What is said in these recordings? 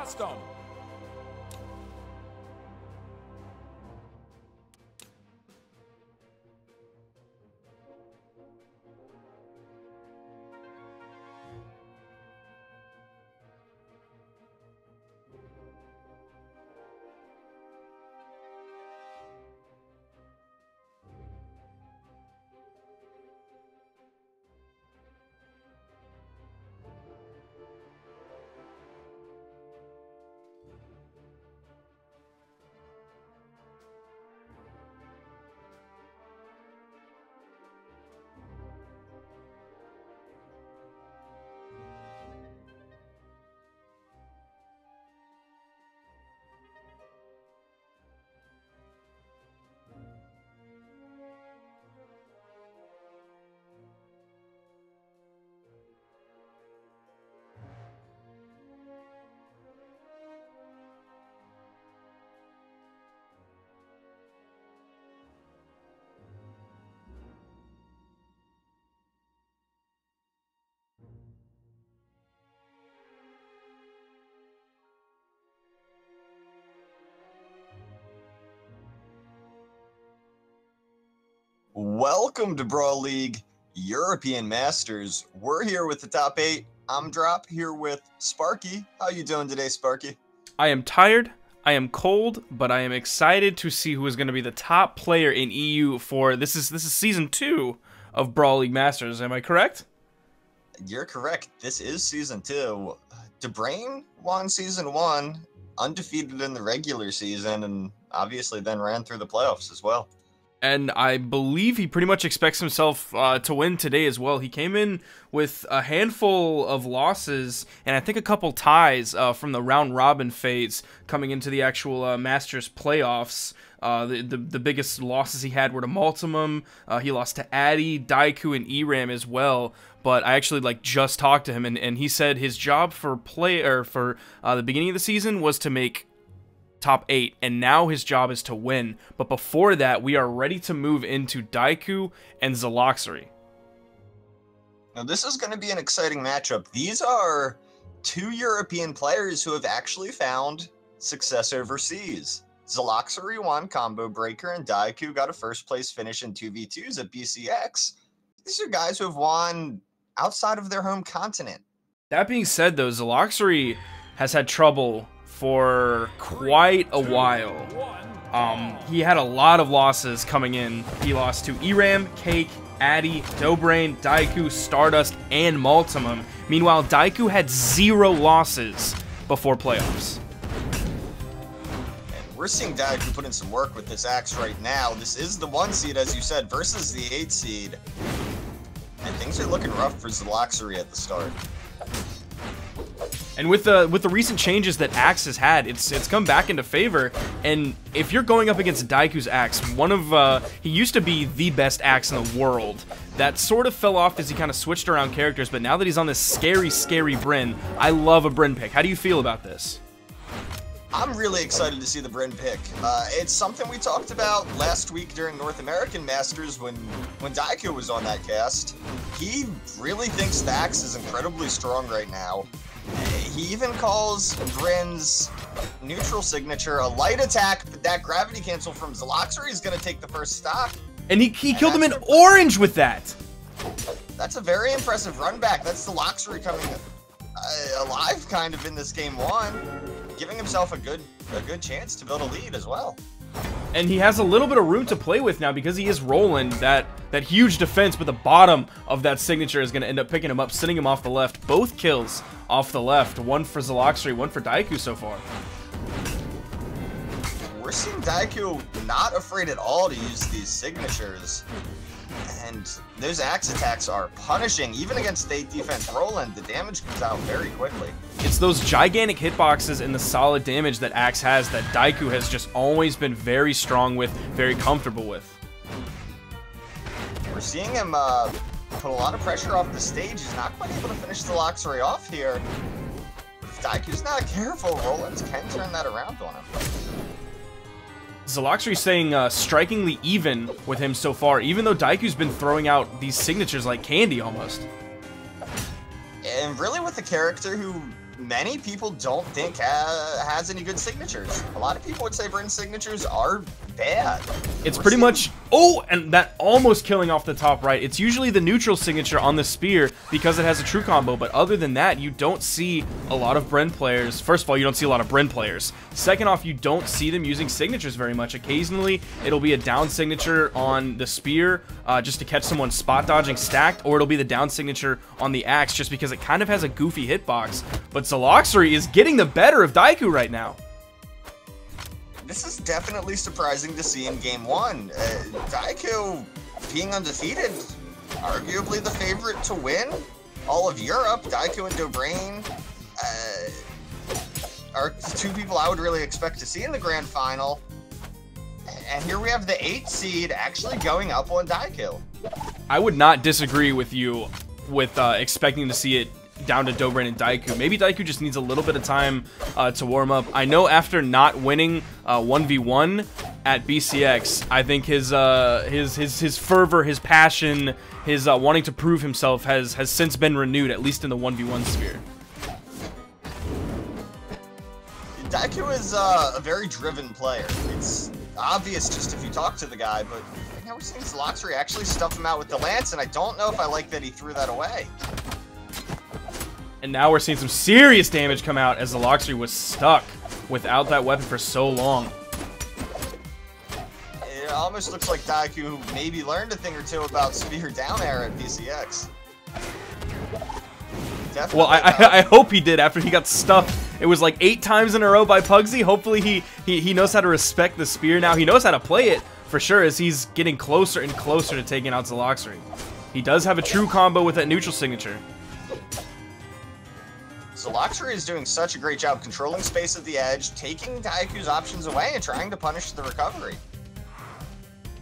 Blast 'em! Welcome to Brawl League European Masters. We're here with the top 8. I'm Drop, here with Sparky. How you doing today, Sparky? I am tired, I am cold, but I am excited to see who is going to be the top player in EU for this is season 2 of Brawl League Masters. Am I correct? You're correct. This is season 2. DeBrain won season 1, undefeated in the regular season, and obviously then ran through the playoffs as well. And I believe he pretty much expects himself to win today as well. He came in with a handful of losses and I think a couple ties from the round robin phase coming into the actual Masters playoffs. The biggest losses he had were to Multimum. He lost to Addy, Daiku, and ERAM as well. But I actually just talked to him and he said his job for the beginning of the season was to make top 8, and now his job is to win. But before that, we are ready to move into Daiku and Zaloxary. Now, this is going to be an exciting matchup. These are 2 European players who have actually found success overseas. Zaloxary won Combo Breaker, and Daiku got a first-place finish in 2v2s at BCX. These are guys who have won outside of their home continent. That being said, though, Zaloxary has had trouble for quite a while. He had a lot of losses coming in. He lost to ERAM, Cake, Addy, Dobrain, Daiku, Stardust, and Multimum. Meanwhile, Daiku had 0 losses before playoffs. And we're seeing Daiku put in some work with this axe right now. This is the 1 seed, as you said, versus the 8 seed. And things are looking rough for Zaloxary at the start. And with the recent changes that Axe has had, it's come back into favor. And if you're going up against Daiku's Axe, he used to be the best Axe in the world. That sort of fell off as he kind of switched around characters, but now that he's on this scary Brynn, I love a Brynn pick. How do you feel about this? I'm really excited to see the Brynn pick. It's something we talked about last week during North American Masters when Daiku was on that cast. He really thinks the Axe is incredibly strong right now. He even calls Brynn's neutral signature a light attack, but that gravity cancel from Zaloxary is going to take the first stock. And he killed him in orange with that. That's a very impressive run back. That's Zaloxary coming alive kind of in this game 1, giving himself a good chance to build a lead as well. And he has a little bit of room to play with now because he is rolling that huge defense, but the bottom of that signature is going to end up picking him up, sending him off the left. Both kills off the left, one for Zaloxary, one for Daiku so far. We're seeing Daiku not afraid at all to use these signatures. And those axe attacks are punishing. Even against state defense Roland, the damage comes out very quickly. It's those gigantic hitboxes and the solid damage that Axe has that Daiku has just always been very strong with, very comfortable with. We're seeing him put a lot of pressure off the stage. He's not quite able to finish the Zaloxary off here. If Daiku's not careful, Roland can turn that around on him. Zaloxary staying strikingly even with him so far, even though Daiku's been throwing out these signatures like candy almost. And really with a character who many people don't think has any good signatures. A lot of people would say Bryn's signatures are bad. It's pretty much, oh, and that almost killing off the top right. It's usually the neutral signature on the spear because it has a true combo, but other than that, you don't see a lot of Bryn players. First of all, you don't see a lot of Bryn players. Second off, you don't see them using signatures very much. Occasionally, it'll be a down signature on the spear just to catch someone spot dodging stacked, or it'll be the down signature on the axe just because it kind of has a goofy hitbox. But Zaloxary is getting the better of Daiku right now. This is definitely surprising to see in Game 1. Daiku being undefeated, arguably the favorite to win all of Europe. Daiku and Dobrain are two people I would really expect to see in the grand final. And here we have the 8th seed actually going up on Daiku. I would not disagree with you with expecting to see it down to Dobrain and Daiku. Maybe Daiku just needs a little bit of time to warm up. I know after not winning 1v1 at BCX, I think his fervor, his passion, his wanting to prove himself has since been renewed, at least in the 1v1 sphere. Daiku is a very driven player. It's obvious just if you talk to the guy, but right now we're seeing Zaloxary actually stuff him out with the lance, and I don't know if I like that he threw that away. And now we're seeing some serious damage come out as Zaloxary was stuck without that weapon for so long. It almost looks like Daiku maybe learned a thing or two about spear down air at BCX. Definitely. Well, I hope he did after he got stuffed. It was like 8 times in a row by Pugsy. Hopefully he knows how to respect the spear now. He knows how to play it for sure as he's getting closer and closer to taking out Zaloxary. He does have a true combo with that neutral signature. Zaloxary is doing such a great job controlling space at the edge, taking Daiku's options away, and trying to punish the recovery.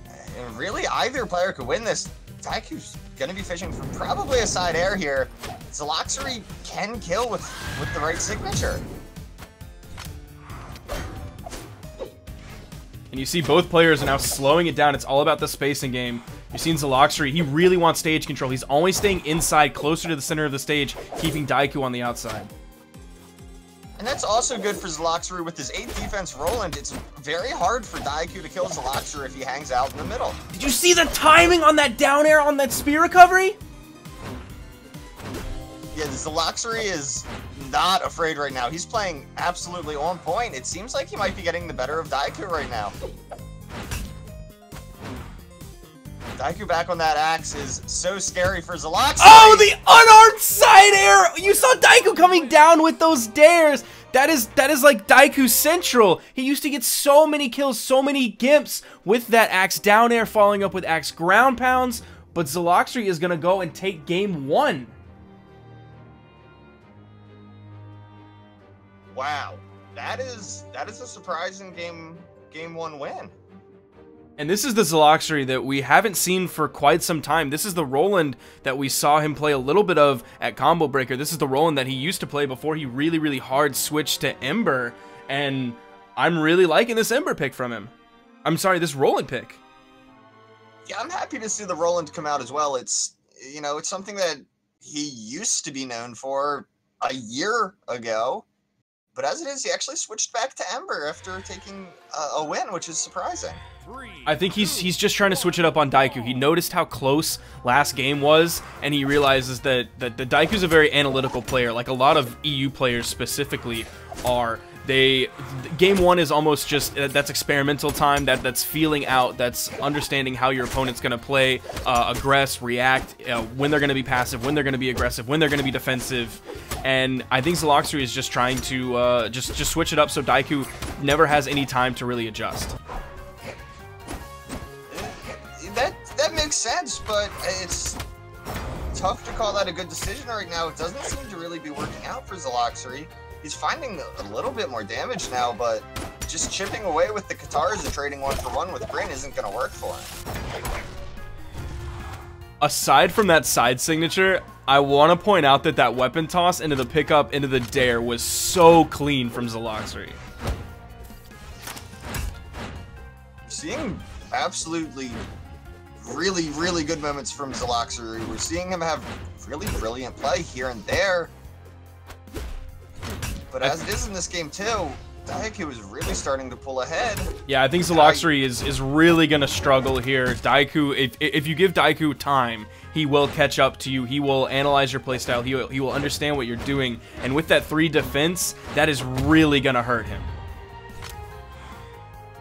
And really, either player could win this. Daiku's going to be fishing for probably a side air here. Zaloxary can kill with the right signature. And you see both players are now slowing it down. It's all about the spacing game. You've seen Zaloxary. He really wants stage control. He's always staying inside, closer to the center of the stage, keeping Daiku on the outside. And that's also good for Zaloxary with his 8 defense Roland. It's very hard for Daiku to kill Zaloxary if he hangs out in the middle. Did you see the timing on that down air on that spear recovery? Yeah, Zaloxary is not afraid right now. He's playing absolutely on point. It seems like he might be getting the better of Daiku right now. Daiku back on that axe is so scary for Zaloxary. Oh, the unarmed side air! You saw Daiku coming down with those dares. That is like Daiku Central. He used to get so many kills, so many gimps with that axe down air, following up with axe ground pounds. But Zaloxary is gonna go and take game 1. Wow, that is a surprising game 1 win. And this is the Zaloxary that we haven't seen for quite some time. This is the Roland that we saw him play a little bit of at Combo Breaker. This is the Roland that he used to play before he really hard switched to Ember. And I'm really liking this Ember pick from him. I'm sorry, this Roland pick. Yeah, I'm happy to see the Roland come out as well. It's, you know, it's something that he used to be known for a year ago. But as it is, he actually switched back to Ember after taking a win, which is surprising. I think he's just trying to switch it up on Daiku. He noticed how close last game was, and he realizes that the Daiku's a very analytical player, like a lot of EU players specifically are. Game 1 is almost just that's experimental time, that's feeling out, that's understanding how your opponent's gonna play, aggress, react, when they're gonna be passive, when they're gonna be aggressive, when they're gonna be defensive. And I think Zaloxary is just trying to just switch it up so Daiku never has any time to really adjust. That makes sense, but it's tough to call that a good decision right now. It doesn't seem to really be working out for Zaloxary. He's finding a little bit more damage now, but just chipping away with the Katars and trading 1-for-1 with Bryn isn't going to work for him. Aside from that side signature, I want to point out that weapon toss into the pickup, into the dare was so clean from Zaloxary. Seeing absolutely really good moments from Zaloxary. We're seeing him have really brilliant play here and there. But as it is in this game too, Daiku is really starting to pull ahead. Yeah, I think Zaloxry is really going to struggle here. Daiku, if you give Daiku time, he will catch up to you. He will analyze your playstyle. He will understand what you're doing. And with that 3 defense, that is really going to hurt him.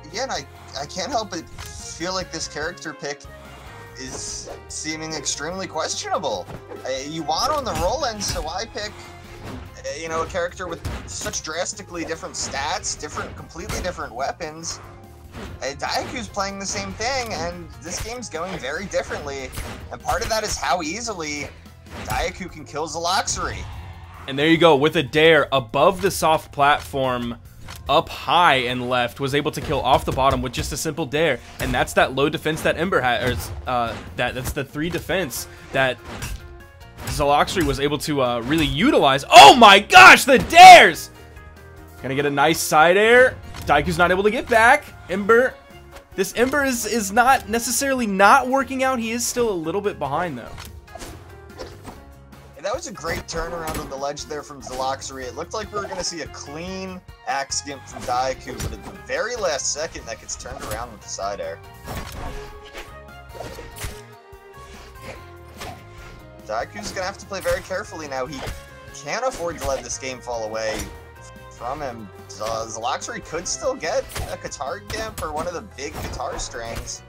Again, I can't help but feel like this character pick is seeming extremely questionable. You want on the roll end, so I pick, a character with such drastically different stats, completely different weapons. Daiku's playing the same thing, and this game's going very differently. And part of that is how easily Daiku can kill Zaloxry. And there you go, with a dare above the soft platform, up high and left, was able to kill off the bottom with just a simple dare. And that's that low defense that Ember had, or that's the 3 defense that Zaloxry was able to really utilize. Oh my gosh, the dares! Gonna get a nice side air. Daiku's not able to get back. Ember, this Ember is not necessarily not working out. He is still a little bit behind though. And that was a great turnaround on the ledge there from Zaloxry. It looked like we were going to see a clean axe skimp from Daiku, but at the very last second, that gets turned around with the side air. Daiku's going to have to play very carefully now. He can't afford to let this game fall away from him. Zaloxry could still get a guitar gimp or one of the big guitar strings.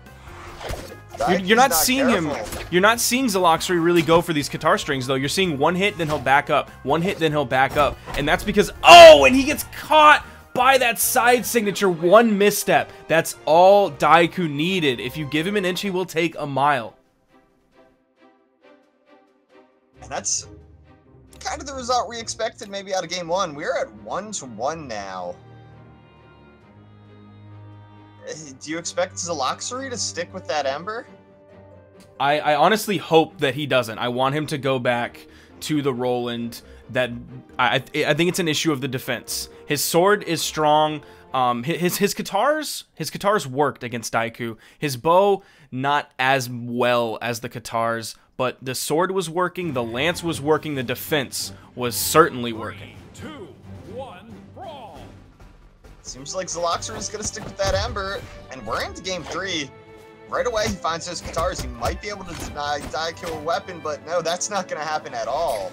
You're not seeing him. You're not seeing Zaloxry really go for these guitar strings though. You're seeing one hit, then he'll back up. One hit, then he'll back up. And that's because, oh, and he gets caught by that side signature. One misstep. That's all Daiku needed. If you give him an inch, he will take a mile. And that's kind of the result we expected maybe out of game 1. We're at 1-1 now. Do you expect Zaloxry to stick with that Ember? I honestly hope that he doesn't. I want him to go back to the Roland. That I think it's an issue of the defense. His sword is strong. His guitars worked against Daiku. His bow not as well as the guitars, but the sword was working. The lance was working. The defense was certainly working. 3, 2, 1, brawl. Seems like Zaloxry is going to stick with that Ember, and we're into game 3. Right away, he finds those guitars. He might be able to deny Daiku a weapon, but no, that's not going to happen at all.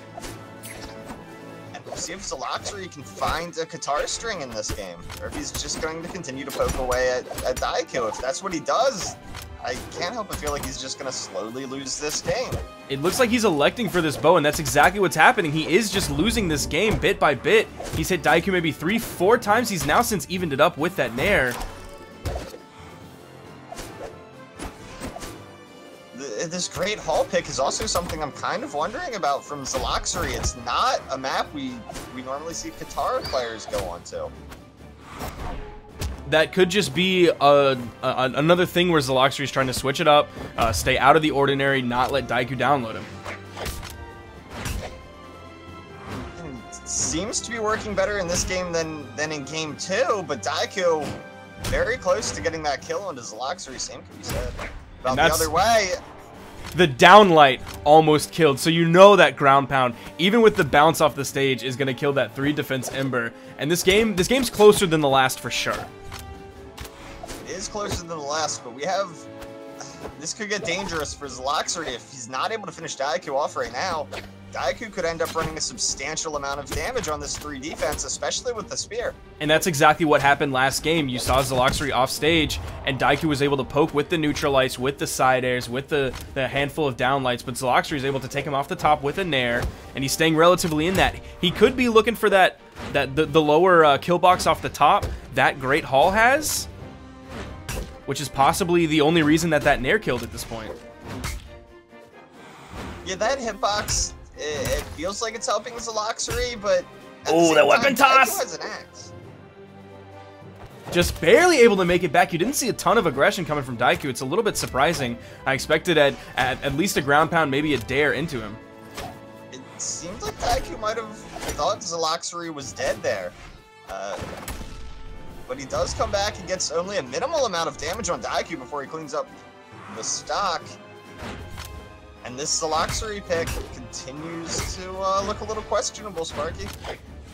And we'll see if Zaloxry can find a guitar string in this game, or if he's just going to continue to poke away at Daiku. If that's what he does, I can't help but feel like he's just going to slowly lose this game. It looks like he's electing for this bow, and that's exactly what's happening. He is just losing this game bit by bit. He's hit Daiku maybe 3-4 times. He's now since evened it up with that Nair. This great hall pick is also something I'm kind of wondering about from Zaloxry. It's not a map we normally see guitar players go onto. That could just be another thing where Zaloxry is trying to switch it up, stay out of the ordinary, not let Daiku download him. It seems to be working better in this game than in game 2, but Daiku very close to getting that kill onto Zaloxry. Same can be said about the other way. The downlight almost killed, so you know that ground pound, even with the bounce off the stage, is going to kill that 3 defense Ember. And this game's closer than the last for sure. It is closer than the last, but this could get dangerous for Zaloxry if he's not able to finish Daiku off right now. Daiku could end up running a substantial amount of damage on this 3 defense, especially with the spear. And that's exactly what happened last game. You saw Zaloxry off stage, and Daiku was able to poke with the neutral lights, with the side airs, with the handful of downlights, but Zaloxry is able to take him off the top with a Nair, and he's staying relatively in that. He could be looking for the lower kill box off the top that Great Hall has, which is possibly the only reason that Nair killed at this point. Yeah, that hitbox, it feels like it's helping Zaloxry, but oh, that weapon toss! Daiku has an axe. Just barely able to make it back. You didn't see a ton of aggression coming from Daiku. It's a little bit surprising. I expected at least a ground pound, maybe a dare into him. It seemed like Daiku might have thought Zaloxry was dead there. But he does come back and gets only a minimal amount of damage on Daiku before he cleans up the stock. And this Zaloxry pick continues to look a little questionable, Sparky.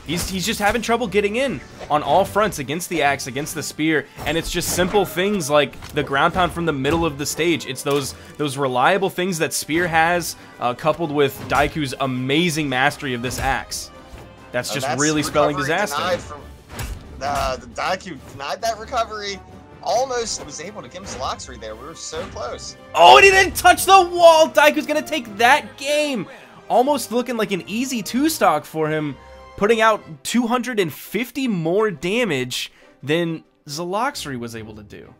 He's just having trouble getting in on all fronts against the axe, against the spear, and it's just simple things like the ground pound from the middle of the stage. It's those reliable things that Spear has, coupled with Daiku's amazing mastery of this axe. That's just really spelling disaster. The Daiku denied that recovery. Almost was able to give him Zaloxry there. We were so close. Oh, and he didn't touch the wall. Daiku's gonna take that game. Almost looking like an easy 2-stock for him, putting out 250 more damage than Zaloxry was able to do.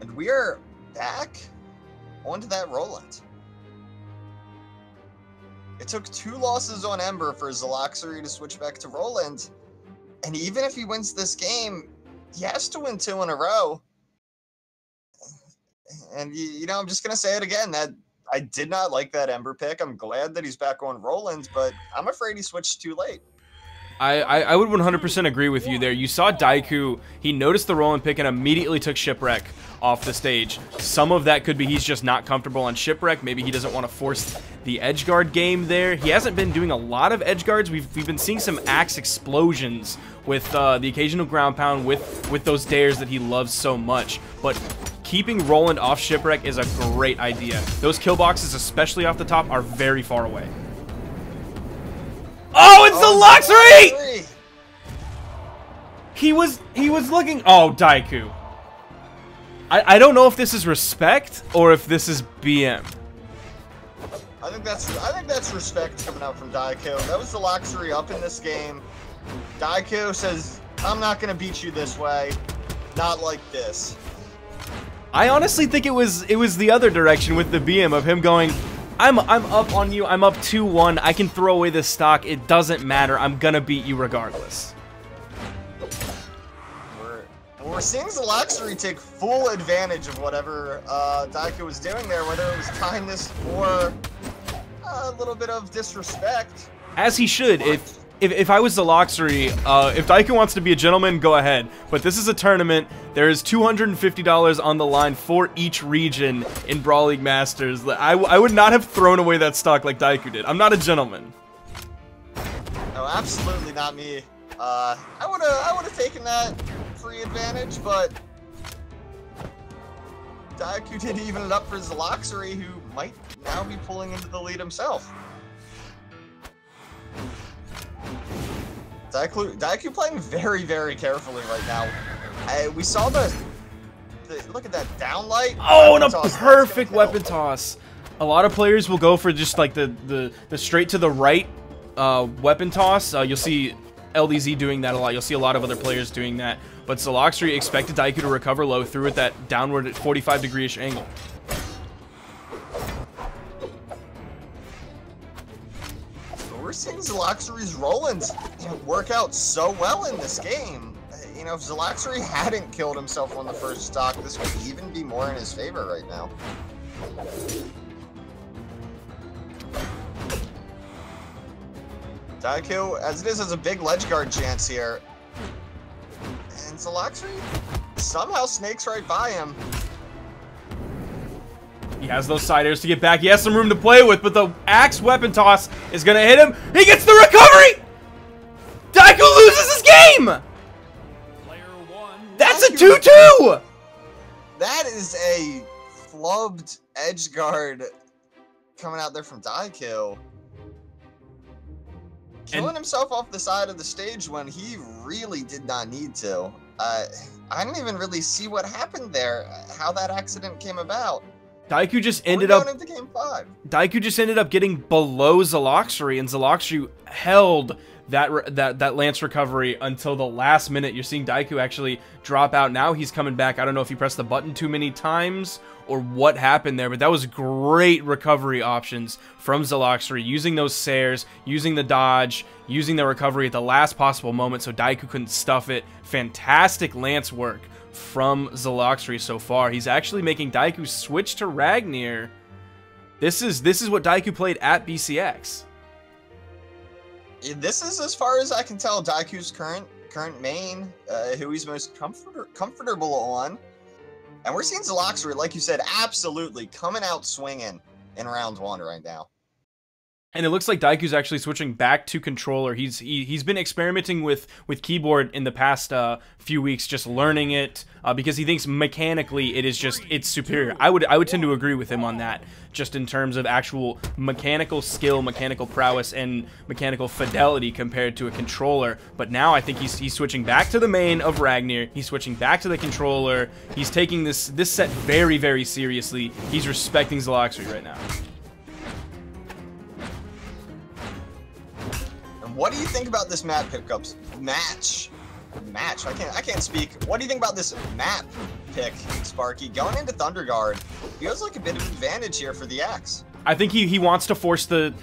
And we are back onto that Roland. It took 2 losses on Ember for Zaloxry to switch back to Roland. And even if he wins this game, he has to win 2 in a row. And, you know, I'm just going to say it again, that I did not like that Ember pick. I'm glad that he's back on Roland, but I'm afraid he switched too late. I would 100% agree with you there. You saw Daiku, he noticed the Roland pick and immediately took Shipwreck off the stage. Some of that could be he's just not comfortable on Shipwreck. Maybe he doesn't want to force the edge guard game there. He hasn't been doing a lot of edge guards. We've been seeing some axe explosions with the occasional ground pound with those dares that he loves so much. But keeping Roland off Shipwreck is a great idea. Those kill boxes, especially off the top, are very far away. Oh, it's the Zaloxry! He was looking. Oh, Daiku. I don't know if this is respect or if this is BM. I think that's respect coming out from Daiku. That was the Zaloxry up in this game. Daiku says, "I'm not gonna beat you this way, not like this." I honestly think it was the other direction with the BM of him going, I'm up on you. I'm up 2-1. I can throw away this stock. It doesn't matter. I'm gonna beat you regardless. We're seeing Zaloxry take full advantage of whatever Daiku was doing there, whether it was kindness or a little bit of disrespect. As he should. If I was Zaloxry, if Daiku wants to be a gentleman, go ahead. But this is a tournament. There is $250 on the line for each region in Brawl League Masters. I would not have thrown away that stock like Daiku did. I'm not a gentleman. No, absolutely not me. I would have taken that free advantage, but Daiku did even it up for Zaloxry, who might now be pulling into the lead himself. Daiku playing very, very carefully right now. We saw the look at that downlight. Oh, and a perfect weapon toss. A lot of players will go for just like the straight to the right weapon toss. You'll see LDZ doing that a lot. You'll see a lot of other players doing that. But Zaloxry expected Daiku to recover low, threw it that downward at 45-degree-ish angle. We're seeing Zaloxry's Rolands work out so well in this game. You know, if Zaloxry hadn't killed himself on the first stock, this would even be more in his favor right now. Daiku, as it is, has a big ledge guard chance here. And Zaloxry somehow snakes right by him. He has those side airs to get back. He has some room to play with, but the axe weapon toss is going to hit him. He gets the recovery! Daiku loses his game! Player one. That's a 2-2! That is a flubbed edge guard coming out there from Daiku. Killing himself off the side of the stage when he really did not need to. I didn't even really see what happened there, how that accident came about. Daiku just ended up into game 5. Daiku just ended up getting below Zaloxry, and Zaloxry held that lance recovery until the last minute. You're seeing Daiku actually drop out. Now he's coming back. I don't know if he pressed the button too many times or what happened there, but that was great recovery options from Zaloxry, using those Sares, using the dodge, using the recovery at the last possible moment so Daiku couldn't stuff it. Fantastic lance work from Zaloxry so far. He's actually making Daiku switch to Ragnir. This is what Daiku played at BCX. This is, as far as I can tell, Daiku's current main, who he's most comfortable on. And we're seeing Zaloxry, like you said, absolutely coming out swinging in round 1 right now. And it looks like Daiku's actually switching back to controller. He's been experimenting with keyboard in the past few weeks, just learning it because he thinks mechanically it's superior. I would tend to agree with him on that, just in terms of actual mechanical skill, mechanical prowess, and mechanical fidelity compared to a controller. But now I think he's switching back to the main of Ragnir. He's switching back to the controller. He's taking this set very, very seriously. He's respecting Zaloxri right now. What do you think about this map pickups match? I can't speak. What do you think about this map pick, Sparky? Going into Thunderguard feels like a bit of advantage here for the Axe. I think he wants to force the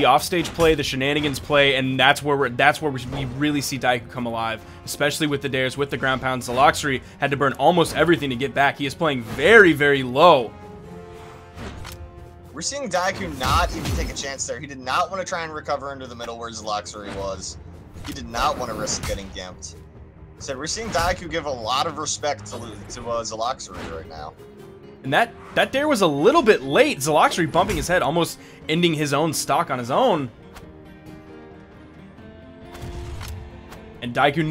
offstage play, the shenanigans play, and that's where we really see Daiku come alive, especially with the dares, with the ground pounds. Zaloxri had to burn almost everything to get back. He is playing very, very low. We're seeing Daiku not even take a chance there. He did not want to try and recover into the middle where Zaloxri was. He did not want to risk getting gimped. So we're seeing Daiku give a lot of respect to Zaloxri right now. And that dare was a little bit late. Zaloxri bumping his head, almost ending his own stock on his own. And Daiku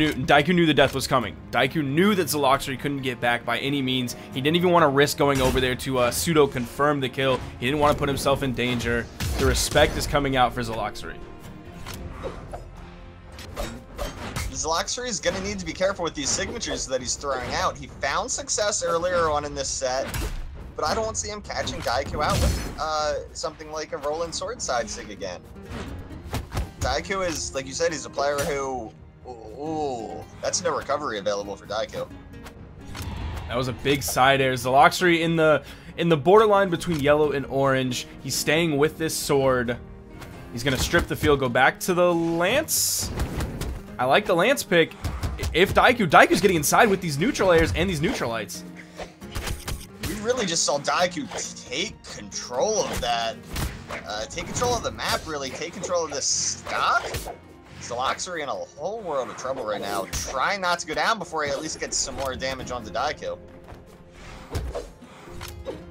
knew the death was coming. Daiku knew that Zaloxri couldn't get back by any means. He didn't even want to risk going over there to pseudo confirm the kill. He didn't want to put himself in danger. The respect is coming out for Zaloxri. Zaloxri is going to need to be careful with these signatures that he's throwing out. He found success earlier on in this set, but I don't see him catching Daiku out with something like a Roland Sword side sig again. Daiku is, like you said, he's a player who... Ooh, that's no recovery available for Daiku. That was a big side air. Zaloxri in the borderline between yellow and orange. He's staying with this sword. He's gonna strip the field, go back to the lance. I like the lance pick. If Daiku's getting inside with these neutral airs and these neutralites. We really just saw Daiku take control of that. Take control of the map, really. Take control of this stock. Zaloxri in a whole world of trouble right now. Trying not to go down before he at least gets some more damage onto Daiku.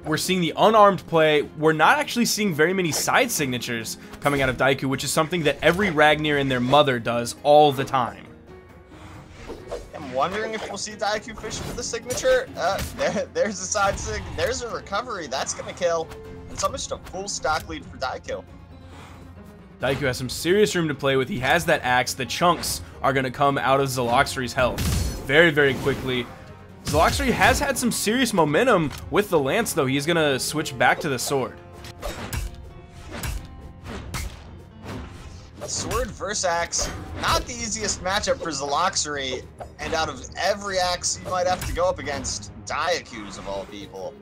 We're seeing the unarmed play. We're not actually seeing very many side signatures coming out of Daiku, which is something that every Ragnir and their mother does all the time. I'm wondering if we'll see Daiku fish for the signature. There's a side sig. There's a recovery. That's going to kill. It's almost a full stock lead for Daiku. Daiku has some serious room to play with. He has that axe. The chunks are going to come out of Zaloxri's health very, very quickly. Zaloxri has had some serious momentum with the lance, though. He's going to switch back to the sword. Sword versus axe, not the easiest matchup for Zaloxri, and out of every axe you might have to go up against, Daiku's of all people.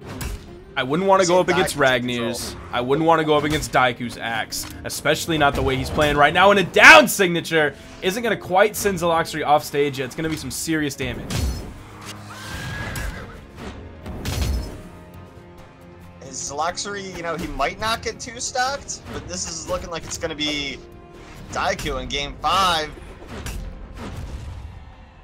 I wouldn't want to go up against Ragnir's. I wouldn't want to go up against Daiku's axe, especially not the way he's playing right now. And a down signature isn't going to quite send Zaloxri off stage yet. It's going to be some serious damage. Zaloxri, you know, he might not get too stocked, but this is looking like it's going to be Daiku in game 5.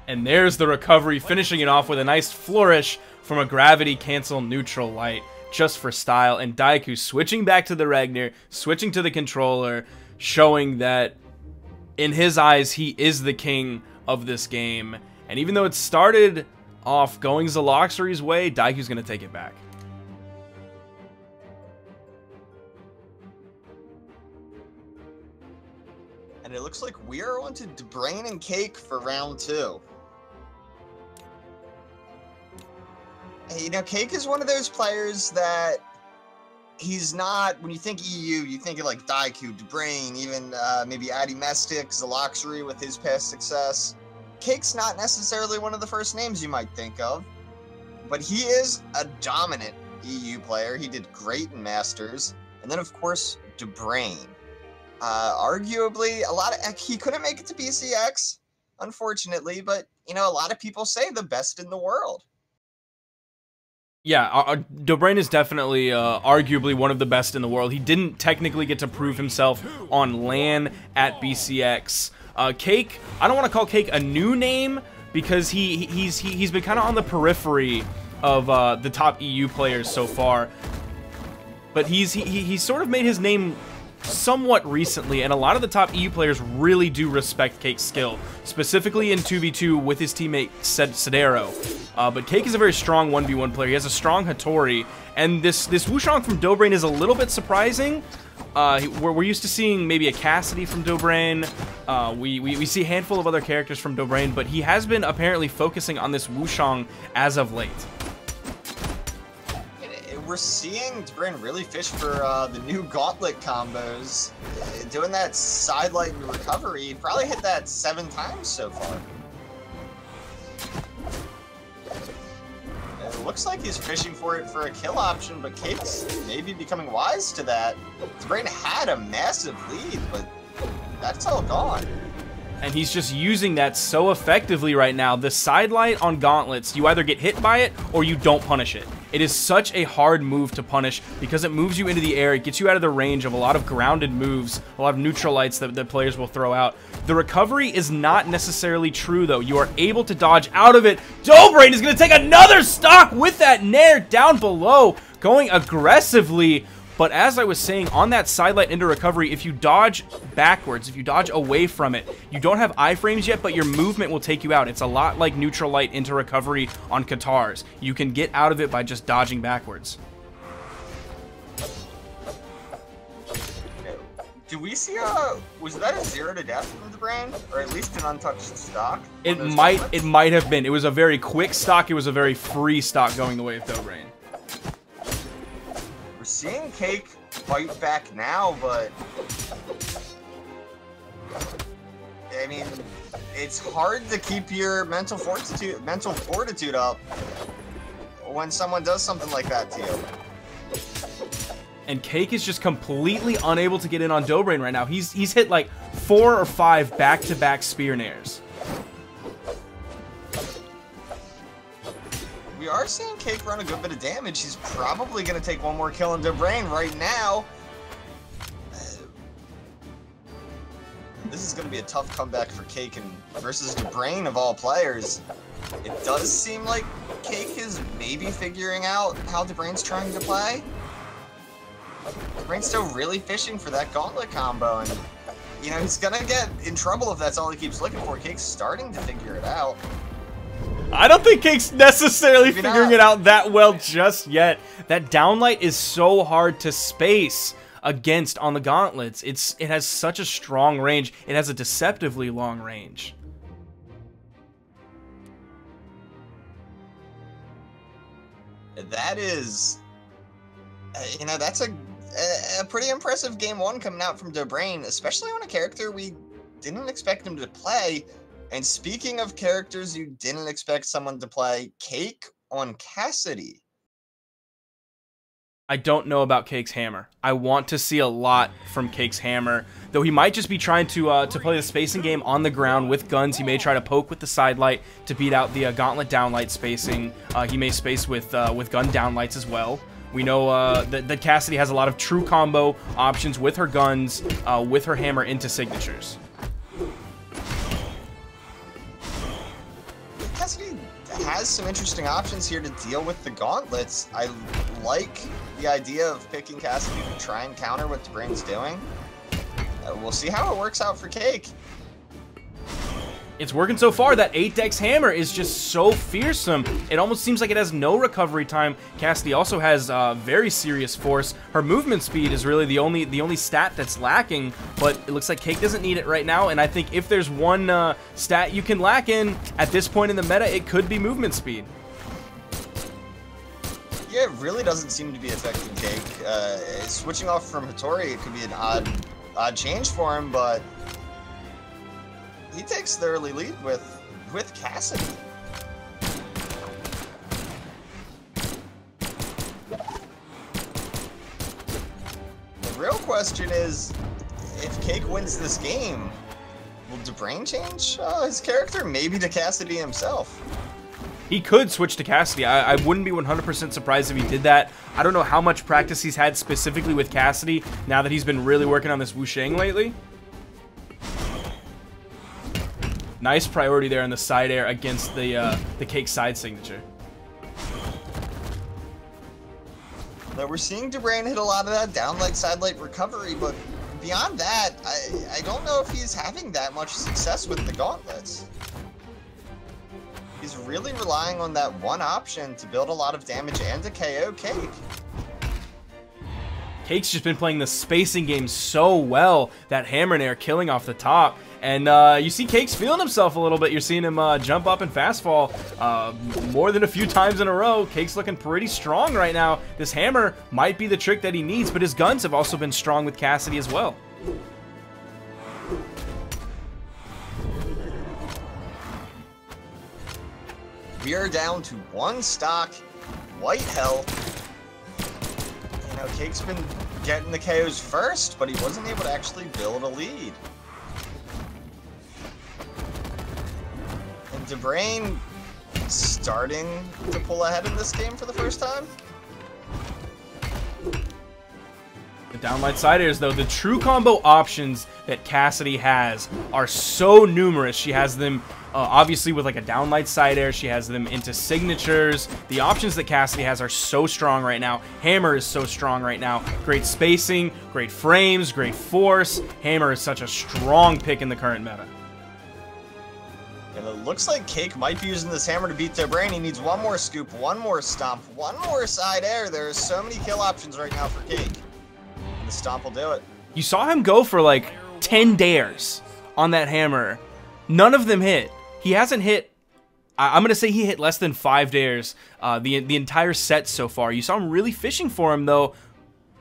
And there's the recovery, finishing it off with a nice flourish from a gravity cancel neutral light, just for style. And Daiku switching back to the Ragnir, switching to the controller, showing that in his eyes, he is the king of this game. And even though it started off going Zaloxri's way, Daiku's going to take it back. And it looks like we are on to Brain and Cake for round 2. You know, Cake is one of those players that he's not, when you think EU, you think of like Daiku, Brain, even maybe Addy Mestic, Zaloxri with his past success. Cake's not necessarily one of the first names you might think of, but he is a dominant EU player. He did great in Masters. And then, of course, DeBrain. Arguably, he couldn't make it to BCX, unfortunately, but, you know, a lot of people say the best in the world. Yeah, DeBrain is definitely arguably one of the best in the world. He didn't technically get to prove himself on LAN at BCX. Cake, I don't want to call Cake a new name because he's been kind of on the periphery of the top EU players so far. But he's sort of made his name somewhat recently, and a lot of the top EU players really do respect Cake's skill, specifically in 2v2 with his teammate Sedero. But Cake is a very strong 1v1 player. He has a strong Hattori, and this Wushang from Dobrain is a little bit surprising. We're used to seeing maybe a Cassidy from Dobrain. We see a handful of other characters from Dobrain, but he has been apparently focusing on this Wushang as of late. We're seeing Dobrain really fish for the new gauntlet combos. Doing that sidelight and recovery, he probably hit that 7 times so far. It looks like he's fishing for it for a kill option, but Cake's maybe becoming wise to that. Dobrain had a massive lead, but that's all gone. And he's just using that so effectively right now. The sidelight on gauntlets, you either get hit by it or you don't punish it. It is such a hard move to punish because it moves you into the air. It gets you out of the range of a lot of grounded moves, a lot of neutral lights that players will throw out. The recovery is not necessarily true, though. You are able to dodge out of it. Dobrain is going to take another stock with that Nair down below, going aggressively. But as I was saying, on that sidelight into recovery, if you dodge backwards, if you dodge away from it, you don't have iframes yet, but your movement will take you out. It's a lot like neutral light into recovery on Katars. You can get out of it by just dodging backwards. Do we see was that a 0 to death from Dobrain? Or at least an untouched stock? It might have been. It was a very quick stock. It was a very free stock going the way of Dobrain. We're seeing Cake fight back now, but I mean, it's hard to keep your mental fortitude up when someone does something like that to you. And Cake is just completely unable to get in on Dobrain right now. He's hit like 4 or 5 back-to-back spear nairs. We are seeing Cake run a good bit of damage. He's probably going to take one more kill on Dobrain right now. This is going to be a tough comeback for Cake and versus Dobrain of all players. It does seem like Cake is maybe figuring out how Dobrain's trying to play. Dobrain's still really fishing for that gauntlet combo, and you know, he's going to get in trouble if that's all he keeps looking for. Cake's starting to figure it out. I don't think Cake's necessarily figuring it out that well just yet. That downlight is so hard to space against on the gauntlets. It has such a strong range. It has a deceptively long range. That is, you know, that's a pretty impressive game 1 coming out from Dobrain, especially on a character we didn't expect him to play. And speaking of characters you didn't expect someone to play, Cake on Cassidy. I don't know about Cake's hammer. I want to see a lot from Cake's hammer, though he might just be trying to play the spacing game on the ground with guns. He may try to poke with the sidelight to beat out the gauntlet downlight spacing. He may space with gun downlights as well. We know that Cassidy has a lot of true combo options with her guns, with her hammer into signatures. Cassidy has some interesting options here to deal with the gauntlets. I like the idea of picking Cassidy to try and counter what Dobrain's doing. We'll see how it works out for Cake. It's working so far. That 8-dex hammer is just so fearsome. It almost seems like it has no recovery time. Cassidy also has very serious force. Her movement speed is really the only stat that's lacking, but it looks like Cake doesn't need it right now, and I think if there's one stat you can lack in at this point in the meta, it could be movement speed. Yeah, it really doesn't seem to be affecting Cake. Switching off from Hattori, it could be an odd change for him, but he takes the early lead with Cassidy. The real question is, if Cake wins this game, will Dobrain change his character? Maybe to Cassidy himself. He could switch to Cassidy. I wouldn't be 100% surprised if he did that. I don't know how much practice he's had specifically with Cassidy now that he's been really working on this Wushang lately. Nice priority there in the side air against the Cake side signature. Now we're seeing Dobrain hit a lot of that downlight sidelight recovery, but beyond that, I don't know if he's having that much success with the gauntlets. He's really relying on that one option to build a lot of damage and to KO Cake. Cake's just been playing the spacing game so well, that hammer and air killing off the top. And you see Cake's feeling himself a little bit. You're seeing him jump up and fast fall more than a few times in a row. Cake's looking pretty strong right now. This hammer might be the trick that he needs, but his guns have also been strong with Cassidy as well. We are down to one stock, White Hell. You know, Cake's been getting the KOs first, but he wasn't able to actually build a lead. And DeBrain starting to pull ahead in this game for the first time. The downlight side airs, though, the true combo options that Cassidy has are so numerous. She has them obviously with like a downlight side air. She has them into signatures. The options that Cassidy has are so strong right now. Hammer is so strong right now. Great spacing, great frames, great force. Hammer is such a strong pick in the current meta. And it looks like Cake might be using this hammer to beat DeBrain. He needs one more scoop, one more stomp, one more side air. There are so many kill options right now for Cake. And the stomp will do it. You saw him go for like 10 dares on that hammer. None of them hit. He hasn't hit, I'm going to say he hit less than 5 dares the entire set so far. You saw him really fishing for him though,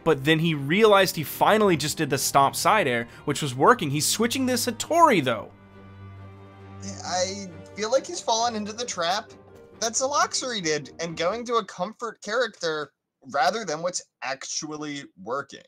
but then he realized he finally just did the stomp side air, which was working. He's switching this Hattori though. I feel like he's fallen into the trap that Zaloxery did and going to a comfort character rather than what's actually working.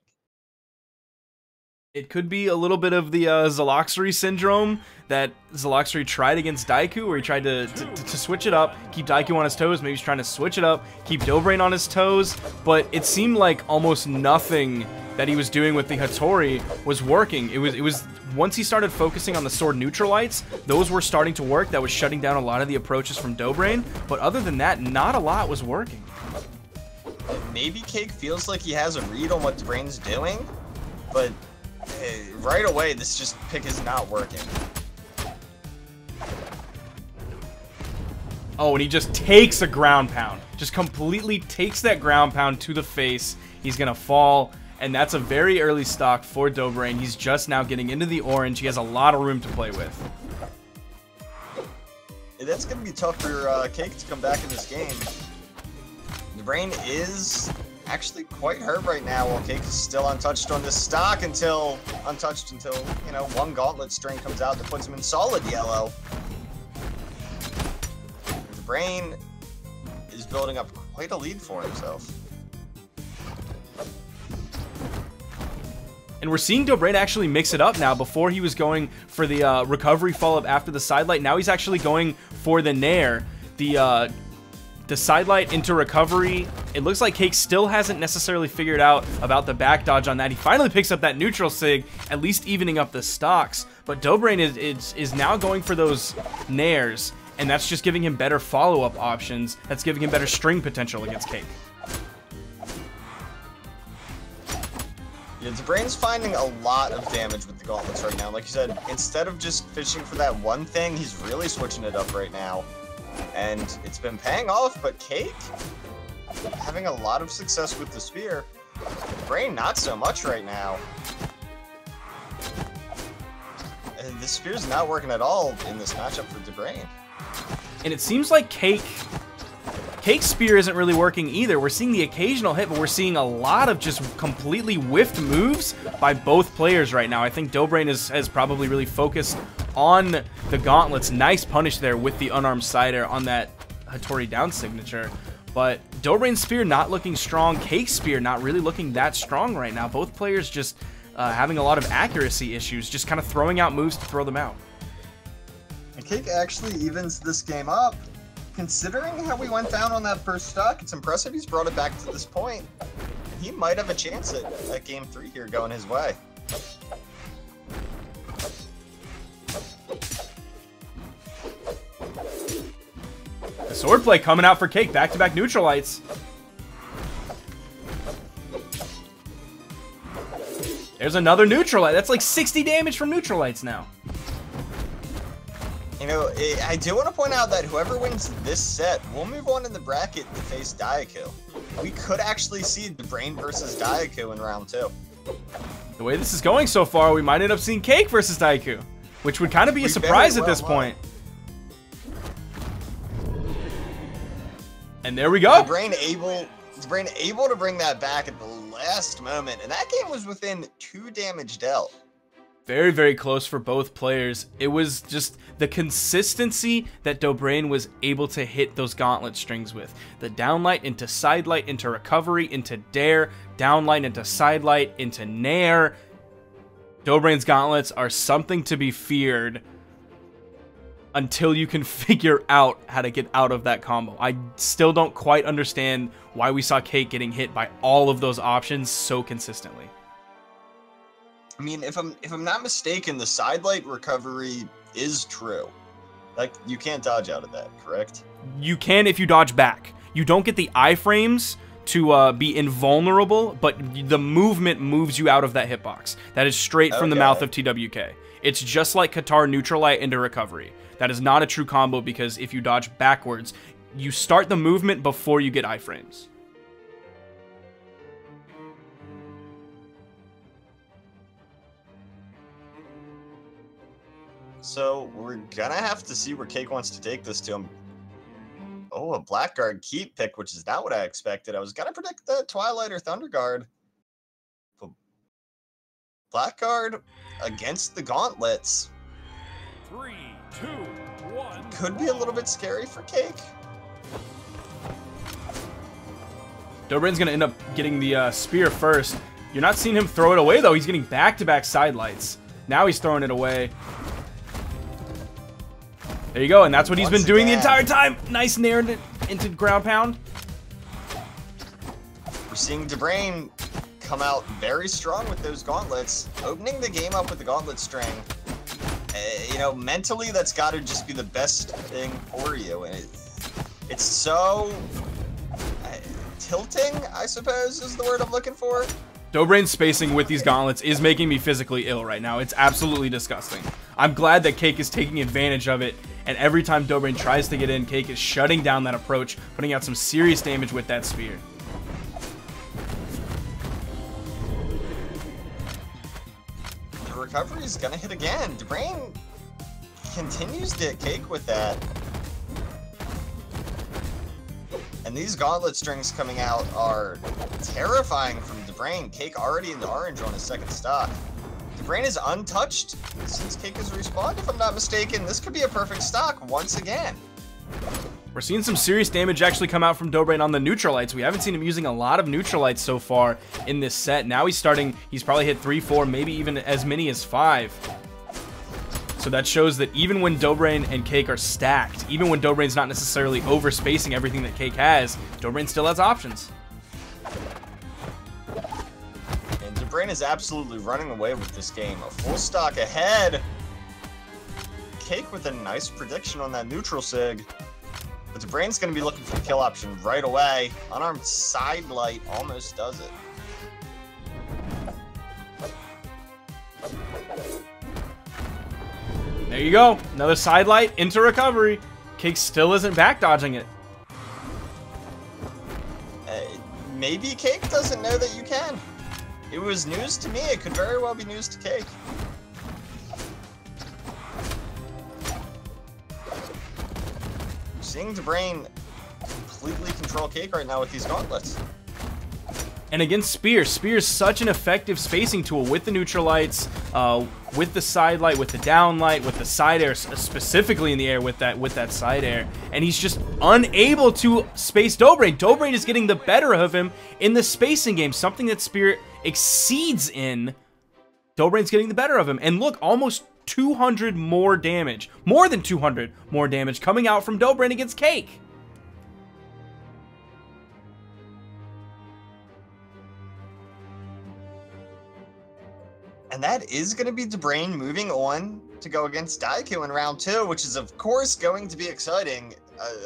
It could be a little bit of the Zaloxery syndrome that Zaloxery tried against Daiku, where he tried to switch it up, keep Daiku on his toes. Maybe he's trying to switch it up, keep Dobrain on his toes, but it seemed like almost nothing that he was doing with the Hattori was working. It was once he started focusing on the sword neutralites, those were starting to work. That was shutting down a lot of the approaches from Dobrain, but other than that, not a lot was working. Maybe Cake feels like he has a read on what DeBrain's doing, but right away, this just pick is not working. Oh, and he just takes a ground pound. Just completely takes that ground pound to the face. He's going to fall, and that's a very early stock for Dobrain. He's just now getting into the orange. He has a lot of room to play with. That's going to be tough for Cake to come back in this game. DeBrain is actually quite hurt right now, while Cake is still untouched on this stock until, you know, one gauntlet string comes out that puts him in solid yellow. DeBrain is building up quite a lead for himself. And we're seeing Dobrain actually mix it up now. Before he was going for the recovery follow-up after the sidelight. Now he's actually going for the Nair. The sidelight into recovery. It looks like Cake still hasn't necessarily figured out about the back dodge on that. He finally picks up that neutral sig, at least evening up the stocks. But Dobrain is now going for those Nairs, and that's just giving him better follow-up options. That's giving him better string potential against Cake. Yeah, DeBrain's finding a lot of damage with the gauntlets right now. Like you said, instead of just fishing for that one thing, he's really switching it up right now. And it's been paying off, but Cake having a lot of success with the spear. DeBrain not so much right now. And the spear's not working at all in this matchup for DeBrain. And it seems like Cake's spear isn't really working either. We're seeing the occasional hit, but we're seeing a lot of just completely whiffed moves by both players right now. I think Dobrain has probably really focused on the gauntlets. Nice punish there with the unarmed side air on that Hattori down signature. But Dobrain's spear not looking strong. Cake's spear not really looking that strong right now. Both players just having a lot of accuracy issues, just kind of throwing out moves to throw them out. And Cake actually evens this game up. Considering how we went down on that first stock, it's impressive he's brought it back to this point. He might have a chance at game 3 here going his way. The swordplay coming out for Cake, back-to-back neutralites. There's another neutral light. That's like 60 damage from neutral lights now. You know, I do want to point out that whoever wins this set will move on in the bracket to face Daiku. We could actually see Dobrain versus Daiku in round 2. The way this is going so far, we might end up seeing Cake versus Daiku, which would kind of be a surprise at this point. And there we go. Dobrain able to bring that back at the last moment, and that game was within 2 damage dealt. Very, very close for both players. It was just the consistency that Dobrain was able to hit those gauntlet strings with. The downlight into sidelight into recovery into dare, downlight into sidelight into nair. Dobrain's gauntlets are something to be feared until you can figure out how to get out of that combo. I still don't quite understand why we saw Cake getting hit by all of those options so consistently. I mean, if I'm not mistaken, the sidelight recovery is true. Like, you can't dodge out of that, correct? You can if you dodge back. You don't get the iframes to be invulnerable, but the movement moves you out of that hitbox. That is straight from the mouth of TWK. It's just like Qatar neutral light into recovery. That is not a true combo because if you dodge backwards, you start the movement before you get iframes. So we're gonna have to see where Cake wants to take this to him. Oh, a Blackguard keep pick, which is not what I expected. I was gonna predict the Twilight or Thunder Guard. But Blackguard against the gauntlets. 3, 2, 1. Could be a little bit scary for Cake. Dobrain's gonna end up getting the spear first. You're not seeing him throw it away though. He's getting back-to-back sidelights. Now he's throwing it away. There you go, and that's what he's been doing the entire time. Nice nair into ground pound. We're seeing Dobrain come out very strong with those gauntlets, opening the game up with the gauntlet string. You know, mentally, that's got to just be the best thing for you, and it's so tilting, I suppose, is the word I'm looking for. Dobrain's spacing with these gauntlets is making me physically ill right now. It's absolutely disgusting. I'm glad that Cake is taking advantage of it, and every time Dobrain tries to get in, Cake is shutting down that approach, putting out some serious damage with that spear. The recovery is gonna hit again. Dobrain continues to hit Cake with that. And these gauntlet strings coming out are terrifying from Dobrain. Cake already in the orange on his second stock. Dobrain is untouched since Cake has respawned, if I'm not mistaken. This could be a perfect stock once again. We're seeing some serious damage actually come out from Dobrain on the neutral lights. We haven't seen him using a lot of neutral lights so far in this set. Now he's probably hit 3, 4, maybe even as many as 5. So that shows that even when Dobrain and Cake are stacked, even when Dobrain's not necessarily overspacing everything that Cake has, Dobrain still has options. And Dobrain is absolutely running away with this game. A full stock ahead. Cake with a nice prediction on that neutral sig. But Dobrain's going to be looking for the kill option right away. Unarmed sidelight almost does it. There you go. Another sidelight into recovery. Cake still isn't back dodging it. Maybe Cake doesn't know that you can. It was news to me. It could very well be news to Cake. Seeing Dobrain completely control Cake right now with these gauntlets. And against Spear, Spear's such an effective spacing tool with the neutral lights, with the side light, with the down light, with the side air, specifically in the air with that side air. And he's just unable to space Dobrain. Dobrain is getting the better of him in the spacing game, something that Spear exceeds in. Dobrain's getting the better of him. And look, almost 200 more damage, more than 200 more damage coming out from Dobrain against Cake. And that is going to be Dobrain moving on to go against Daiku in round 2, which is, of course, going to be exciting.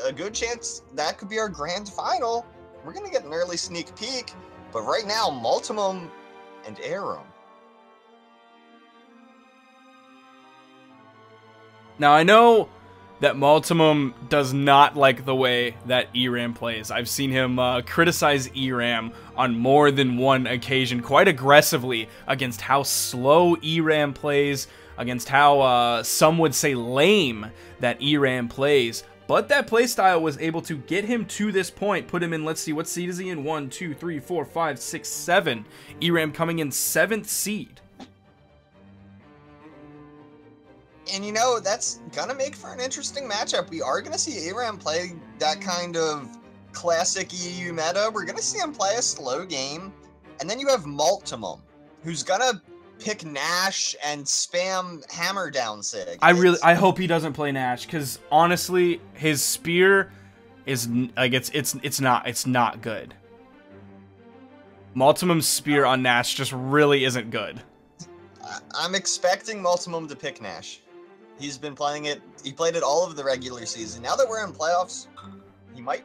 A good chance that could be our grand final. We're going to get an early sneak peek, but right now, Multimum and Arum Now, I know that Multimum does not like the way that ERAM plays. I've seen him criticize ERAM on more than one occasion quite aggressively against how slow ERAM plays, against how some would say lame that ERAM plays. But that playstyle was able to get him to this point, put him in, let's see, what seed is he in? 1, 2, 3, 4, 5, 6, 7. ERAM coming in 7th seed. And you know, that's gonna make for an interesting matchup. We are gonna see ERAM play that kind of classic EU meta. We're gonna see him play a slow game. And then you have Multimum, who's gonna pick Nash and spam hammer down Sig. I hope he doesn't play Nash, because honestly, his spear is like it's not good. Multimum's spear on Nash just really isn't good. I'm expecting Multimum to pick Nash. He's been playing it. He played it all of the regular season. Now that we're in playoffs, he might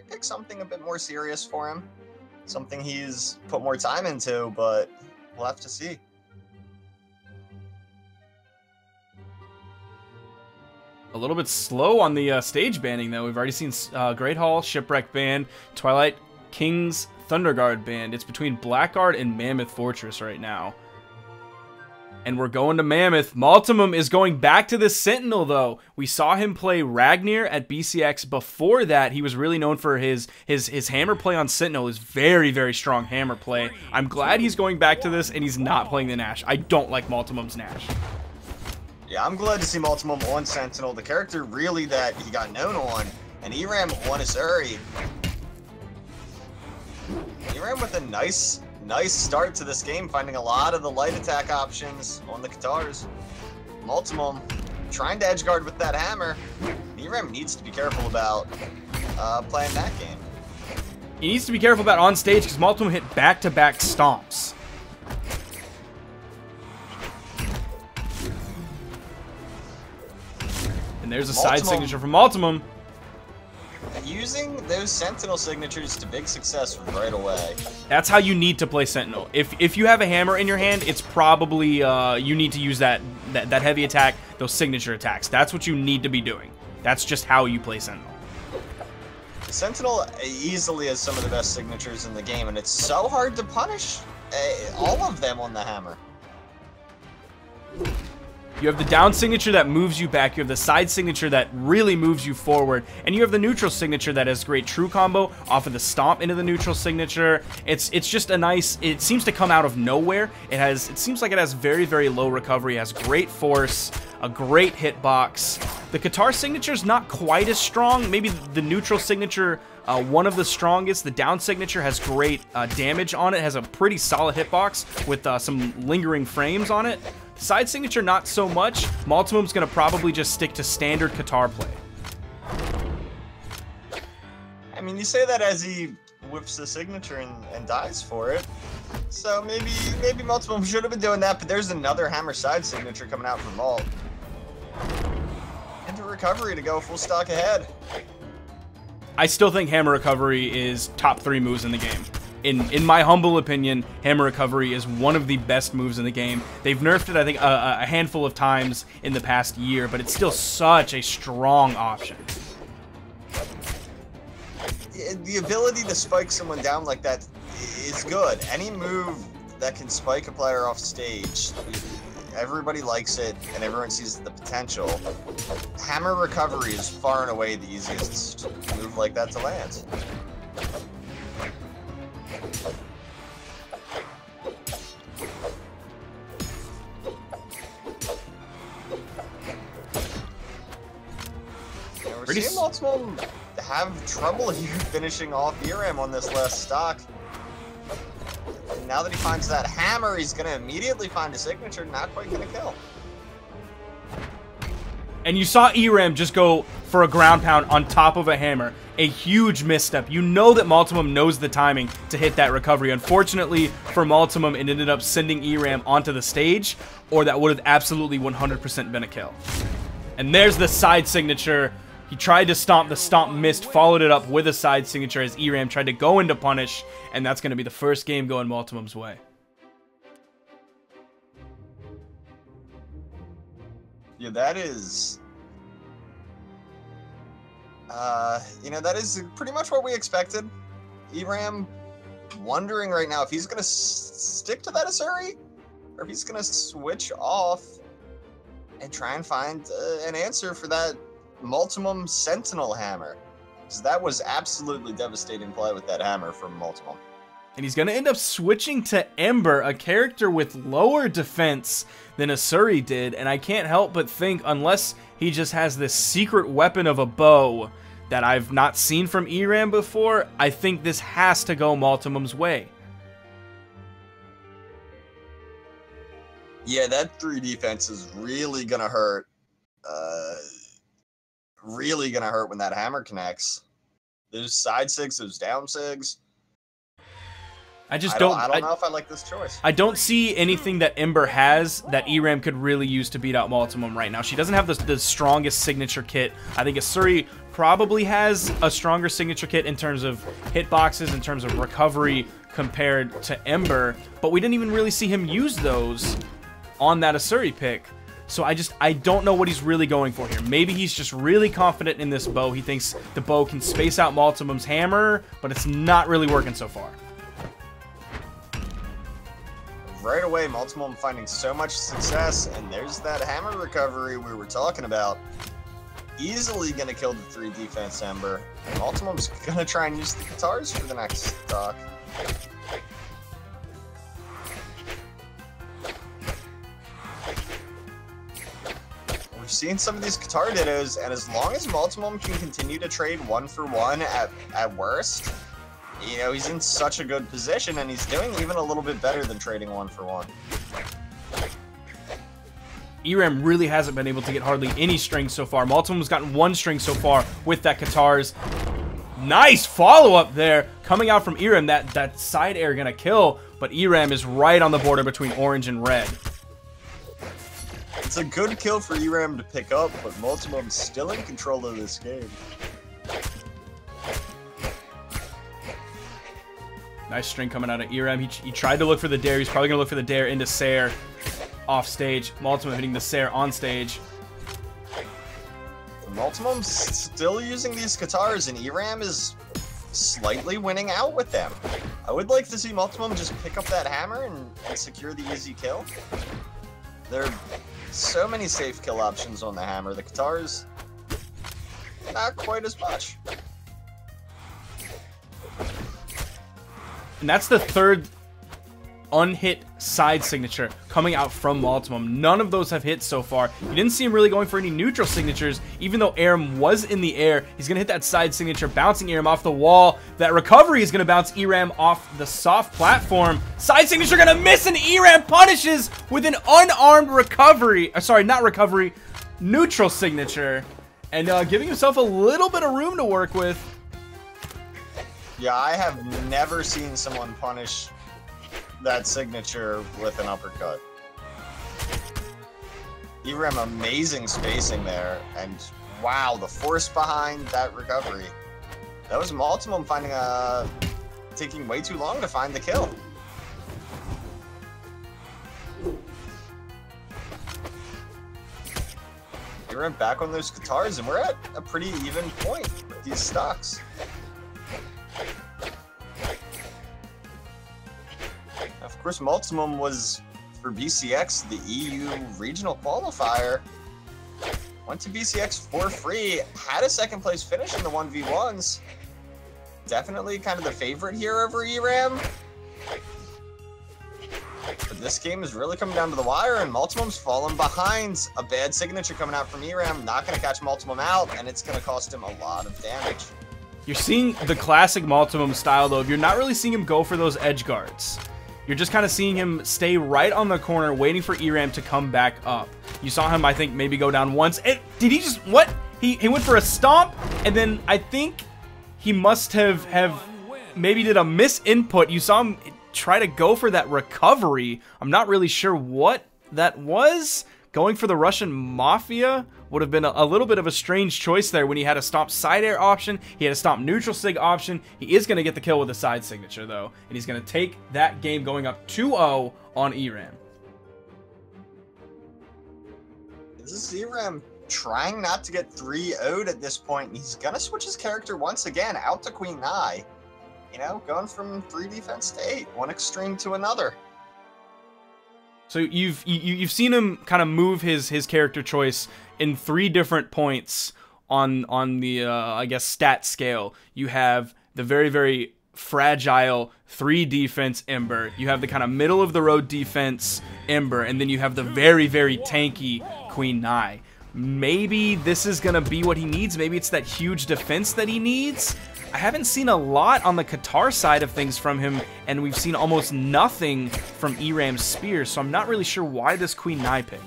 pick something a bit more serious for him, something he's put more time into. But we'll have to see. A little bit slow on the stage banning, though. We've already seen Great Hall, Shipwreck banned, Twilight King's Thunderguard banned. It's between Blackguard and Mammoth Fortress right now. And we're going to Mammoth. Multimum is going back to the Sentinel, though. We saw him play Ragnir at BCX. Before that, he was really known for his hammer play on Sentinel. His very, very strong hammer play. I'm glad he's going back to this, and he's not playing the Nash. I don't like Multimum's Nash. Yeah, I'm glad to see Multimum on Sentinel, the character really that he got known on. And ERAM on Asuri. ERAM with a nice start to this game, finding a lot of the light attack options on the Katars. Multimum trying to edgeguard with that hammer. ERAM needs to be careful about playing that game. He needs to be careful about on stage because Multimum hit back-to-back stomps. And there's a side signature from Multimum. Using those Sentinel signatures to big success right away. That's how you need to play Sentinel. If you have a hammer in your hand, it's probably you need to use that heavy attack, those signature attacks. That's what you need to be doing. That's just how you play Sentinel. Sentinel easily has some of the best signatures in the game, and it's so hard to punish all of them on the hammer. You have the down signature that moves you back, you have the side signature that really moves you forward, and you have the neutral signature that has great true combo off of the stomp into the neutral signature. It's just a nice, it seems to come out of nowhere. It seems like it has very, very low recovery, it has great force, a great hitbox. The Katar signature is not quite as strong. Maybe the neutral signature, one of the strongest. The down signature has great damage on it, has a pretty solid hitbox with some lingering frames on it. Side signature, not so much. Multimum's going to probably just stick to standard Katar play. I mean, you say that as he whips the signature and dies for it. So maybe Multimum should have been doing that, but there's another hammer side signature coming out from Mult. Into recovery to go full stock ahead. I still think hammer recovery is top 3 moves in the game. In my humble opinion, hammer recovery is one of the best moves in the game. They've nerfed it, I think, a handful of times in the past year, but it's still such a strong option. The ability to spike someone down like that is good. Any move that can spike a player off stage, everybody likes it, and everyone sees the potential. Hammer recovery is far and away the easiest move like that to land. We're seeing Multimum have trouble here finishing off ERAM on this last stock. And now that he finds that hammer, he's going to immediately find a signature, not quite going to kill. And you saw ERAM just go for a ground pound on top of a hammer. A huge misstep. You know that Multimum knows the timing to hit that recovery. Unfortunately for Multimum, it ended up sending ERAM onto the stage, or that would have absolutely 100% been a kill. And there's the side signature. He tried to stomp, the stomp missed, followed it up with a side signature as ERAM tried to go into punish, and that's going to be the first game going Multimum's way. Yeah, that is That is pretty much what we expected. ERAM wondering right now if he's going to stick to that Asuri, or if he's going to switch off and try and find an answer for that Multimum Sentinel Hammer. Because that was absolutely devastating play with that hammer from Multimum. And he's going to end up switching to Ember, a character with lower defense than Asuri did. And I can't help but think, unless he just has this secret weapon of a bow that I've not seen from ERAM before, I think this has to go Multimum's way. Yeah, that 3 defense is really going to hurt. Really going to hurt when that hammer connects. There's side sigs, there's down sigs. I don't know if I like this choice. I don't see anything that Ember has that ERAM could really use to beat out Multimum right now. She doesn't have the strongest signature kit. I think Asuri probably has a stronger signature kit in terms of hitboxes, in terms of recovery compared to Ember, but we didn't even really see him use those on that Asuri pick. So I don't know what he's really going for here. Maybe he's just really confident in this bow. He thinks the bow can space out Multimum's hammer, but it's not really working so far. Right away, Multimum finding so much success, and there's that hammer recovery we were talking about. Easily going to kill the 3 defense Ember. Multimum's going to try and use the guitars for the next stock. We're seeing some of these guitar dittos, and as long as Multimum can continue to trade 1 for 1 at worst, he's in such a good position, and he's doing even a little bit better than trading 1 for 1. ERAM really hasn't been able to get hardly any strings so far. Multimum's gotten 1 string so far with that guitars. Nice follow-up there coming out from ERAM. That side air gonna kill, but ERAM is right on the border between orange and red. It's a good kill for ERAM to pick up, but Multimum's still in control of this game. Nice string coming out of ERAM. He tried to look for the dare. He's probably going to look for the dare into Sair off stage. Multimum hitting the Sair on stage. Multimum's still using these guitars, and ERAM is slightly winning out with them. I would like to see Multimum just pick up that hammer and secure the easy kill. There are so many safe kill options on the hammer. The guitars, not quite as much. And that's the 3rd unhit side signature coming out from Multimum. None of those have hit so far. You didn't see him really going for any neutral signatures, even though ERAM was in the air. He's going to hit that side signature, bouncing ERAM off the wall. That recovery is going to bounce ERAM off the soft platform. Side signature going to miss, and ERAM punishes with an unarmed recovery. Sorry, not recovery, neutral signature. And giving himself a little bit of room to work with. Yeah, I have never seen someone punish that signature with an uppercut. ERAM, amazing spacing there, and wow, the force behind that recovery. That was Multimum taking way too long to find the kill. ERAM back on those guitars, and we're at a pretty even point with these stocks. Of course, Multimum was, for BCX, the EU regional qualifier. Went to BCX for free, had a 2nd place finish in the 1v1s. Definitely kind of the favorite here over ERAM. But this game is really coming down to the wire, and Multimum's fallen behind. A bad signature coming out from ERAM, not going to catch Multimum out, and it's going to cost him a lot of damage. You're seeing the classic Multimum style, though. You're not really seeing him go for those edge guards. You're just kind of seeing him stay right on the corner, waiting for ERAM to come back up. You saw him, I think, maybe go down once. Did he just, what? He went for a stomp, and then I think he must have maybe did a misinput. You saw him try to go for that recovery. I'm not really sure what that was. Going for the Russian Mafia would have been a little bit of a strange choice there when he had a stomp side air option. He had a stomp neutral sig option. He is going to get the kill with a side signature, though. And he's going to take that game going up 2-0 on ERAM. This is ERAM trying not to get 3-0'd at this point. He's gonna switch his character once again out to Queen Nai. You know, going from 3 defense to 8, one extreme to another. So you've seen him kind of move his character choice in 3 different points on the I guess stat scale. You have the very, very fragile 3 defense Ember, you have the kind of middle of the road defense Ember, and then you have the very, very tanky Queen Nai. Maybe this is gonna be what he needs. Maybe it's that huge defense that he needs. I haven't seen a lot on the Katar side of things from him, and we've seen almost nothing from ERAM's Spear, so I'm not really sure why this Queen Nai pick.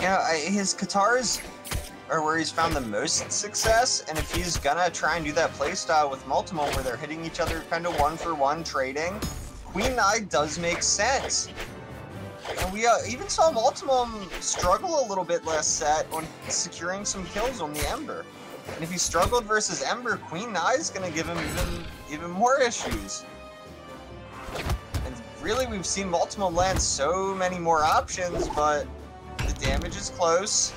Yeah, his Katars are where he's found the most success, and if he's gonna try and do that playstyle with Multimum where they're hitting each other kind of 1-for-1 trading, Queen Nai does make sense. And we even saw Multimum struggle a little bit last set on securing some kills on the Ember. And if he struggled versus Ember, Queen Nai is going to give him even more issues. And really, we've seen Multimum land so many more options, but the damage is close.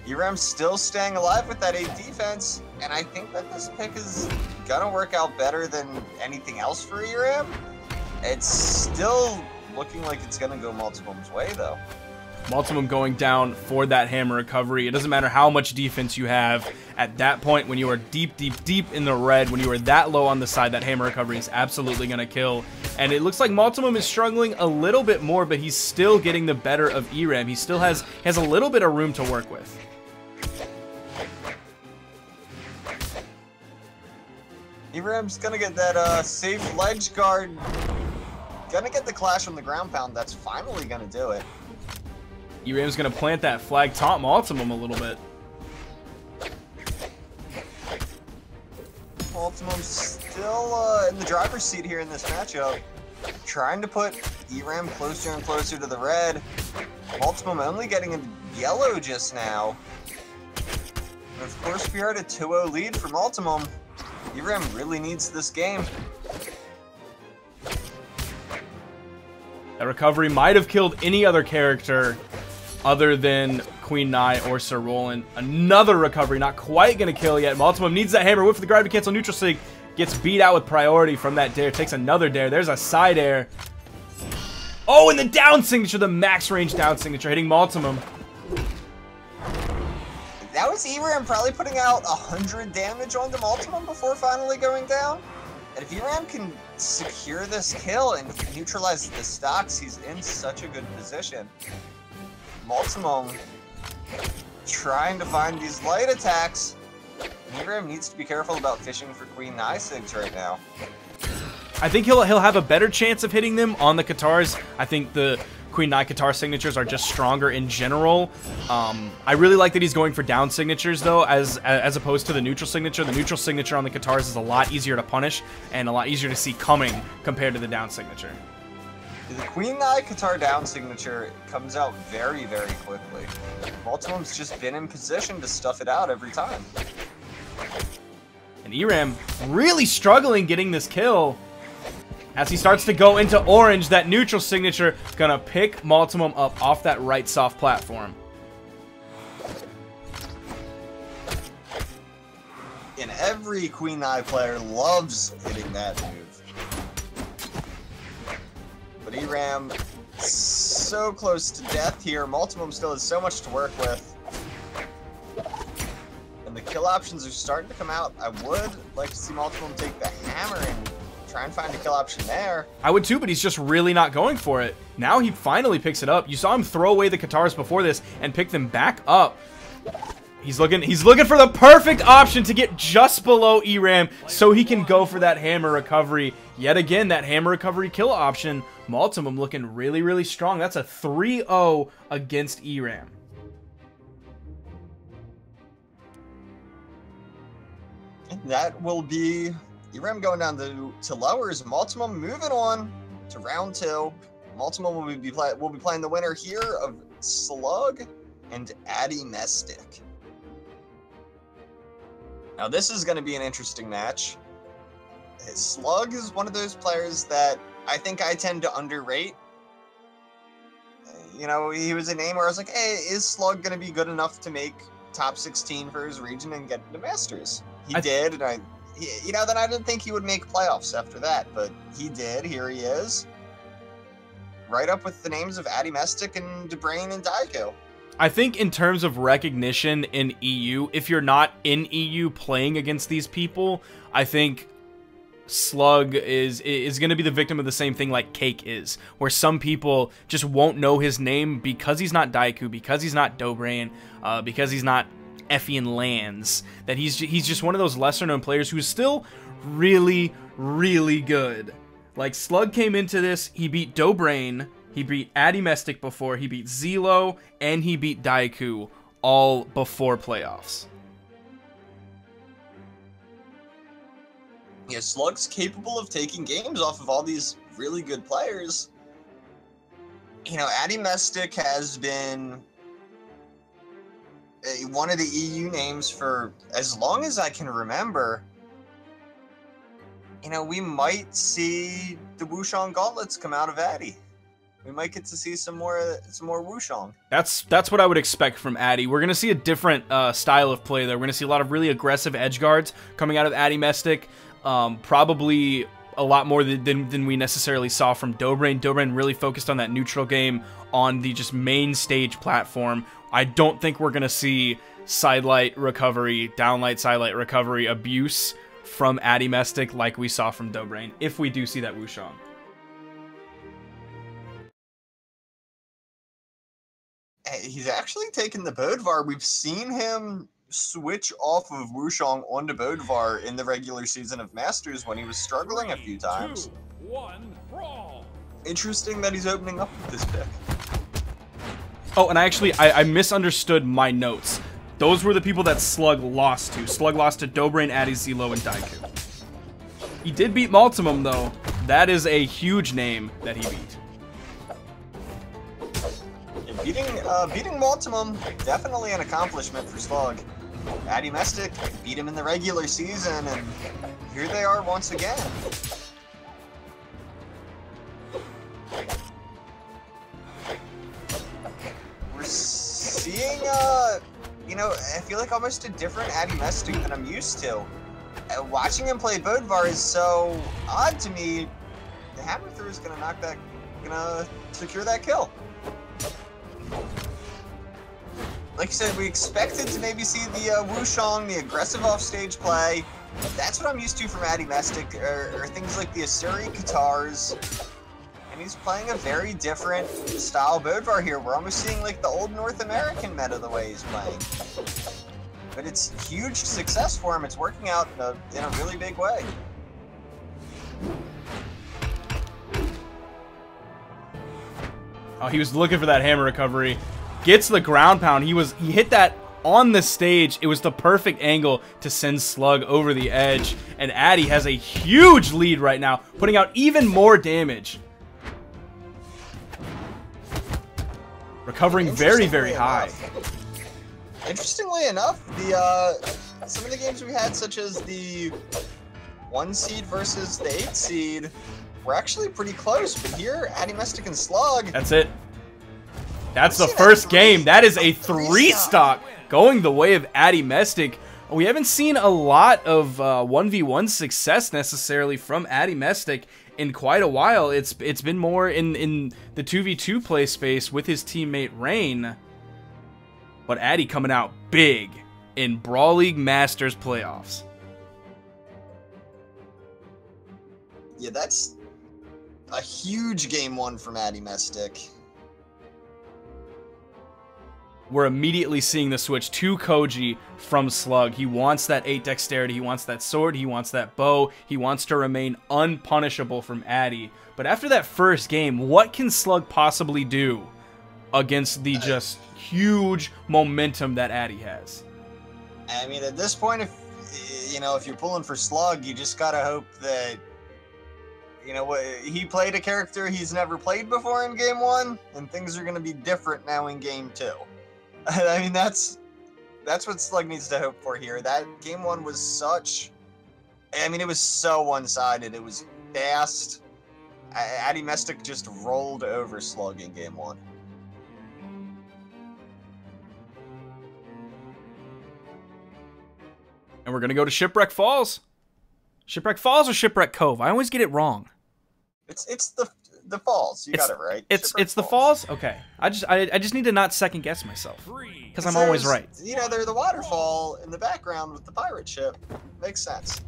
ERAM's still staying alive with that 8 defense, and I think that this pick is going to work out better than anything else for ERAM. It's still looking like it's going to go Multimum's way, though. Multimum going down for that hammer recovery. It doesn't matter how much defense you have. At that point, when you are deep, deep, deep in the red, when you are that low on the side, that hammer recovery is absolutely going to kill. And it looks like Multimum is struggling a little bit more, but he's still getting the better of ERAM. He still has a little bit of room to work with. ERAM's going to get that safe ledge guard. Gonna get the clash on the ground pound. That's finally gonna do it. ERAM's gonna plant that flag, taunt Multimum a little bit. Multimum's still in the driver's seat here in this matchup, trying to put ERAM closer and closer to the red. Multimum only getting into yellow just now. And of course, we are at a 2-0 lead for Multimum. ERAM really needs this game. That recovery might have killed any other character other than Queen Nai or Sir Roland. Another recovery, not quite going to kill yet. Multimum needs that hammer. Whip for the gravity cancel. Neutral sig gets beat out with priority from that dare. Takes another dare. There's a side air. Oh, and the down signature, the max range down signature, hitting Multimum. That was ERAM probably putting out 100 damage on the Multimum before finally going down. And if ERAM can secure this kill and neutralize the stocks, he's in such a good position. Multimum trying to find these light attacks. ERAM needs to be careful about fishing for Queen Nai Sigs right now. I think he'll have a better chance of hitting them on the Katars. I think the Queen Nai Katar signatures are just stronger in general. I really like that he's going for down signatures though, as opposed to the neutral signature. The neutral signature on the Katars is a lot easier to punish and a lot easier to see coming compared to the down signature. The Queen Nai Katar down signature comes out very, very quickly. Multimum's just been in position to stuff it out every time. And ERAM really struggling getting this kill. As he starts to go into orange, that neutral signature gonna pick Multimum up off that right soft platform. And every Queen Nai player loves hitting that move. But ERAM so close to death here. Multimum still has so much to work with. And the kill options are starting to come out. I would like to see Multimum take the hammer and try and find a kill option there. I would too, but he's just really not going for it. Now he finally picks it up. You saw him throw away the Katars before this and pick them back up. He's looking for the perfect option to get just below ERAM so he can go for that hammer recovery. Yet again, that hammer recovery kill option. Multimum looking really, really strong. That's a 3-0 against ERAM. And that will be ERAM going down to lowers. Multimum moving on to round 2. Multimum will be playing the winner here of Slug and Addy Mestic. Now this is going to be an interesting match. Slug is one of those players that I think I tend to underrate. You know, he was a name where I was like, hey, is Slug going to be good enough to make top 16 for his region and get into Masters? He did, and then I didn't think he would make playoffs after that, but he did. Here he is. Right up with the names of Addy Mestic and DeBrain and Daiko. I think in terms of recognition in EU, if you're not in EU playing against these people, I think Slug is going to be the victim of the same thing like Cake is, where some people just won't know his name because he's not Daiku, because he's not Dobrain, because he's not Effian Lands, that he's just one of those lesser known players who's still really, really good. Like, Slug came into this, he beat Dobrain, he beat Addy Mestic before, he beat Zelo, and he beat Daiku all before playoffs. Yeah, Slug's capable of taking games off of all these really good players. You know, Addy Mestic has been one of the EU names for as long as I can remember. You know, we might see the Wushang Gauntlets come out of Addy. We might get to see some more Wushang. That's what I would expect from Addy. We're gonna see a different style of play there. We're gonna see a lot of really aggressive edge guards coming out of Addy Mestic. Probably a lot more than we necessarily saw from Dobrain. Dobrain really focused on that neutral game on the just main stage platform. I don't think we're gonna see sidelight recovery, downlight sidelight recovery abuse from Addy Mestic like we saw from Dobrain, if we do see that Wushang. He's actually taken the Bodvar. We've seen him switch off of Wushang onto Bodvar in the regular season of Masters when he was struggling a few times. 3, 2, 1, brawl. Interesting that he's opening up with this pick. Oh, and I misunderstood my notes. Those were the people that Slug lost to. Slug lost to Dobrain, Addy, Zelo, and Daiku. He did beat Multimum, though. That is a huge name that he beat. Yeah, beating Multimum, definitely an accomplishment for Slug. Addy Mestic beat him in the regular season, and here they are once again. We're seeing, you know, I feel like almost a different Addy Mestic than I'm used to. Watching him play Bodvar is so odd to me. The hammer throw is gonna secure that kill. Like I said, we expected to maybe see the Wushang, the aggressive offstage play. That's what I'm used to from Addy Mestic, or things like the Asuri Katars. And he's playing a very different style Bodvar here. We're almost seeing like the old North American meta the way he's playing. But it's huge success for him. It's working out in a really big way. Oh, he was looking for that hammer recovery. Gets the ground pound. He hit that on the stage. It was the perfect angle to send Slug over the edge. And Addy has a huge lead right now, putting out even more damage. Recovering very, very high. Interestingly enough, some of the games we had, such as the 1 seed versus the 8 seed, were actually pretty close. But here, Addy Mestic and Slug. That's it. That's the first game. That is a 3-stock going the way of Addy Mestic. We haven't seen a lot of 1v1 success necessarily from Addy Mestic in quite a while. It's been more in the 2v2 play space with his teammate Rain. But Addy coming out big in Brawl League Masters playoffs. Yeah, that's a huge game 1 from Addy Mestic. We're immediately seeing the switch to Koji from Slug. He wants that 8 dexterity, he wants that sword, he wants that bow, he wants to remain unpunishable from Addy. But after that first game, what can Slug possibly do against the just huge momentum that Addy has? I mean, at this point, if you're pulling for Slug, you just gotta hope that, he played a character he's never played before in game 1, and things are gonna be different now in game 2. I mean, that's what Slug needs to hope for here. That game 1 was it was so one-sided. It was fast. Addy Mestic just rolled over Slug in game 1. And we're going to go to Shipwreck Falls. Shipwreck Falls or Shipwreck Cove? I always get it wrong. It's the falls. You got it right. It's the falls? Okay. I just need to not second guess myself. Because I'm always right. You know, there's the waterfall in the background with the pirate ship. Makes sense.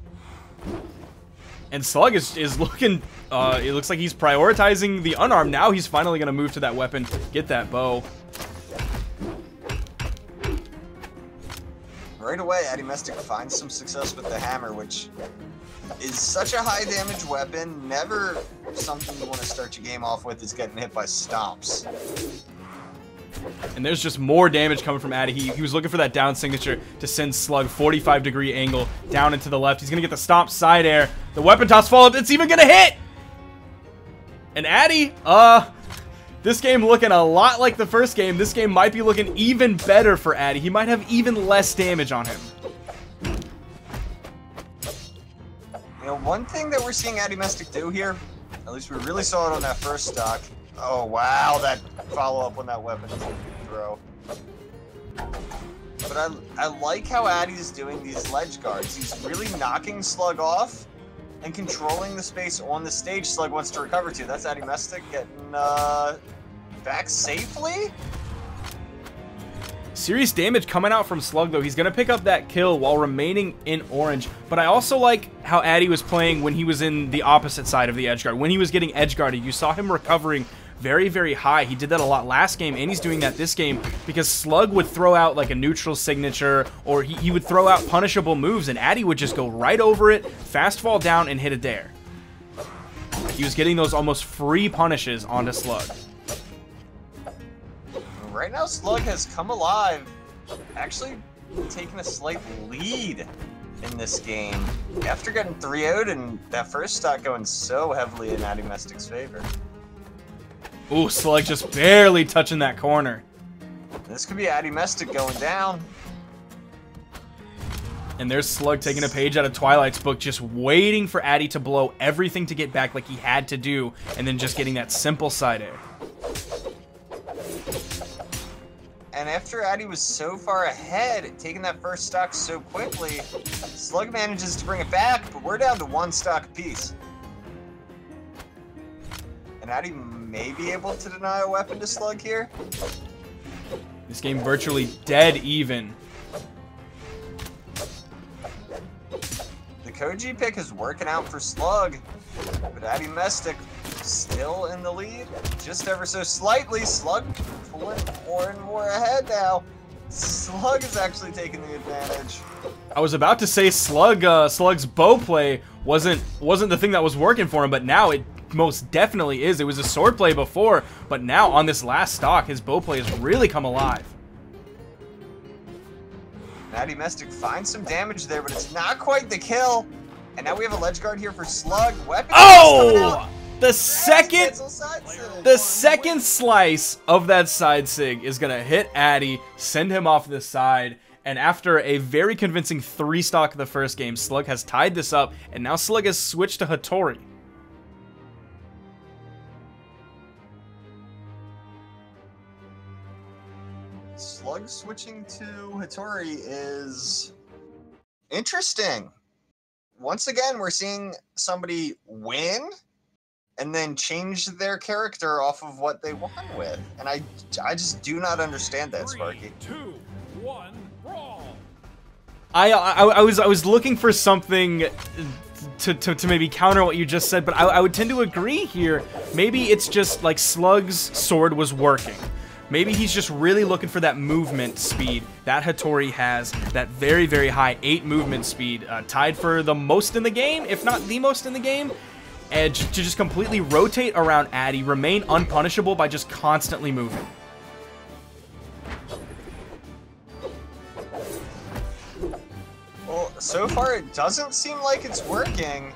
And Slug is looking, it looks like he's prioritizing the unarmed. Now he's finally going to move to that weapon, get that bow. Right away, Addy Mestic finds some success with the hammer, which is such a high damage weapon. Never something you want to start your game off with is getting hit by stomps. And there's just more damage coming from Addy. He was looking for that down signature to send Slug 45-degree angle down into the left. He's going to get the stomp side air. The weapon toss follow-up. It's even going to hit! And Addy, this game looking a lot like the first game. This game might be looking even better for Addy. He might have even less damage on him. You know, one thing that we're seeing Addy Mestic do here, at least we really saw it on that first stock. Oh, wow, that follow-up on that weapon throw. But I like how Addy's doing these ledge guards. He's really knocking Slug off and controlling the space on the stage Slug wants to recover to. That's Addy Mestic getting back safely. Serious damage coming out from Slug, though. He's going to pick up that kill while remaining in orange. But I also like how Addy was playing when he was in the opposite side of the edge guard. When he was getting edge guarded, you saw him recovering very, very high. He did that a lot last game, and he's doing that this game because Slug would throw out like a neutral signature, or he would throw out punishable moves, and Addy would just go right over it, fast fall down, and hit it there. He was getting those almost free punishes onto Slug. Right now, Slug has come alive, actually taking a slight lead in this game after getting 3-0'd and that first stock going so heavily in Addy Mestic's favor. Ooh, Slug just barely touching that corner. This could be Addy Mestic going down. And there's Slug taking a page out of Twilight's book, just waiting for Addy to blow everything to get back like he had to do, and then just getting that simple side air. And after Addy was so far ahead, taking that first stock so quickly, Slug manages to bring it back, but we're down to one stock apiece. And Addy may be able to deny a weapon to Slug here. This game virtually dead even. The Koji pick is working out for Slug, but Addy Mestic still in the lead, just ever so slightly. Slug pulling more and more ahead now. Slug is actually taking the advantage. I was about to say Slug's bow play wasn't the thing that was working for him, but now it most definitely is. It was a sword play before, but now on this last stock, his bow play has really come alive. Addy Mestic finds some damage there, but it's not quite the kill. And now we have a ledge guard here for Slug. Weapon Oh! The second slice of that side sig is going to hit Addy, send him off the side, and after a very convincing 3 stock of the first game, Slug has tied this up, and now Slug has switched to Hattori. Slug switching to Hattori is interesting. Once again, we're seeing somebody win and then change their character off of what they won with. And I just do not understand that, Sparky. 3, 2, 1, brawl. I was looking for something to maybe counter what you just said, but I would tend to agree here. Maybe it's just like Slug's sword was working. Maybe he's just really looking for that movement speed that Hattori has, that very, very high 8 movement speed, tied for the most in the game, if not the most in the game. And to just completely rotate around Addy, remain unpunishable by just constantly moving. Well, so far it doesn't seem like it's working.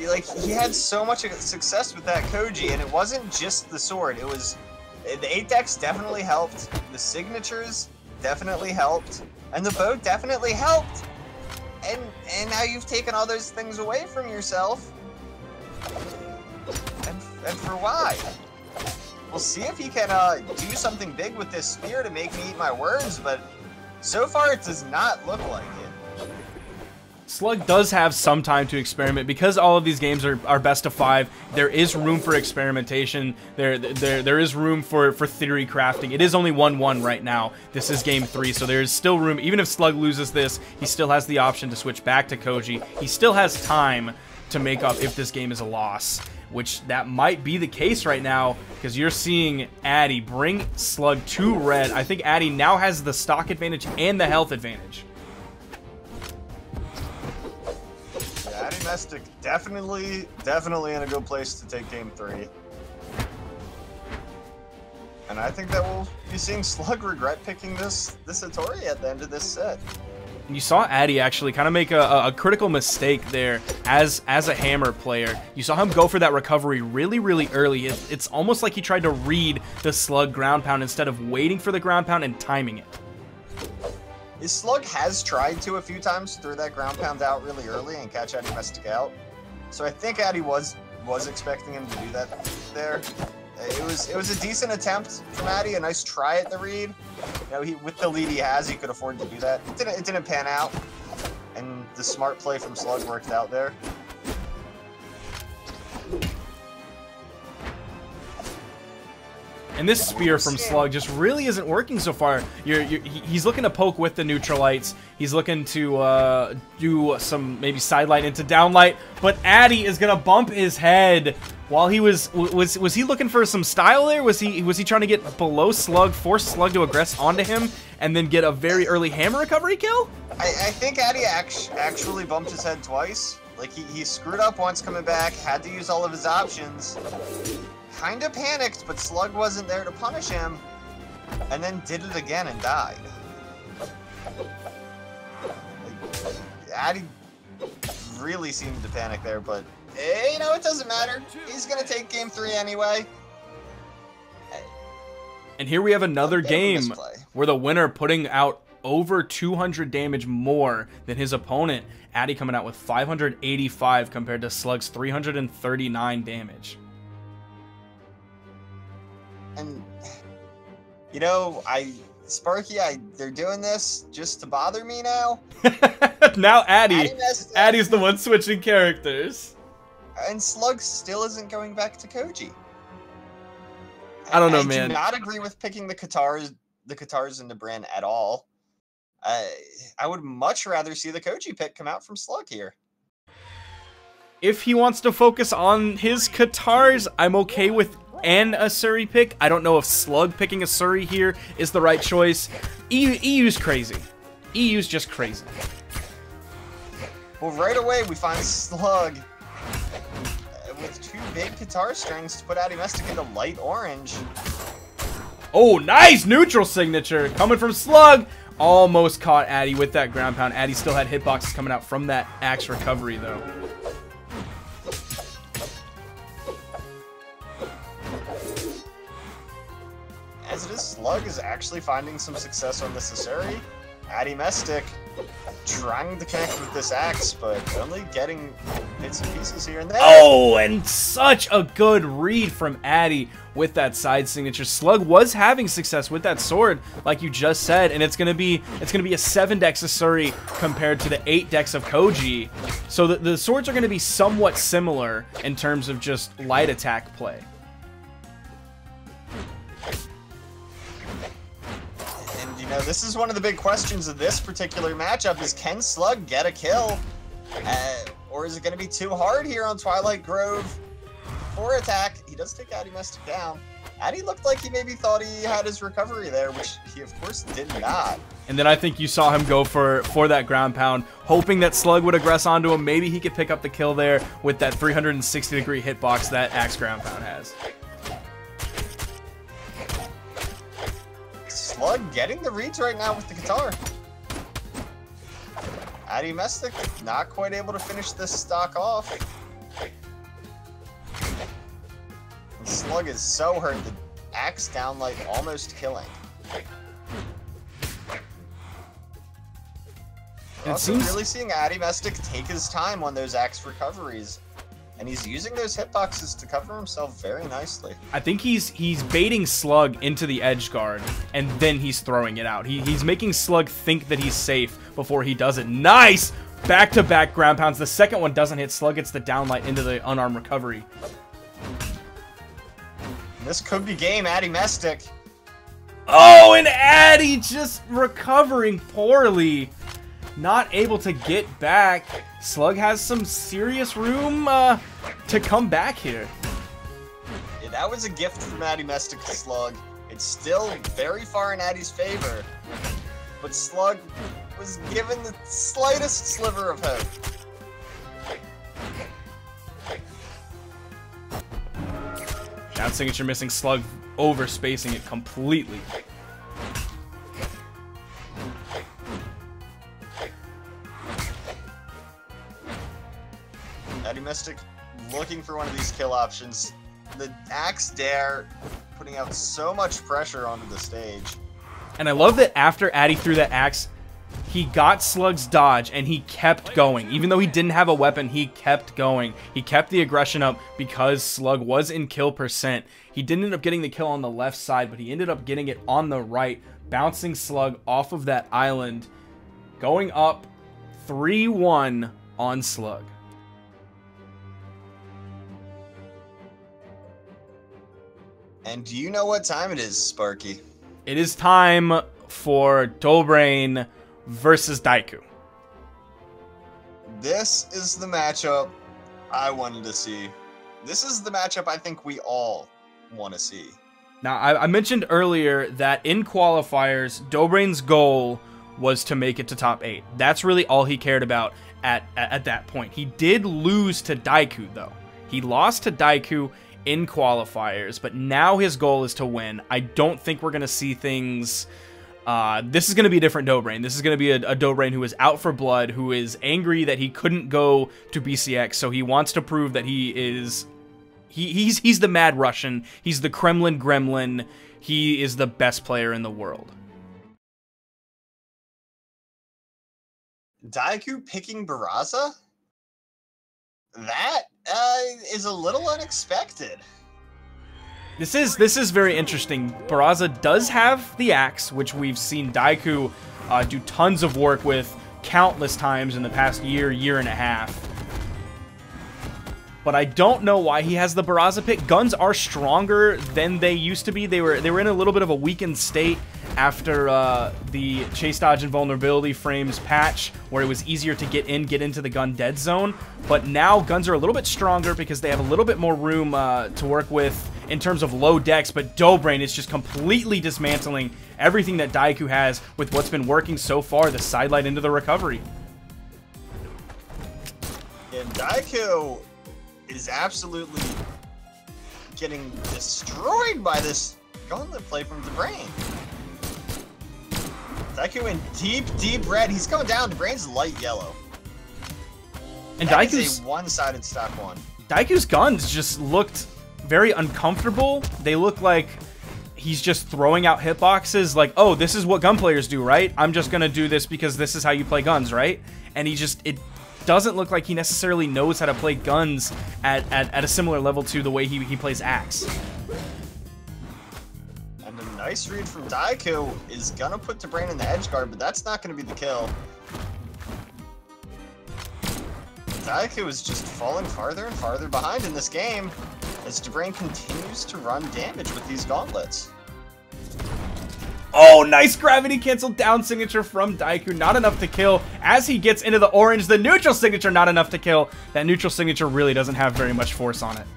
Like, he had so much success with that Koji, and it wasn't just the sword. It was the 8 decks definitely helped, the signatures definitely helped, and the bow definitely helped. And now you've taken all those things away from yourself. And for why? We'll see if he can do something big with this spear to make me eat my words, but So far, it does not look like it. Slug does have some time to experiment because all of these games are best of 5. There is room for experimentation. There is room for theory crafting. It is only 1-1 right now. This is game 3, so there is still room. Even if Slug loses this, he still has the option to switch back to Koji. He still has time to make up if this game is a loss, which that might be the case right now because you're seeing Addy bring Slug to red. I think Addy now has the stock advantage and the health advantage. Addy Mestic definitely in a good place to take game 3. And I think that we'll be seeing Slug regret picking this Hattori at the end of this set. You saw Addy actually kind of make a critical mistake there as a hammer player. You saw him go for that recovery really early. It's almost like he tried to read the Slug ground pound instead of waiting for the ground pound and timing it. His Slug has tried to a few times throw that ground pound out really early and catch Addy Mestic out. So I think Addy was expecting him to do that there. It was a decent attempt from Addy, a nice try at the read. You know, with the lead he has, he could afford to do that. It didn't pan out, and the smart play from Slug worked out there. And this spear from Slug just really isn't working so far. He's looking to poke with the neutralites. He's looking to do some maybe sidelight into downlight, but Addy is gonna bump his head. While he was he looking for some style there? Was he trying to get below Slug, force Slug to aggress onto him, and then get a very early hammer recovery kill? I think Addy actually bumped his head twice. Like he screwed up once coming back, had to use all of his options. Kinda panicked, but Slug wasn't there to punish him, and then did it again and died. Like, Addy really seemed to panic there, but you know, it doesn't matter. He's gonna take game 3 anyway. And here we have another game where the winner putting out over 200 damage more than his opponent. Addy coming out with 585 compared to Slug's 339 damage. And, you know, Sparky, they're doing this just to bother me now. Now Addy's the one switching characters. And Slug still isn't going back to Koji. I don't know, man. I do not agree with picking the Katars into Bran at all. I would much rather see the Koji pick come out from Slug here. If he wants to focus on his Katars, I'm okay with an Asuri pick. I don't know if Slug picking Asuri here is the right choice. EU's crazy. EU's just crazy. Well, right away we find Slug with 2 big Katar strings to put Addy Mestic into light orange. Oh, nice neutral signature coming from Slug. Almost caught Addy with that ground pound. Addy still had hitboxes coming out from that axe recovery though. As it is, Slug is actually finding some success on this Asuri. Addy Mestic trying to connect with this axe, but only getting bits and pieces here and there. Oh, and such a good read from Addy with that side signature. Slug was having success with that sword, like you just said, and it's gonna be a 7 dex Asuri compared to the 8 dex of Koji. So the swords are gonna be somewhat similar in terms of just light attack play. You know, this is one of the big questions of this particular matchup is, can Slug get a kill? Or is it going to be too hard here on Twilight Grove for attack? He does take Addy Mestic down. Addy looked like he maybe thought he had his recovery there, which he of course did not. And then I think you saw him go for that ground pound, hoping that Slug would aggress onto him. Maybe he could pick up the kill there with that 360-degree hitbox that axe ground pound has. Slug getting the reads right now with the Katar. Addy Mestic not quite able to finish this stock off. And Slug is so hurt, the axe downlight almost killing. Also really seeing Addy Mestic take his time on those axe recoveries And he's using those hitboxes to cover himself very nicely. I think he's baiting Slug into the edge guard, and then he's throwing it out. He's making Slug think that he's safe before he does it. Nice! Back-to-back ground pounds. The second one doesn't hit Slug. It's the downlight into the unarmed recovery. This could be game, Addy Mestic. Oh, and Addy just recovering poorly. Not able to get back. Slug has some serious room to come back here. Yeah, that was a gift from Addy Mestic to Slug. It's still very far in Addy's favor, but Slug was given the slightest sliver of hope. Down signature missing, Slug overspacing it completely. Addy Mestic looking for one of these kill options. The Axe Dare putting out so much pressure onto the stage. And I love that after Addy threw that axe, he got Slug's dodge and he kept going. Even though he didn't have a weapon, he kept going. He kept the aggression up because Slug was in kill percent. He didn't end up getting the kill on the left side, but he ended up getting it on the right, bouncing Slug off of that island, going up 3-1 on Slug. And do you know what time it is, Sparky? It is time for Dobrain versus Daiku. This is the matchup I wanted to see. This is the matchup I think we all want to see. Now, I mentioned earlier that in qualifiers, Dobrain's goal was to make it to top 8. That's really all he cared about at that point. He did lose to Daiku, though. He lost to Daiku in qualifiers, but now his goal is to win. I don't think we're going to see things... this is going to be a different Dobrain. This is going to be a Dobrain who is out for blood, who is angry that he couldn't go to BCX, so he wants to prove that he is... He's the Mad Russian. He's the Kremlin Gremlin. He is the best player in the world. Daiku picking Barraza? That is a little unexpected. This is very interesting. Barraza does have the axe, which we've seen Daiku do tons of work with countless times in the past year and a half. But I don't know why he has the Barraza pick. Guns are stronger than they used to be. They were in a little bit of a weakened state after the chase dodge and vulnerability frames patch, where it was easier to get into the gun dead zone. But now guns are a little bit stronger because they have a little bit more room to work with in terms of low decks. But Dobrain is just completely dismantling everything that Daiku has with what's been working so far, the sidelight into the recovery. And Daiku is absolutely getting destroyed by this gauntlet play from Dobrain. Daiku in deep red. He's going down. Dobrain's light yellow. And that Daiku's is a one-sided stock one. Daiku's guns just looked very uncomfortable. They look like he's just throwing out hitboxes like, oh, this is what gun players do, right? I'm just gonna do this because this is how you play guns, right? And it doesn't look like he necessarily knows how to play guns at a similar level to the way he plays Axe. And a nice read from Daiku is gonna put Dobrain in the edge guard, but that's not gonna be the kill. Daiku is just falling farther and farther behind in this game as Dobrain continues to run damage with these gauntlets. Oh, nice gravity cancel down signature from Daiku. Not enough to kill as he gets into the orange. The neutral signature, not enough to kill. That neutral signature really doesn't have very much force on it.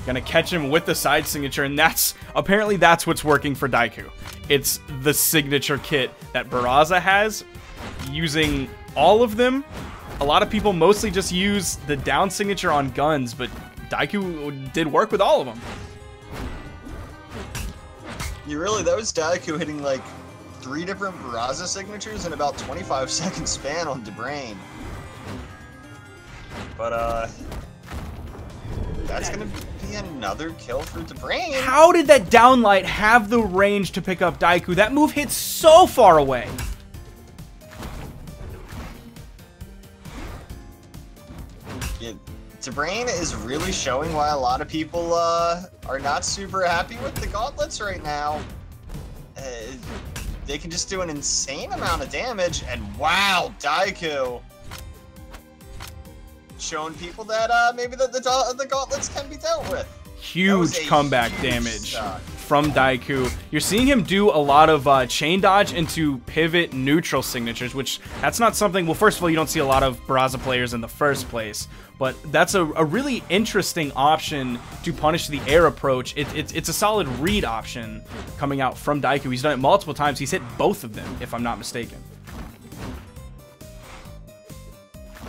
Gonna catch him with the side signature, and apparently that's what's working for Daiku. It's the signature kit that Barraza has, using all of them. A lot of people mostly just use the down signature on guns, but Daiku did work with all of them. That was Daiku hitting like 3 different Barraza signatures in about 25-second span on Dobrain. But that's gonna be another kill for Dobrain. How did that downlight have the range to pick up Daiku? That move hit so far away. Yeah, Dobrain is really showing why a lot of people are not super happy with the gauntlets right now. They can just do an insane amount of damage, and wow, Daiku showing people that maybe the gauntlets can be dealt with. Huge comeback huge damage stock from Daiku. You're seeing him do a lot of chain dodge into pivot neutral signatures, which that's not something, well, first of all, you don't see a lot of Barraza players in the first place, but that's a really interesting option to punish the air approach. It's a solid read option coming out from Daiku. He's done it multiple times. He's hit both of them, if I'm not mistaken.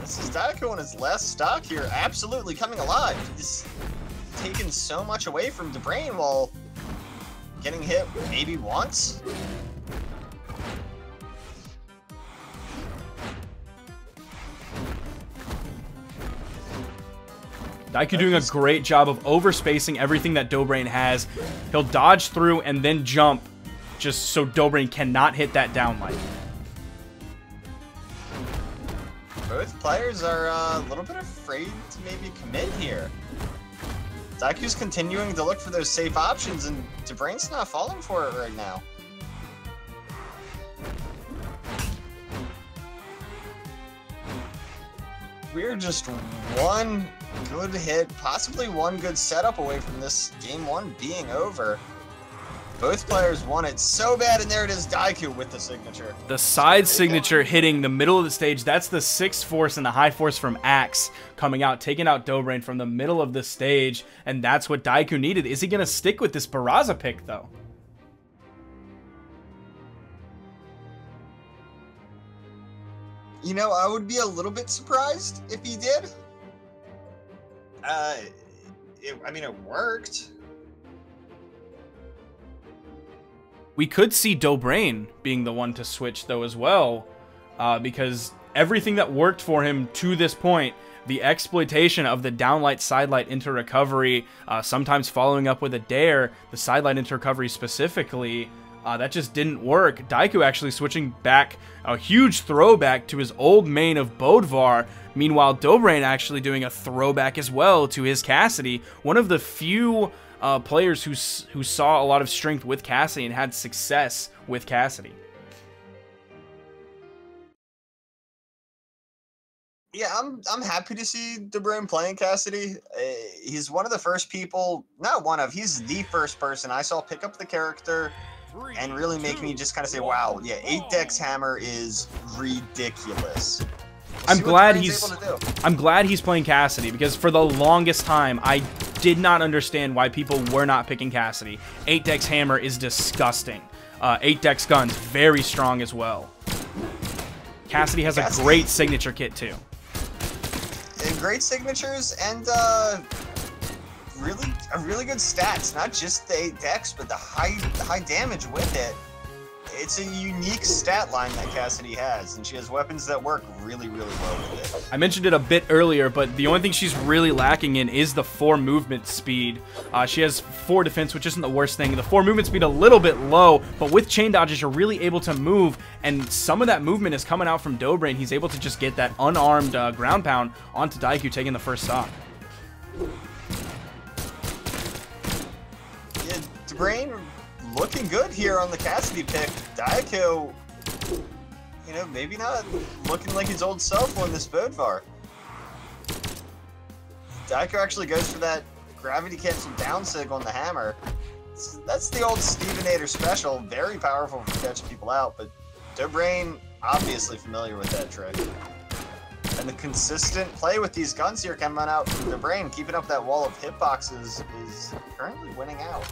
This is Daiku on his last stock here, absolutely coming alive. He's taken so much away from Dobrain while getting hit maybe once. Daiku doing a great job of overspacing everything that Dobrain has. He'll dodge through and then jump just so Dobrain cannot hit that downlight. Both players are a little bit afraid to maybe commit here. Daiku's continuing to look for those safe options, and Dobrain's not falling for it right now. We're just one good hit, possibly one good setup away from this game one being over. Both players want it so bad, and there it is, Daiku with the signature. The side signature hitting the middle of the stage. That's the 6th force and the high force from Axe coming out, taking out Dobrain from the middle of the stage, and that's what Daiku needed. Is he going to stick with this Barraza pick, though? You know, I would be a little bit surprised if he did. I mean, it worked. We could see Dobrain being the one to switch, though, as well, because everything that worked for him to this point, the exploitation of the downlight sidelight into recovery, sometimes following up with a dare, the sidelight into recovery specifically, that just didn't work. Daiku actually switching back, a huge throwback to his old main of Bodvar. Meanwhile, Dobrain actually doing a throwback as well to his Cassidy, one of the few players who saw a lot of strength with Cassidy and had success with Cassidy. Yeah, I'm happy to see Dobrain playing Cassidy. He's one of the first people, not one of, he's the first person I saw pick up the character and really make me just kind of say, wow, yeah, 8-Dex Hammer is ridiculous. I'm glad he's playing Cassidy, because for the longest time I did not understand why people were not picking Cassidy. 8-Dex Hammer is disgusting. 8-Dex Guns, very strong as well. Cassidy has a great signature kit too. And great signatures and really good stats. Not just the 8-Dex, but the high damage with it. It's a unique stat line that Cassidy has, and she has weapons that work really, really well with it. I mentioned it a bit earlier, but the only thing she's really lacking in is the 4 movement speed. She has 4 defense, which isn't the worst thing. The 4 movement speed a little bit low, but with chain dodges, you're really able to move, and some of that movement is coming out from Dobrain. He's able to just get that unarmed ground pound onto Daiku, taking the first stock. Yeah, Dobrain looking good here on the Cassidy pick. Daiku, you know, maybe not looking like his old self on this Bodvar. Daiku actually goes for that gravity cancel down sig on the hammer. That's the old Stevenator special, very powerful for catching people out, but Dobrain obviously familiar with that trick. And the consistent play with these guns here coming out from Dobrain, keeping up that wall of hitboxes, is currently winning out.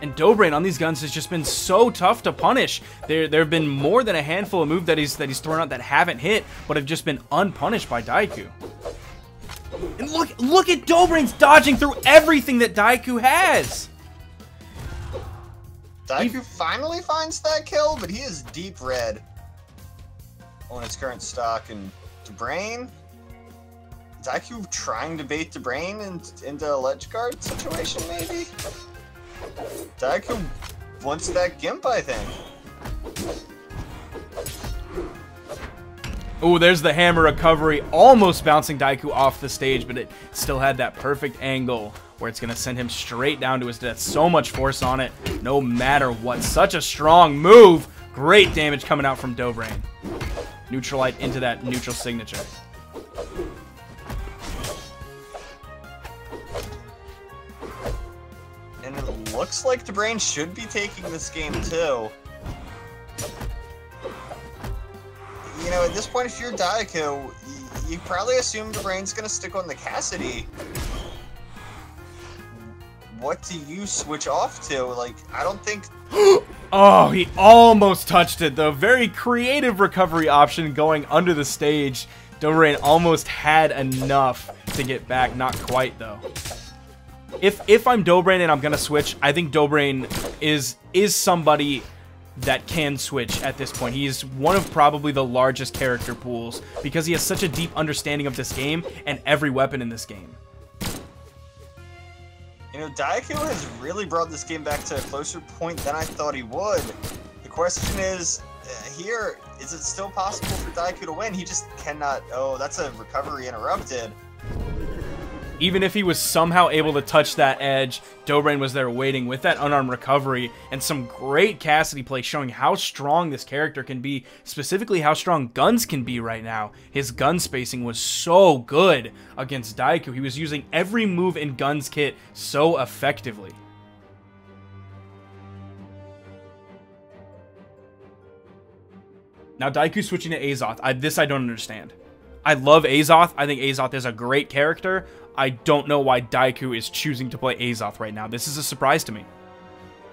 And Dobrain on these guns has just been so tough to punish. There have been more than a handful of moves that he's thrown out that haven't hit, but have just been unpunished by Daiku. And look at Dobrain's dodging through everything that Daiku has. Daiku finally finds that kill, but he is deep red on his current stock. And Dobrain, Daiku trying to bait Dobrain into a ledge guard situation, maybe? Daiku wants that Gimp, I think. Oh, there's the hammer recovery, almost bouncing Daiku off the stage, but it still had that perfect angle where it's going to send him straight down to his death. So much force on it, no matter what. Such a strong move. Great damage coming out from Dobrain. Neutralite into that neutral signature. And it looks like Dobrain should be taking this game too. You know, at this point, if you're Daiku, you probably assume Dobrain's gonna stick on the Cassidy. What do you switch off to? Like, I don't think... Oh, he almost touched it. The very creative recovery option going under the stage. Dobrain almost had enough to get back. Not quite, though. If I'm Dobrain and I'm gonna switch, I think Dobrain is somebody that can switch at this point. He is one of probably the largest character pools because he has such a deep understanding of this game and every weapon in this game. You know, Daiku has really brought this game back to a closer point than I thought he would. The question is, here, is it still possible for Daiku to win? He just cannot... Oh, that's a recovery interrupted. Even if he was somehow able to touch that edge, Dobrain was there waiting with that unarmed recovery and some great Cassidy play showing how strong this character can be, specifically how strong Guns can be right now. His gun spacing was so good against Daiku. He was using every move in Guns' kit so effectively. Now Daiku switching to Azoth. This I don't understand. I love Azoth. I think Azoth is a great character. I don't know why Daiku is choosing to play Azoth right now. This is a surprise to me.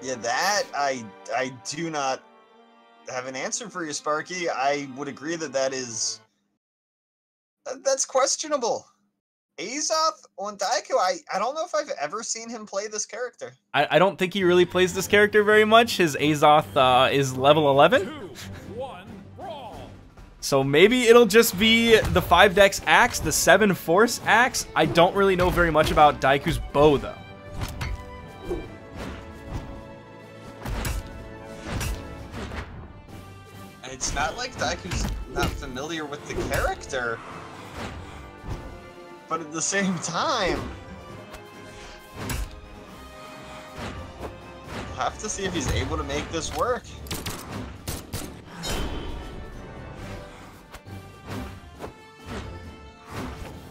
Yeah, that I do not have an answer for you, Sparky. I would agree that that's questionable. Azoth on Daiku, I don't know if I've ever seen him play this character. I don't think he really plays this character very much. His Azoth is level 11. 2, 1, brawl. So maybe it'll just be the 5 Dex axe, the 7 Force axe. I don't really know very much about Daiku's bow, though. It's not like Daiku's not familiar with the character, but at the same time, we'll have to see if he's able to make this work.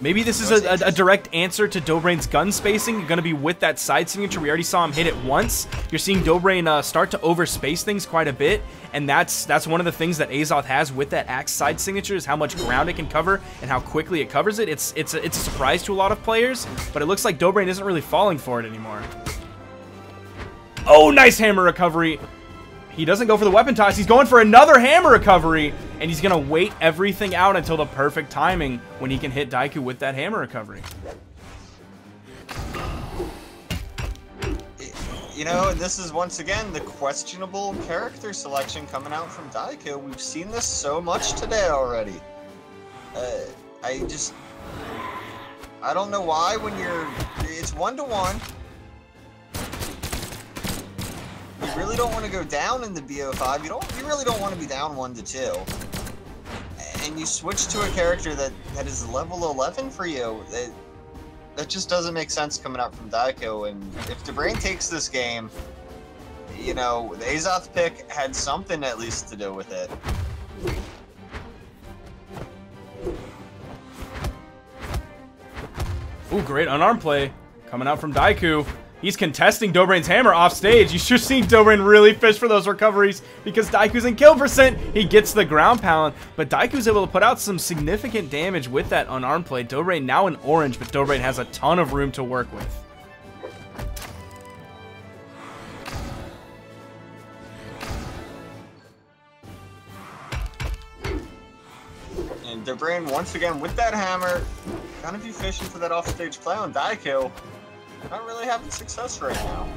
Maybe this is a direct answer to Dobrain's gun spacing. You're going to be with that side signature. We already saw him hit it once. You're seeing Dobrain start to overspace things quite a bit, and that's one of the things that Azoth has with that axe side signature is how much ground it can cover and how quickly it covers it. It's a surprise to a lot of players, but it looks like Dobrain isn't really falling for it anymore. Oh, nice hammer recovery. He doesn't go for the weapon toss. He's going for another hammer recovery, and he's going to wait everything out until the perfect timing when he can hit Daiku with that hammer recovery. You know, this is once again the questionable character selection coming out from Daiku. We've seen this so much today already. I don't know why when it's 1-to-1. You really don't want to go down in the BO5. You really don't want to be down 1-to-2. And you switch to a character that is level 11 for you. That just doesn't make sense coming out from Daiku. And if Dobrain takes this game, you know, the Azoth pick had something at least to do with it. Ooh, great unarmed play coming out from Daiku. He's contesting Dobrain's hammer off stage. You should see Dobrain really fish for those recoveries because Daiku's in kill percent. He gets the ground pound, but Daiku's able to put out some significant damage with that unarmed play. Dobrain now in orange, but Dobrain has a ton of room to work with. And Dobrain once again with that hammer, kind of be fishing for that offstage play on Daiku. Not really having success right now.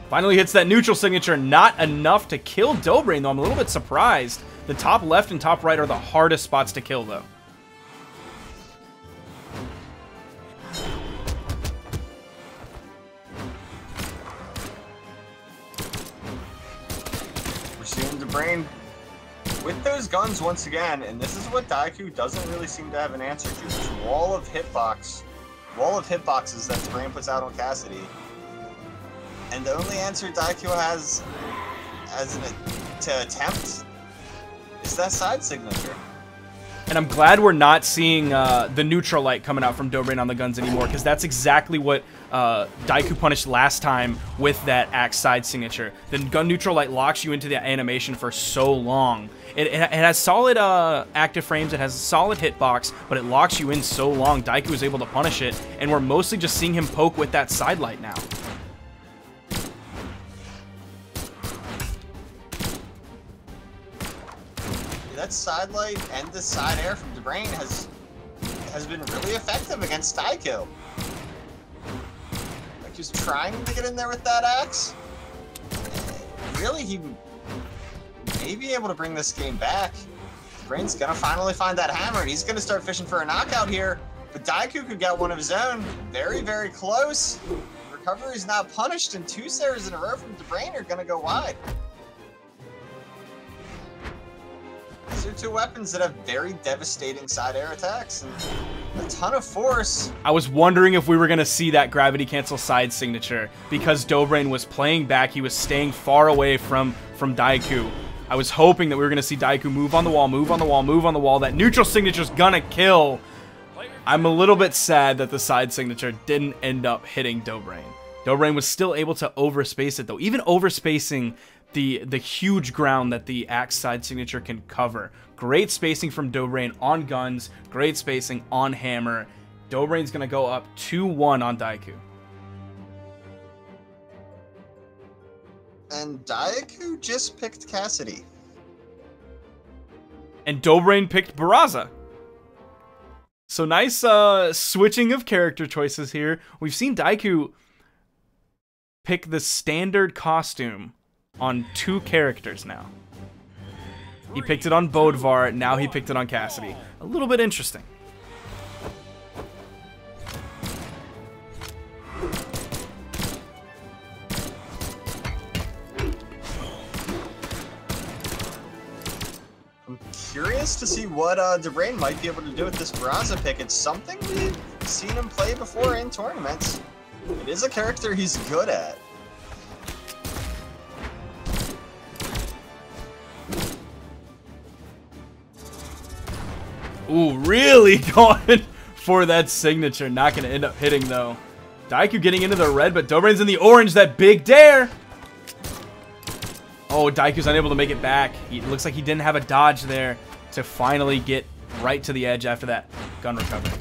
Finally hits that neutral signature. Not enough to kill Dobrain, though. I'm a little bit surprised. The top left and top right are the hardest spots to kill, though. Brain with those guns once again, and this is what Daiku doesn't really seem to have an answer to. This wall of hitboxes that Brain puts out on Cassidy. And the only answer Daiku has to attempt is that side signature. And I'm glad we're not seeing the neutral light coming out from Dobrain on the guns anymore, because that's exactly what Daiku punished last time with that axe side signature. The gun neutral light locks you into the animation for so long. It has solid active frames, it has a solid hitbox, but it locks you in so long. Daiku was able to punish it, and we're mostly just seeing him poke with that side light now. That side light and the side air from Dobrain has been really effective against Daiku. Like, he's trying to get in there with that axe. Really, he may be able to bring this game back. Dobrain's gonna finally find that hammer, and he's gonna start fishing for a knockout here. But Daiku could get one of his own. Very, very close. Recovery's not punished, and 2 Sares in a row from Dobrain are gonna go wide. These are 2 weapons that have very devastating side air attacks and a ton of force. I was wondering if we were going to see that gravity cancel side signature because Dobrain was playing back. He was staying far away from Daiku. I was hoping that we were going to see Daiku move on the wall, move on the wall, move on the wall. That neutral signature's going to kill. I'm a little bit sad that the side signature didn't end up hitting Dobrain. Dobrain was still able to overspace it, though. Even overspacing the huge ground that the axe side signature can cover. Great spacing from Dobrain on guns, great spacing on hammer. Dobrain's going to go up 2-1 on Daiku. And Daiku just picked Cassidy. And Dobrain picked Barraza. So nice switching of character choices here. We've seen Daiku pick the standard costume on 2 characters now. He picked it on Bodvar, now he picked it on Cassidy. A little bit interesting. I'm curious to see what Dobrain might be able to do with this Barraza pick. It's something we've seen him play before in tournaments. It is a character he's good at. Ooh, really going for that signature. Not going to end up hitting, though. Daiku getting into the red, but Dobrain's in the orange. That big dare. Oh, Daiku's unable to make it back. It looks like he didn't have a dodge there to finally get right to the edge after that gun recovery.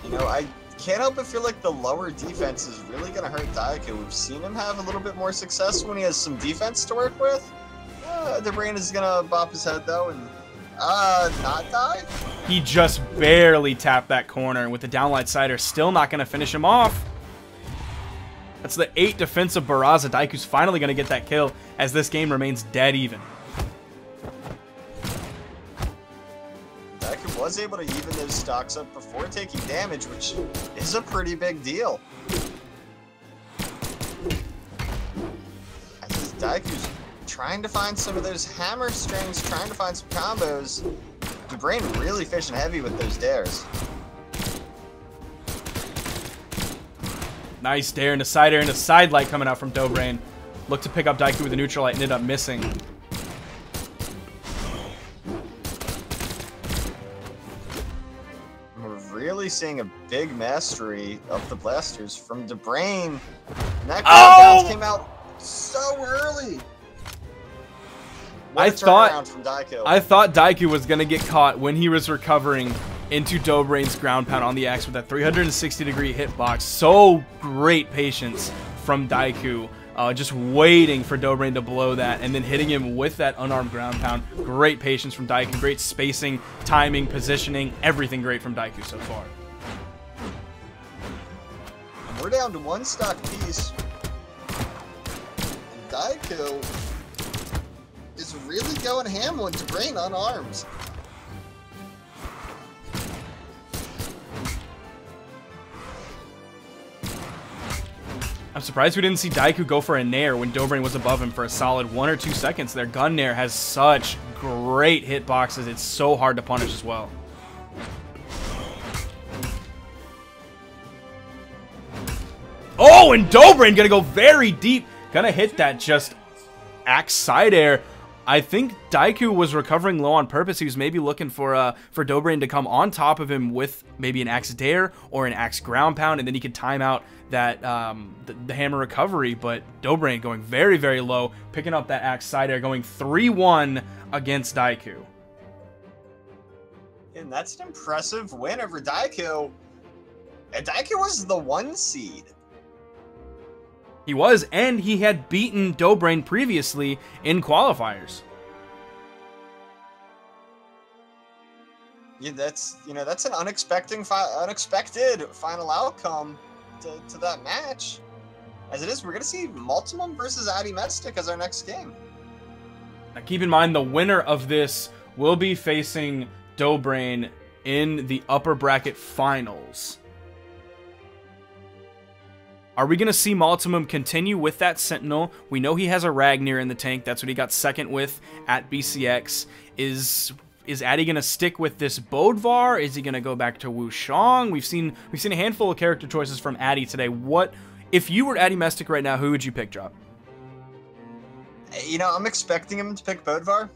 You know, I can't help but feel like the lower defense is really going to hurt Daiku. We've seen him have a little bit more success when he has some defense to work with. Dobrain is going to bop his head, though, and not die. He just barely tapped that corner with the downlight sider. Still not going to finish him off. That's the 8 defensive Barraza. Daiku's finally going to get that kill as this game remains dead even. Daiku was able to even those stocks up before taking damage, which is a pretty big deal. As Daiku's trying to find some of those hammer strings, trying to find some combos. Dobrain really fishing heavy with those dares. Nice dare and a side air and a side light coming out from Dobrain. Looked to pick up Daiku with a neutral light and ended up missing. We're really seeing a big mastery of the blasters from Dobrain. And that bounce came out so early. I thought Daiku was going to get caught when he was recovering into Dobrain's ground pound on the axe with that 360-degree hitbox. So great patience from Daiku. Just waiting for Dobrain to blow that and then hitting him with that unarmed ground pound. Great patience from Daiku. Great spacing, timing, positioning. Everything great from Daiku so far. And we're down to 1 stock piece. And Daiku is really going ham on Dobrain unarmed. I'm surprised we didn't see Daiku go for a nair when Dobrain was above him for a solid 1 or 2 seconds. Their gun nair has such great hitboxes. It's so hard to punish as well. Oh, and Dobrain gonna go very deep. Gonna hit that just axe side air. I think Daiku was recovering low on purpose. He was maybe looking for Dobrain to come on top of him with maybe an axe dare or an axe ground pound, and then he could time out that the hammer recovery. But Dobrain going very, very low, picking up that axe side air, going 3-1 against Daiku. And that's an impressive win over Daiku. And Daiku was the 1 seed. He was, and he had beaten Dobrain previously in qualifiers. Yeah, that's an unexpected final outcome to that match. As it is, we're gonna see Multimum versus Addy Mestic as our next game. Now keep in mind, the winner of this will be facing Dobrain in the upper bracket finals. Are we going to see Multimum continue with that Sentinel? We know he has a Ragnir in the tank. That's what he got second with at BCX. Is Addy going to stick with this Bodvar? Is he going to go back to Wushang? We've seen a handful of character choices from Addy today. What if you were Addy Mestic right now, who would you pick, Drop? You know, I'm expecting him to pick Bodvar.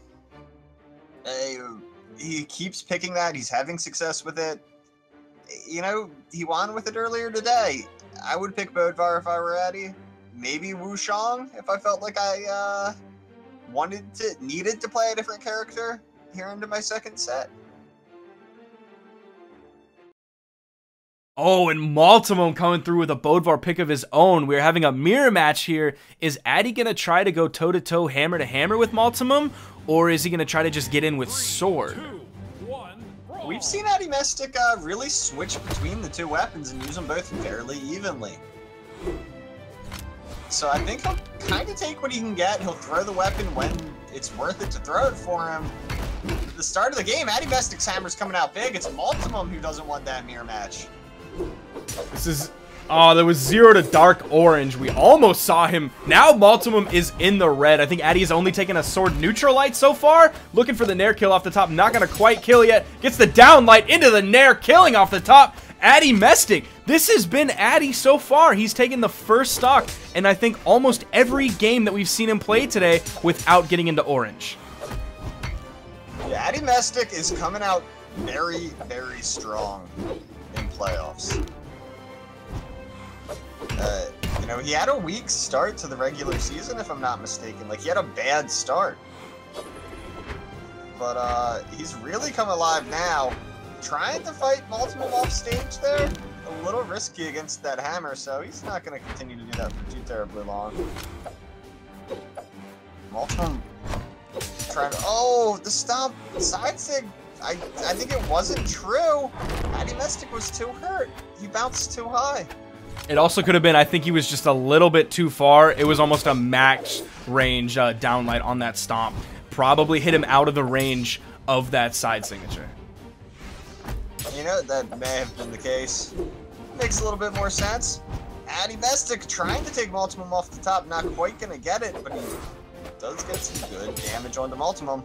He keeps picking that. He's having success with it. You know, he won with it earlier today. I would pick Bodvar if I were Addy. Maybe Wushang if I felt like I needed to play a different character here into my second set. Oh, and Multimum coming through with a Bodvar pick of his own. We're having a mirror match here. Is Addy going to try to go toe-to-toe, hammer-to-hammer with Multimum? Or is he going to try to just get in with Sword? 2, 1, brawl. We've seen Addy Mestic really switch between the 2 weapons and use them both fairly evenly. So I think he'll kind of take what he can get. He'll throw the weapon when it's worth it to throw it for him. At the start of the game, Addy Mestic's hammer's coming out big. It's Multimum who doesn't want that mirror match. This is... Oh, there was 0 to dark orange. We almost saw him. Now Multimum is in the red. I think Addy has only taken a sword neutral light so far. Looking for the nair kill off the top. Not going to quite kill yet. Gets the down light into the nair, killing off the top. Addy Mestic. This has been Addy so far. He's taken the first stock, and I think almost every game that we've seen him play today without getting into orange. Yeah, Addy Mestic is coming out very, very strong in playoffs. You know, he had a weak start to the regular season, if I'm not mistaken. Like, he had a bad start. But, he's really come alive now. Trying to fight Multimum off stage there. A little risky against that hammer, so he's not going to continue to do that for too terribly long. Multimum trying to... Oh, the stomp side sig. I think it wasn't true. Addy Mestic was too hurt. He bounced too high. It also could have been, I think he was just a little bit too far. It was almost a max range downlight on that stomp. Probably hit him out of the range of that side signature. You know, that may have been the case. Makes a little bit more sense. Addy Mestic trying to take Multimum off the top. Not quite going to get it, but he does get some good damage on the Multimum.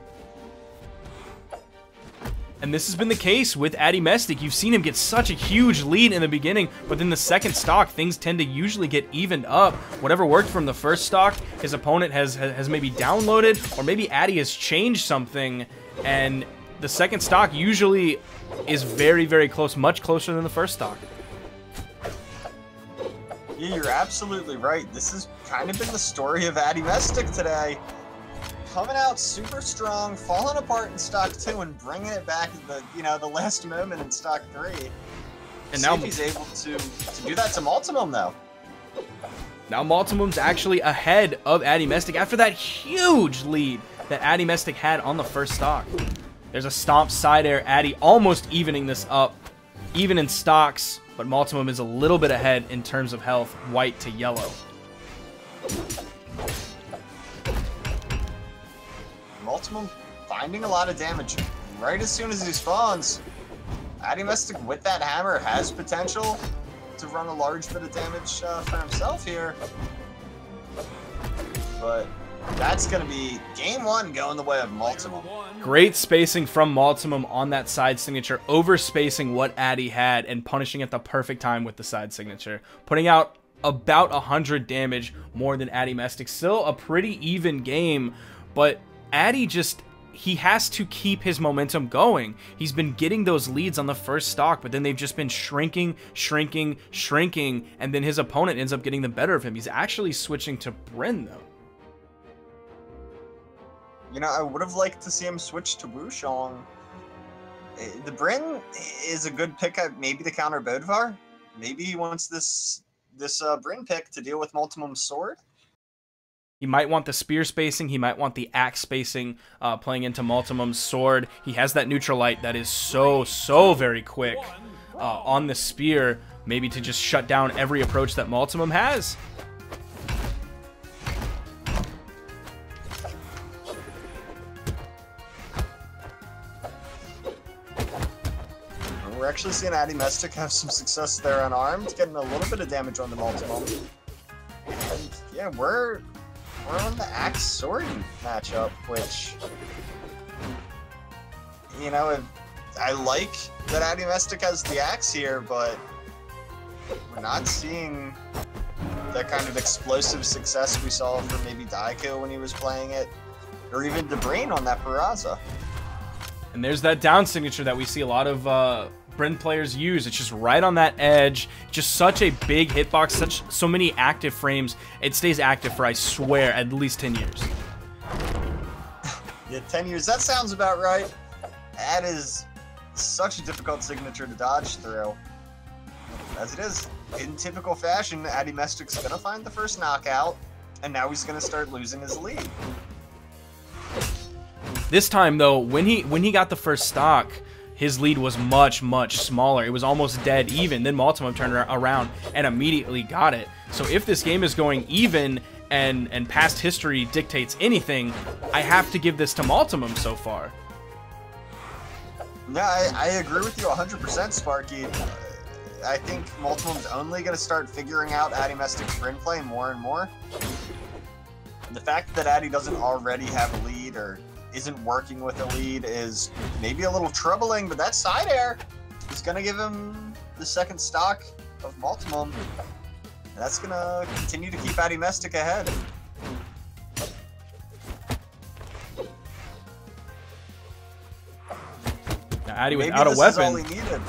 And this has been the case with Addy Mestic. You've seen him get such a huge lead in the beginning, but then the second stock, things tend to usually get evened up. Whatever worked from the first stock, his opponent has maybe downloaded, or maybe Addy has changed something, and the second stock usually is very, very close, much closer than the first stock. Yeah, you're absolutely right. This has kind of been the story of Addy Mestic today. Coming out super strong, falling apart in stock 2, and bringing it back at the last moment in stock 3. And now he's able to do that to Multimum though. Now Multimum's actually ahead of Addy Mestic after that huge lead that Addy Mestic had on the first stock. There's a stomp side air. Addy almost evening this up, even in stocks, but Multimum is a little bit ahead in terms of health, white to yellow. Multimum finding a lot of damage right as soon as he spawns. Addy Mestic with that hammer has potential. to run a large bit of damage for himself here. But that's going to be game one going the way of Multimum. Great spacing from Multimum on that side signature, overspacing what Addy had and punishing at the perfect time with the side signature. Putting out about 100 damage more than Addy Mestic. Still a pretty even game, but Addy just... he has to keep his momentum going. He's been getting those leads on the first stock, but then they've just been shrinking, and then his opponent ends up getting the better of him. He's actually switching to Brynn, though. You know, I would have liked to see him switch to Wushong. The Brynn is a good pick, maybe to counter Bodvar. Maybe he wants this Brynn pick to deal with Multimum's sword. He might want the spear spacing. He might want the axe spacing playing into Multimum's sword. He has that neutral light that is so very quick on the spear, maybe to just shut down every approach that Multimum has. We're actually seeing Addy Mestic have some success there unarmed, getting a little bit of damage on the Multimum. And yeah, we're on the axe sword matchup, which, you know, I like that Addy Mestic has the axe here, but we're not seeing that kind of explosive success we saw from maybe Daiko when he was playing it, or even Debrain on that Peraza. And there's that down signature that we see a lot of Brynn players use. It's just right on that edge. Just such a big hitbox, so many active frames. It stays active for, I swear, at least 10 years. Yeah, 10 years. That sounds about right. That is such a difficult signature to dodge through. As it is, in typical fashion, Addy Mestic's gonna find the first knockout, and now he's gonna start losing his lead. This time, though, when he got the first stock, his lead was much smaller. It was almost dead even. Then Multimum turned around and immediately got it. So if this game is going even and past history dictates anything, I have to give this to Multimum so far. Yeah, I agree with you 100%, Sparky. I think Multimum's only going to start figuring out Addy Mestic's Brynn play more and more. And the fact that Addy doesn't already have a lead or isn't working with a lead is maybe a little troubling, but that side air is going to give him the second stock of Multimum. And that's going to continue to keep Addy Mestic ahead. Now, Addy Maybe without a this weapon. is all he needed.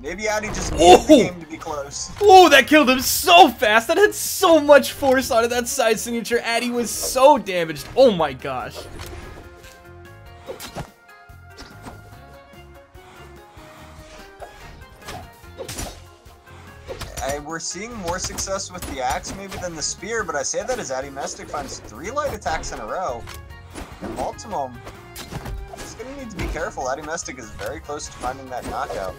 Maybe Addy just needed the game to be close. Oh, that killed him so fast. That had so much force on it. That side signature. Addy was so damaged. Oh my gosh. We're seeing more success with the axe maybe than the spear, but I say that as Addy Mestic finds 3 light attacks in a row. And Multimum is going to need to be careful. Addy Mestic is very close to finding that knockout.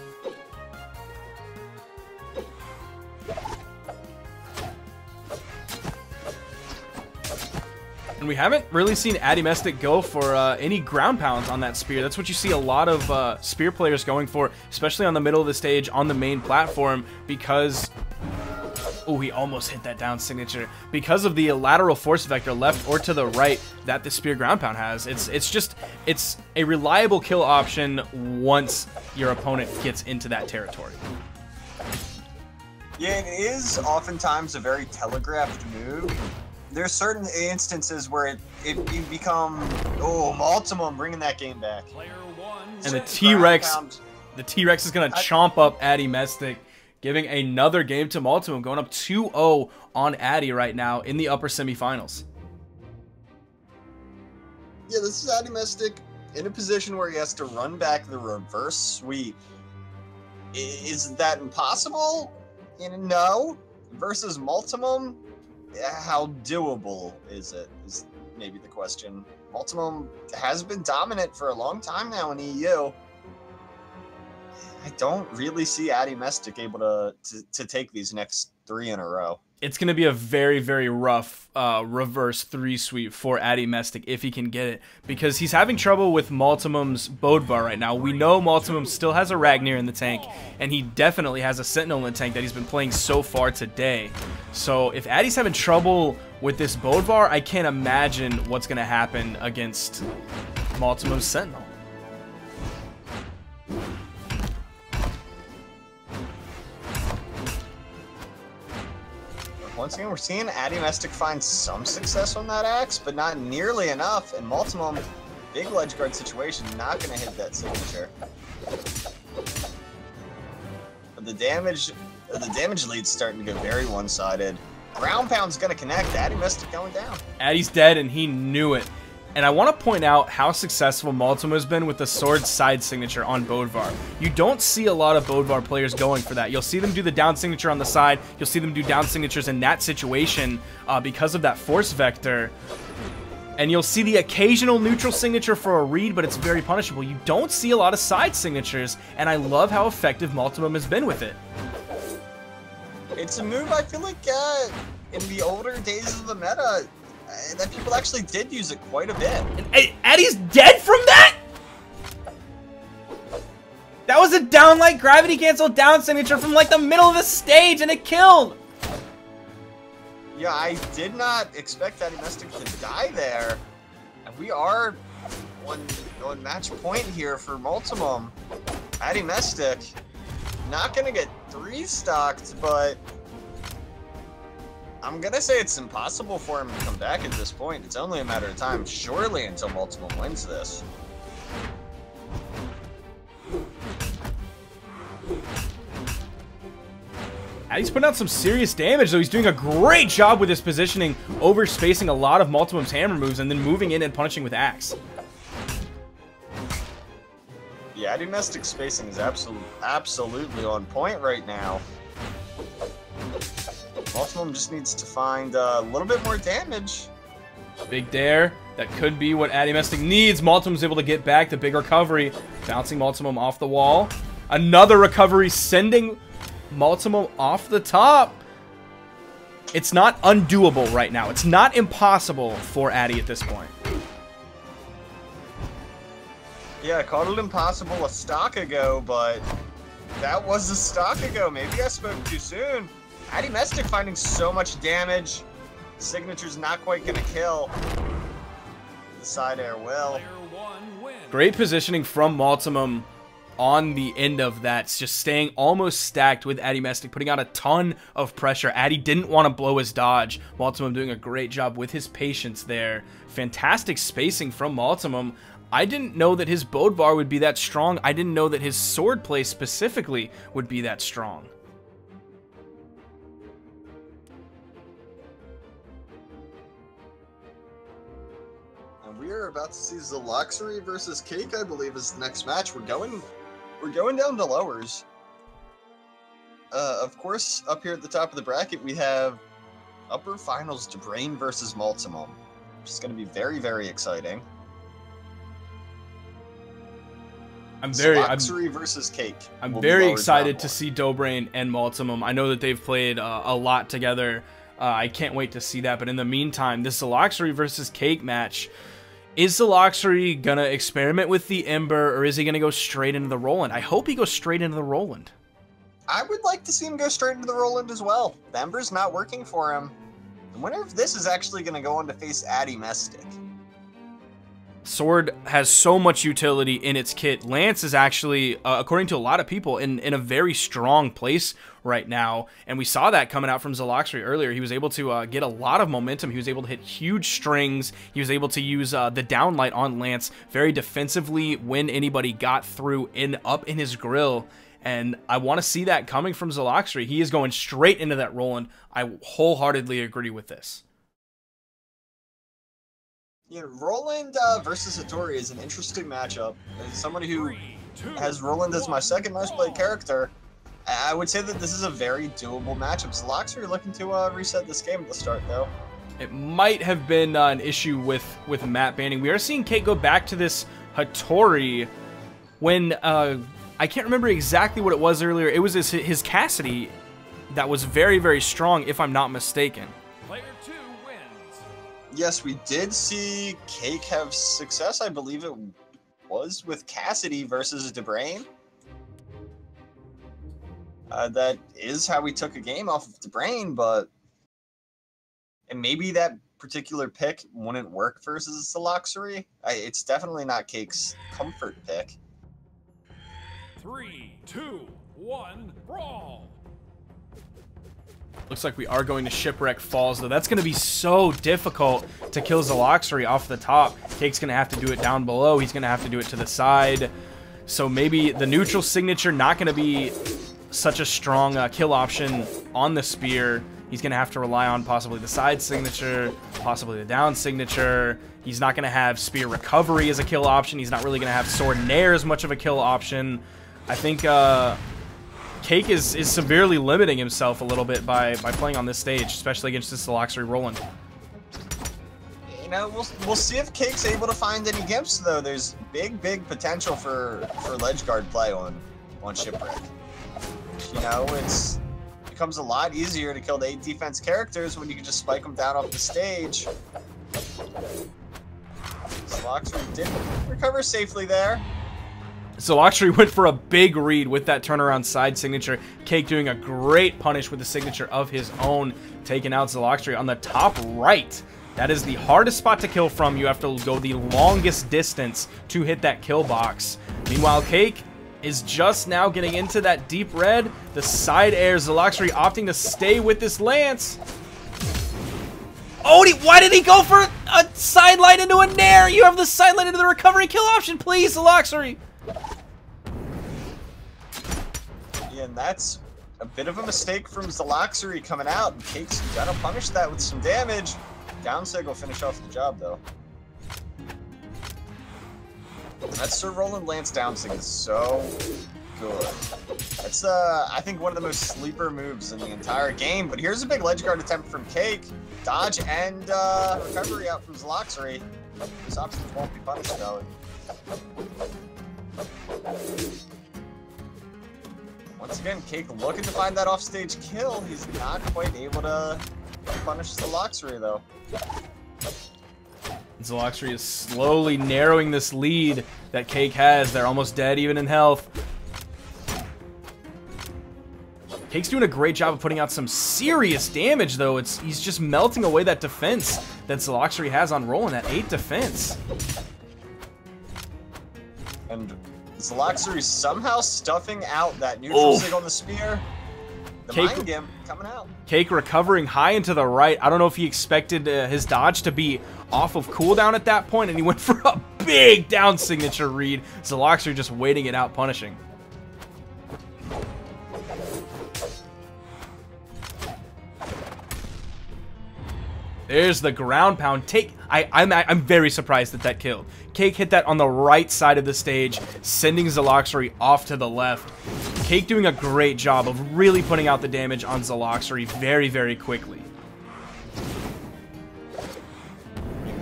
And we haven't really seen Addy Mestic go for any ground pounds on that spear. That's what you see a lot of spear players going for, especially on the middle of the stage on the main platform, because... oh, he almost hit that down signature. Because of the lateral force vector left or to the right that the spear ground pound has. It's a reliable kill option once your opponent gets into that territory. Yeah, it is oftentimes a very telegraphed move. There's certain instances where it become, oh, Multimum bringing that game back. And the T-Rex is going to chomp up Addy Mestic, giving another game to Multimum, going up 2-0 on Addy right now in the upper semifinals. Yeah, this is Addy Mestic in a position where he has to run back the reverse sweep. Is that impossible? No. Versus Multimum, how doable is it? Is maybe the question. Multimum has been dominant for a long time now in EU. I don't really see Addy Mestic able to take these next 3 in a row. It's going to be a very, very rough reverse 3-sweep for Addy Mestic if he can get it, because he's having trouble with Multimum's Bodvar right now. We know Multimum still has a Ragnir in the tank, and he definitely has a Sentinel in the tank that he's been playing so far today. So if Addy's having trouble with this Bodvar, I can't imagine what's going to happen against Multimum's Sentinel. Once again, we're seeing Addy Mestic find some success on that axe, but not nearly enough. And Multimum, big ledge guard situation, not going to hit that signature. But the damage lead's starting to go very one-sided. Ground pound's going to connect. Addy Mestic going down. Addy's dead, and he knew it. And I want to point out how successful Multimum has been with the sword side signature on Bodvar. You don't see a lot of Bodvar players going for that. You'll see them do the down signature on the side. You'll see them do down signatures in that situation because of that force vector. And you'll see the occasional neutral signature for a read, but it's very punishable. You don't see a lot of side signatures, and I love how effective Multimum has been with it. It's a move I feel like in the older days of the meta, that people actually did use it quite a bit. And Addy's dead from that? That was a downlight gravity cancel down signature from like the middle of the stage, and it killed. Yeah, I did not expect Addy Mestic to die there. And we are on match point here for Multimum. Addy Mestic not going to get 3-stocked, but I'm going to say it's impossible for him to come back at this point. It's only a matter of time, surely, until Multimum wins this. Addy's putting out some serious damage, though. He's doing a great job with his positioning, overspacing a lot of Multimum's hammer moves, and then moving in and punishing with axe. Yeah, Addy Mestic's spacing is absolutely on point right now. Multimum just needs to find a little bit more damage. Big dare. That could be what Addy Mestic needs. Multimum's able to get back. The big recovery. Bouncing Multimum off the wall. Another recovery, sending Multimum off the top. It's not undoable right now. It's not impossible for Addy at this point. Yeah, I called it impossible a stock ago, but that was a stock ago. Maybe I spoke too soon. Addy Mestic finding so much damage. Signature's not quite going to kill. The side air will. Great positioning from Multimum on the end of that. It's just staying almost stacked with Addy Mestic, putting out a ton of pressure. Addy didn't want to blow his dodge. Multimum doing a great job with his patience there. Fantastic spacing from Multimum. I didn't know that his Bodvar would be that strong. I didn't know that his sword play specifically would be that strong. We're about to see Zaloxery versus Cake, I believe, is the next match. We're going down to lowers. Of course, up here at the top of the bracket, we have upper finals DeBrain versus Multimum, which is going to be very, very exciting. Zaloxery versus Cake. I'm very excited to see Dobrain and Multimum. I know that they've played a lot together. I can't wait to see that. But in the meantime, this Zaloxery versus Cake match. Is Zaloxery gonna experiment with the Ember, or is he gonna go straight into the Roland? I hope he goes straight into the Roland. I would like to see him go straight into the Roland as well. The Ember's not working for him. I wonder if this is actually gonna go on to face Addy Mestic. Sword has so much utility in its kit. Lance is actually, according to a lot of people, in a very strong place right now. And we saw that coming out from Zaloxery earlier. He was able to get a lot of momentum. He was able to hit huge strings. He was able to use the downlight on Lance very defensively when anybody got through up in his grill. And I want to see that coming from Zaloxery. He is going straight into that Roland. I wholeheartedly agree with this. Yeah, Roland versus Hattori is an interesting matchup. As somebody who has Roland as my second most played character, I would say that this is a very doable matchup. Zaloxery looking to reset this game at the start, though. It might have been an issue with map banning. We are seeing Cake go back to this Hattori when I I can't remember exactly what it was earlier. It was his Cassidy that was very, very strong, if I'm not mistaken. Player 2 wins. Yes, we did see Cake have success. I believe it was with Cassidy versus DeBrain. That is how we took a game off of DeBrain, but... And maybe that particular pick wouldn't work versus the Luxury. It's definitely not Cake's comfort pick. 3, 2, 1, brawl. Looks like we are going to Shipwreck Falls, though. That's going to be so difficult to kill Zaloxery off the top. Cake's going to have to do it down below. He's going to have to do it to the side. So maybe the neutral signature not going to be such a strong kill option on the spear. He's going to have to rely on possibly the side signature, possibly the down signature. He's not going to have spear recovery as a kill option. He's not really going to have sword nair as much of a kill option. I think Cake is severely limiting himself a little bit by playing on this stage, especially against this Zaloxery Roland. You know, we'll see if Cake's able to find any gimps, though. There's big potential for ledge guard play on Shipwreck. You know, becomes a lot easier to kill the 8 defense characters when you can just spike them down off the stage. Zaloxery did recover safely there. Zaloxery went for a big read with that turnaround side signature. Cake doing a great punish with the signature of his own, taking out Zaloxery on the top right. That is the hardest spot to kill from. You have to go the longest distance to hit that kill box. Meanwhile, Cake is just now getting into that deep red. The side air, Zaloxery opting to stay with this lance. Oh, why did he go for a sidelight into a nair? You have the sidelight into the recovery kill option, please, Zaloxery. Yeah, and that's a bit of a mistake from Zaloxery coming out. Cake's gonna punish that with some damage. Downsig will finish off the job, though. That Sir Roland Lance Downsig is so good. It's, I think, one of the most sleeper moves in the entire game. But here's a big ledge guard attempt from Cake. Dodge and recovery out from Zaloxery. These options won't be punished, though. Once again, Cake looking to find that offstage kill. He's not quite able to punish Zaloxery, though. Zaloxery is slowly narrowing this lead that Cake has. They're almost dead, even in health. Cake's doing a great job of putting out some serious damage, though. He's just melting away that defense that Zaloxery has on Roland, that 8 defense. And Zaloxery somehow stuffing out that neutral sig on the spear. The Mind Gimp coming out. Cake recovering high into the right. I don't know if he expected his dodge to be off of cooldown at that point, and he went for a big down signature read. Zaloxery just waiting it out, punishing. There's the ground pound. I'm very surprised that killed. Cake hit that on the right side of the stage, sending Zaloxery off to the left. Cake doing a great job of really putting out the damage on Zaloxery very quickly.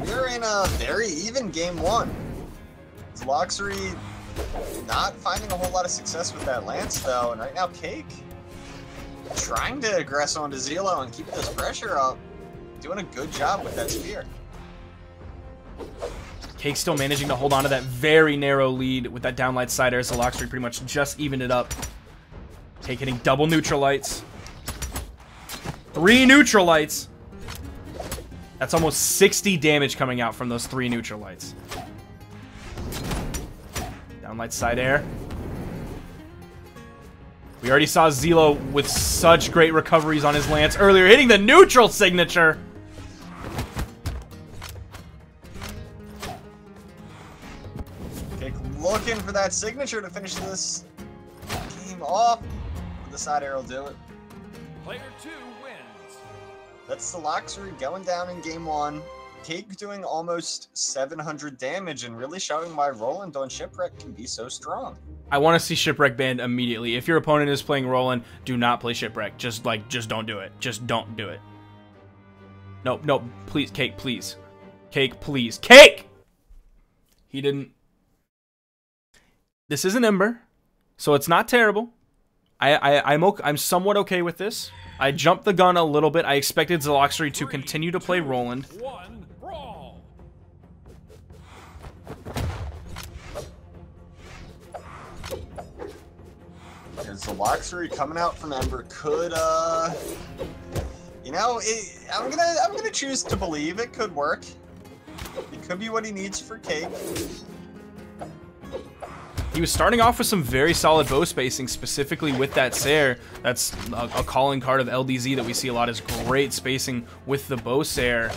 We're in a very even game 1. Zaloxery not finding a whole lot of success with that lance, though, and right now Cake trying to aggress onto Zelo and keeping this pressure up. Doing a good job with that spear. Cake still managing to hold on to that very narrow lead with that downlight side air. Zaloxery pretty much just evened it up. Cake hitting double neutral lights. 3 neutral lights. That's almost 60 damage coming out from those 3 neutral lights. Downlight side air. We already saw Zelo with such great recoveries on his lance earlier, hitting the neutral signature. Cake looking for that signature to finish this game off. The side arrow will do it. Player 2 wins. That's Zaloxery going down in game 1. Cake doing almost 700 damage and really showing why Roland on Shipwreck can be so strong. I want to see Shipwreck banned immediately. If your opponent is playing Roland, do not play Shipwreck. Just don't do it. Just don't do it. No, please, Cake, please. Cake, please. Cake! He didn't. This isn't Ember, So it's not terrible. I'm somewhat okay with this. I jumped the gun a little bit. I expected Zaloxry to continue to play Roland. 1, brawl. Zaloxry coming out from Ember could, you know, I'm gonna choose to believe it could work. It could be what he needs for Cake. He was starting off with some very solid bow spacing, specifically with that Sair. That's a calling card of LDZ that we see a lot, is great spacing with the bow Sair.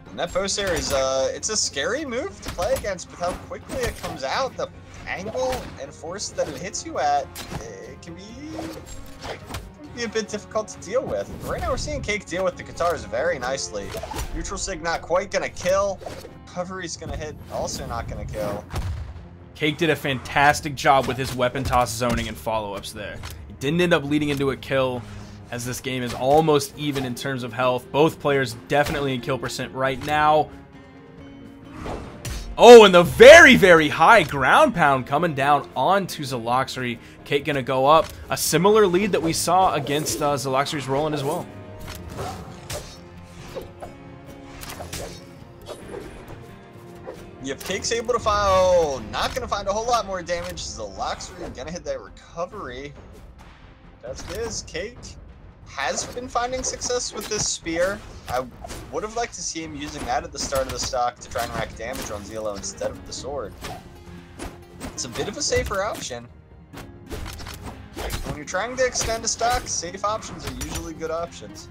And that bow Sair is, it's a scary move to play against, but how quickly it comes out, the angle and force that it hits you at, it can be a bit difficult to deal with. But right now we're seeing Cake deal with the guitars very nicely. Neutral Sig not quite gonna kill. Recovery's gonna hit, also not gonna kill. Cake did a fantastic job with his weapon toss zoning and follow-ups there. It didn't end up leading into a kill, as this game is almost even in terms of health. Both players definitely in kill percent right now. Oh, and the very, very high ground pound coming down onto Zaloxry. Cake gonna go up. A similar lead that we saw against Zaloxry's Roland as well. If Cake's able to find, oh, not gonna find a whole lot more damage. Zaloxry gonna hit that recovery. That's it is. Cake has been finding success with this spear. I would have liked to see him using that at the start of the stock to try and rack damage on Zelo instead of the sword. It's a bit of a safer option. When you're trying to extend a stock, safe options are usually good options.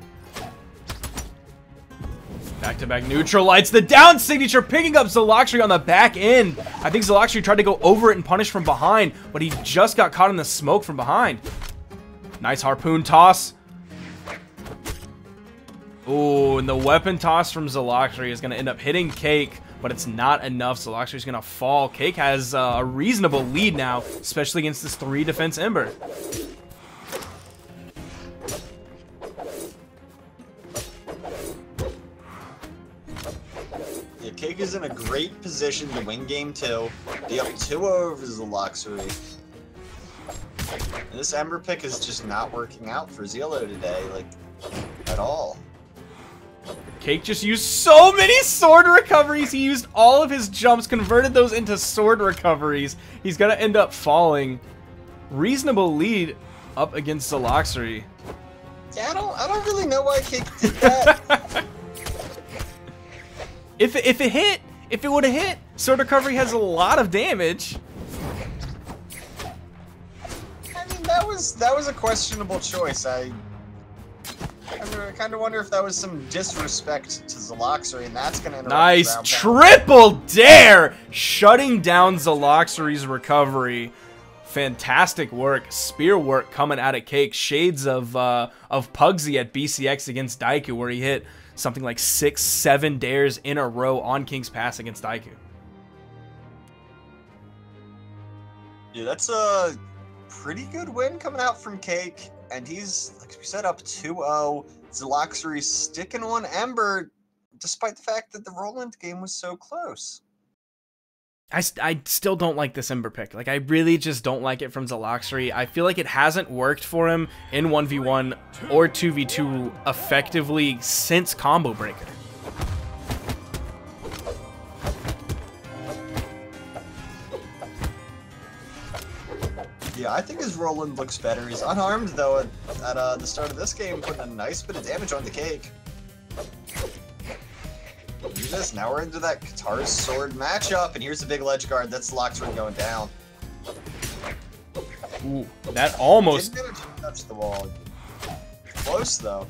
Back-to-back neutral lights. The down signature picking up Zaloxry on the back end. I think Zaloxry tried to go over it and punish from behind, but he just got caught in the smoke from behind. Nice harpoon toss. Ooh, and the weapon toss from Zaloxry is going to end up hitting Cake, but it's not enough. Zaloxry's going to fall. Cake has a reasonable lead now, especially against this 3 defense Ember. Yeah, Cake is in a great position to win game 2. Be up 2-0 over Zaloxry. And this Ember pick is just not working out for Zelo today, like, at all. Cake just used so many sword recoveries. He used all of his jumps, converted those into sword recoveries. He's going to end up falling. Reasonable lead up against Zaloxry. Yeah, I don't really know why Cake did that. If it would have hit, sword recovery has a lot of damage. I mean, that was a questionable choice. I kind of wonder if that was some disrespect to Zaloxry, and that's going to interrupt. Nice triple dare, shutting down Zaloxry's recovery. Fantastic work, spear work coming out of Cake. Shades of Pugsy at BCX against Daiku, where he hit something like 6-7 dares in a row on King's Pass against Daiku. Yeah, that's a pretty good win coming out from Cake, and he's, like we said, up 2-0. Zaloxry sticking on Ember, despite the fact that the Roland game was so close. I still don't like this Ember pick. Like, I really just don't like it from Zaloxry. I feel like it hasn't worked for him in 1v1 or 2v2 effectively since Combo Breaker. Yeah, I think his Roland looks better. He's unarmed, though, at the start of this game, putting a nice bit of damage on the Cake. Look at this, now we're into that Guitar Sword matchup, and here's the big ledge guard. That's Zaloxry going down. Ooh, that almost... Didn't get to touch the wall. Close, though.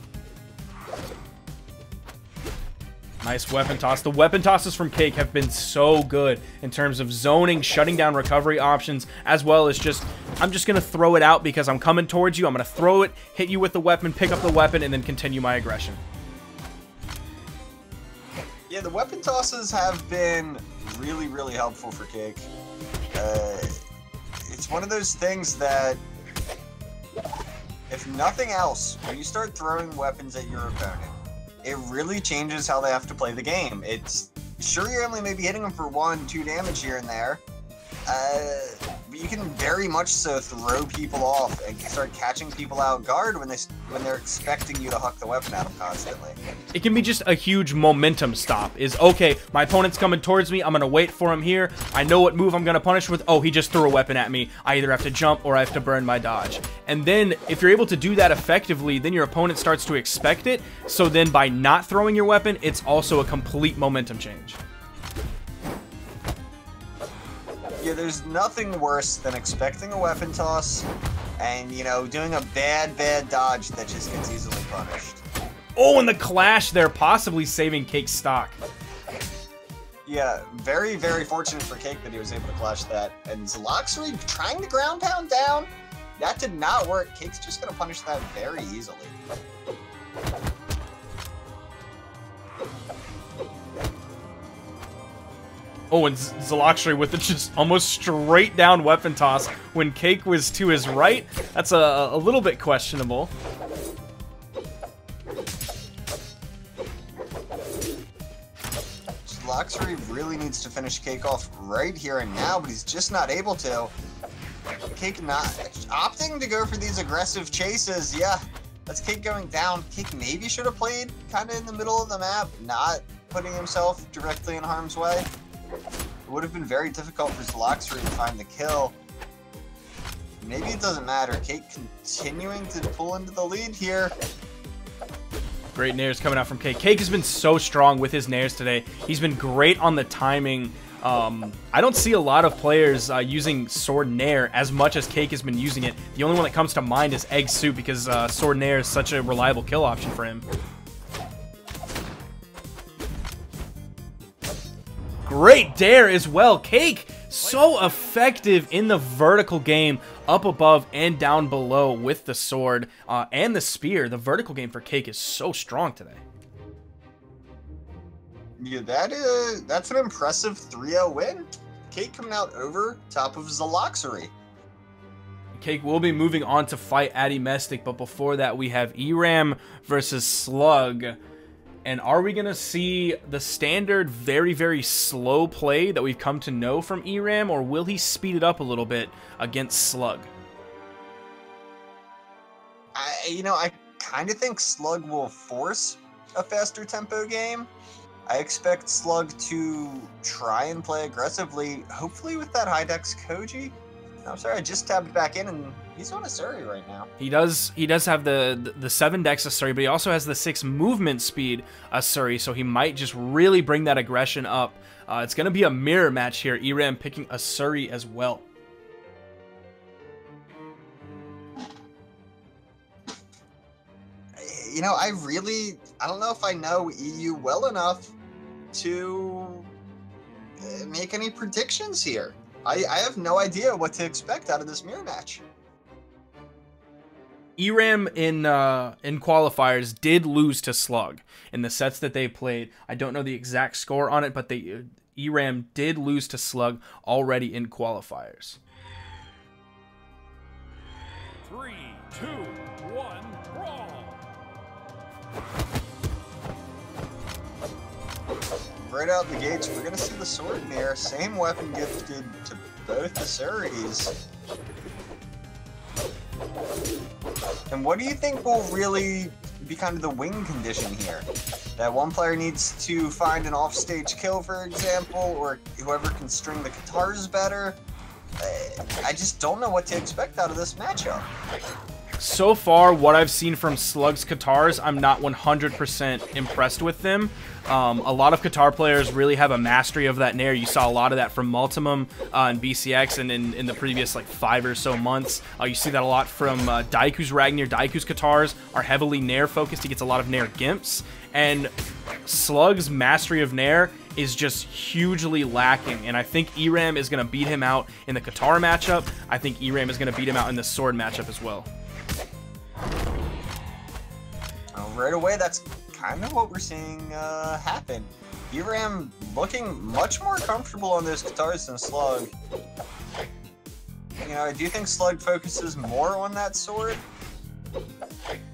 Nice weapon toss. The weapon tosses from Cake have been so good in terms of zoning, shutting down recovery options, as well as just, I'm just going to throw it out because I'm coming towards you. I'm going to throw it, hit you with the weapon, pick up the weapon, and then continue my aggression. Yeah, the weapon tosses have been really, really helpful for Cake. It's one of those things that, if nothing else, when you start throwing weapons at your opponent, it really changes how they have to play the game. It's sure you're only maybe hitting them for 1-2 damage here and there, you can very much so throw people off and start catching people out guard when they're expecting you to huck the weapon at them constantly. It can be just a huge momentum stop. Is, okay, my opponent's coming towards me, I'm going to wait for him here. I know what move I'm going to punish with. Oh, he just threw a weapon at me. I either have to jump or I have to burn my dodge. And then if you're able to do that effectively, then your opponent starts to expect it. So then by not throwing your weapon, it's also a complete momentum change. Yeah, there's nothing worse than expecting a weapon toss and, you know, doing a bad dodge that just gets easily punished. Oh, and the clash there, possibly saving Cake's stock. Yeah, very, very fortunate for Cake that he was able to clash that. And Zaloxery trying to ground pound down. That did not work. Cake's just going to punish that very easily. Oh, and Zaloxery with it just almost straight down weapon toss when Cake was to his right. That's a little bit questionable. Zaloxery really needs to finish Cake off right here and now, but he's just not able to. Cake not opting to go for these aggressive chases. Yeah, that's Cake going down. Cake maybe should have played kind of in the middle of the map, not putting himself directly in harm's way. It would have been very difficult for Zaloxery to find the kill. Maybe it doesn't matter. Cake continuing to pull into the lead here. Great nairs coming out from Cake. Cake has been so strong with his nairs today. He's been great on the timing. I don't see a lot of players using Sword Nair as much as Cake has been using it. The only one that comes to mind is Egg Soup because Sword Nair is such a reliable kill option for him. Great dare as well. Cake, so effective in the vertical game, up above and down below with the sword and the spear. The vertical game for Cake is so strong today. Yeah, that's an impressive 3-0 win. Cake coming out over top of Zaloxery. Cake will be moving on to fight Addy Mestic, but before that we have Eram versus Slug. And are we going to see the standard very, very slow play that we've come to know from Eram, or will he speed it up a little bit against Slug? I kind of think Slug will force a faster tempo game. I expect Slug to try and play aggressively, hopefully with that high dex Koji. I'm sorry, I just tabbed back in and he's on a Suri right now. He does have the 7 dex Asuri, but he also has the 6 movement speed Asuri, so he might just really bring that aggression up. It's going to be a mirror match here, Eram picking Asuri as well. You know, I don't know if I know EU well enough to make any predictions here. I have no idea what to expect out of this mirror match. Eram in qualifiers did lose to Slug in the sets that they played. I don't know the exact score on it, but Eram did lose to Slug already in qualifiers. 3, 2, 1, brawl! Right out the gates, we're going to see the Sword Nair. Same weapon gifted to both the Suris. And what do you think will really be kind of the win condition here? That one player needs to find an offstage kill, for example, or whoever can string the Katars better? I just don't know what to expect out of this matchup. So far, what I've seen from Slug's Katars, I'm not 100% impressed with them. A lot of Katar players really have a mastery of that Nair. You saw a lot of that from Multimum and BCX and in the previous like 5 or so months. You see that a lot from Daiku's Ragnar. Daiku's Katars are heavily Nair focused. He gets a lot of Nair Gimps. And Slug's mastery of Nair is just hugely lacking. And I think Eram is going to beat him out in the Katar matchup. I think Eram is going to beat him out in the Sword matchup as well. Right away, that's kind of what we're seeing happen. Eram looking much more comfortable on those Katars than Slug. You know, I do think Slug focuses more on that sword.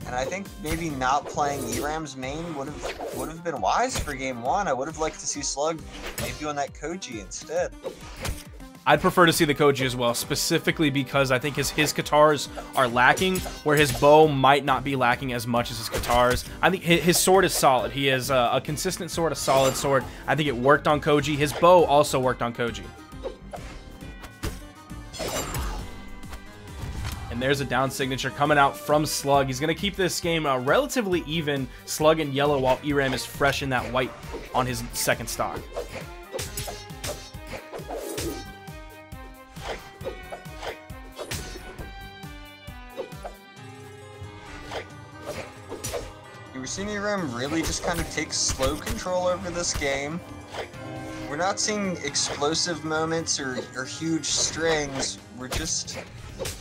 And I think maybe not playing Eram's main would have been wise for game 1. I would have liked to see Slug maybe on that Koji instead. I'd prefer to see the Koji as well, specifically because I think his katars are lacking, where his bow might not be lacking as much as his katars. I think his sword is solid. He has a consistent sword, a solid sword. I think it worked on Koji. His bow also worked on Koji. And there's a down signature coming out from Slug. He's going to keep this game relatively even. Slug in yellow while ERAM is fresh in that white on his second stock. We're seeing ERAM really just kind of take slow control over this game. We're not seeing explosive moments or huge strings. We're just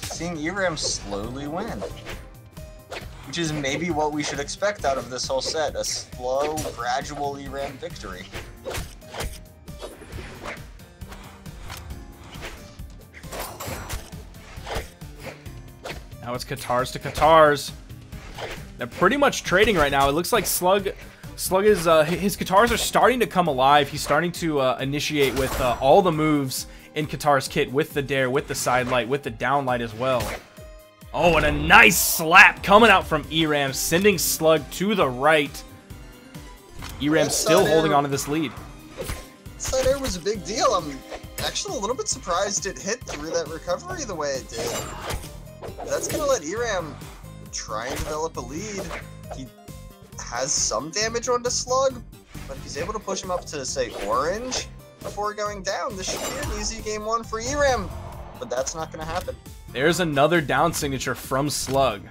seeing ERAM slowly win. Which is maybe what we should expect out of this whole set, a slow, gradual ERAM victory. Now it's katars to katars. They're pretty much trading right now. It looks like Slug is, his katars are starting to come alive. He's starting to initiate with all the moves in Katar's kit, with the dare, with the side light, with the down light as well. Oh, and a nice slap coming out from ERAM, sending Slug to the right. ERAM still holding on to this lead. Side air was a big deal. I'm actually a little bit surprised it hit through that recovery the way it did. That's going to let ERAM try and develop a lead. He has some damage onto Slug, but if he's able to push him up to, say, orange before going down, this should be an easy game one for ERAM, but that's not going to happen. There's another down signature from Slug.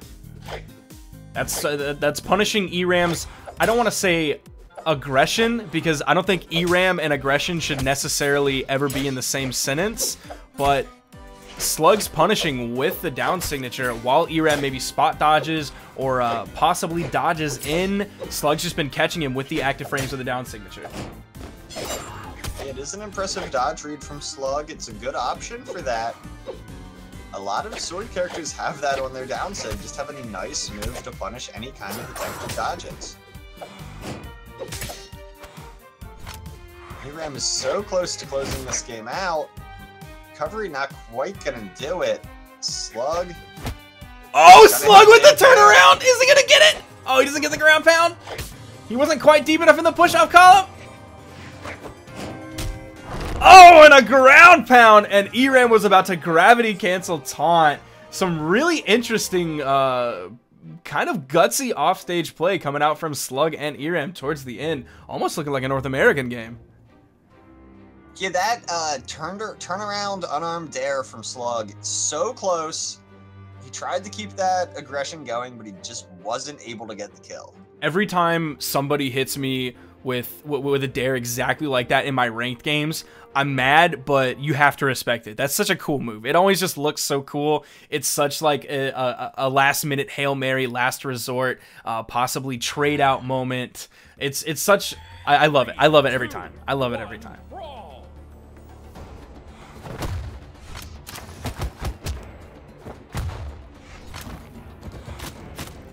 That's punishing ERAM's, I don't want to say aggression, because I don't think ERAM and aggression should necessarily ever be in the same sentence, but Slug's punishing with the down signature while ERAM maybe spot dodges or possibly dodges in. Slug's just been catching him with the active frames of the down signature. It is an impressive dodge read from Slug. It's a good option for that. A lot of sword characters have that on their downside, just having a nice move to punish any kind of detected dodges. ERAM is so close to closing this game out. Recovery not quite gonna do it. Slug. Oh, Slug with the turnaround! Is he gonna get it? Oh, he doesn't get the ground pound? He wasn't quite deep enough in the push-off column? Oh, and a ground pound! And ERAM was about to gravity cancel taunt. Some really interesting, kind of gutsy offstage play coming out from Slug and ERAM towards the end. Almost looking like a North American game. Yeah, that turnaround unarmed dare from Slug, so close. He tried to keep that aggression going, but he just wasn't able to get the kill. Every time somebody hits me with a dare exactly like that in my ranked games, I'm mad, but you have to respect it. That's such a cool move. It always just looks so cool. It's such like a last-minute Hail Mary, last resort, possibly trade-out moment. It's such... I love it. I love it every time. I love it every time.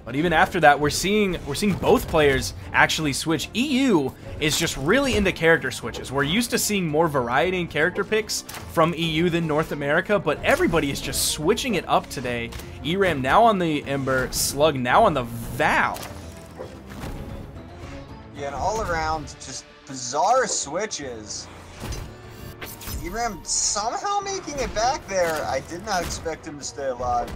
But even after that, we're seeing both players actually switch. EU is just really into character switches. We're used to seeing more variety in character picks from EU than North America, but everybody is just switching it up today. ERAM now on the Ember, Slug now on the Val. Yeah, and all around, just bizarre switches. ERAM somehow making it back there. I did not expect him to stay alive.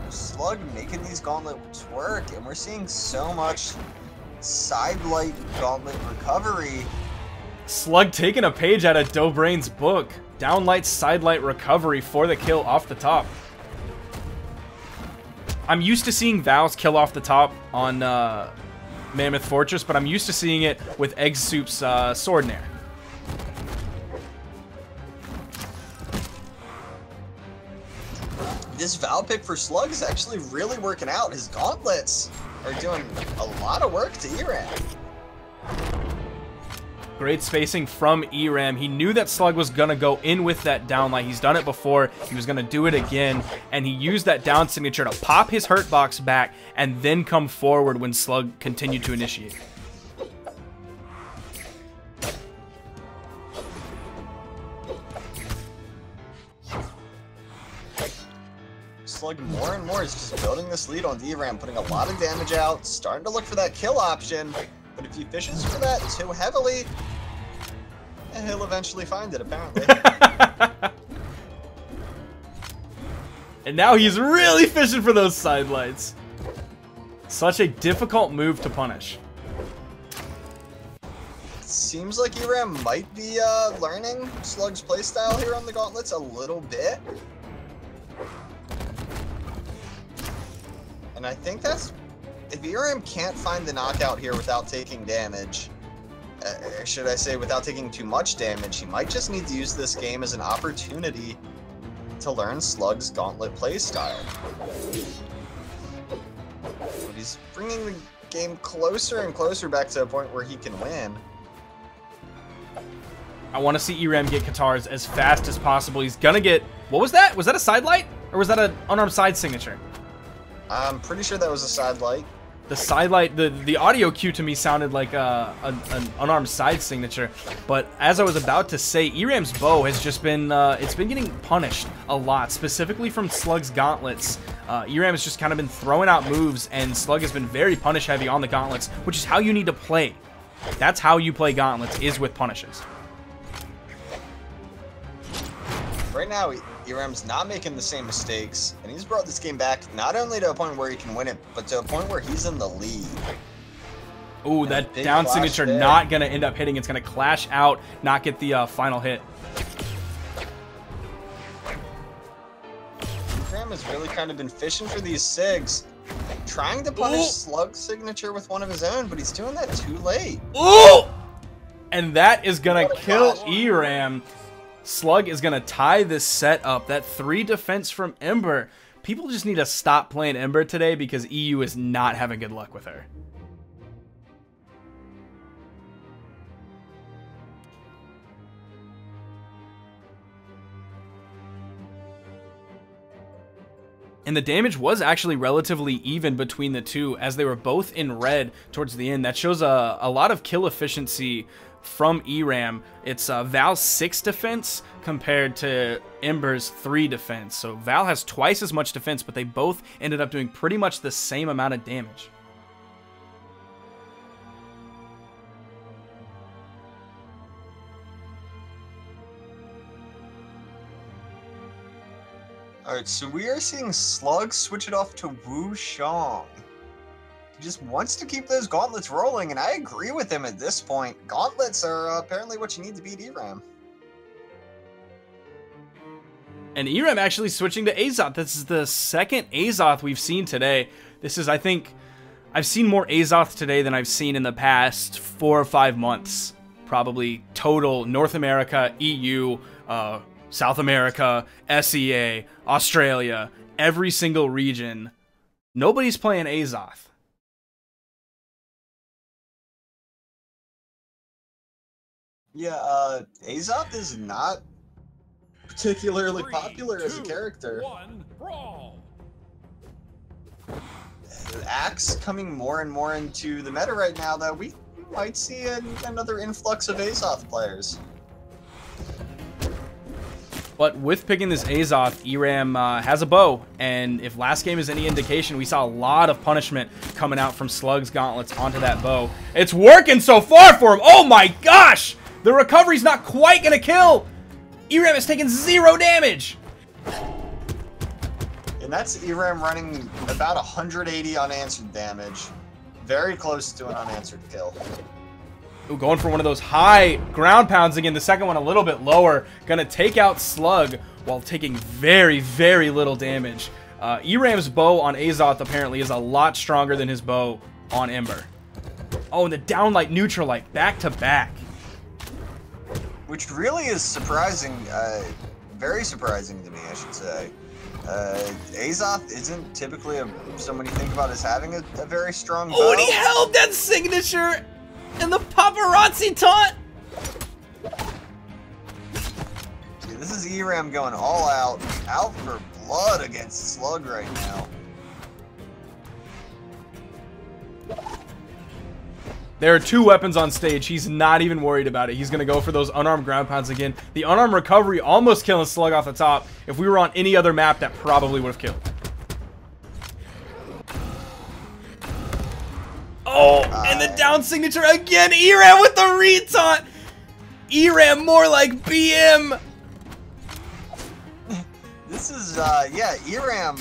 Slug making these gauntlets work, and we're seeing so much side light gauntlet recovery. Slug taking a page out of Dobrain's book. Downlight, side light recovery for the kill off the top. I'm used to seeing Val's kill off the top on Mammoth Fortress, but I'm used to seeing it with Egg Soup's Sword Nair. This Val pick for Slug is actually really working out. His gauntlets are doing a lot of work to ERAM. Great spacing from ERAM. He knew that Slug was going to go in with that downlight. He's done it before. He was going to do it again. And he used that down signature to pop his hurt box back and then come forward when Slug continued to initiate. Slug more and more is just building this lead on DRAM, putting a lot of damage out, starting to look for that kill option. But if he fishes for that too heavily, he'll eventually find it, apparently. And now he's really fishing for those sidelights. Such a difficult move to punish. Seems like ERAM might be learning Slug's playstyle here on the Gauntlets a little bit. And I think that's... If ERAM can't find the knockout here without taking damage, should I say without taking too much damage, he might just need to use this game as an opportunity to learn Slug's Gauntlet playstyle. But he's bringing the game closer and closer back to a point where he can win. I want to see ERAM get Katars as fast as possible. He's gonna get... What was that? Was that a side light? Or was that an unarmed side signature? I'm pretty sure that was a side light. The side light, the audio cue to me sounded like an unarmed side signature. But as I was about to say, ERAM's bow has just been, it's been getting punished a lot, specifically from Slug's gauntlets. ERAM has just kind of been throwing out moves, and Slug has been very punish heavy on the gauntlets, which is how you need to play. That's how you play gauntlets, is with punishes. Right now, ERAM's not making the same mistakes, and he's brought this game back not only to a point where he can win it, but to a point where he's in the lead. Ooh, that down signature there. Not going to end up hitting. It's going to clash out, not get the final hit. ERAM has really kind of been fishing for these SIGs, trying to punish Slug's signature with one of his own, but he's doing that too late. Ooh! And that is going to kill ERAM. Slug is going to tie this set up. That 3 defense from Ember. People just need to stop playing Ember today because EU is not having good luck with her. And the damage was actually relatively even between the two as they were both in red towards the end. That shows a lot of kill efficiency from ERAM. It's Val's 6 defense compared to Ember's 3 defense. So Val has twice as much defense, but they both ended up doing pretty much the same amount of damage. Alright, so we are seeing Slug switch it off to Wu Shang. He just wants to keep those gauntlets rolling, and I agree with him at this point. Gauntlets are apparently what you need to beat ERAM. And ERAM actually switching to Azoth. This is the second Azoth we've seen today. This is, I think, I've seen more Azoth today than I've seen in the past 4 or 5 months. Probably total North America, EU, South America, SEA, Australia, every single region. Nobody's playing Azoth. Yeah, Azoth is not particularly 3, popular as a 2, character. 1, brawl. Axe coming more and more into the meta right now, though. We might see another influx of Azoth players. But with picking this Azoth, ERAM has a bow, and if last game is any indication, we saw a lot of punishment coming out from Slug's gauntlets onto that bow. It's working so far for him. Oh my gosh! The recovery's not quite gonna kill! ERAM has taken 0 damage! And that's ERAM running about 180 unanswered damage. Very close to an unanswered kill. Ooh, going for one of those high ground pounds again. The second one a little bit lower. Gonna take out Slug while taking very, very little damage. ERAM's bow on Azoth apparently is a lot stronger than his bow on Ember. Oh, and the downlight, neutral light, back to back. Which really is surprising, very surprising to me, I should say. Azoth isn't typically someone you think about as having a very strong bow. Oh, and he held that signature and the paparazzi taunt. Dude, this is ERAM going all out for blood against Slug right now. There are 2 weapons on stage. He's not even worried about it. He's going to go for those unarmed ground pounds again. The unarmed recovery almost killing Slug off the top. If we were on any other map, that probably would have killed. Oh, and the down signature again. Eram with the retaunt. Eram more like BM. This is, yeah, Eram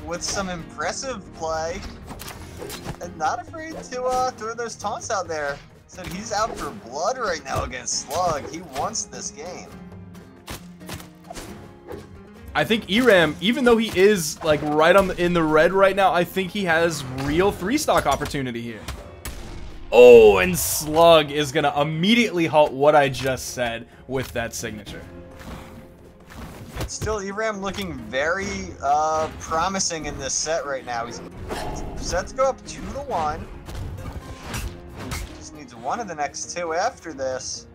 with some impressive play. And not afraid to throw those taunts out there. So he's out for blood right now against Slug. He wants this game. I think Eram, even though he is like right on in the red right now, I think he has real 3-stock opportunity here. Oh, and Slug is gonna immediately halt what I just said with that signature. Still, Eram looking very promising in this set right now. He's set to go up 2-1. Just needs one of the next two after this.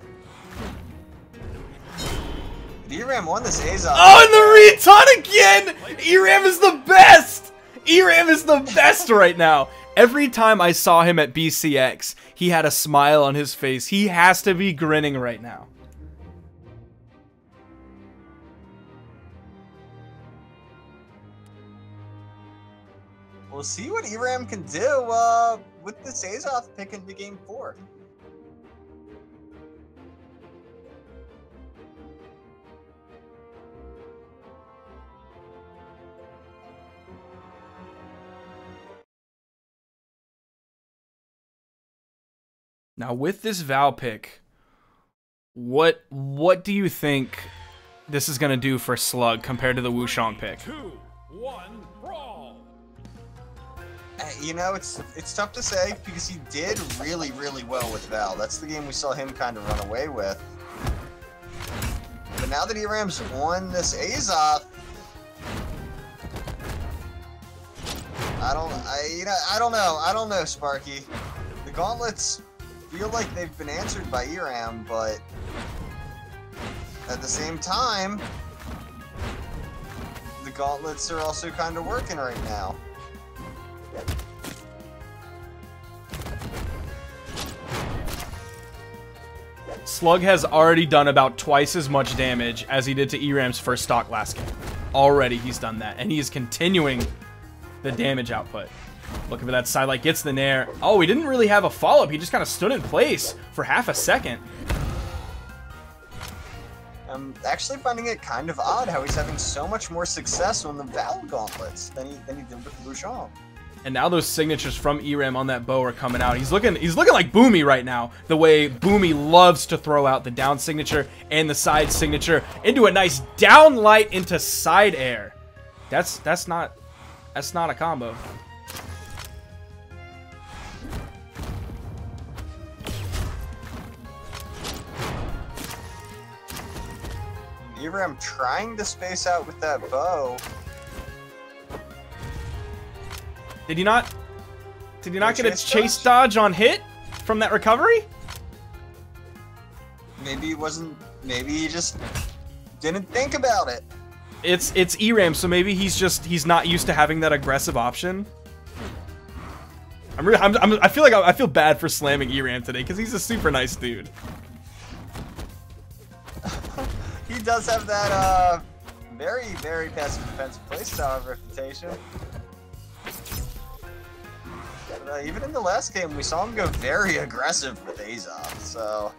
Eram won this Azov. Oh, and the retaunt again! Eram is the best! Eram is the best right now. Every time I saw him at BCX, he had a smile on his face. He has to be grinning right now. We'll see what Eram can do with this Azov pick into Game 4. Now with this Val pick, what do you think this is gonna do for Slug compared to the Wushang pick? 2, 1, brawl. You know, it's tough to say because he did really well with Val. That's the game we saw him kind of run away with. But now that Eram's won this Azov, I don't know, Sparky. The gauntlets feel like they've been answered by Eram, but at the same time, the gauntlets are also kind of working right now. Slug has already done about twice as much damage as he did to Eram's first stock last game. Already he's done that, and he is continuing the damage output. Looking for that sidelight, gets the nair. Oh, he didn't really have a follow-up. He just kind of stood in place for half a second. I'm actually finding it kind of odd how he's having so much more success on the Val gauntlets than he did with Wushang. And now those signatures from Eram on that bow are coming out. He's looking like Boomy right now. The way Boomy loves to throw out the down signature and the side signature into a nice down light into side air. That's not a combo. Eram trying to space out with that bow. Did he not get a chase dodge on hit from that recovery? Maybe he just didn't think about it. It's Eram, so maybe he's not used to having that aggressive option. I feel bad for slamming Eram today because he's a super nice dude. He does have that very passive defensive playstyle reputation. But, even in the last game, we saw him go very aggressive with Azov. So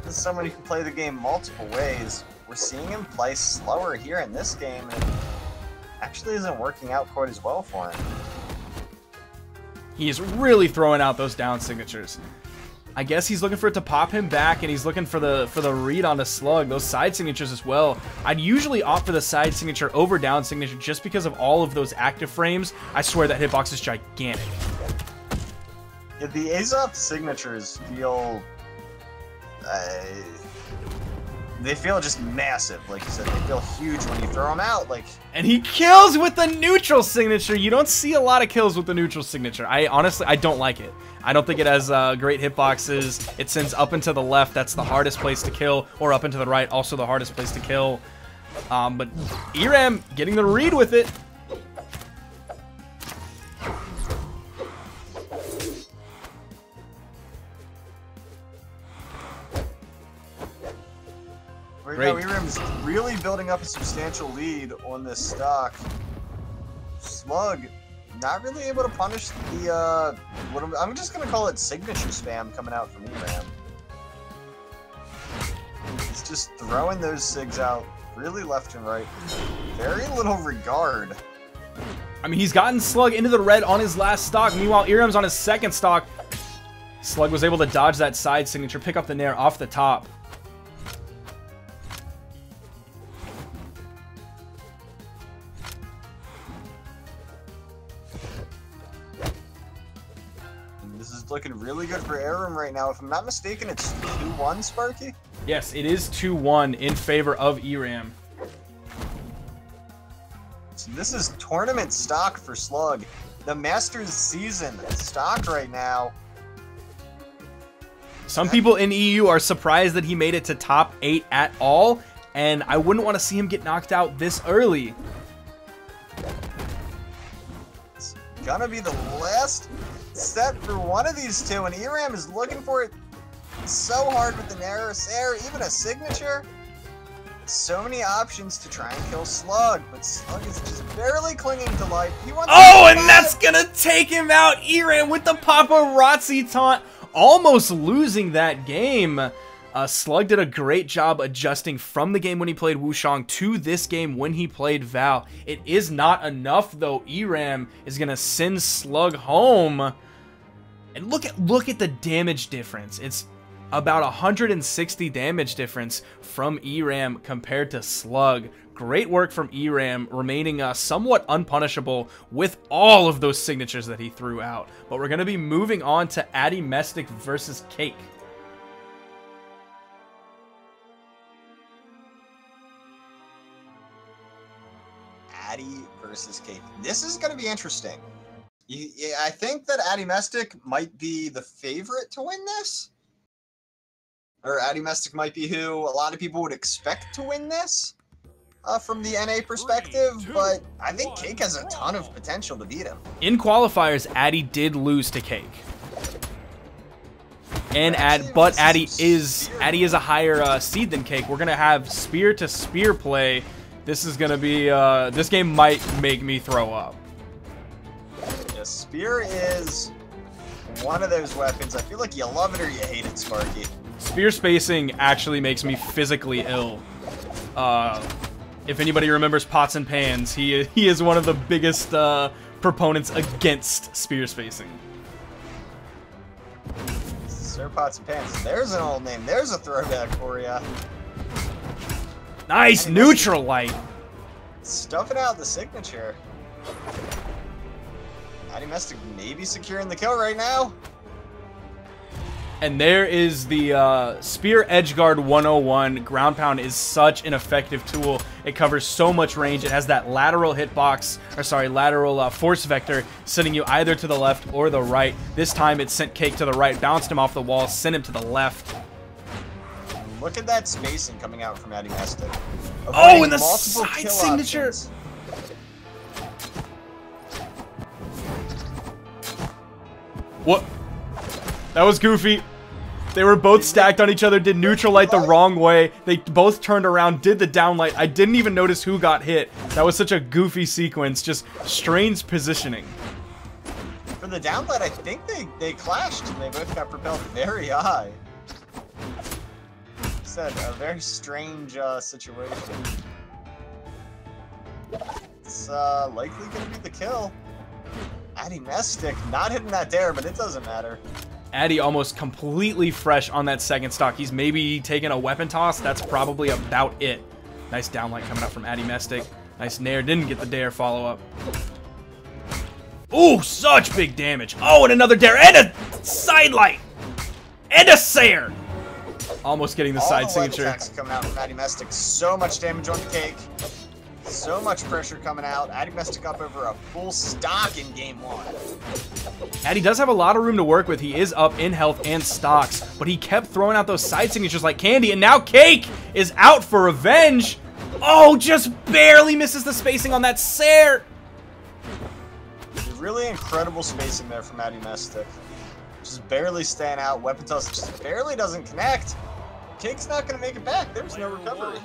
this is someone who can play the game multiple ways. We're seeing him play slower here in this game, and actually isn't working out quite as well for him. He's really throwing out those down signatures. I guess he's looking for it to pop him back, and he's looking for the read on the Slug. Those side signatures as well. I'd usually opt for the side signature over down signature just because of all of those active frames. I swear that hitbox is gigantic. Yeah, the Azov signatures feel... they feel just massive, like you said. They feel huge when you throw them out, like... And he kills with the neutral signature. You don't see a lot of kills with the neutral signature. I don't like it. I don't think it has great hitboxes. It sends up and to the left. That's the hardest place to kill. Or up and to the right, also the hardest place to kill. But Eram getting the read with it. Right now, Eram's really building up a substantial lead on this stock. Slug not really able to punish the, I'm just gonna call it signature spam coming out from ERAM. He's just throwing those SIGs out really left and right. Very little regard. I mean, he's gotten Slug into the red on his last stock. Meanwhile, ERAM's on his second stock. Slug was able to dodge that side signature, pick up the Nair off the top. This is looking really good for ERAM right now. If I'm not mistaken, it's 2-1, Sparky? Yes, it is 2-1 in favor of ERAM. So this is tournament stock for Slug. The Masters season stock right now. Some people in EU are surprised that he made it to top 8 at all, and I wouldn't want to see him get knocked out this early. It's gonna be the last set for one of these two, and ERAM is looking for it so hard with the Nair, even a signature. So many options to try and kill Slug, but Slug is just barely clinging to life. He wants and that's gonna take him out. ERAM with the paparazzi taunt, almost losing that game. Slug did a great job adjusting from the game when he played Wushang to this game when he played Val. It is not enough though. ERAM is gonna send Slug home, and look at the damage difference. It's about 160 damage difference from ERAM compared to Slug. Great work from ERAM, remaining somewhat unpunishable with all of those signatures that he threw out. But we're going to be moving on to Addy Mestic versus Cake. Addy versus Cake. This is going to be interesting. I think that Addy Mestic might be the favorite to win this. Or Addy Mestic might be who a lot of people would expect to win this from the NA perspective, but I think Cake has a ton of potential to beat him. In qualifiers, Addy did lose to Cake. And Addy is a higher seed than Cake. We're gonna have spear to spear play. This is gonna be this game might make me throw up. Yeah, spear is one of those weapons. I feel like you love it or you hate it, Sparky. Spear spacing actually makes me physically ill. If anybody remembers Pots and Pans, he is one of the biggest proponents against spear spacing. Sir Pots and Pans. There's an old name. There's a throwback for ya. Nice neutral light. Stuffing out the signature. Addy Mestic maybe securing the kill right now. And there is the Spear Edgeguard 101. Ground Pound is such an effective tool. It covers so much range. It has that lateral hitbox, or sorry, lateral force vector, sending you either to the left or the right. This time it sent Cake to the right, bounced him off the wall, sent him to the left. Look at that spacing coming out from Addy Mestic. Oh, and the side signature! Options. What? That was goofy. They were both stacked on each other, did neutral light the wrong way. They both turned around, did the downlight. I didn't even notice who got hit. That was such a goofy sequence, just strange positioning. For the downlight, I think they clashed and they both got propelled very high. Said a very strange situation. It's likely going to be the kill. Addy Mestic not hitting that dare, but it doesn't matter. Addy almost completely fresh on that second stock. He's maybe taking a weapon toss. That's probably about it. Nice downlight coming out from Addy Mestic. Nice nair. Didn't get the dare follow-up. Ooh, such big damage. Oh, and another dare. And a side light. And a Sayer. Almost getting the side signature. Attacks coming out from Addy Mestic. So much damage on Cake. So much pressure coming out. Addy Mestic up over a full stock in game one. Addy does have a lot of room to work with. He is up in health and stocks, but he kept throwing out those side signatures like candy, and now Cake is out for revenge. Oh, just barely misses the spacing on that Sayer. Really incredible spacing there from Addy Mestic. Just barely staying out. Weapon toss just barely doesn't connect. Cake's not going to make it back. There's no recovery.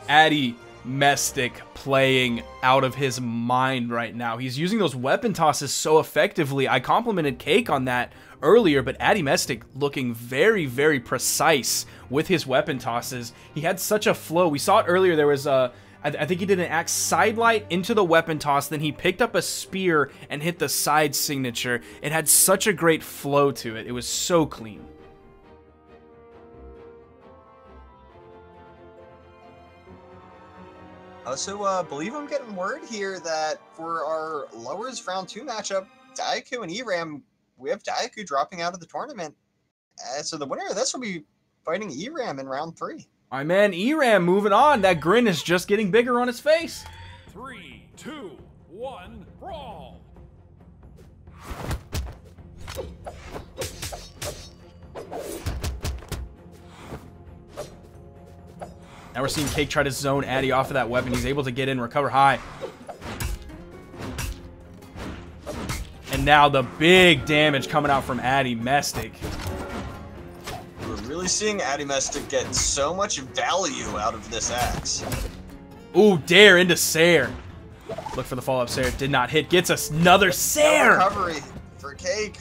Addy Mestic playing out of his mind right now. He's using those weapon tosses so effectively. I complimented Cake on that earlier, but Addy Mestic looking very, very precise with his weapon tosses. He had such a flow. We saw it earlier. There was a, I think he did an axe sidelight into the weapon toss, then he picked up a spear and hit the side signature. It had such a great flow to it. It was so clean. Also, I believe I'm getting word here that for our lowers round 2 matchup, Daiku and Eram, we have Daiku dropping out of the tournament. So the winner of this will be fighting Eram in round 3. My man Eram moving on. That grin is just getting bigger on his face. 3, 2, 1, brawl! Now we're seeing Cake try to zone Addy off of that weapon. He's able to get in, recover high. And now the big damage coming out from Addy Mestic. We're really seeing Addy Mestic get so much value out of this axe. Ooh, dare into Sair. Look for the follow-up Sair. Did not hit. Gets us another Sair. Recovery for Cake.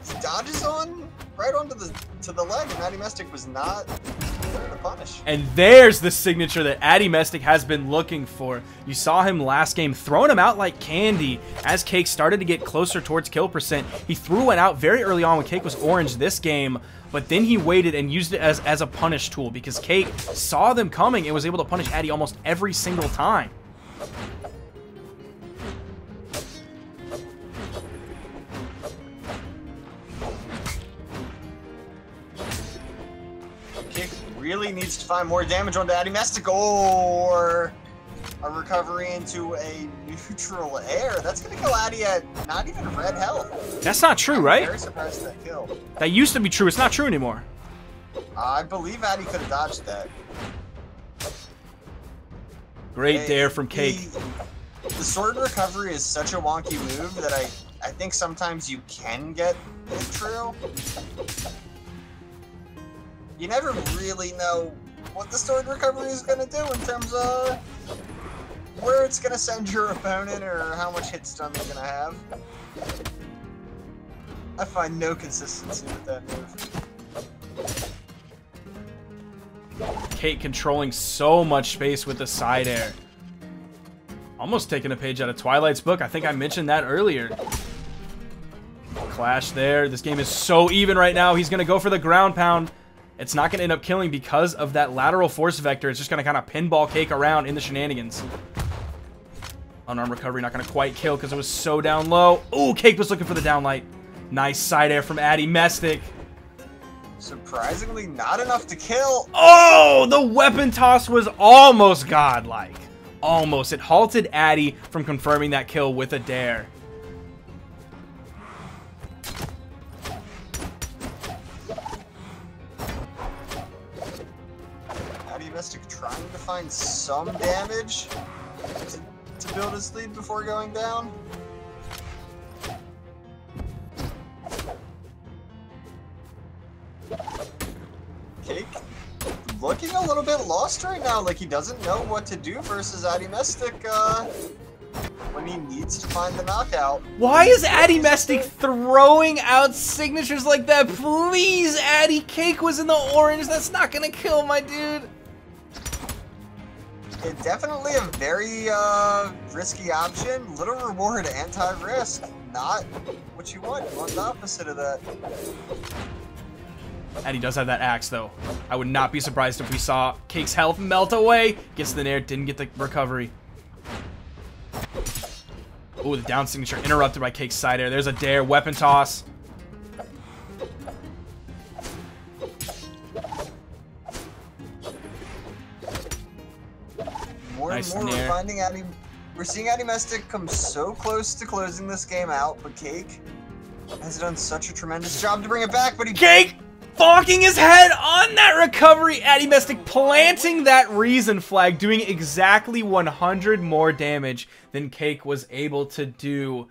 He dodges on right onto the leg, and Addy Mestic was not there to punish. And there's the signature that Addy Mestic has been looking for. You saw him last game throwing him out like candy. As Cake started to get closer towards kill percent, he threw one out very early on when Cake was orange this game, but then he waited and used it as a punish tool because Cake saw them coming and was able to punish Addy almost every single time. Cake really needs to find more damage onto Addy Mestic, or a recovery into a neutral air. That's going to kill Addy at not even red health. That's not true, I'm right? very surprised at that kill. That used to be true. It's not true anymore. I believe Addy could have dodged that. Great dare from Cake. The sword recovery is such a wonky move that I think sometimes you can get it true. You never really know what the sword recovery is going to do in terms of where it's going to send your opponent or how much hit stun they're going to have. I find no consistency with that move. Cake controlling so much space with the side air. Almost taking a page out of Twilight's book. I think I mentioned that earlier. Clash there. This game is so even right now. He's going to go for the ground pound. It's not going to end up killing because of that lateral force vector. It's just going to kind of pinball Cake around in the shenanigans. Unarmed recovery not going to quite kill because it was so down low. Ooh, Cake was looking for the downlight. Nice side air from Addy Mestic. Surprisingly, not enough to kill. Oh, the weapon toss was almost godlike. Almost. It halted Addy from confirming that kill with a dare. Addy Mestic trying to find some damage to build his lead before going down. Cake looking a little bit lost right now, like he doesn't know what to do versus Addy Mestic when he needs to find the knockout. Why is Addy Mestic throwing out signatures like that? Please, Addy, Cake was in the orange. That's not gonna kill my dude. It's definitely a very risky option. Little reward, anti-risk. Not what you want. You want the opposite of that. Addy does have that axe, though. I would not be surprised if we saw Cake's health melt away. Gets the nair, didn't get the recovery. Oh, the down signature interrupted by Cake's side air. There's a dare, weapon toss. More Nice and more nair. we're finding Addy. We're seeing Addy Mestic come so close to closing this game out, but Cake has done such a tremendous job to bring it back, but he Cake bonking his head on that recovery. Addy Mestic planting that reason flag, doing exactly 100 more damage than Cake was able to do.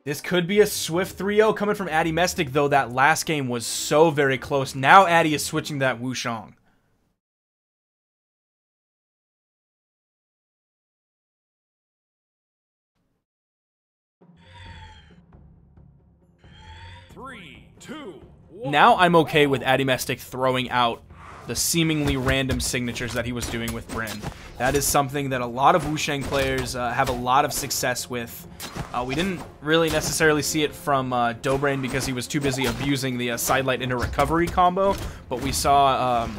This could be a swift 3-0 coming from Addy Mestic, though that last game was so very close. Now Addy is switching that Wushang. 3, 2, 1. Now I'm okay with Adimestic throwing out the seemingly random signatures that he was doing with Brynn. That is something that a lot of Wushang players have a lot of success with. We didn't really necessarily see it from Dobrain because he was too busy abusing the sidelight into recovery combo, but we saw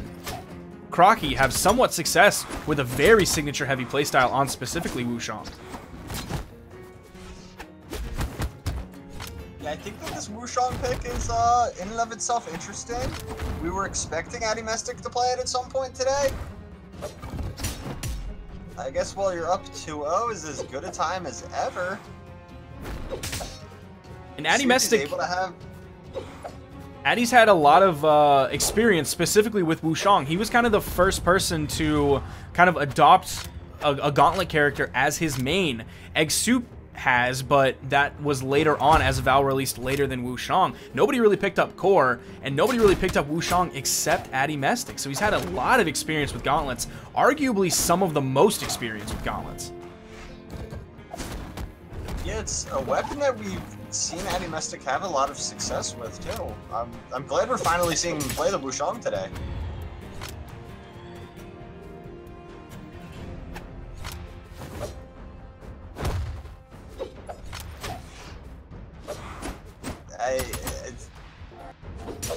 Crocky have somewhat success with a very signature heavy playstyle on specifically Wushang. Yeah, I think that this Wushang pick is in and of itself interesting. We were expecting Adimestic to play it at some point today. I guess while you're up 2-0 is as good a time as ever. And Adimestic, able to have... Addy's had a lot of experience specifically with Wushang. He was kind of the first person to kind of adopt a Gauntlet character as his main. Egg Soup has, but that was later on as Val released later than Wushang. Nobody really picked up Core, and nobody really picked up Wushang except Adimestic. So he's had a lot of experience with Gauntlets, arguably some of the most experience with Gauntlets. Yeah, it's a weapon that we've seen Adimestic have a lot of success with, too. I'm glad we're finally seeing him play the Wushang today. I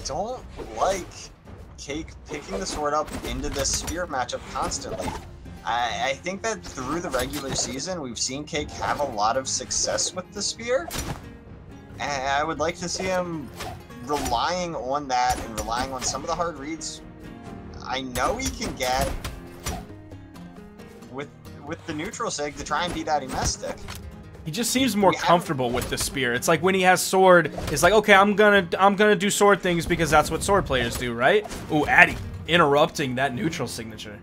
don't like Cake picking the sword up into this spear matchup constantly. I think that through the regular season, we've seen Cake have a lot of success with the spear. And I would like to see him relying on that and relying on some of the hard reads I know he can get with the neutral sig to try and beat Adimestic. He just seems more comfortable with the spear. It's like when he has sword, it's like, okay, I'm gonna do sword things because that's what sword players do, right? Ooh, Addy interrupting that neutral signature.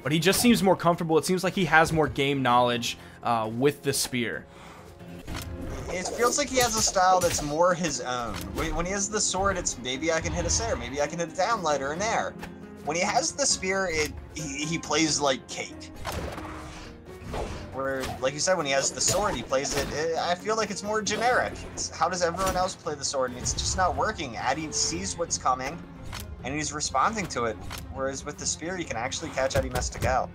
But he just seems more comfortable. It seems like he has more game knowledge with the spear. It feels like he has a style that's more his own. When he has the sword, it's maybe I can hit a Sair, maybe I can hit a downlight or an air. When he has the spear, he plays like Cake. Where, like you said, when he has the sword, he plays it, I feel like it's more generic. It's, how does everyone else play the sword? And it's just not working. Addy sees what's coming, and he's responding to it. Whereas with the spear, you can actually catch Adimestic out.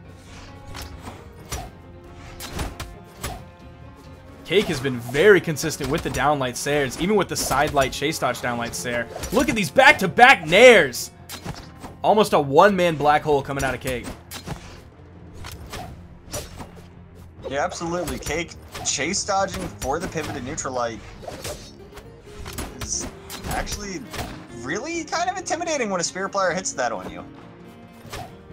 Cake has been very consistent with the downlight Sairs, even with the sidelight chase dodge downlight Sair. Look at these back-to-back nairs! Almost a one-man black hole coming out of Cake. Yeah, absolutely. Cake chase dodging for the pivot to neutral light is actually really kind of intimidating when a spear player hits that on you.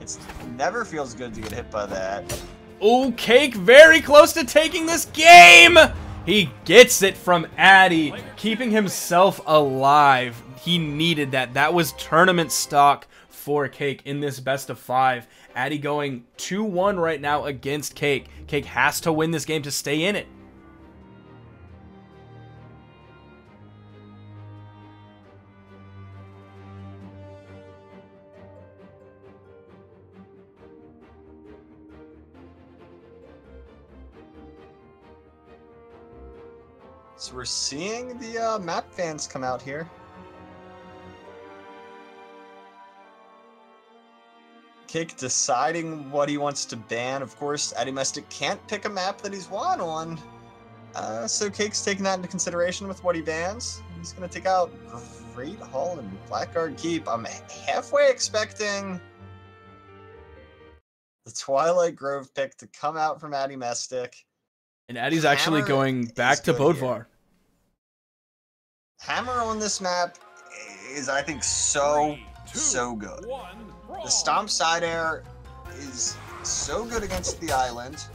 It never feels good to get hit by that. Ooh, Cake very close to taking this game! He gets it from Addy, keeping himself alive. He needed that. That was tournament stock for Cake in this best of 5. Addy going 2-1 right now against Cake. Cake has to win this game to stay in it. So we're seeing the map fans come out here. Cake deciding what he wants to ban. Of course, Adimestic can't pick a map that he's won on. So Cake's taking that into consideration with what he bans. He's going to take out Great Hall and Blackguard Keep. I'm halfway expecting the Twilight Grove pick to come out from Adimestic. And Addy's actually going back to Bodvar. Hammer on this map is, I think, so good. The Stomp Side Air is so good against the island,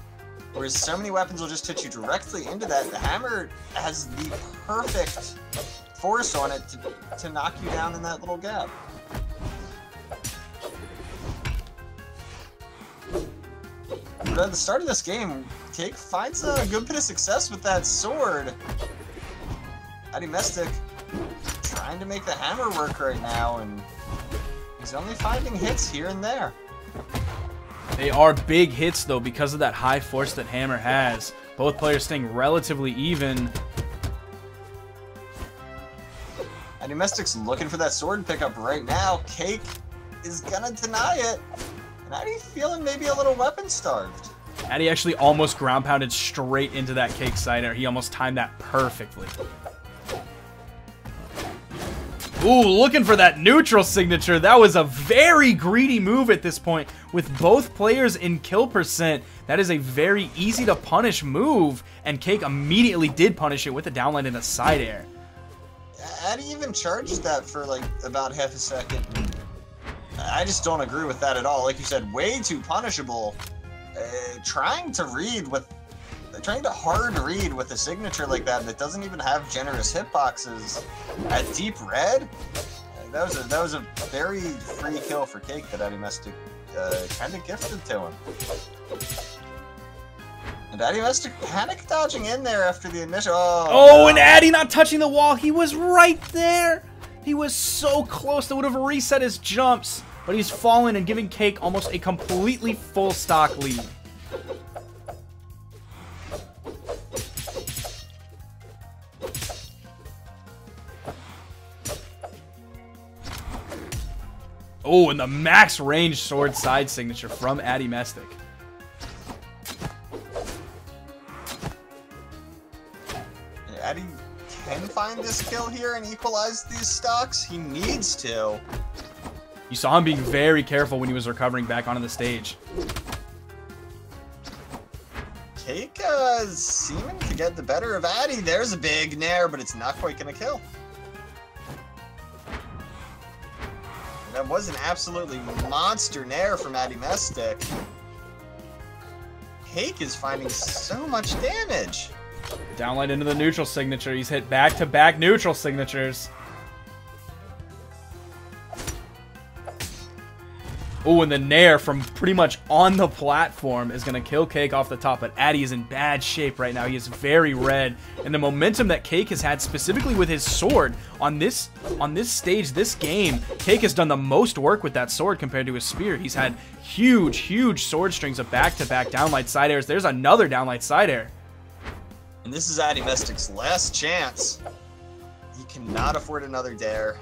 whereas so many weapons will just hit you directly into that. The Hammer has the perfect force on it to knock you down in that little gap. But at the start of this game, Cake finds a good bit of success with that sword. Adimestic trying to make the Hammer work right now, and he's only finding hits here and there. They are big hits, though, because of that high force that Hammer has. Both players staying relatively even. Addy Mystic's looking for that sword pickup right now. Cake is gonna deny it. And Addy feeling maybe a little weapon starved. Addy actually almost ground pounded straight into that Cake side air. He almost timed that perfectly. Ooh, looking for that neutral signature. That was a very greedy move at this point. With both players in kill percent, that is a very easy to punish move. And Cake immediately did punish it with a downline and a side air. Addy even charged that for like about half a second. I just don't agree with that at all. Like you said, way too punishable. Trying to hard read with a signature like that doesn't even have generous hitboxes at deep red. That was a very free kill for Cake that Addy Mystic kind of gifted to him. And Addy Mystic panic dodging in there after the initial. Oh, and Addy not touching the wall. He was right there. He was so close that would have reset his jumps. But he's fallen and giving Cake almost a completely full stock lead. Oh, and the max range sword side signature from Addy Mystic. Addy can find this kill here and equalize these stocks. He needs to. You saw him being very careful when he was recovering back onto the stage. Cake seeming to get the better of Addy. There's a big nair, but it's not quite going to kill. That was an absolutely monster nair from Addy Mystic. Cake is finding so much damage. Downlight into the neutral signature. He's hit back-to-back neutral signatures. Oh, and the nair from pretty much on the platform is going to kill Cake off the top, but Addy is in bad shape right now. He is very red, and the momentum that Cake has had specifically with his sword on this stage, this game, Cake has done the most work with that sword compared to his spear. He's had huge sword strings of back-to-back downlight side airs. There's another downlight side air. And this is Addy Mystic's last chance. He cannot afford another dare.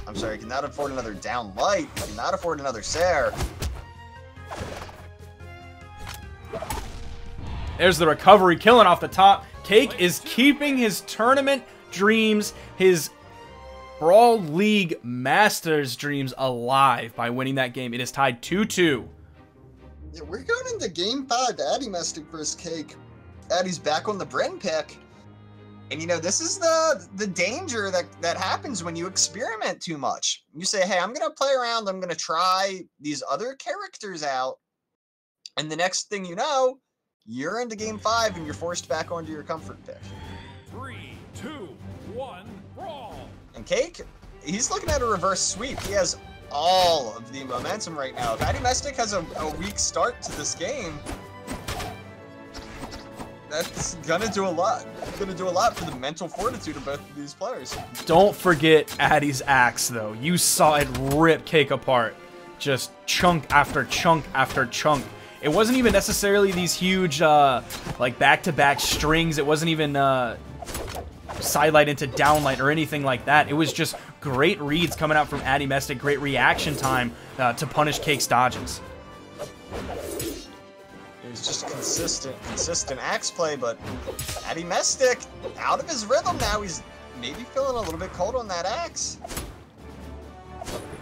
I'm sorry, he cannot afford another down light. He cannot afford another Sair. There's the recovery, killing off the top. Cake is keeping his tournament dreams, his Brawl League Masters dreams alive by winning that game. It is tied 2-2. Yeah, we're going into Game 5, Addy Mystic versus Cake. Addy's back on the Bren pick. And, you know, this is the danger that happens when you experiment too much. You say, hey, I'm going to play around. I'm going to try these other characters out. And the next thing you know, you're into Game 5 and you're forced back onto your comfort pick. 3, 2, 1, brawl. And Cake, he's looking at a reverse sweep. He has all of the momentum right now. If Addy Mystic has a weak start to this game, that's gonna do a lot. It's gonna do a lot for the mental fortitude of both of these players. Don't forget Addy's axe, though. You saw it rip Cake apart. Just chunk after chunk after chunk. It wasn't even necessarily these huge, like, back-to-back strings. It wasn't even sidelight into downlight or anything like that. It was just great reads coming out from Addy Mystic, great reaction time to punish Cake's dodges. It's just consistent axe play, but Addy Mystic out of his rhythm now. He's maybe feeling a little bit cold on that axe.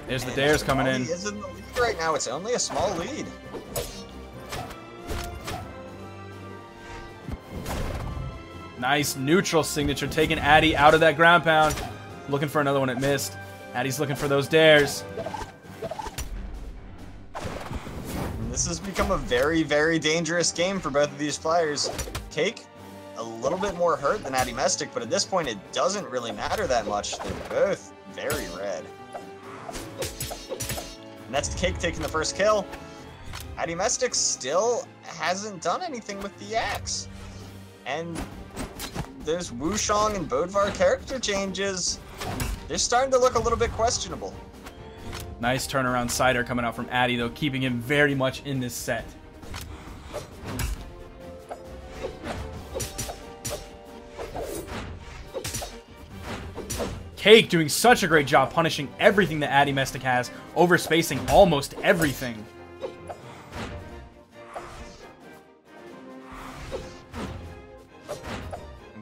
There's the dares coming in. He is in the lead right now. It's only a small lead. Nice neutral signature, taking Addy out of that ground pound. Looking for another one, it missed. Addy's looking for those dares. This has become a very dangerous game for both of these players. Cake, a little bit more hurt than Addy Mystic, but at this point it doesn't really matter that much. They're both very red. And that's Cake taking the first kill. Addy Mystic still hasn't done anything with the axe. And those Wushang and Bodvar character changes, they're starting to look a little bit questionable. Nice turnaround cider coming out from Addy, though, keeping him very much in this set. Cake doing such a great job punishing everything that Addy Mestic has, overspacing almost everything.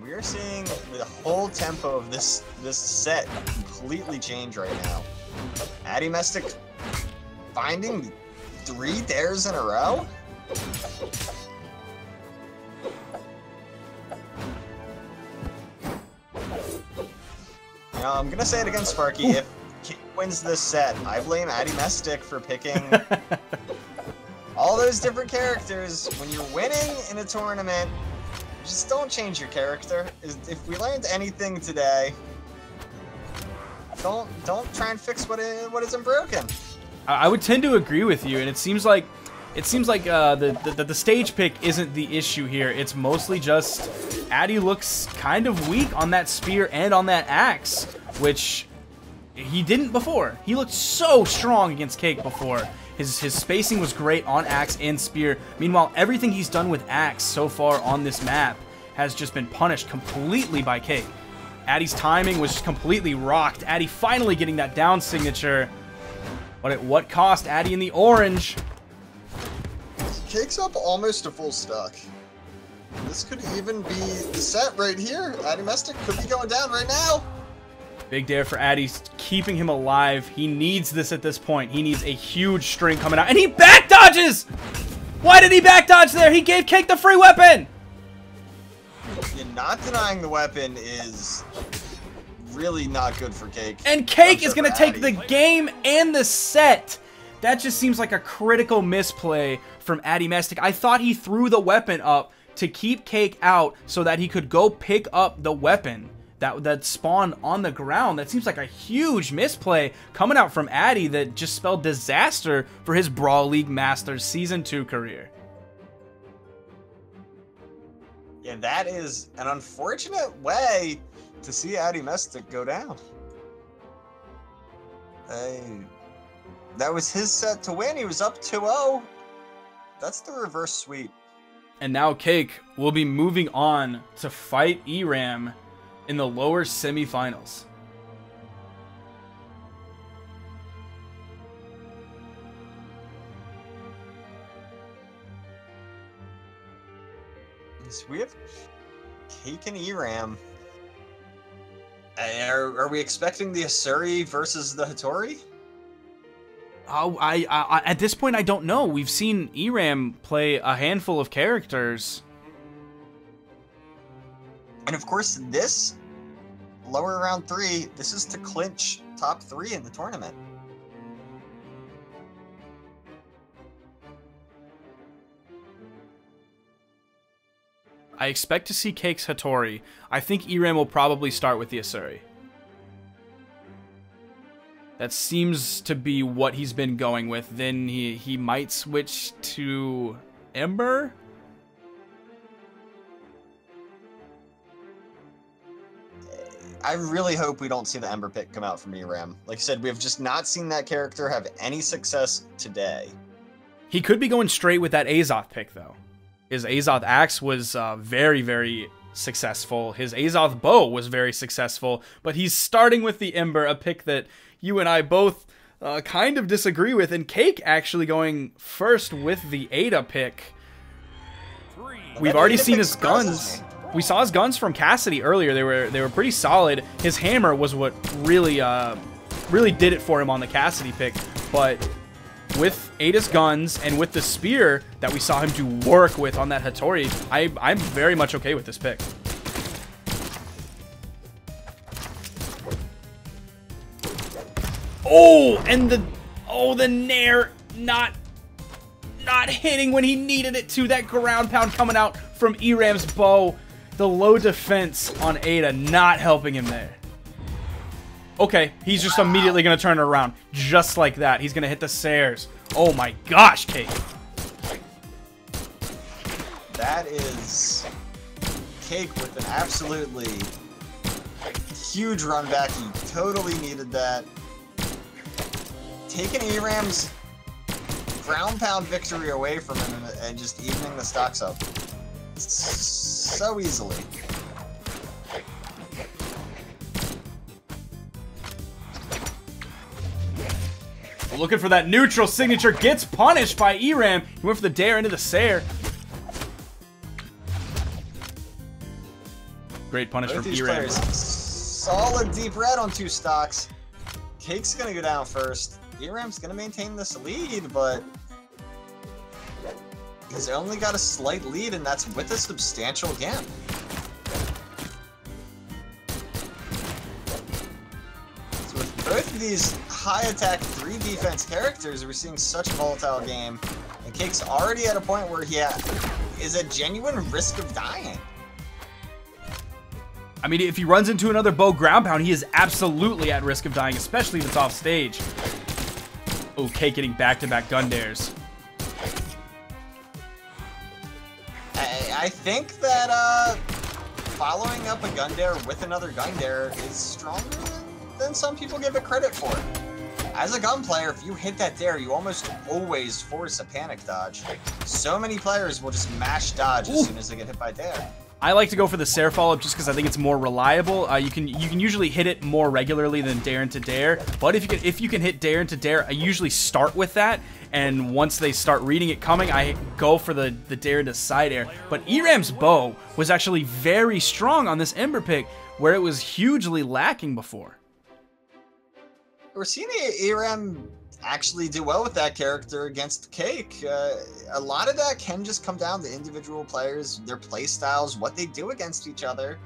We're seeing the whole tempo of this set completely change right now. Addy Mestic finding 3 dares in a row? You know, I'm gonna say it again, Sparky. If Cake wins this set, I blame Addy Mestic for picking all those different characters. When you're winning in a tournament, just don't change your character. If we learned anything today, don't try and fix what isn't broken. I would tend to agree with you, and it seems like the stage pick isn't the issue here. It's mostly just Addy looks kind of weak on that spear and on that axe, which he didn't before. He looked so strong against Cake before. His spacing was great on axe and spear. Meanwhile, everything he's done with axe so far on this map has just been punished completely by Cake. Addy's timing was completely rocked. Addy finally getting that down signature. But at what cost? Addy in the orange. Cake's up almost a full stock. This could even be the set right here. Addy Mestic could be going down right now. Big dare for Addy, keeping him alive. He needs this at this point. He needs a huge string coming out. And he back dodges! Why did he back dodge there? He gave Cake the free weapon! Yeah, not denying the weapon is really not good for Cake. And Cake is going to take the game and the set. That just seems like a critical misplay from Addy Mestic. I thought he threw the weapon up to keep Cake out so that he could go pick up the weapon that spawned on the ground. That seems like a huge misplay coming out from Addy that just spelled disaster for his Brawl League Masters Season 2 career. Yeah, that is an unfortunate way to see Addy Mestic go down. That was his set to win. He was up 2-0. That's the reverse sweep. And now Cake will be moving on to fight ERAM in the lower semifinals. So we have Cake and ERAM. Are we expecting the Asuri versus the Hattori? Oh, I at this point I don't know. We've seen ERAM play a handful of characters. And of course, this lower round 3, this is to clinch top 3 in the tournament. I expect to see Cake's Hattori. I think ERAM will probably start with the Asuri. That seems to be what he's been going with. Then he might switch to Ember? I really hope we don't see the Ember pick come out from ERAM. Like I said, we have just not seen that character have any success today. He could be going straight with that Azoth pick, though. His Azoth Axe was very, very successful. His Azoth Bow was very successful. But he's starting with the Ember, a pick that you and I both kind of disagree with. And Cake actually going first with the Ada pick. We've already seen his guns. We saw his guns from Cassidy earlier. They were pretty solid. His hammer was what really did it for him on the Cassidy pick. But with Ada's guns and with the spear that we saw him do work with on that Hattori, I'm very much okay with this pick. Oh, and the Nair not hitting when he needed it to. That ground pound coming out from ERAM's bow. The low defense on Ada not helping him there. Okay, he's just immediately going to turn it around. Just like that. He's going to hit the Sayers. Oh my gosh, Cake. That is Cake with an absolutely huge run back. He totally needed that. Taking ERAM's ground pound victory away from him and just evening the stocks up so easily. Looking for that neutral signature. Gets punished by Eram. He went for the dare into the Sair. Great punish from Eram. Solid deep red on 2 stocks. Cake's gonna go down first. Eram's gonna maintain this lead, but he's only got a slight lead, and that's with a substantial gam. So with both of these high attack 3 defense characters, we're seeing such a volatile game, and Cake's already at a point where he is at genuine risk of dying. I mean, if he runs into another bow ground pound, he is absolutely at risk of dying, especially if it's off stage. Oh, Cake getting back-to-back gun dares. I think that following up a gun dare with another gun dare is stronger than some people give it credit for. As a gun player, if you hit that dare, you almost always force a panic dodge. So many players will just mash dodge as soon as they get hit by dare. I like to go for the Sair follow-up just because I think it's more reliable. You can usually hit it more regularly than dare into dare, but if you can hit dare into dare, I usually start with that, and once they start reading it coming, I go for the dare into side air. But Eram's bow was actually very strong on this Ember pick, where it was hugely lacking before. We're seeing Eram actually do well with that character against Cake. A lot of that can just come down to individual players, their play styles, what they do against each other.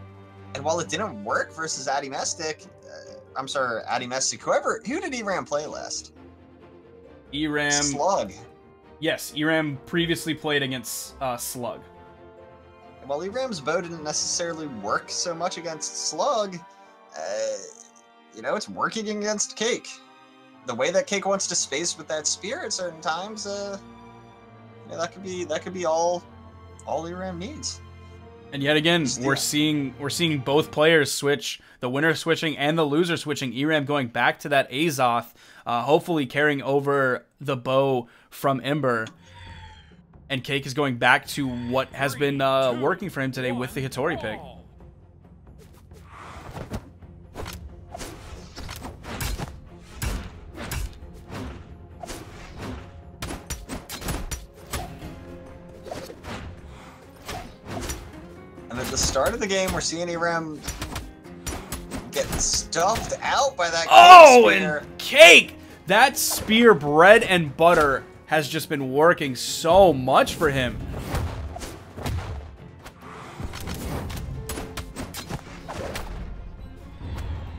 And while it didn't work versus Addy Mestic, who did Eram play last? Eram... Slug. Yes, Eram previously played against Slug. While Eram's bow didn't necessarily work so much against Slug, it's working against Cake. The way that Cake wants to space with that spear at certain times, that could be all Eram needs. And yet again, we're seeing both players switch, the winner switching and the loser switching. Eram going back to that Azoth, hopefully carrying over the bow from Ember. And Cake is going back to what has been working for him today with the Hattori pick. And at the start of the game, we're seeing Eram get stuffed out by that spear. And Cake! That spear, bread and butter, has just been working so much for him.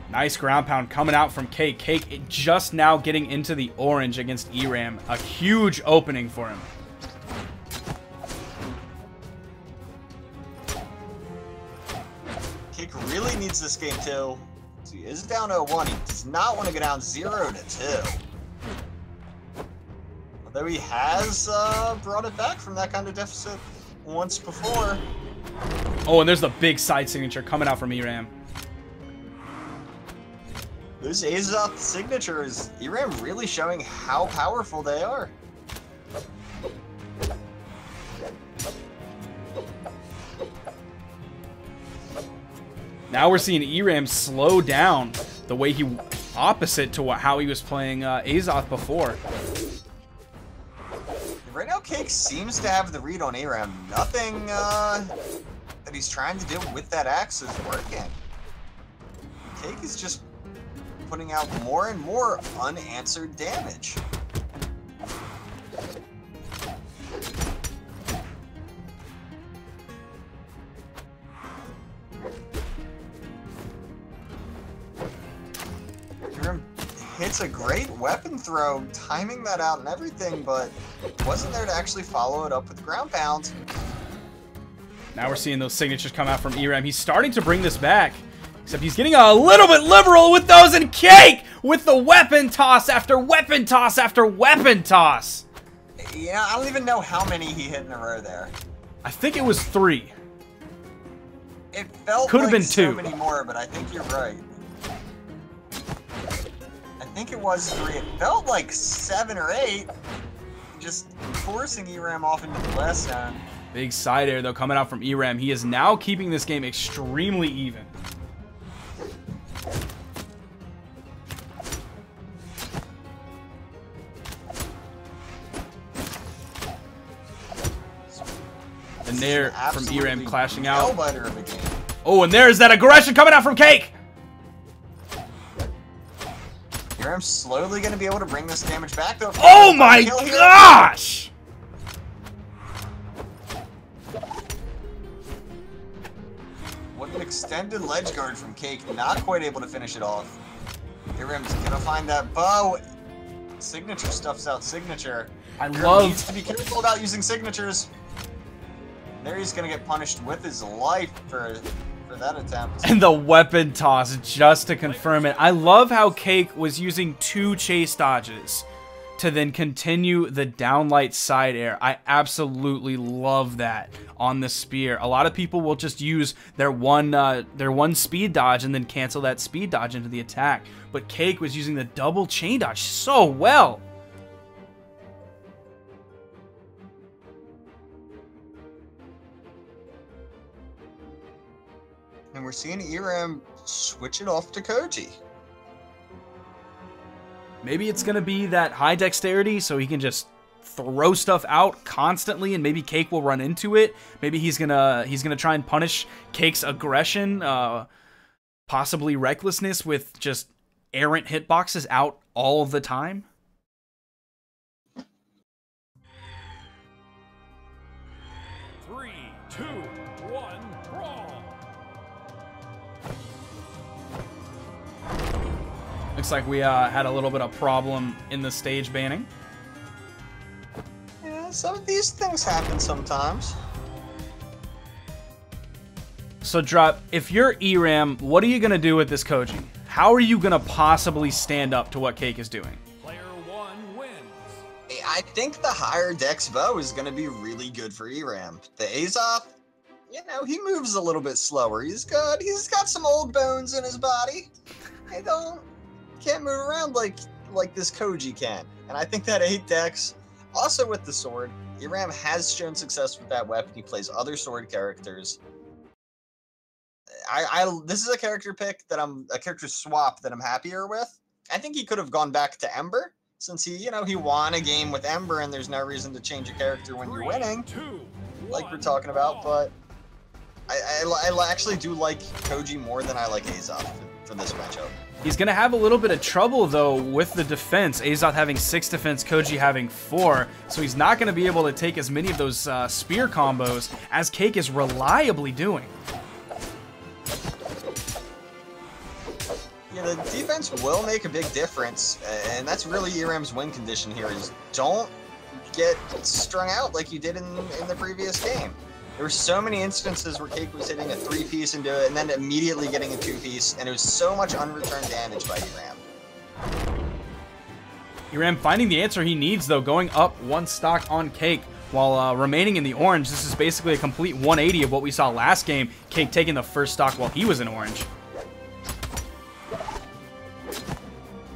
Nice ground pound coming out from Cake. Cake just now getting into the orange against Eram. A huge opening for him. Cake really needs this game too. So he is down 0-1. He does not want to go down 0-2. Although he has brought it back from that kind of deficit once before. Oh, and there's the big side signature coming out from Eram. Those Azoth signatures, Eram really showing how powerful they are. Now we're seeing Eram slow down the way opposite to how he was playing Azoth before. Right now, Cake seems to have the read on Eram. Nothing that he's trying to do with that axe is working. Cake is just putting out more and more unanswered damage. Eram hits a great weapon throw, timing that out and everything, but wasn't there to actually follow it up with ground pound. Now we're seeing those signatures come out from Eram. He's starting to bring this back. Except he's getting a little bit liberal with those, and Cake with the weapon toss after weapon toss after weapon toss. Yeah, I don't even know how many he hit in a row there. I think it was 3. It felt Could have like been so 2. many more, but I think you're right. I think it was 3. It felt like 7 or 8. Just forcing Eram off into the blast zone. Big side air, though, coming out from Eram. He is now keeping this game extremely even. nair from ERAM clashing out. Nail-biter of a game. Oh, and there's that aggression coming out from Cake! ERAM's slowly going to be able to bring this damage back, though. Oh my gosh! What an extended ledge guard from Cake. Not quite able to finish it off. ERAM's going to find that bow. Signature stuffs out signature. ERAM needs to be careful about using signatures. There he's going to get punished with his life for that attempt. And the weapon toss just to confirm it. I love how Cake was using 2 chase dodges to then continue the downlight side air. I absolutely love that on the spear. A lot of people will just use their one speed dodge and then cancel that speed dodge into the attack. But Cake was using the double chain dodge so well. And we're seeing ERAM switch it off to Koji. Maybe it's going to be that high dexterity so he can just throw stuff out constantly and maybe Cake will run into it. Maybe he's going to try and punish Cake's aggression, possibly recklessness with just errant hitboxes out all the time. Three, two, one, brawl. Looks like we had a little bit of problem in the stage banning. Yeah, some of these things happen sometimes. So Drop, if you're ERAM, what are you going to do with this Koji? How are you going to possibly stand up to what Cake is doing? Player one wins. I think the higher dex bow is going to be really good for ERAM. The Azoth, you know, he moves a little bit slower. He's good. He's got some old bones in his body. Can't move around like this Koji can. And I think that 8 dex, also with the sword, ERAM has shown success with that weapon. He plays other sword characters. This is a character pick that a character swap that I'm happier with. I think he could have gone back to Ember, since he won a game with Ember, and there's no reason to change a character when you're winning, like we're talking about. But I actually do like Koji more than I like Azoth for this matchup. He's going to have a little bit of trouble, though, with the defense. Azoth having 6 defense, Koji having 4. So he's not going to be able to take as many of those spear combos as Cake is reliably doing. Yeah, the defense will make a big difference, and that's really ERAM's win condition here, is don't get strung out like you did in the previous game. There were so many instances where Cake was hitting a 3-piece into it and then immediately getting a 2-piece, and it was so much unreturned damage by ERAM. ERAM finding the answer he needs, though, going up 1 stock on Cake while remaining in the orange. This is basically a complete 180 of what we saw last game. Cake taking the first stock while he was in orange.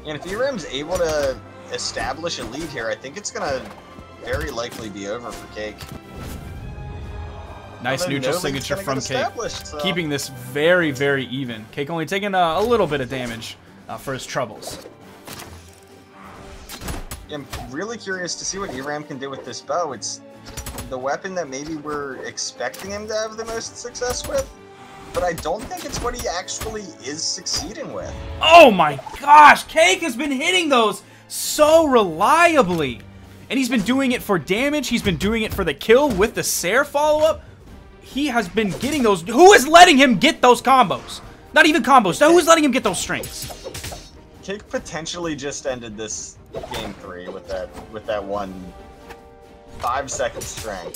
And if ERAM's able to establish a lead here, I think it's going to very likely be over for Cake. Nice Although neutral no signature from Cake, so. keeping this very, very even. Cake only taking a little bit of damage for his troubles. Yeah, I'm really curious to see what ERAM can do with this bow. It's the weapon that maybe we're expecting him to have the most success with, but I don't think it's what he actually is succeeding with. Oh my gosh, Cake has been hitting those so reliably. And he's been doing it for damage, he's been doing it for the kill with the Sair follow-up. He has been getting those. Who is letting him get those combos? Not even combos, who is letting him get those strings? Cake potentially just ended this game 3 with that one 5-second string.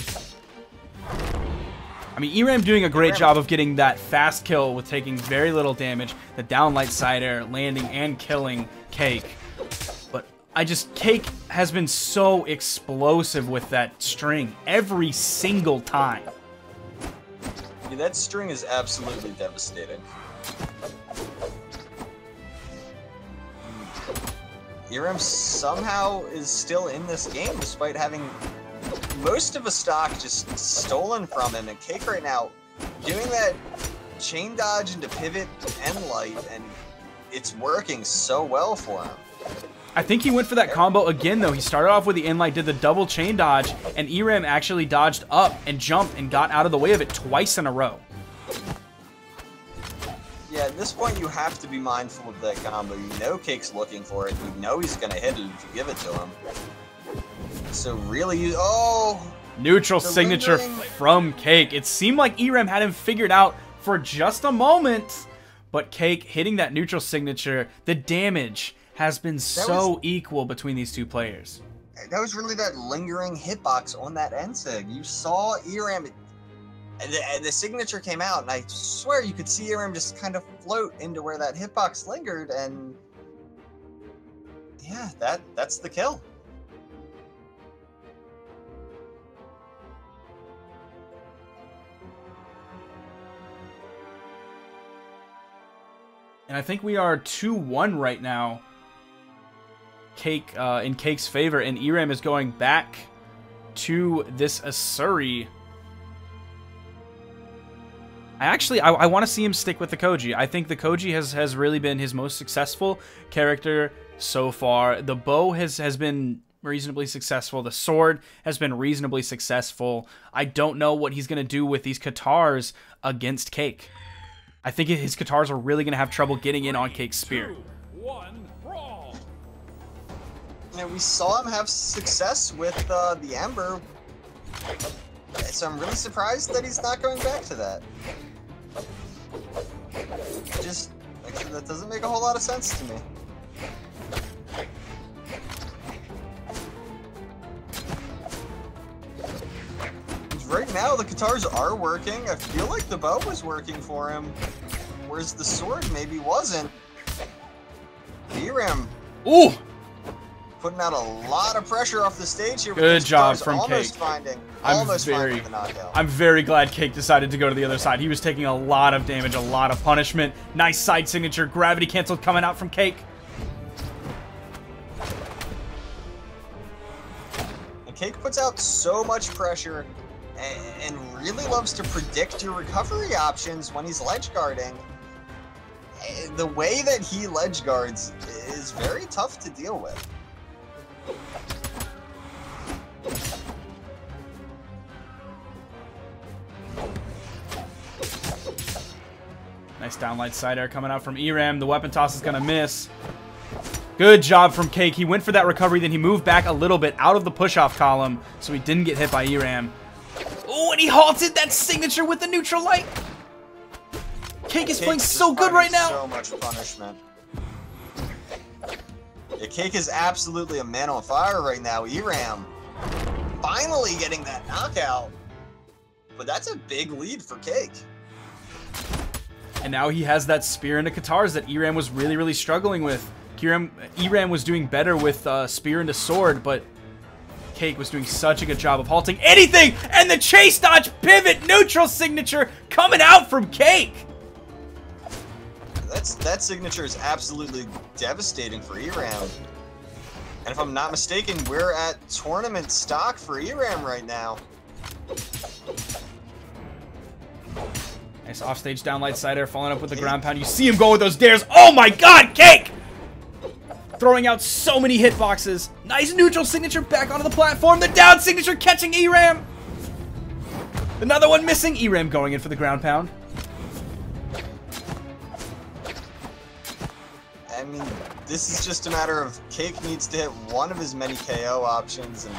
I mean, ERAM doing a great job of getting that fast kill with taking very little damage, the downlight side air, landing and killing Cake. But Cake has been so explosive with that string every single time. Yeah, that string is absolutely devastating. ERAM somehow is still in this game despite having most of a stock just stolen from him, and Cake right now doing that chain dodge into pivot and light, and it's working so well for him. I think he went for that combo again, though. He started off with the inlight, did the double chain dodge, and ERAM actually dodged up and jumped and got out of the way of it twice in a row. Yeah, at this point you have to be mindful of that combo. You know Cake's looking for it. You know he's going to hit it if you give it to him. So really, Neutral signature from Cake. It seemed like ERAM had him figured out for just a moment, but Cake hitting that neutral signature, the damage has been so equal between these two players. That was really that lingering hitbox on that end sig. You saw ERAM, and the signature came out, and I swear you could see ERAM just kind of float into where that hitbox lingered, and yeah, that's the kill. And I think we are 2-1 right now. Cake in Cake's favor, and ERAM is going back to this Asuri. I want to see him stick with the Koji. I think the Koji has really been his most successful character so far. The bow has been reasonably successful. The sword has been reasonably successful. I don't know what he's going to do with these Katars against Cake. I think his Katars are really going to have trouble getting in on Cake's spear. 2, 1, brawl. You know, we saw him have success with the Ember, so I'm really surprised that he's not going back to that. Just, actually, that doesn't make a whole lot of sense to me. Right now, the Katars are working. I feel like the bow was working for him, whereas the sword maybe wasn't. ERAM Ooh! putting out a lot of pressure off the stage here. Good job Katars from almost Cake. finding the knockout. I'm very glad Cake decided to go to the other side. He was taking a lot of damage, a lot of punishment. Nice side signature, gravity canceled coming out from Cake. And Cake puts out so much pressure and really loves to predict your recovery options when he's ledge guarding. The way that he ledge guards is very tough to deal with. Nice downlight side air coming out from ERAM. The weapon toss is going to miss. Good job from Cake. He went for that recovery, then he moved back a little bit out of the push-off column, so he didn't get hit by ERAM. Oh, and he halted that signature with the neutral light. Cake is playing so good right now. So much punishment. Yeah, Cake is absolutely a man on fire right now. ERAM finally getting that knockout. But that's a big lead for Cake. And now he has that spear into Katars that ERAM was really, really struggling with. ERAM was doing better with spear into sword, but Cake was doing such a good job of halting anything, and the chase dodge pivot neutral signature coming out from Cake. That signature is absolutely devastating for ERAM. And if I'm not mistaken, we're at tournament stock for ERAM right now. Nice offstage downlight side air, following up with the ground pound. You see him go with those dares. Oh my god, Cake! Throwing out so many hitboxes. Nice neutral signature back onto the platform. The down signature catching ERAM. Another one missing. ERAM going in for the ground pound. I mean, this is just a matter of Cake needs to hit one of his many KO options, and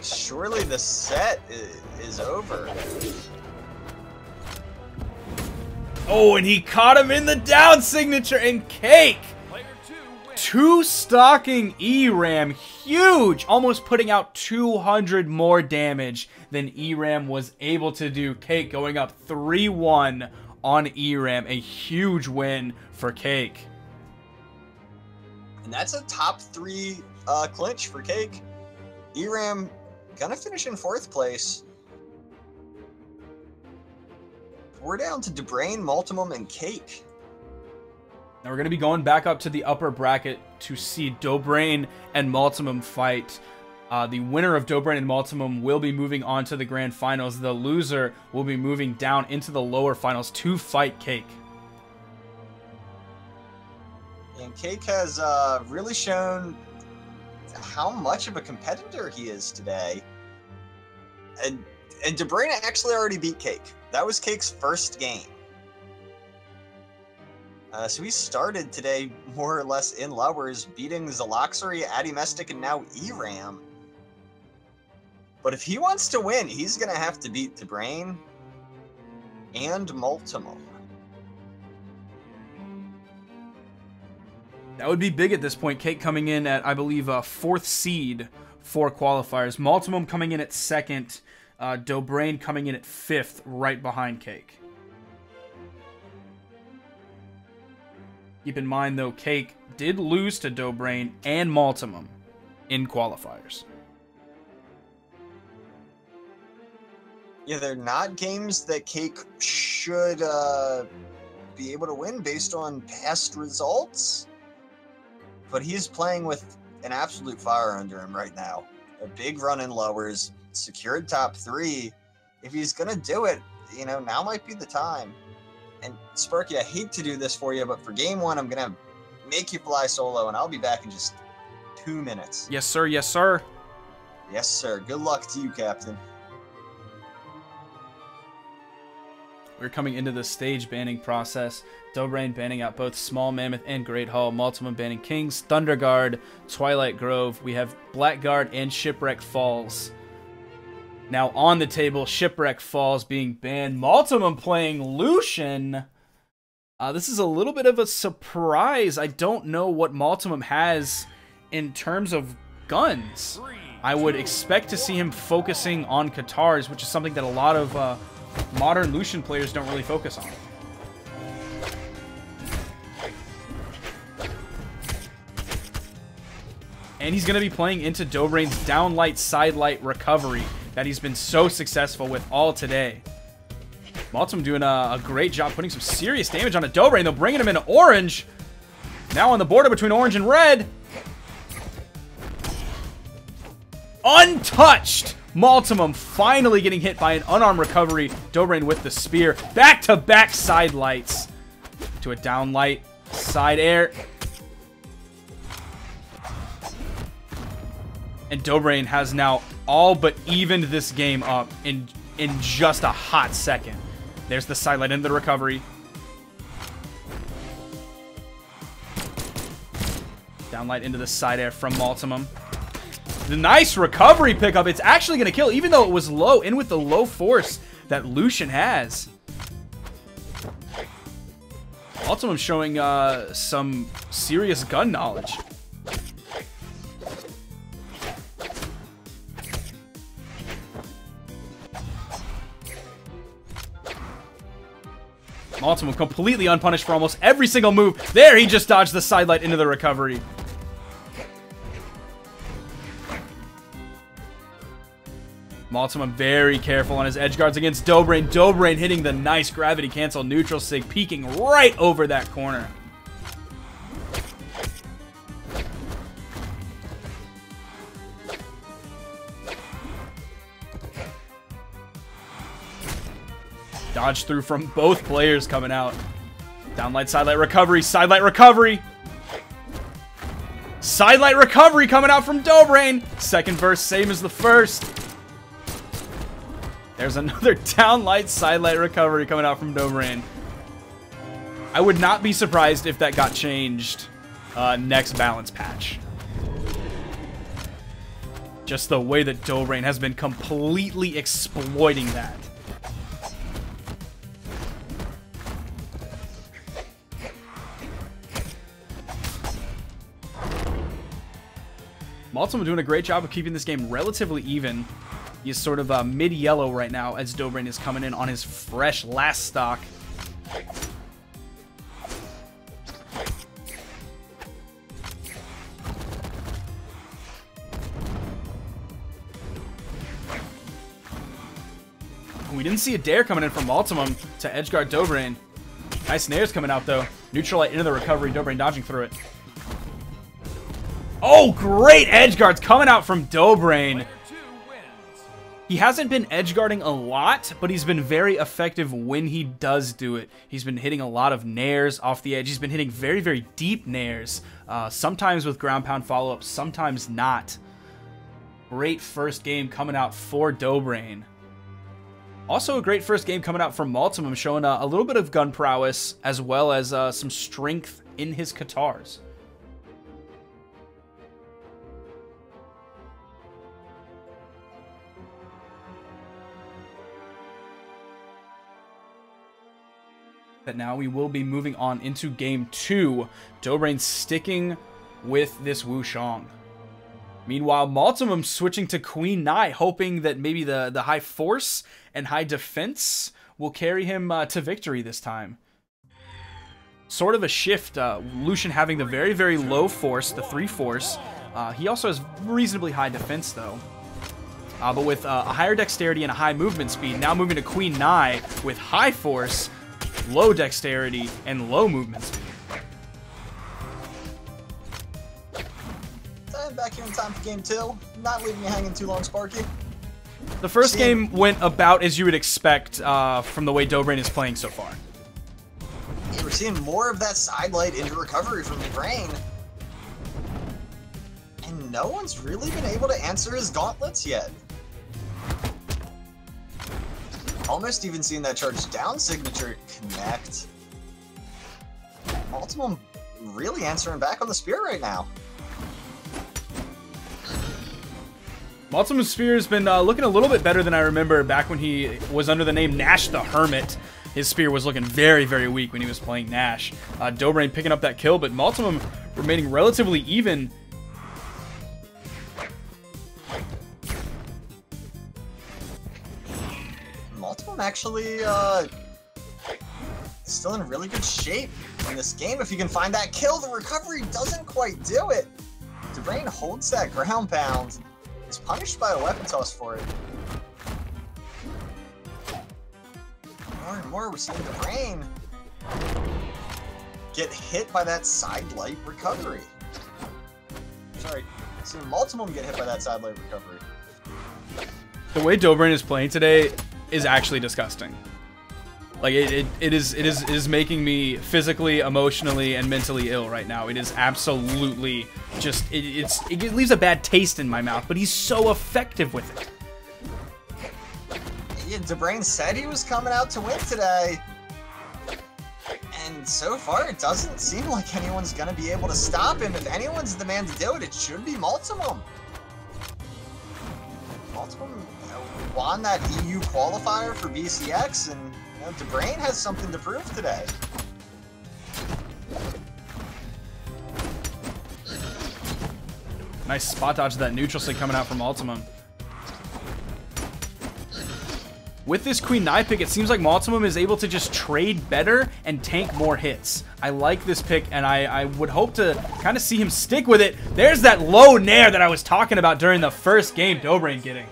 surely the set is over. Oh, and he caught him in the down signature, and Cake Player 2 wins. two-stocking ERAM. Huge, almost putting out 200 more damage than ERAM was able to do. Cake going up 3-1 on ERAM, a huge win for Cake. And that's a top 3 clinch for Cake. ERAM gonna finish in 4th place. We're down to Dobrain, Multimum, and Cake. Now we're going to be going back up to the upper bracket to see Dobrain and Multimum fight. The winner of Dobrain and Multimum will be moving on to the grand finals. The loser will be moving down into the lower finals to fight Cake. And And Cake has really shown how much of a competitor he is today. And DeBrain actually already beat Cake. That was Cake's first game. So he started today more or less in lowers, beating Zaloxery, Adimestic, and now ERAM. But if he wants to win, he's going to have to beat DeBrain and Multimum. That would be big at this point. Cake coming in at, I believe, 4th seed for qualifiers. Multimum coming in at 2nd. DeBrain coming in at 5th, right behind Cake. Keep in mind, though, Cake did lose to DeBrain and Multimum in qualifiers. Yeah, they're not games that Cake should be able to win based on past results. But he's playing with an absolute fire under him right now. A big run in lowers, secured top 3. If he's going to do it, you know, now might be the time. And Sparky, I hate to do this for you, but for game 1, I'm going to make you fly solo, and I'll be back in just 2 minutes. Yes, sir. Yes, sir. Yes, sir. Good luck to you, Captain. We're coming into the stage banning process. DeBrain banning out both Small Mammoth and Great Hall. Multimum banning Kings, Thunder Guard, Twilight Grove. We have Blackguard and Shipwreck Falls. Now on the table, Shipwreck Falls being banned. Multimum playing Lucian. This is a little bit of a surprise. I don't know what Multimum has in terms of guns. I would expect to see him focusing on Katars, which is something that a lot of modern Lucian players don't really focus on. And he's going to be playing into DeBrain's downlight, sidelight recovery that he's been so successful with all today. Multimum doing a great job putting some serious damage on a DeBrain, though, bringing him into orange. Now on the border between orange and red. Untouched! Multimum finally getting hit by an unarmed recovery. DeBrain with the spear. Back-to-back side lights. To a downlight. Side air. And DeBrain has now all but evened this game up in just a hot second. There's the sidelight into the recovery. Downlight into the side air from Multimum. The nice recovery pickup. It's actually going to kill, even though it was low, in with the low force that Lucian has. Multimum showing some serious gun knowledge. Multimum completely unpunished for almost every single move. There, he just dodged the sidelight into the recovery. Multimum very careful on his edge guards against DeBrain. DeBrain hitting the nice gravity cancel neutral sig, peeking right over that corner. Dodge through from both players coming out. Downlight, sidelight recovery, sidelight recovery. Sidelight recovery coming out from DeBrain. Second burst, same as the first. There's another downlight, sidelight recovery coming out from DeBrain. I would not be surprised if that got changed next balance patch. Just the way that DeBrain has been completely exploiting that. Multimum doing a great job of keeping this game relatively even. He's sort of mid-yellow right now as DeBrain is coming in on his fresh last stock. We didn't see a dare coming in from Multimum to edgeguard DeBrain. Nice nares coming out though. Neutral light into the recovery, DeBrain dodging through it. Oh, great edge guards coming out from DeBrain. He hasn't been edgeguarding a lot, but he's been very effective when he does do it. He's been hitting a lot of nairs off the edge. He's been hitting very, very deep nairs, sometimes with ground pound follow-ups, sometimes not. Great first game coming out for Dobrain. Also a great first game coming out from Multimum, showing a little bit of gun prowess as well as some strength in his katars. But now we will be moving on into game 2. Dobrain sticking with this Wushang. Meanwhile, Multimum switching to Queen Nai, hoping that maybe the high force and high defense will carry him to victory this time. Sort of a shift. Lucian having the very, very low force, the 3 force. He also has reasonably high defense, though. But with a higher dexterity and a high movement speed, now moving to Queen Nai with high force, low dexterity, and low movement speed. Back here in time for game 2. Not leaving you hanging too long, Sparky. The first game went about as you would expect from the way Dobrain is playing so far. Yeah, we're seeing more of that side light into recovery from the brain. And no one's really been able to answer his gauntlets yet. Almost even seeing that charge down signature connect. Multimum really answering back on the spear right now. Multimum Spear has been looking a little bit better than I remember back when he was under the name Nash the Hermit. His spear was looking very, very weak when he was playing Nash. Dobrain picking up that kill, but Multimum remaining relatively even. Multimum actually still in really good shape in this game. If you can find that kill, the recovery doesn't quite do it. Dobrain holds that ground pound. Is punished by a weapon toss for it. More and more we're seeing Dobrain get hit by that side light recovery. Sorry, seeing Multimum get hit by that side light recovery. The way Dobrain is playing today is actually disgusting. Like it is making me physically, emotionally, and mentally ill right now. It is absolutely just it leaves a bad taste in my mouth. But he's so effective with it. Yeah, Dobrain said he was coming out to win today, and so far it doesn't seem like anyone's gonna be able to stop him. If anyone's the man to do it, it should be Multimum. Multimum won that EU qualifier for BCX, and Dobrain has something to prove today. Nice spot dodge to that neutral stick coming out from Multimum. With this Queen Nai pick, it seems like Multimum is able to just trade better and tank more hits. I like this pick, and I would hope to kind of see him stick with it. There's that low nair that I was talking about during the first game Dobrain getting.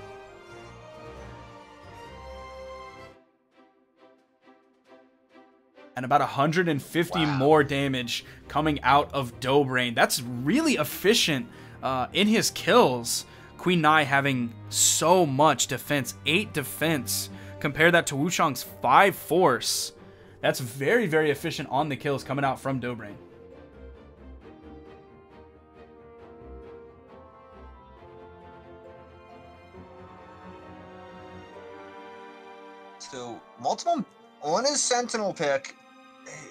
And about 150 more damage coming out of Dobrain. That's really efficient in his kills. Queen Nai having so much defense, 8 defense. Compare that to Wushang's 5 force. That's very, very efficient on the kills coming out from Dobrain. So, Multimum on his Sentinel pick.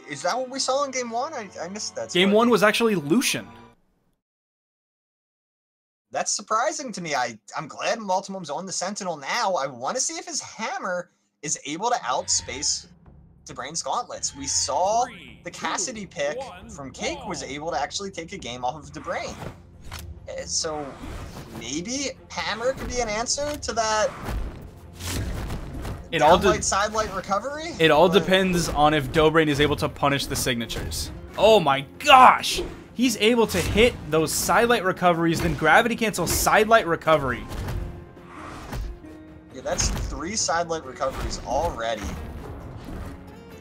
Is that what we saw in game 1? I missed that. Game 1 was actually Lucian. That's surprising to me. I'm glad Multimum's on the Sentinel now. I want to see if his hammer is able to outspace Dobrain's gauntlets. We saw the Cassidy pick from Cake was able to actually take a game off of Dobrain. So maybe hammer could be an answer to that side light recovery? It all depends on if Dobrain is able to punish the signatures. Oh my gosh! He's able to hit those side light recoveries, then gravity cancel side light recovery. Yeah, that's 3 side light recoveries already.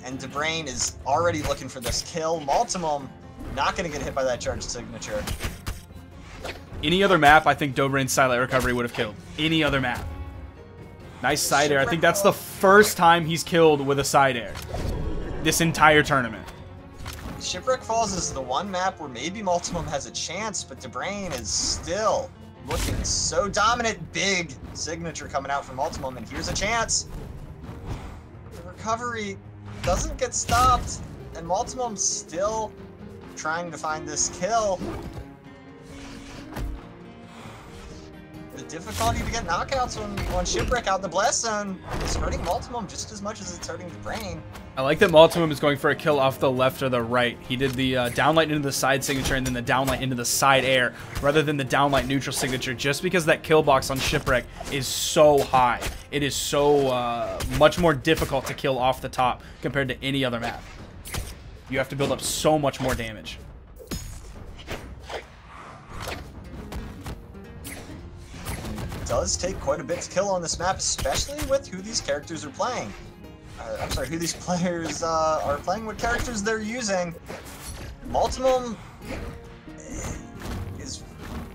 And Dobrain is already looking for this kill. Multimum not going to get hit by that charge signature. Any other map, I think Dobrain's side light recovery would have killed. Any other map. Nice side air. I think that's the first time he's killed with a side air this entire tournament. Shipwreck Falls is the one map where maybe Multimum has a chance, but DeBrain is still looking so dominant. Big signature coming out from Multimum, and here's a chance. The recovery doesn't get stopped, and Multimum's still trying to find this kill. The difficulty to get knockouts on Shipwreck out in the blast zone is hurting Multimum just as much as it's hurting DeBrain. I like that Multimum is going for a kill off the left or the right. He did the downlight into the side signature and then the downlight into the side air rather than the downlight neutral signature, just because that kill box on Shipwreck is so high. It is so much more difficult to kill off the top compared to any other map. You have to build up so much more damage. It does take quite a bit to kill on this map, especially with who these characters are playing. I'm sorry, who these players are playing, what characters they're using. Multimum is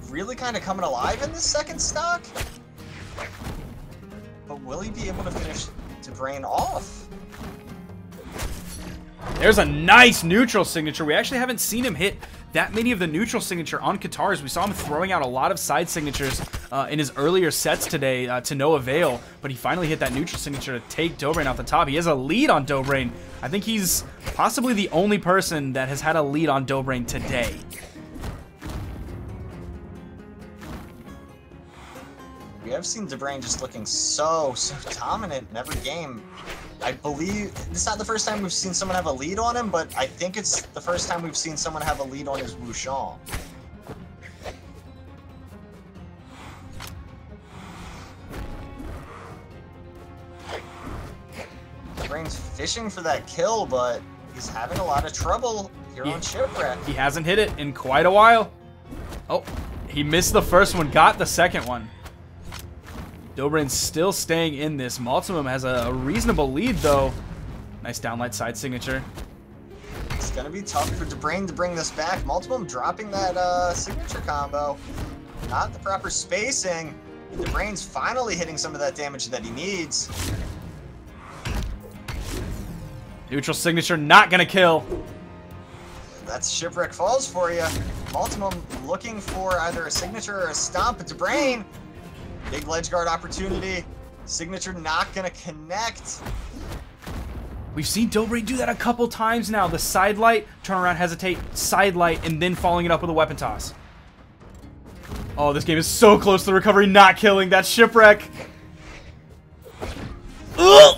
really kind of coming alive in this second stock. But will he be able to finish DeBrain off? There's a nice neutral signature. We actually haven't seen him hit that many of the neutral signature on Katars. We saw him throwing out a lot of side signatures in his earlier sets today to no avail, but he finally hit that neutral signature to take Dobrain off the top. He has a lead on Dobrain. I think he's possibly the only person that has had a lead on Dobrain today. We have seen DeBrain just looking so dominant in every game. I believe it's not the first time we've seen someone have a lead on him, but I think it's the first time we've seen someone have a lead on his Wushang. DeBrain's fishing for that kill, but he's having a lot of trouble here on Shipwreck. He hasn't hit it in quite a while. Oh, he missed the first one, got the second one. Dobrain's still staying in this. Multimum has a reasonable lead, though. Nice downlight side signature. It's going to be tough for DeBrain to bring this back. Multimum dropping that signature combo. Not the proper spacing. DeBrain's finally hitting some of that damage that he needs. Neutral signature not going to kill. That's Shipwreck Falls for you. Multimum looking for either a signature or a stomp, but DeBrain, big ledge guard opportunity. Signature not gonna connect. We've seen Dobrain do that a couple times now. The side light, turn around, hesitate, side light, and then following it up with a weapon toss. Oh, this game is so close to the recovery, not killing. That Shipwreck. Ugh!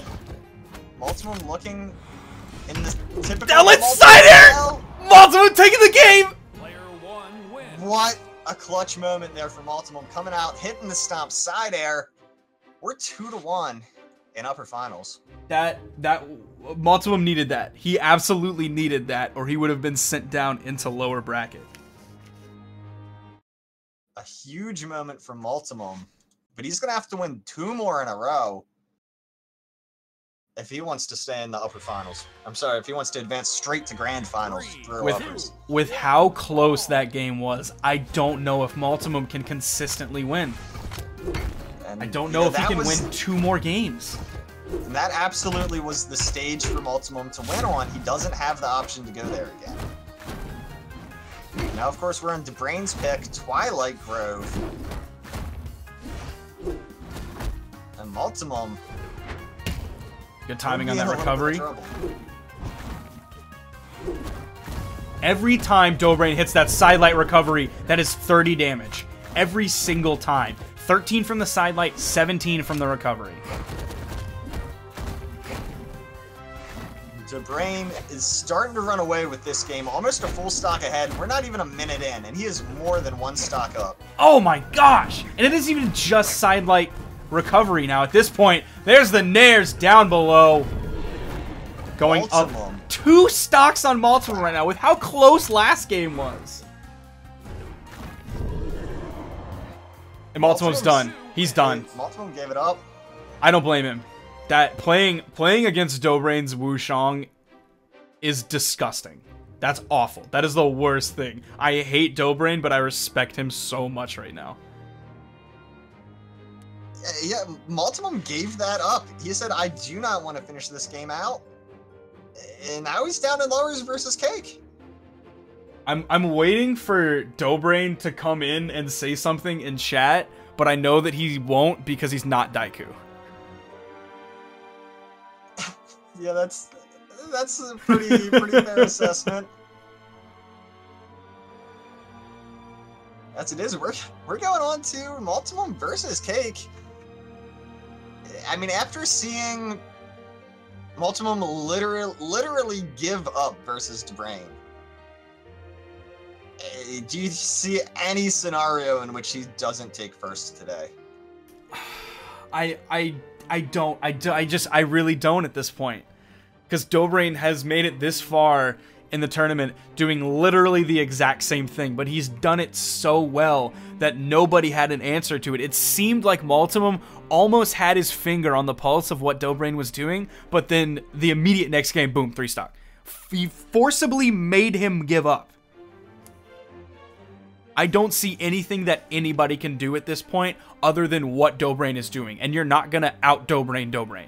Multimum looking in the typical Downlight side air! Multimum taking the game! Player one wins. What a clutch moment there for Multimum, coming out, hitting the stomp side air. We're 2-1 in upper finals. That Multimum needed that. He absolutely needed that, or he would have been sent down into lower bracket. A huge moment for Multimum, but he's gonna have to win 2 more in a row if he wants to stay in the upper finals. I'm sorry, if he wants to advance straight to grand finals through uppers. With how close that game was, I don't know if Multimum can consistently win. And I don't know if he can win win 2 more games. And that absolutely was the stage for Multimum to win on. He doesn't have the option to go there again. Now, of course, we're on DeBrain's pick, Twilight Grove. And Multimum, Good timing on could be that in a little bit recovery. of trouble. Every time Dobrain hits that sidelight recovery, that is 30 damage. Every single time. 13 from the sidelight, 17 from the recovery. DeBrain is starting to run away with this game, almost a full stock ahead. We're not even a minute in, and he is more than 1 stock up. Oh my gosh! And it isn't even just sidelight recovery now. At this point, there's the Nairs down below. Going Multimum. up 2 stocks on Multimum right now with how close last game was. And Multimum's done. He's done. Multimum gave it up. I don't blame him. That playing against Dobrain's Wushang is disgusting. That's awful. That is the worst thing. I hate Dobrain, but I respect him so much right now. Yeah, Multimum gave that up. He said, I do not want to finish this game out. And now he's down in lowers versus Cake. I'm waiting for Dobrain to come in and say something in chat, but I know that he won't because he's not Daiku. Yeah, that's a pretty fair assessment. That's it is. We're going on to Multimum versus Cake. I mean, after seeing Multimum literally give up versus Dobrain, do you see any scenario in which he doesn't take first today? I really don't at this point. Because Dobrain has made it this far in the tournament doing literally the exact same thing, but he's done it so well that nobody had an answer to it. It seemed like Multimum almost had his finger on the pulse of what Dobrain was doing, but then the immediate next game, boom, 3-stock. He forcibly made him give up. I don't see anything that anybody can do at this point other than what Dobrain is doing, and you're not going to out-Dobrain Dobrain.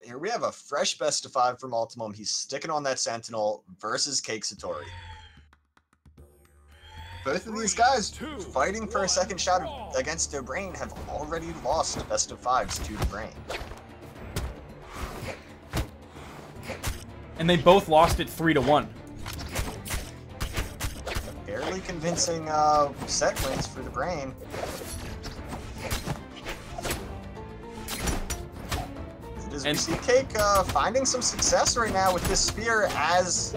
Here we have a fresh best of 5 for Multimum. He's sticking on that Sentinel versus Cake Satori. Both of these guys fighting for a second shot against Dobrain have already lost best of 5s to Dobrain. And they both lost it 3-1. Barely convincing set wins for Dobrain. As we see Cake finding some success right now with this spear as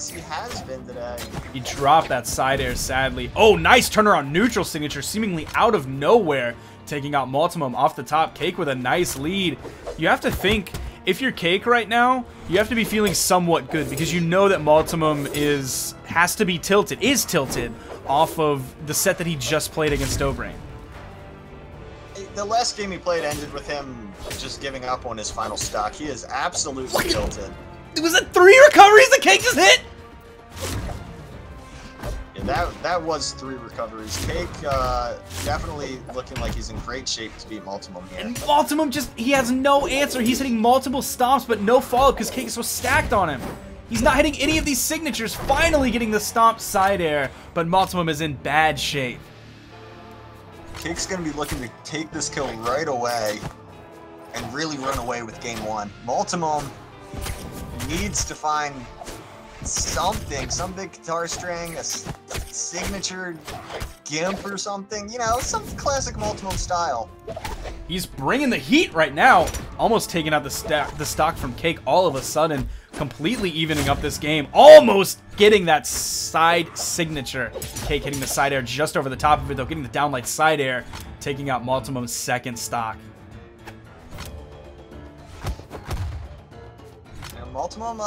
he has been today. He dropped that side air, sadly. Oh, nice turnaround neutral signature, seemingly out of nowhere, taking out Multimum off the top. Cake with a nice lead. You have to think, if you're Cake right now, you have to be feeling somewhat good because you know that Multimum is tilted off of the set that he just played against Dobrain. The last game he played ended with him just giving up on his final stock. He is absolutely tilted. It was a 3 recoveries the Cake just hit! Yeah, that was 3 recoveries. Cake definitely looking like he's in great shape to beat Multimum here. And Multimum he has no answer. He's hitting multiple stomps, but no follow-up because Cake is so stacked on him. He's not hitting any of these signatures, finally getting the stomp side air, but Multimum is in bad shape. Cake's going to be looking to take this kill right away and really run away with game 1. Multimum needs to find something, some big guitar string, a signature gimp or something, you know, some classic Multimum style. He's bringing the heat right now, almost taking out the stock from Cake all of a sudden, completely evening up this game, almost getting that side signature. Cake hitting the side air just over the top of it, though, getting the downlight side air, taking out Multimum's second stock. Multimum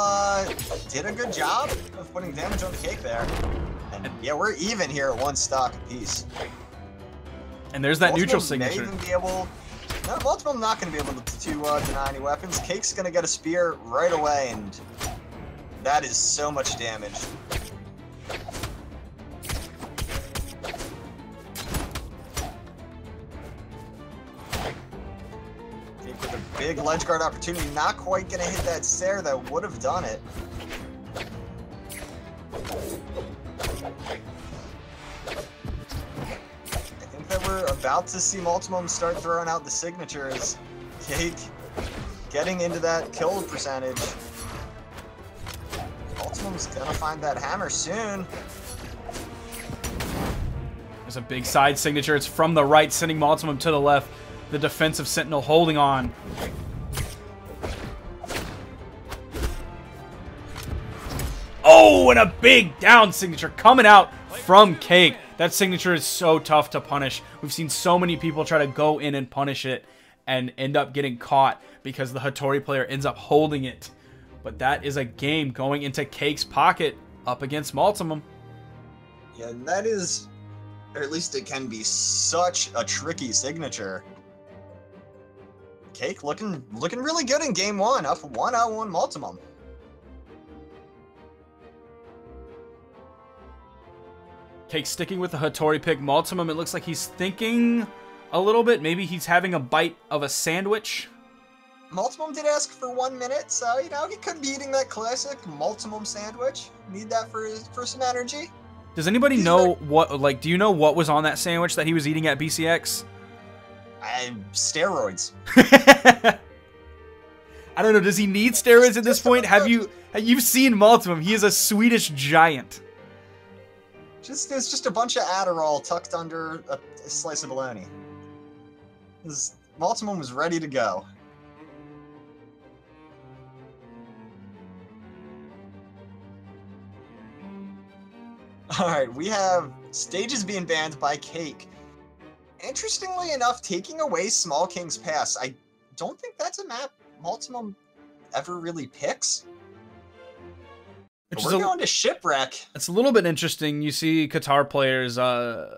did a good job of putting damage on the Cake there. And yeah, we're even here at 1 stock apiece. And there's that Multimum neutral signature. May even be able, no, Multimum not going to be able to deny any weapons. Cake's going to get a spear right away, and that is so much damage. With a big ledge guard opportunity, not quite gonna hit that stair that would have done it. I think that we're about to see Multimum start throwing out the signatures. Cake getting into that kill percentage. Multimum's gonna find that hammer soon. There's a big side signature. It's from the right, sending Multimum to the left. The defensive Sentinel holding on. Oh, and a big down signature coming out from Cake. That signature is so tough to punish. We've seen so many people try to go in and punish it and end up getting caught because the Hattori player ends up holding it. But that is a game going into Cake's pocket up against Multimum. Yeah, and that is, or at least it can be, such a tricky signature. Cake looking really good in game 1, up 1-0 on Multimum. Cake sticking with the Hattori pick. Multimum, it looks like he's thinking a little bit. Maybe he's having a bite of a sandwich. Multimum did ask for 1 minute, so, you know, he could be eating that classic Multimum sandwich. Need that for some energy. Does anybody know what, like, do you know what was on that sandwich that he was eating at BCX? Steroids. I don't know. Does he need steroids at this point? You've seen Multimum? He is a Swedish giant. It's just a bunch of Adderall tucked under a slice of bologna. Multimum was ready to go. Alright, we have stages being banned by Cake. Interestingly enough, taking away Small King's Pass. I don't think that's a map Multimum ever really picks. We're going to Shipwreck. It's a little bit interesting. You see Qatar players, I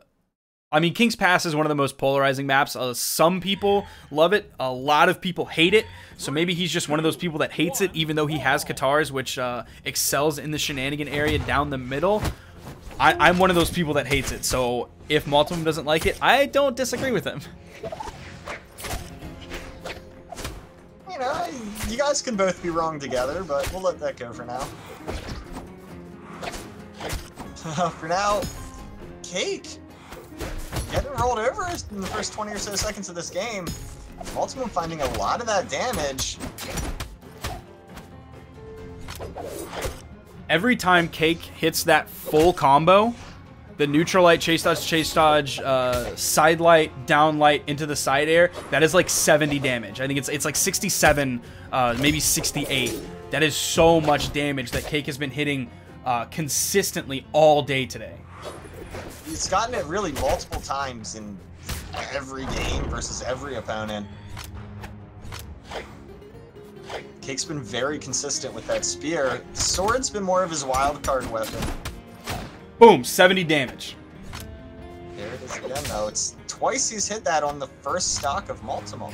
mean, King's Pass is one of the most polarizing maps. Some people love it. A lot of people hate it. So maybe he's just one of those people that hates it, even though he has Qatars, which excels in the shenanigan area down the middle. I'm one of those people that hates it. So if Multimum doesn't like it, I don't disagree with him. You know, you guys can both be wrong together, but we'll let that go for now. For now, Cake getting rolled over in the first 20 or so seconds of this game. Multimum finding a lot of that damage. Every time Cake hits that full combo, the neutral light, chase dodge, side light, down light into the side air, that is like 70 damage. I think it's like 67, maybe 68. That is so much damage that Cake has been hitting consistently all day today. He's gotten it really multiple times in every game versus every opponent. Cake's been very consistent with that spear. Sword's been more of his wild card weapon. Boom, 70 damage. There it is again, though. It's twice he's hit that on the first stock of Multimum.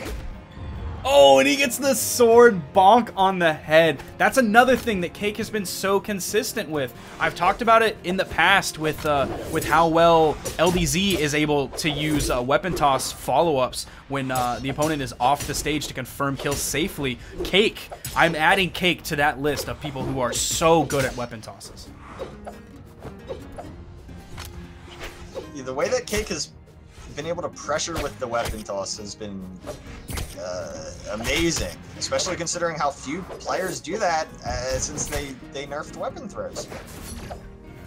Oh, and he gets the sword bonk on the head. That's another thing that Cake has been so consistent with. I've talked about it in the past with how well LDZ is able to use weapon toss follow-ups when the opponent is off the stage to confirm kills safely. Cake, I'm adding Cake to that list of people who are so good at weapon tosses. Yeah, the way that Cake has been able to pressure with the weapon toss has been amazing, especially considering how few players do that since they nerfed weapon throws.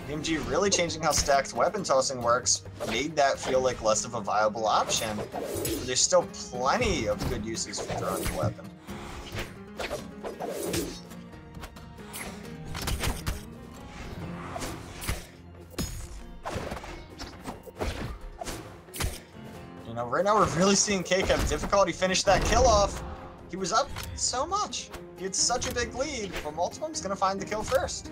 BMG really changing how stacked weapon tossing works made that feel like less of a viable option, but there's still plenty of good uses for throwing the weapon. Right now we're really seeing Cake have difficulty finish that kill off. He was up so much. He had such a big lead, but Multimum's gonna find the kill first.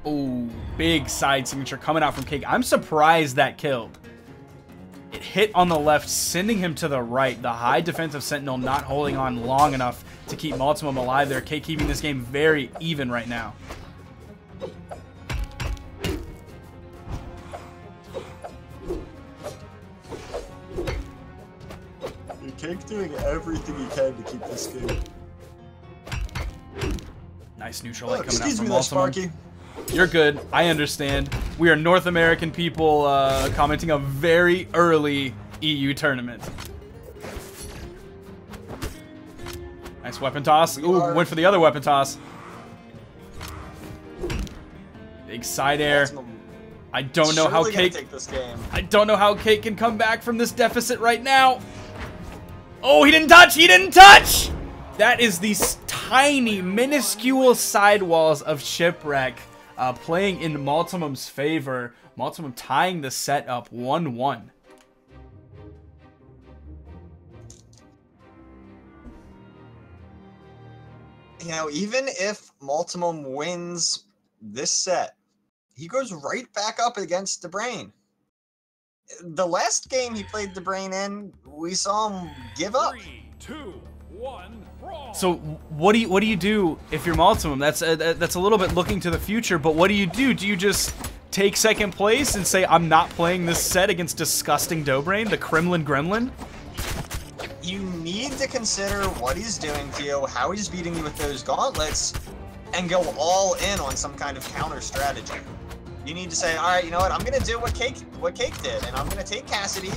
Oh, big side signature coming out from Cake. I'm surprised that killed. It hit on the left, sending him to the right. The high defensive Sentinel not holding on long enough to keep Multimum alive there. Cake keeping this game very even right now. Cake doing everything he can to keep this game. Nice neutral light coming out excuse from me there, Multimum. Sparky. You're good. I understand. We are North American people commenting a very early EU tournament. Nice weapon toss. Ooh, went for the other weapon toss. Big side air. I don't know how Cake. I don't know how Cake can come back from this deficit right now. Oh, he didn't touch! He didn't touch! That is these tiny, minuscule sidewalls of Shipwreck playing in Multimum's favor. Multimum tying the set up 1-1. You know, even if Multimum wins this set, he goes right back up against DeBrain. The last game he played DeBrain in, we saw him give up. 3, 2, 1, brawl. So what do you do if you're Multimum? That's a little bit looking to the future, but what do you do? Do you just take second place and say, I'm not playing this set against disgusting Dobrain, the Kremlin Gremlin? You need to consider what he's doing to you, how he's beating you with those gauntlets, and go all in on some kind of counter strategy. You need to say, all right, you know what? I'm gonna do what Cake did, and I'm gonna take Cassidy.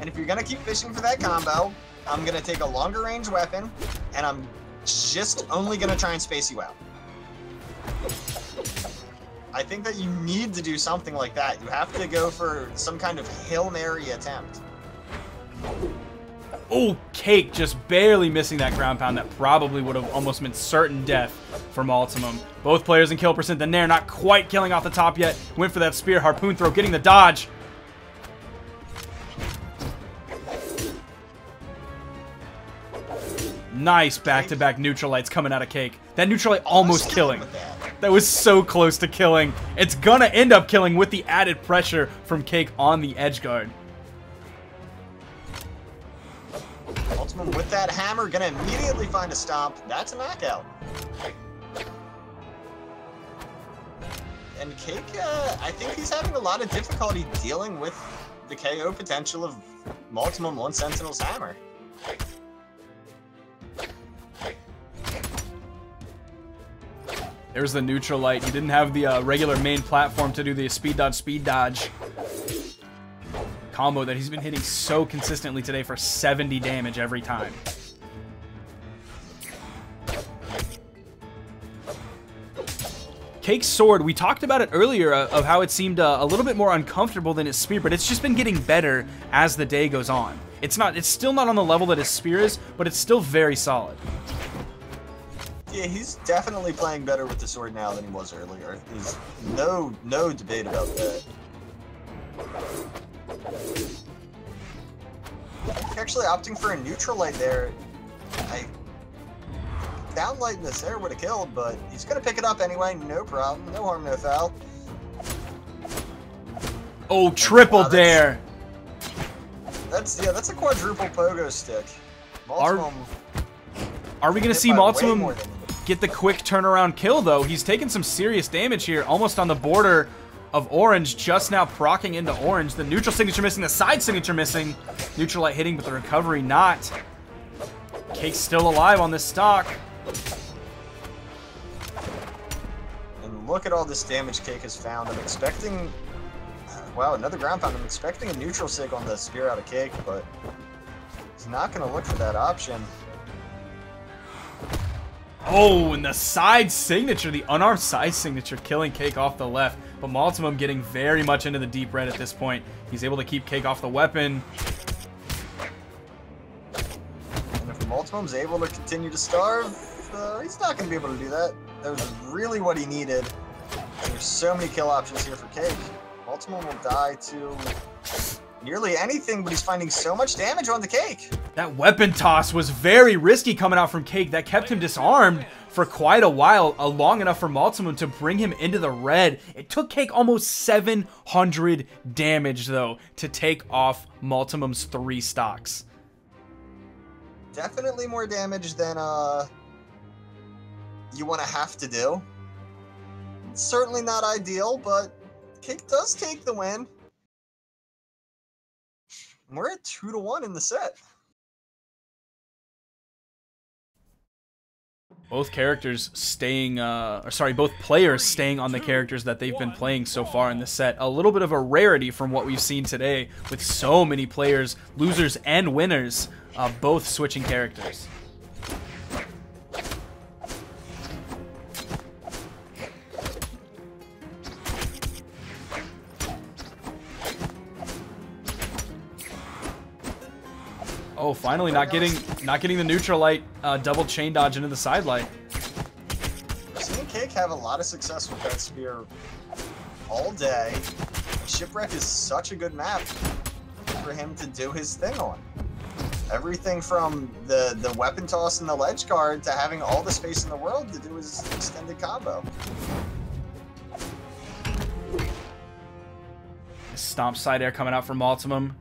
And if you're gonna keep fishing for that combo, I'm gonna take a longer range weapon, and I'm just only gonna try and space you out. I think that you need to do something like that. You have to go for some kind of Hail Mary attempt. Oh, Cake just barely missing that ground pound that probably would have almost meant certain death for Multimum. Both players in kill percent. The Nair not quite killing off the top yet. Went for that spear. Harpoon throw, getting the dodge. Nice back-to-back neutral lights coming out of Cake. That neutral light almost killing. That was so close to killing. It's gonna end up killing with the added pressure from Cake on the edge guard. Multimum with that hammer, gonna immediately find a stomp. That's a knockout. And Cake, I think he's having a lot of difficulty dealing with the KO potential of Multimum One Sentinel's hammer. There's the neutral light. He didn't have the regular main platform to do the speed dodge combo that he's been hitting so consistently today for 70 damage every time. Cake's sword, we talked about it earlier of how it seemed a little bit more uncomfortable than his spear, but it's just been getting better as the day goes on. It's still not on the level that his spear is, but it's still very solid. Yeah, he's definitely playing better with the sword now than he was earlier. There's no debate about that. Actually opting for a neutral light there. Downlighting this there would have killed, but he's gonna pick it up anyway, no problem. No harm, no foul. Oh, triple dare! That's a quadruple pogo stick. Are we gonna see Multimum get the quick turnaround kill though? He's taking some serious damage here, almost on the border of orange, just now proccing into orange. The neutral signature missing, the side signature missing. Neutral light hitting, but the recovery not. Cake's still alive on this stock. And look at all this damage Cake has found. I'm expecting, wow, another ground pound. I'm expecting a neutral sig on the spear out of Cake, but he's not going to look for that option. Oh, and the side signature, the unarmed side signature, killing Cake off the left. But Multimum getting very much into the deep red at this point. He's able to keep Cake off the weapon. And if Multimum's able to continue to starve, he's not going to be able to do that. That was really what he needed. There's so many kill options here for Cake. Multimum will die to nearly anything, but he's finding so much damage on the Cake. That weapon toss was very risky coming out from Cake. That kept him disarmed for quite a while, long enough for Multimum to bring him into the red. It took Cake almost 700 damage, though, to take off Multimum's 3 stocks. Definitely more damage than you want to have to do. It's certainly not ideal, but Cake does take the win. We're at 2-1 in the set. Both characters staying, both players staying on the characters that they've been playing so far in the set. A little bit of a rarity from what we've seen today, with so many players, losers and winners, both switching characters. Oh, finally not getting the neutral light double chain dodge into the side light. I've seen Cake have a lot of success with that spear all day. Shipwreck is such a good map for him to do his thing on. Everything from the weapon toss and the ledge guard to having all the space in the world to do his extended combo. Stomp side air coming out from Multimum.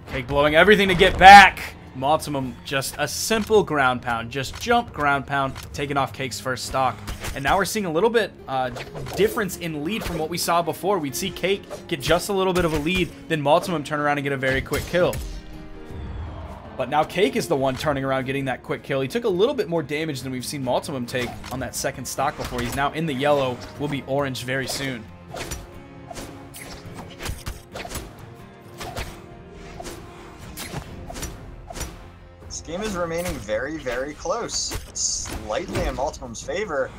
Cake blowing everything to get back. Multimum just a simple ground pound. Just jump, ground pound, taking off Cake's first stock. And now we're seeing a little bit difference in lead from what we saw before. We'd see Cake get just a little bit of a lead, then Multimum turn around and get a very quick kill. But now Cake is the one turning around getting that quick kill. He took a little bit more damage than we've seen Multimum take on that second stock before. He's now in the yellow, will be orange very soon. This game is remaining very, very close. It's slightly in Multimum's favor,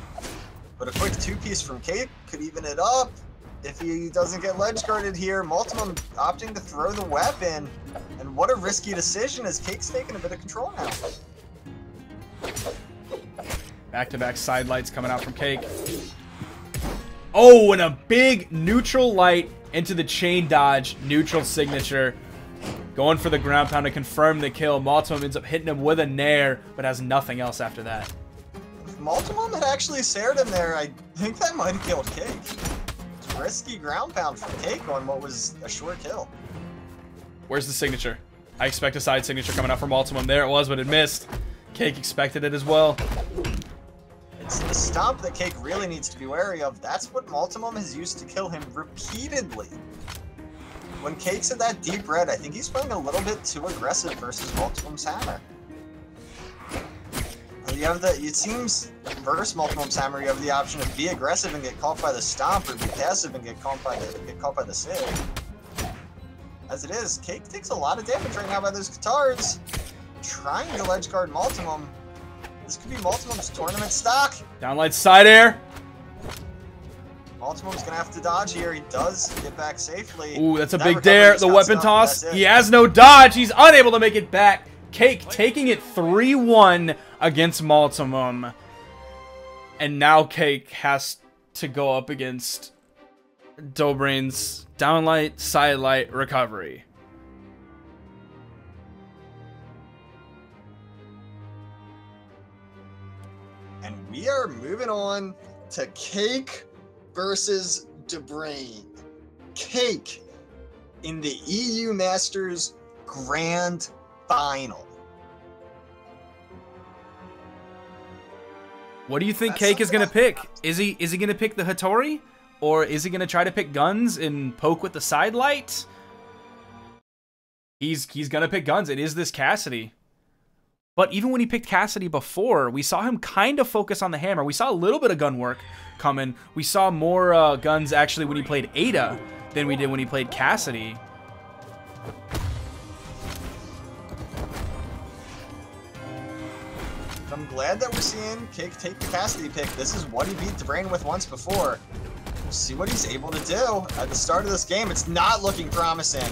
but a quick two-piece from Cake could even it up. If he doesn't get ledge guarded here, Multimum opting to throw the weapon. And what a risky decision, as Cake's taking a bit of control now. Back-to-back side lights coming out from Cake. Oh, and a big neutral light into the chain dodge, neutral signature. Going for the ground pound to confirm the kill. Multimum ends up hitting him with a nair, but has nothing else after that. If Multimum had actually sared him there, I think that might have killed Cake. Risky ground pound from Cake on what was a short kill. Where's the signature? I expect a side signature coming out from Multimum. There it was, but it missed. Cake expected it as well. It's the stomp that Cake really needs to be wary of. That's what Multimum has used to kill him repeatedly. When Cake's at that deep red, I think he's playing a little bit too aggressive versus Multimum's hammer. You have it seems versus Multimum's hammer, you have the option of be aggressive and get caught by the stomp, or be passive and get caught by the sig. As it is, Cake takes a lot of damage right now by those Katars. Trying to ledge guard Multimum. This could be Multimum's tournament stock. Downlight side air. Multimum's gonna have to dodge here. He does get back safely. Ooh, that's a big dare. The weapon toss. He has no dodge. He's unable to make it back. Cake taking it 3-1 against Multimum. And now Cake has to go up against Dobrain's downlight, sidelight, recovery. And we are moving on to Cake versus Dobrain. Cake in the EU Masters Grand Final. What do you think Cake is gonna pick? Is he gonna pick the Hattori, or is he gonna try to pick guns and poke with the side light? He's gonna pick guns. It is this Cassidy. But even when he picked Cassidy before, we saw him kind of focus on the hammer. We saw a little bit of gun work coming. We saw more guns actually when he played Ada than we did when he played Cassidy. I'm glad that we're seeing Cake take the Cassidy pick. This is what he beat Dobrain with once before. We'll see what he's able to do at the start of this game. It's not looking promising.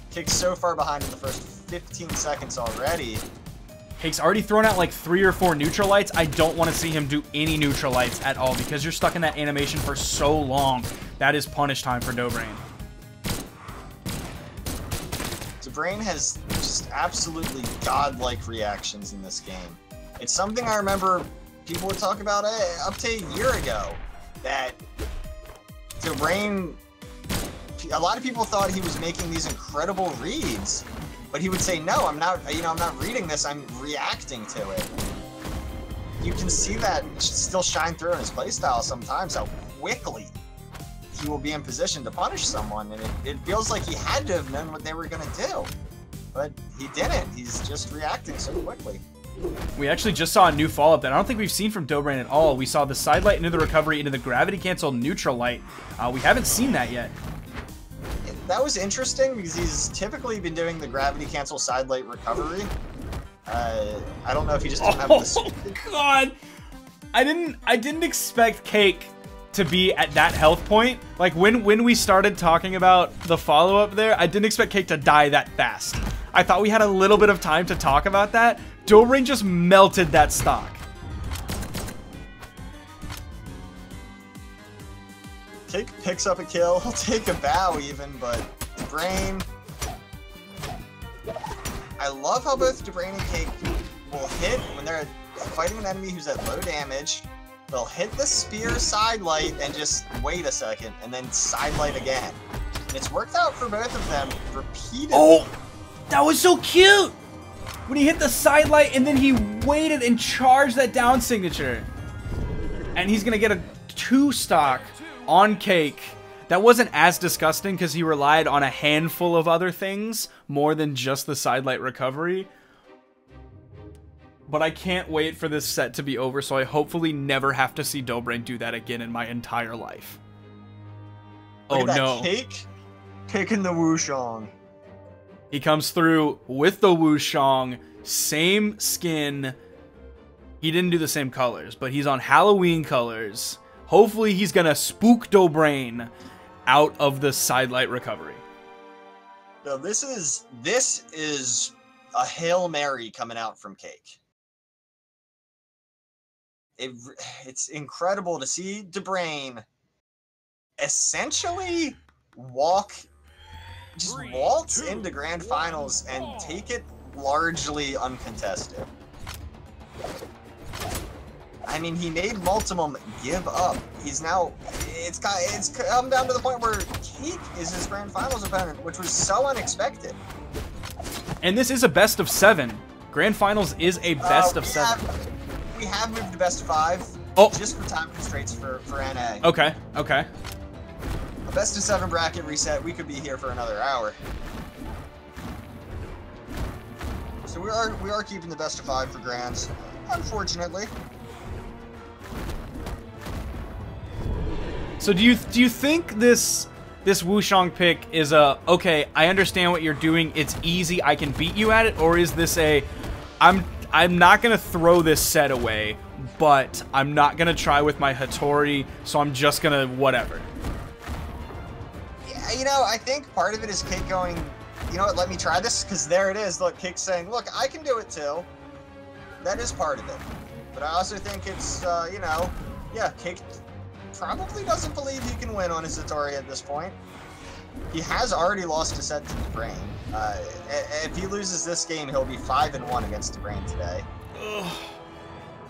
Cake's so far behind in the first 15 seconds already. Cake's already thrown out like 3 or 4 neutral lights. I don't want to see him do any neutral lights at all because you're stuck in that animation for so long. That is punish time for Dobrain. Dobrain has just absolutely godlike reactions in this game. It's something I remember people would talk about up to a year ago, that Dobrain, a lot of people thought he was making these incredible reads, but he would say, no, I'm not, I'm not reading this, I'm reacting to it. You can see that still shine through in his playstyle sometimes, how quickly he will be in position to punish someone, and it feels like he had to have known what they were going to do, but he didn't. He's just reacting so quickly. We actually just saw a new follow-up that I don't think we've seen from Dobrain at all. We saw the side light into the recovery into the gravity cancel neutral light. We haven't seen that yet. That was interesting because he's typically been doing the gravity cancel side light recovery. I don't know if he just didn't have this. Oh God, I didn't expect Cake to be at that health point. Like when we started talking about the follow-up there, I didn't expect Cake to die that fast. I thought we had a little bit of time to talk about that. Dobrain just melted that stock. Cake picks up a kill. He'll take a bow even, but Dobrain. I love how both Dobrain and Cake will hit when they're fighting an enemy who's at low damage. They'll hit the spear side light and just wait a second, and then side light again. And it's worked out for both of them repeatedly. Oh, that was so cute! when he hit the side light and then he waited and charged that down signature. And he's gonna get a 2-stock on Cake. That wasn't as disgusting because he relied on a handful of other things more than just the side light recovery. But I can't wait for this set to be over, so I hopefully never have to see Dobrain do that again in my entire life. Look Oh at that no. Cake picking the Wushong. He comes through with the Wushong, same skin. He didn't do the same colors, but he's on Halloween colors. Hopefully he's gonna spook Dobrain out of the side light recovery. No, this is a Hail Mary coming out from Cake. It's incredible to see Dobrain essentially waltz into grand finals and take it largely uncontested. I mean, he made Multimum give up. He's now, it's come down to the point where Cake is his grand finals opponent, which was so unexpected. And this is a best of 7. Grand finals is a best of 7. We have moved to best of 5. Oh. Just for time constraints for NA. Okay, okay. A best of 7 bracket reset. We could be here for another hour. So we are keeping the best of 5 for grands, unfortunately. So do you think this Wushong pick is a, okay, I understand what you're doing, it's easy, I can beat you at it, or is this a, I'm not gonna throw this set away, but I'm not gonna try with my Hattori, so I'm just gonna whatever? Yeah, you know, I think part of it is Cake going, you know what, let me try this, because there it is. Look, Cake's saying, look, I can do it too. That is part of it. But I also think it's, you know, yeah, Cake probably doesn't believe he can win on his Hattori at this point. He has already lost a set to Dobrain. If he loses this game, he'll be 5-1 against Dobrain today. Ugh.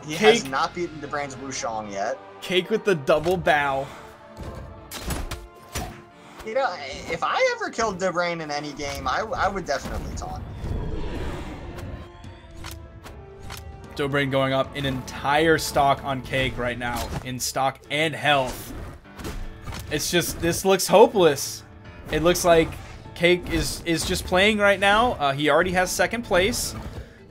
He Cake has not beaten Dobrain's Wushong yet. Cake with the double bow. You know, if I ever killed Dobrain in any game, I would definitely taunt. Dobrain going up an entire stock on Cake right now, in stock and health. It's just, this looks hopeless. It looks like Cake is just playing right now. He already has 2nd place,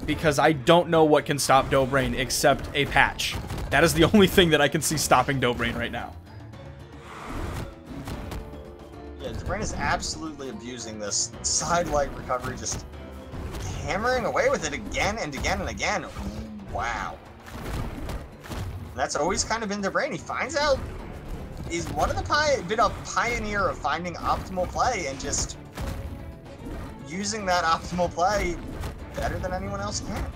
because I don't know what can stop Dobrain except a patch. That is the only thing that I can see stopping Dobrain right now. Yeah, Dobrain is absolutely abusing this side light recovery, just hammering away with it again and again and again. Wow. And that's always kind of been Dobrain. He finds out he's been a pioneer of finding optimal play and just using that optimal play better than anyone else can.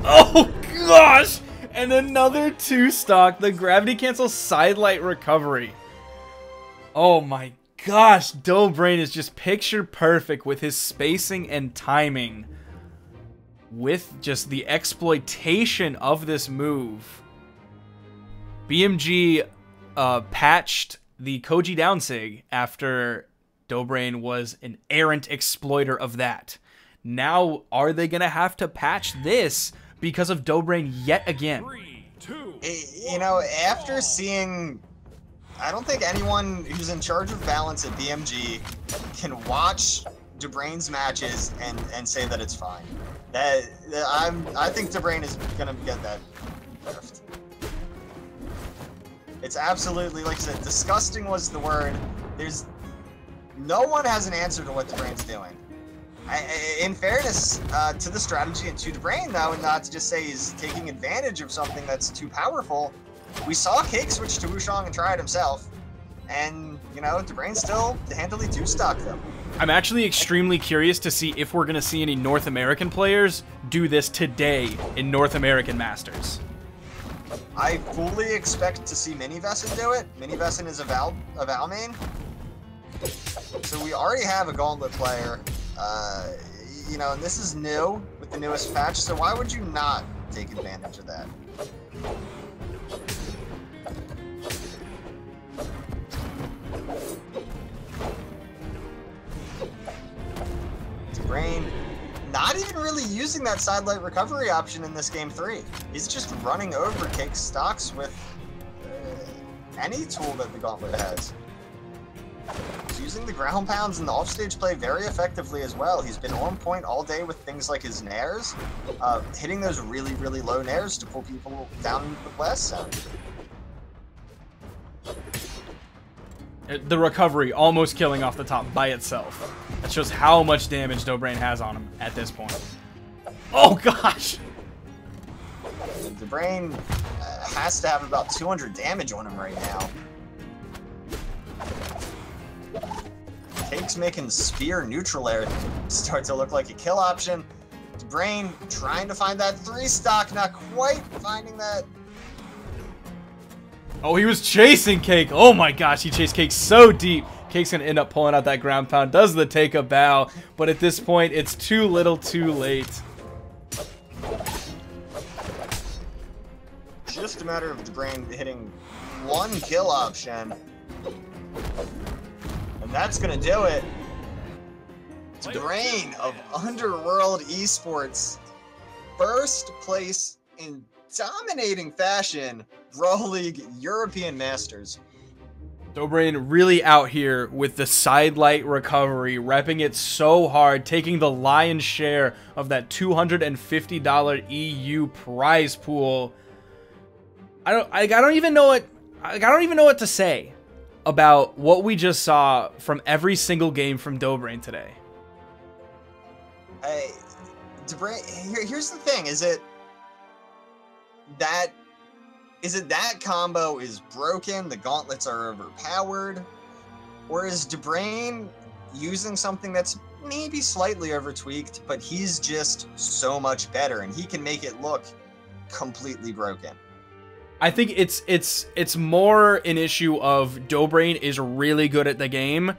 Oh gosh! And another 2-stock, the gravity cancel side light recovery. Oh my gosh, Dobrain is just picture perfect with his spacing and timing. With just the exploitation of this move. BMG patched the Koji downsig after Dobrain was an errant exploiter of that. Now, are they going to have to patch this because of Dobrain yet again? 3, 2, You know, after seeing, I don't think anyone who's in charge of balance at BMG can watch Dobrain's matches and say that it's fine. I think Dobrain is gonna get that nerfed. It's absolutely, like I said, disgusting was the word. No one has an answer to what Dobrain's doing. In fairness to the strategy and to Dobrain, though, and not to just say he's taking advantage of something that's too powerful, we saw Cake switch to Wushong and try it himself, and, you know, Dobrain still handily 2-stock them. I'm actually extremely curious to see if we're going to see any North American players do this today in North American Masters. I fully expect to see Minivesin do it. Minivesin is a Val main. So we already have a Gauntlet player. You know, and this is new with the newest patch, so why would you not take advantage of that? Dobrain not even really using that side light recovery option in this game 3. He's just running over Cake stocks with any tool that the Gauntlet has. He's using the ground pounds and the offstage play very effectively as well. He's been on point all day with things like his nairs, hitting those really, really low nairs to pull people down into the blast zone. The recovery almost killing off the top by itself. That shows how much damage Dobrain has on him at this point. Oh gosh! Dobrain has to have about 200 damage on him right now. Cake's making Spear neutral air start to look like a kill option. Dobrain trying to find that 3 stock, not quite finding that. Oh, he was chasing Cake. Oh my gosh, he chased Cake so deep. Cake's gonna end up pulling out that ground pound, does the take a bow, but at this point, it's too little too late. Just a matter of Dobrain hitting 1 kill option. And that's gonna do it. Dobrain of Underworld Esports, first place in dominating fashion, Brawl League European Masters. Dobrain really out here with the side light recovery, repping it so hard, taking the lion's share of that $250 EU prize pool. I don't even know what to say about what we just saw from every single game from Dobrain today. Hey, Dobrain, here's the thing, is it that combo is broken, the gauntlets are overpowered, or is Dobrain using something that's maybe slightly overtweaked, but he's just so much better and he can make it look completely broken? I think it's more an issue of Dobrain is really good at the game,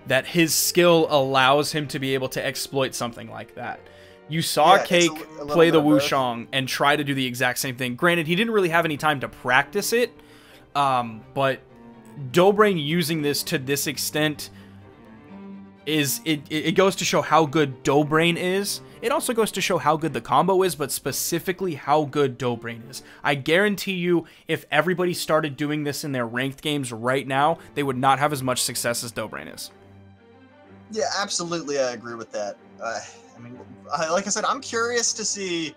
that his skill allows him to be able to exploit something like that. You saw Cake play the Wushang and try to do the exact same thing. Granted, he didn't really have any time to practice it, but Dobrain using this to this extent is it goes to show how good Dobrain is. It also goes to show how good the combo is, but specifically how good Dobrain is. I guarantee you, if everybody started doing this in their ranked games right now, they would not have as much success as Dobrain is. Yeah, absolutely, I agree with that. I mean, like I said, I'm curious to see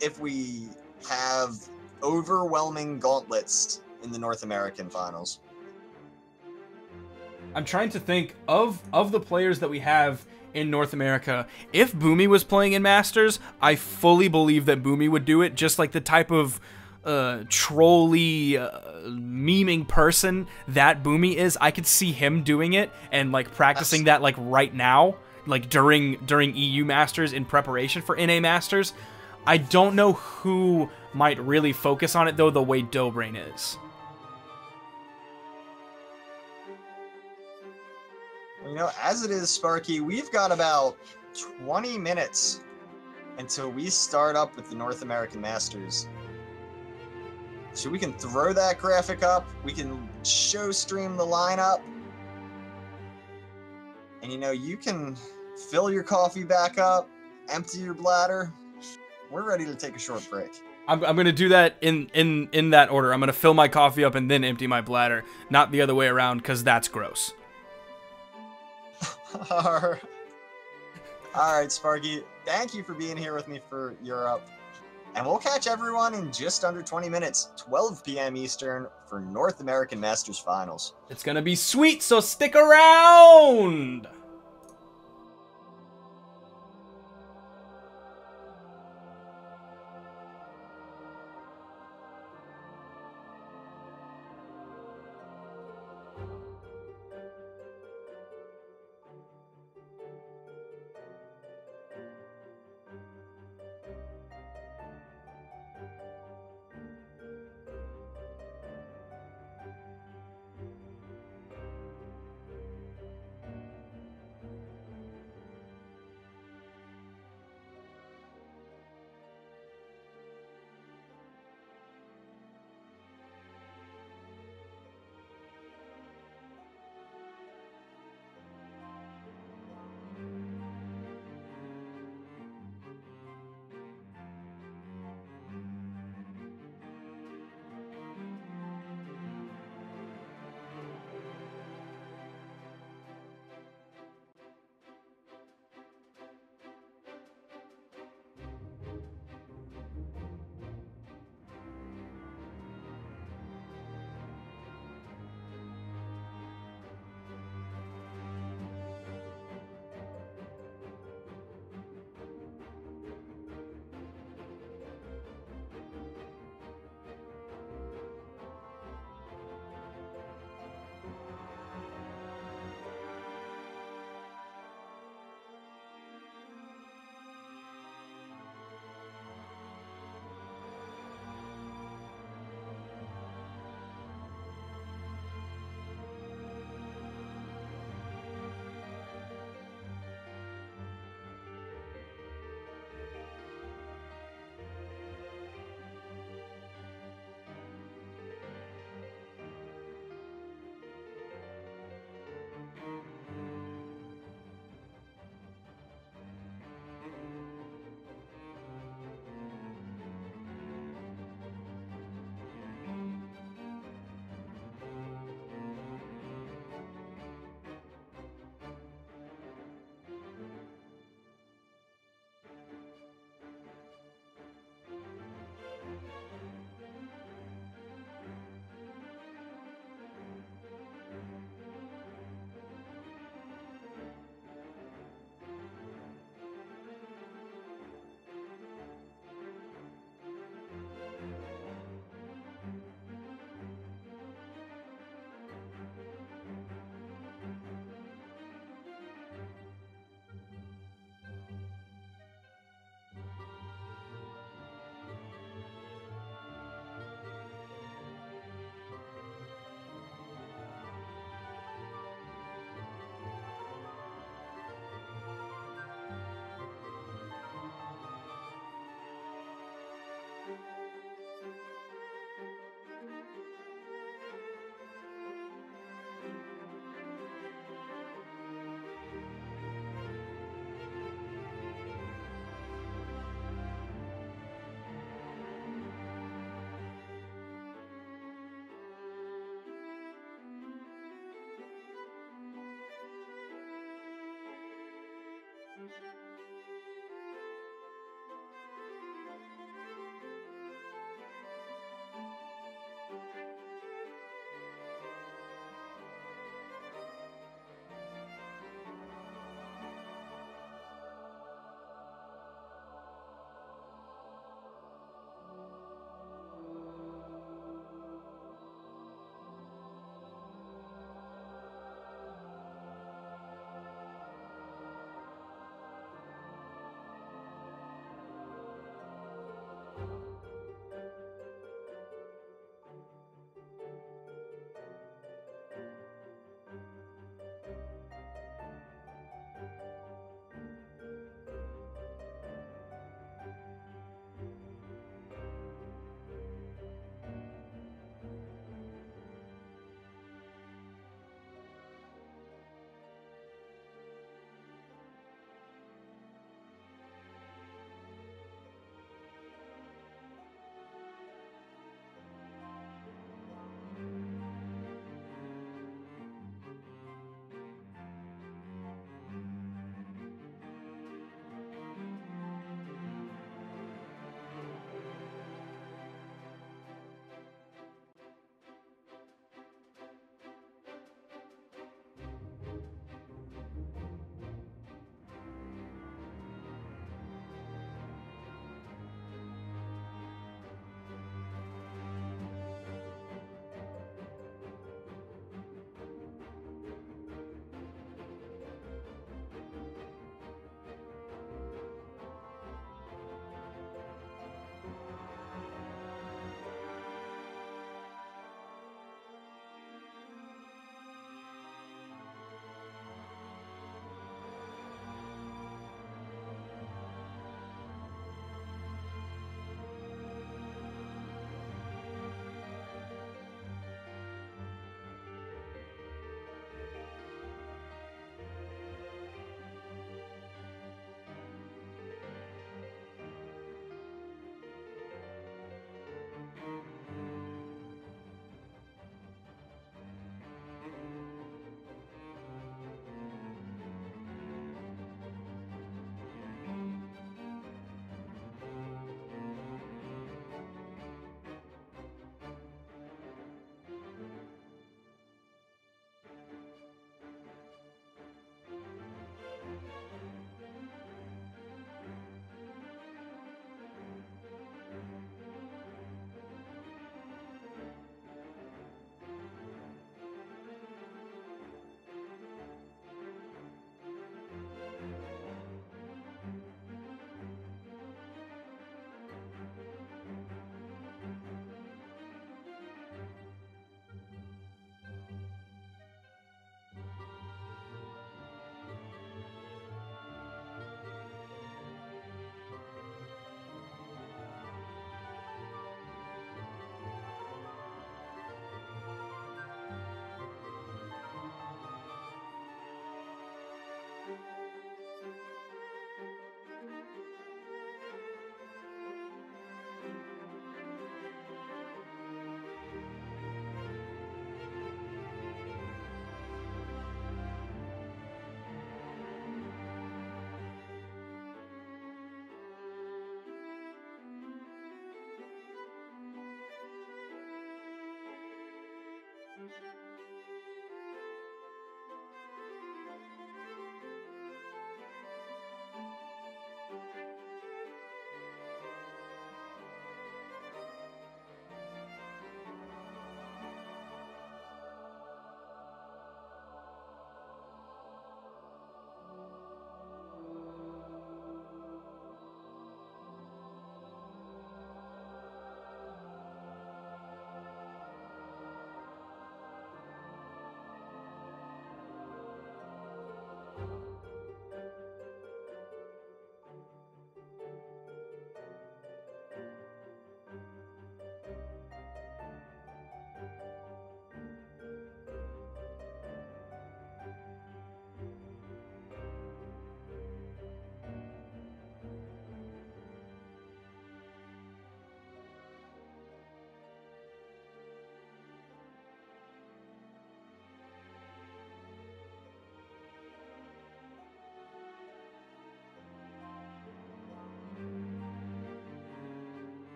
if we have overwhelming gauntlets in the North American finals. I'm trying to think of the players that we have in North America. If Boomy was playing in Masters, I fully believe that Boomy would do it, just like the type of trolly memeing person that Boomy is. I could see him doing it and like practicing that like right now, like during EU Masters in preparation for NA Masters. I don't know who might really focus on it though the way Dobrain is. You know, as it is, Sparky, we've got about 20 minutes until we start up with the North American Masters. So we can throw that graphic up, we can show stream the lineup, and you know, you can fill your coffee back up, empty your bladder. We're ready to take a short break. I'm gonna do that in that order. I'm gonna fill my coffee up and then empty my bladder, not the other way around, because that's gross. All right, Sparky. Thank you for being here with me for Europe. And we'll catch everyone in just under 20 minutes, 12 p.m. Eastern, for North American Masters Finals. It's gonna be sweet, so stick around!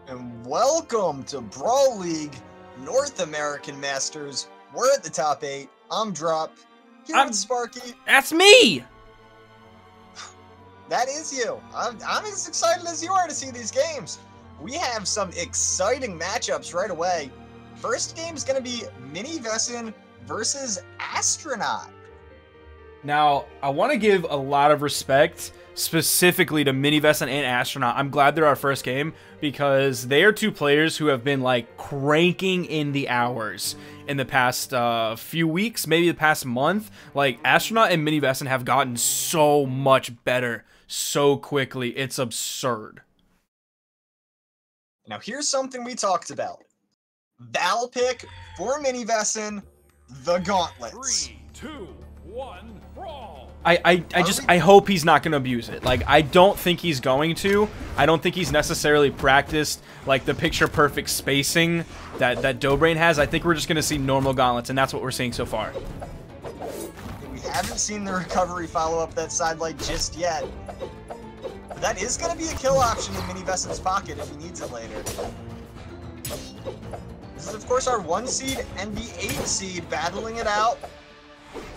And welcome to Brawl League North American Masters. We're at the top 8. I'm Drop. Here with Sparky. That's me! That is you. I'm as excited as you are to see these games. We have some exciting matchups right away. First game is going to be Mini Vesson versus Astronaut. Now, I want to give a lot of respect specifically to Mini Vesson and Astronaut. I'm glad they're our first game because they are two players who have been like cranking in the hours in the past few weeks, maybe the past month. Like Astronaut and Mini Vesson have gotten so much better so quickly. It's absurd. Now here's something we talked about. Val pick for Mini Vesson, the Gauntlets. 3, 2, 1, brawl. I hope he's not going to abuse it. Like, I don't think he's going to. I don't think he's necessarily practiced, like, the picture-perfect spacing that Dobrain has. I think we're just going to see normal gauntlets, and that's what we're seeing so far. We haven't seen the recovery follow up that sidelight just yet. But that is going to be a kill option in Mini Vesson's pocket if he needs it later. This is, of course, our 1 seed and the 8 seed battling it out.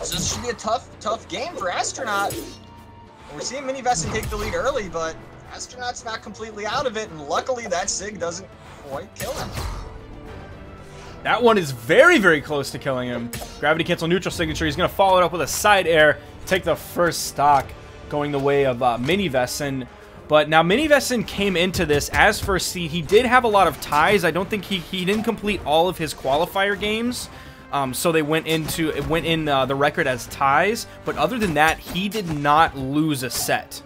So this should be a tough game for Astronaut. We're seeing Mini Vesson take the lead early, but Astronaut's not completely out of it, and luckily that Sig doesn't quite kill him. That one is very, very close to killing him. Gravity cancel neutral signature. He's going to follow it up with a side air, take the first stock, going the way of Mini Vesson. But now Mini Vesson came into this as first seed. He did have a lot of ties. I don't think he didn't complete all of his qualifier games. So they went in the record as ties, but other than that, he did not lose a set.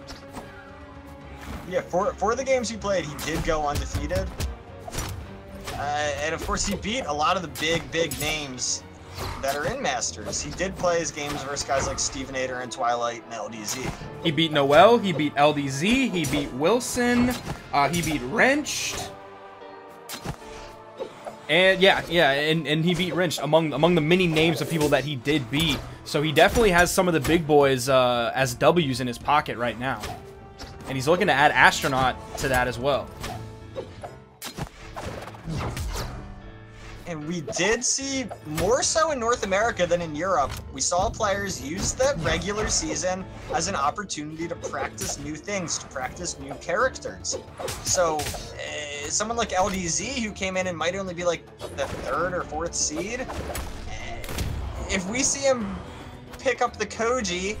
Yeah, for the games he played, he did go undefeated. And of course, he beat a lot of the big names that are in Masters. He did play his games versus guys like Stevenator and Twilight and LDZ. He beat Noel, he beat LDZ, he beat Wilson, he beat Wrenched. And yeah, and he beat Wrenched among the many names of people that he did beat. So he definitely has some of the big boys as W's in his pocket right now. And he's looking to add Astronaut to that as well. And we did see, more so in North America than in Europe, we saw players use the regular season as an opportunity to practice new things, to practice new characters. So, someone like LDZ, who came in and might only be like the 3rd or 4th seed, if we see him pick up the Koji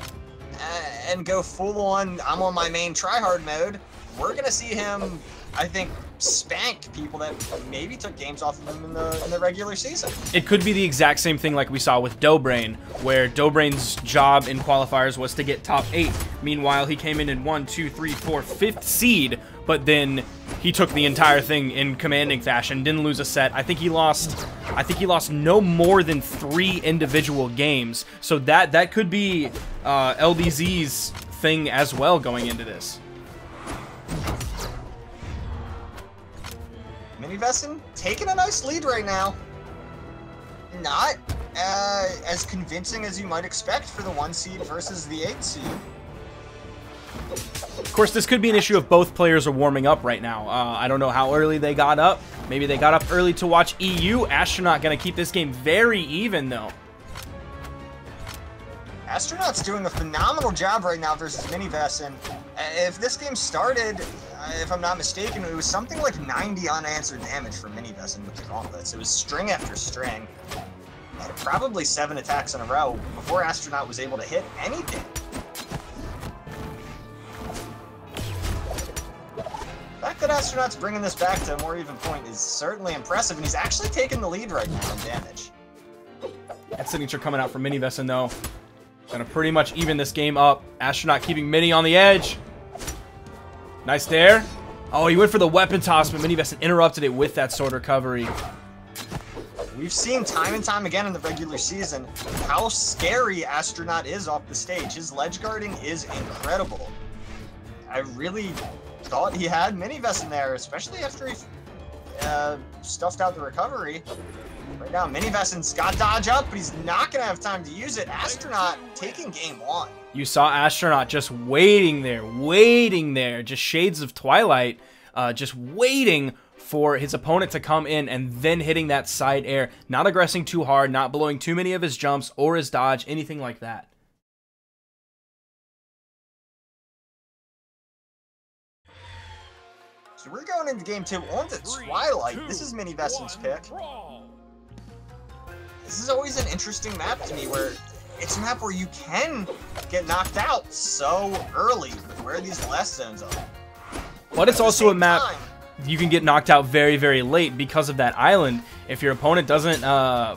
and go full on, I'm on my main tryhard mode, we're going to see him, I think, spank people that maybe took games off of him in the regular season. It could be the exact same thing like we saw with Dobrain, where Dobrain's job in qualifiers was to get top 8. Meanwhile, he came in 1, 2, 3, 4, 5th seed, but then he took the entire thing in commanding fashion, didn't lose a set. I think he lost no more than 3 individual games. So that could be LDZ's thing as well going into this. Mini Vesson taking a nice lead right now. Not as convincing as you might expect for the 1 seed versus the 8 seed. Of course, this could be an issue if both players are warming up right now. I don't know how early they got up. Maybe they got up early to watch EU. Astronaut going to keep this game very even, though. Astronaut's doing a phenomenal job right now versus Mini Vesson. If this game started, if I'm not mistaken, it was something like 90 unanswered damage for Mini Vesson with the gauntlets. It was string after string. And probably 7 attacks in a row before Astronaut was able to hit anything. The fact that Astronaut's bringing this back to a more even point is certainly impressive, and he's actually taking the lead right now in damage. That signature coming out from Mini Vesson, though. Gonna pretty much even this game up. Astronaut keeping Mini on the edge. Nice there. Oh, he went for the weapon toss, but Mini Vesson interrupted it with that sword recovery. We've seen time and time again in the regular season how scary Astronaut is off the stage. His ledge guarding is incredible. I really thought he had Mini Vesson there, especially after he stuffed out the recovery. Right now, Mini Vesson's got dodge up, but he's not going to have time to use it. Astronaut taking game 1. You saw Astronaut just waiting there, just shades of Twilight, just waiting for his opponent to come in and then hitting that side air, not aggressing too hard, not blowing too many of his jumps or his dodge, anything like that. So we're going into game 2 on the Twilight. This is Mini Vessen's pick. This is always an interesting map to me, where it's a map where you can get knocked out so early with where these last zones are. But it's also a map you can get knocked out very, very late because of that island. If your opponent doesn't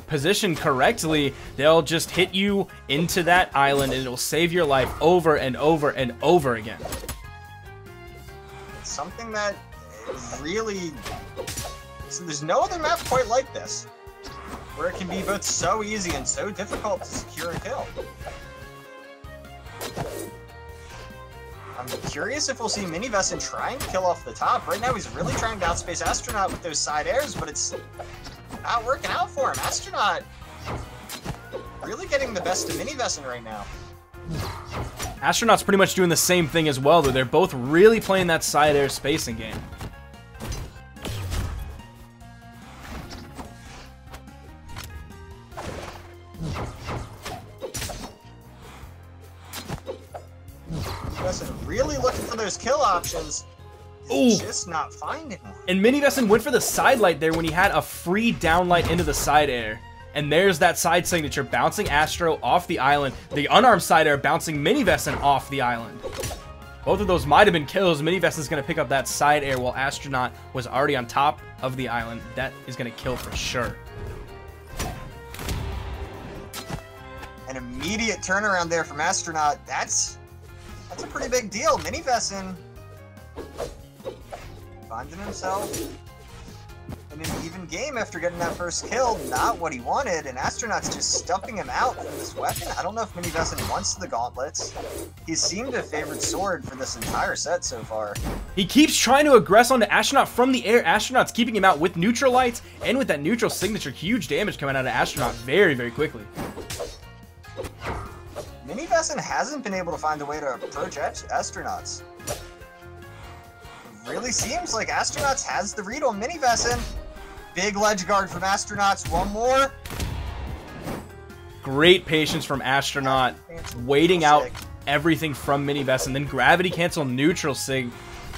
position correctly, they'll just hit you into that island and it'll save your life over and over and over again. It's something that really... So there's no other map quite like this, where it can be both so easy and so difficult to secure a kill. I'm curious if we'll see Mini Vessen trying to kill off the top. Right now he's really trying to outspace Astronaut with those side airs, but it's not working out for him. Astronaut really getting the best of Mini Vessen right now. Astronaut's pretty much doing the same thing as well, though. They're both really playing that side air spacing game. Really looking for those kill options. Ooh. Just not finding one. And Mini Vessen went for the side light there when he had a free down light into the side air. And there's that side signature bouncing Astro off the island. The unarmed side air bouncing Mini Vessen off the island. Both of those might have been kills. Mini Vessen's going to pick up that side air while Astronaut was already on top of the island. That is going to kill for sure. An immediate turnaround there from Astronaut. That's a pretty big deal. Mini Vessen finding himself in an even game after getting that first kill. Not what he wanted, and Astronaut's just stuffing him out from this weapon. I don't know if Mini Vessen wants the gauntlets. He's seemed to have favored sword for this entire set so far. He keeps trying to aggress onto Astronaut from the air. Astronaut's keeping him out with neutral lights and with that neutral signature. Huge damage coming out of Astronaut very, very quickly. Mini Vessen hasn't been able to find a way to approach Astronauts. It really seems like Astronauts has the read on Mini Vessen. Big ledge guard from Astronauts. One more. Great patience from Astronaut. Waiting out everything from Mini Vessen. Then gravity cancel neutral sig.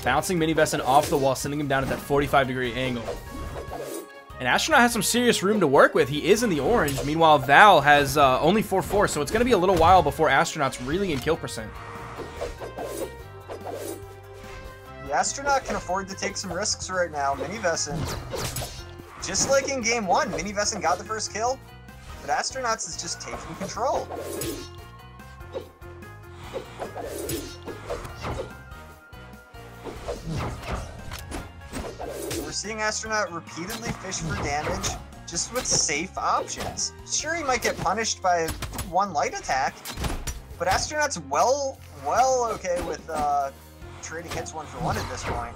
Bouncing Mini Vessen off the wall, sending him down at that 45-degree angle. And Astronaut has some serious room to work with. He is in the orange. Meanwhile, Val has only 4-4, so it's going to be a little while before Astronaut's really in kill percent. The Astronaut can afford to take some risks right now. Mini Vessen, just like in game 1, Mini Vessen got the first kill, but Astronauts is just taking control. We're seeing Astronaut repeatedly fish for damage, just with safe options. Sure, he might get punished by one light attack, but Astronaut's well okay with trading hits 1-for-1 at this point.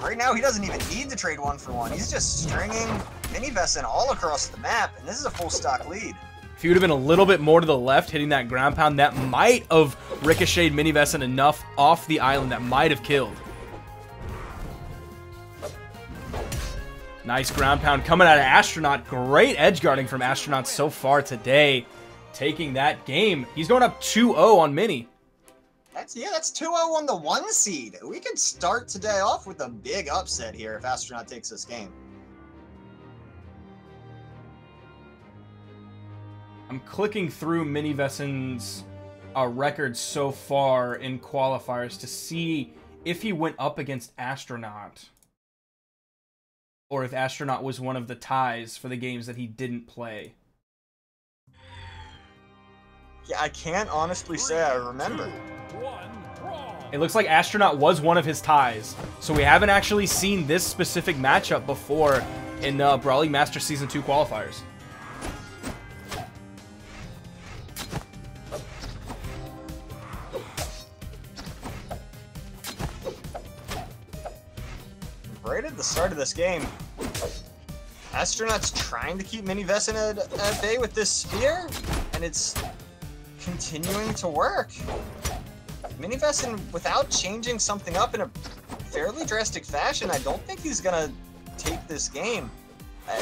Right now, he doesn't even need to trade 1-for-1. He's just stringing Mini Vessen all across the map, and this is a full stock lead. If he would have been a little bit more to the left, hitting that ground pound, that might have ricocheted Mini Vessen enough off the island that might have killed. Nice ground pound coming out of Astronaut. Great edge guarding from Astronaut so far today. Taking that game. He's going up 2-0 on Mini. That's 2-0 on the 1 seed. We can start today off with a big upset here if Astronaut takes this game. I'm clicking through Mini Vessen's record so far in qualifiers to see if he went up against Astronaut, or if Astronaut was one of the ties for the games that he didn't play. Yeah, I can't honestly say I remember. It looks like Astronaut was one of his ties, so we haven't actually seen this specific matchup before in Brawl League Masters Season 2 qualifiers. Right at the start of this game, Astronaut's trying to keep Mini Vessen at bay with this spear, and it's continuing to work. Mini Vessen, without changing something up in a fairly drastic fashion, I don't think he's gonna take this game.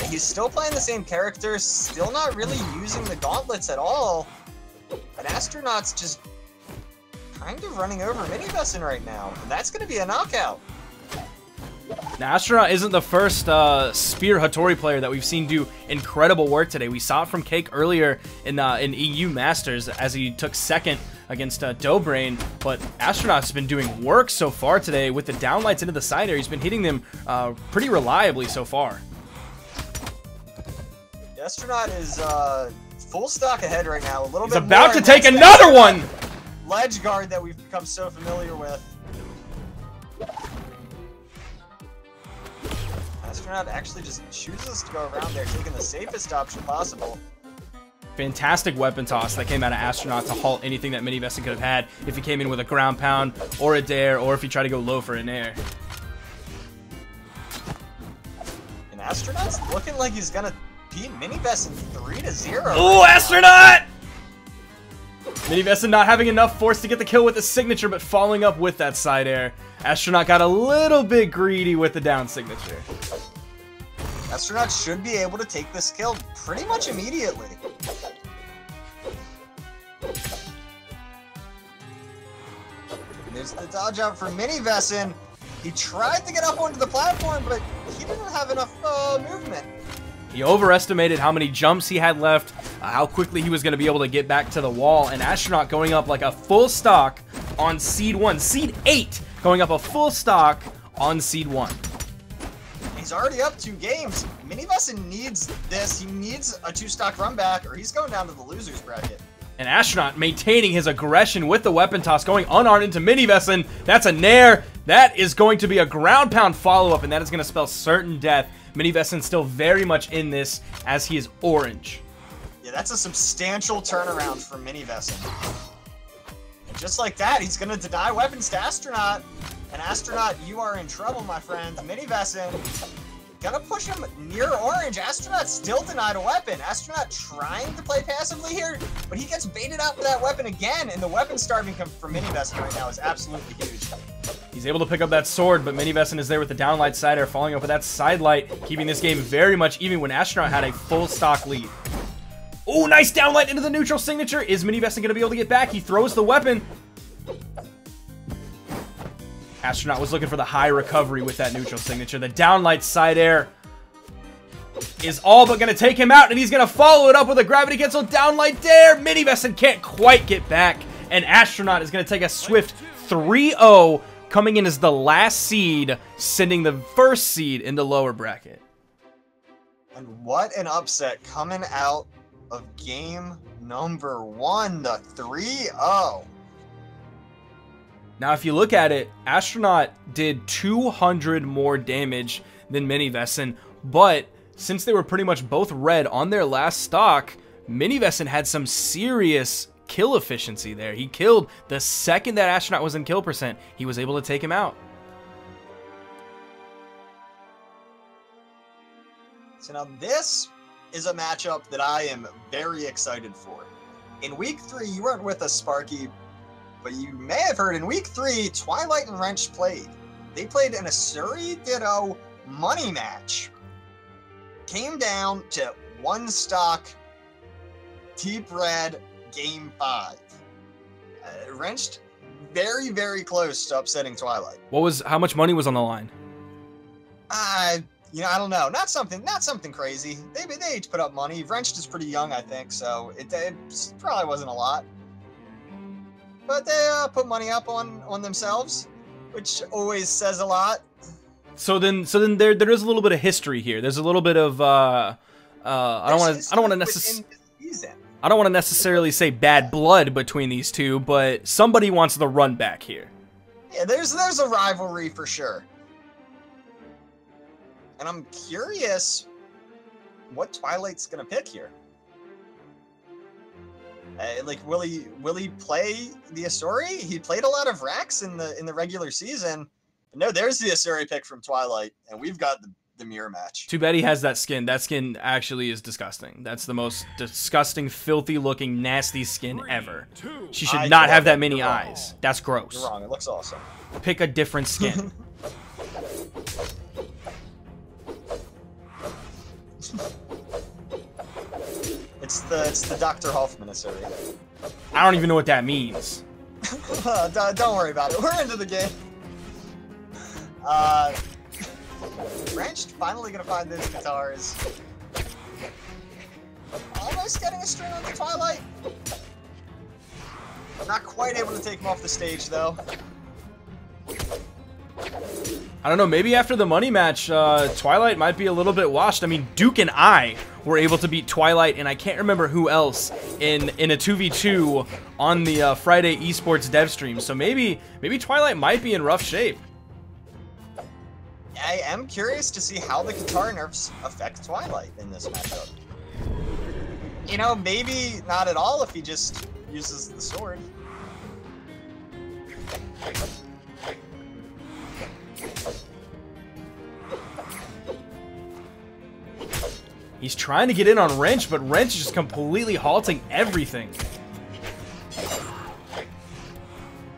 He's still playing the same character, still not really using the gauntlets at all. But Astronaut's just kind of running over Minivesson right now, and that's gonna be a knockout. Now, Astronaut isn't the first Spear Hattori player that we've seen do incredible work today. We saw it from Cake earlier in EU Masters as he took second against Dobrain, but Astronaut's been doing work so far today with the downlights into the side air. He's been hitting them pretty reliably so far. Astronaut is full stock ahead right now. A little He's bit about more, to take another one! Ledge guard that we've become so familiar with. Astronaut actually just chooses to go around there, taking the safest option possible. Fantastic weapon toss that came out of Astronaut to halt anything that Minivesson could have had if he came in with a ground pound or a dare, or if he tried to go low for an air. And Astronaut's looking like he's gonna beat Minivesson 3-0. Ooh, Astronaut! Minivesson not having enough force to get the kill with the signature, but following up with that side air. Astronaut got a little bit greedy with the down signature. Astronaut should be able to take this kill pretty much immediately. And there's the dodge out for Minivesson. He tried to get up onto the platform, but he didn't have enough movement. He overestimated how many jumps he had left, how quickly he was going to be able to get back to the wall, and Astronaut going up like a full stock on Seed 1. Seed 8 going up a full stock on Seed 1. He's already up 2 games. Minivesson needs this. He needs a 2-stock run back, or he's going down to the loser's bracket. And Astronaut maintaining his aggression with the weapon toss, going unarmed into Minivesson. That's a nair. That is going to be a ground pound follow-up, and that is going to spell certain death. Minivesson still very much in this, as he is orange. Yeah, that's a substantial turnaround for Minivesson. And just like that, he's going to deny weapons to Astronaut. And Astronaut, you are in trouble, my friend. Minivesson gonna push him near orange. Astronaut still denied a weapon. Astronaut trying to play passively here, but he gets baited out with that weapon again, and the weapon starving from Minivesson right now is absolutely huge. He's able to pick up that sword, but Minivesson is there with the downlight side air, following up with that side light, keeping this game very much even when Astronaut had a full stock lead. Oh, nice downlight into the neutral signature. Is Minivesson gonna be able to get back? He throws the weapon. Astronaut was looking for the high recovery with that neutral signature. The downlight side air is all but going to take him out, and he's going to follow it up with a gravity cancel downlight dare. Minivesson can't quite get back, and Astronaut is going to take a swift 3-0, coming in as the last seed, sending the first seed in the lower bracket. And what an upset coming out of game number 1, the 3-0. Now, if you look at it, Astronaut did 200 more damage than Minivesson, but since they were pretty much both red on their last stock, Minivesson had some serious kill efficiency there. He killed the second that Astronaut was in kill percent. He was able to take him out. So now this is a matchup that I am very excited for. In week 3, you weren't with us, Sparky, but you may have heard in week 3, Twilight and Wrench played. They played an Asuri Ditto money match. Came down to 1 stock, deep red, game 5. Wrenched very, very close to upsetting Twilight. How much money was on the line? I don't know. Not something crazy. They each put up money. Wrenched is pretty young, I think, so it probably wasn't a lot. But they put money up on themselves, which always says a lot. So then there is a little bit of history here. There's a little bit of I don't want to necessarily say bad blood between these two, but somebody wants the run back here. Yeah, there's a rivalry for sure. And I'm curious what Twilight's gonna pick here. Will he play the Asuri? He played a lot of Rax in the regular season. But no, there's the Asuri pick from Twilight, and we've got the mirror match. Too bad he has that skin. That skin actually is disgusting. That's the most disgusting, filthy looking, nasty skin ever. She should not have that many eyes. That's gross. You're wrong. It looks awesome. Pick a different skin. It's the Dr. Hoffman-issery. I don't even know what that means. Don't worry about it. We're into the game. Wrenched finally gonna find those guitars. Almost getting a string on the Twilight. Not quite able to take him off the stage though. I don't know, maybe after the money match, Twilight might be a little bit washed. I mean, Duke and I were able to beat Twilight, and I can't remember who else in a 2v2 on the Friday Esports dev stream. So maybe Twilight might be in rough shape. I am curious to see how the guitar nerfs affect Twilight in this matchup. You know, maybe not at all if he just uses the sword. He's trying to get in on Wrench, but Wrench is just completely halting everything.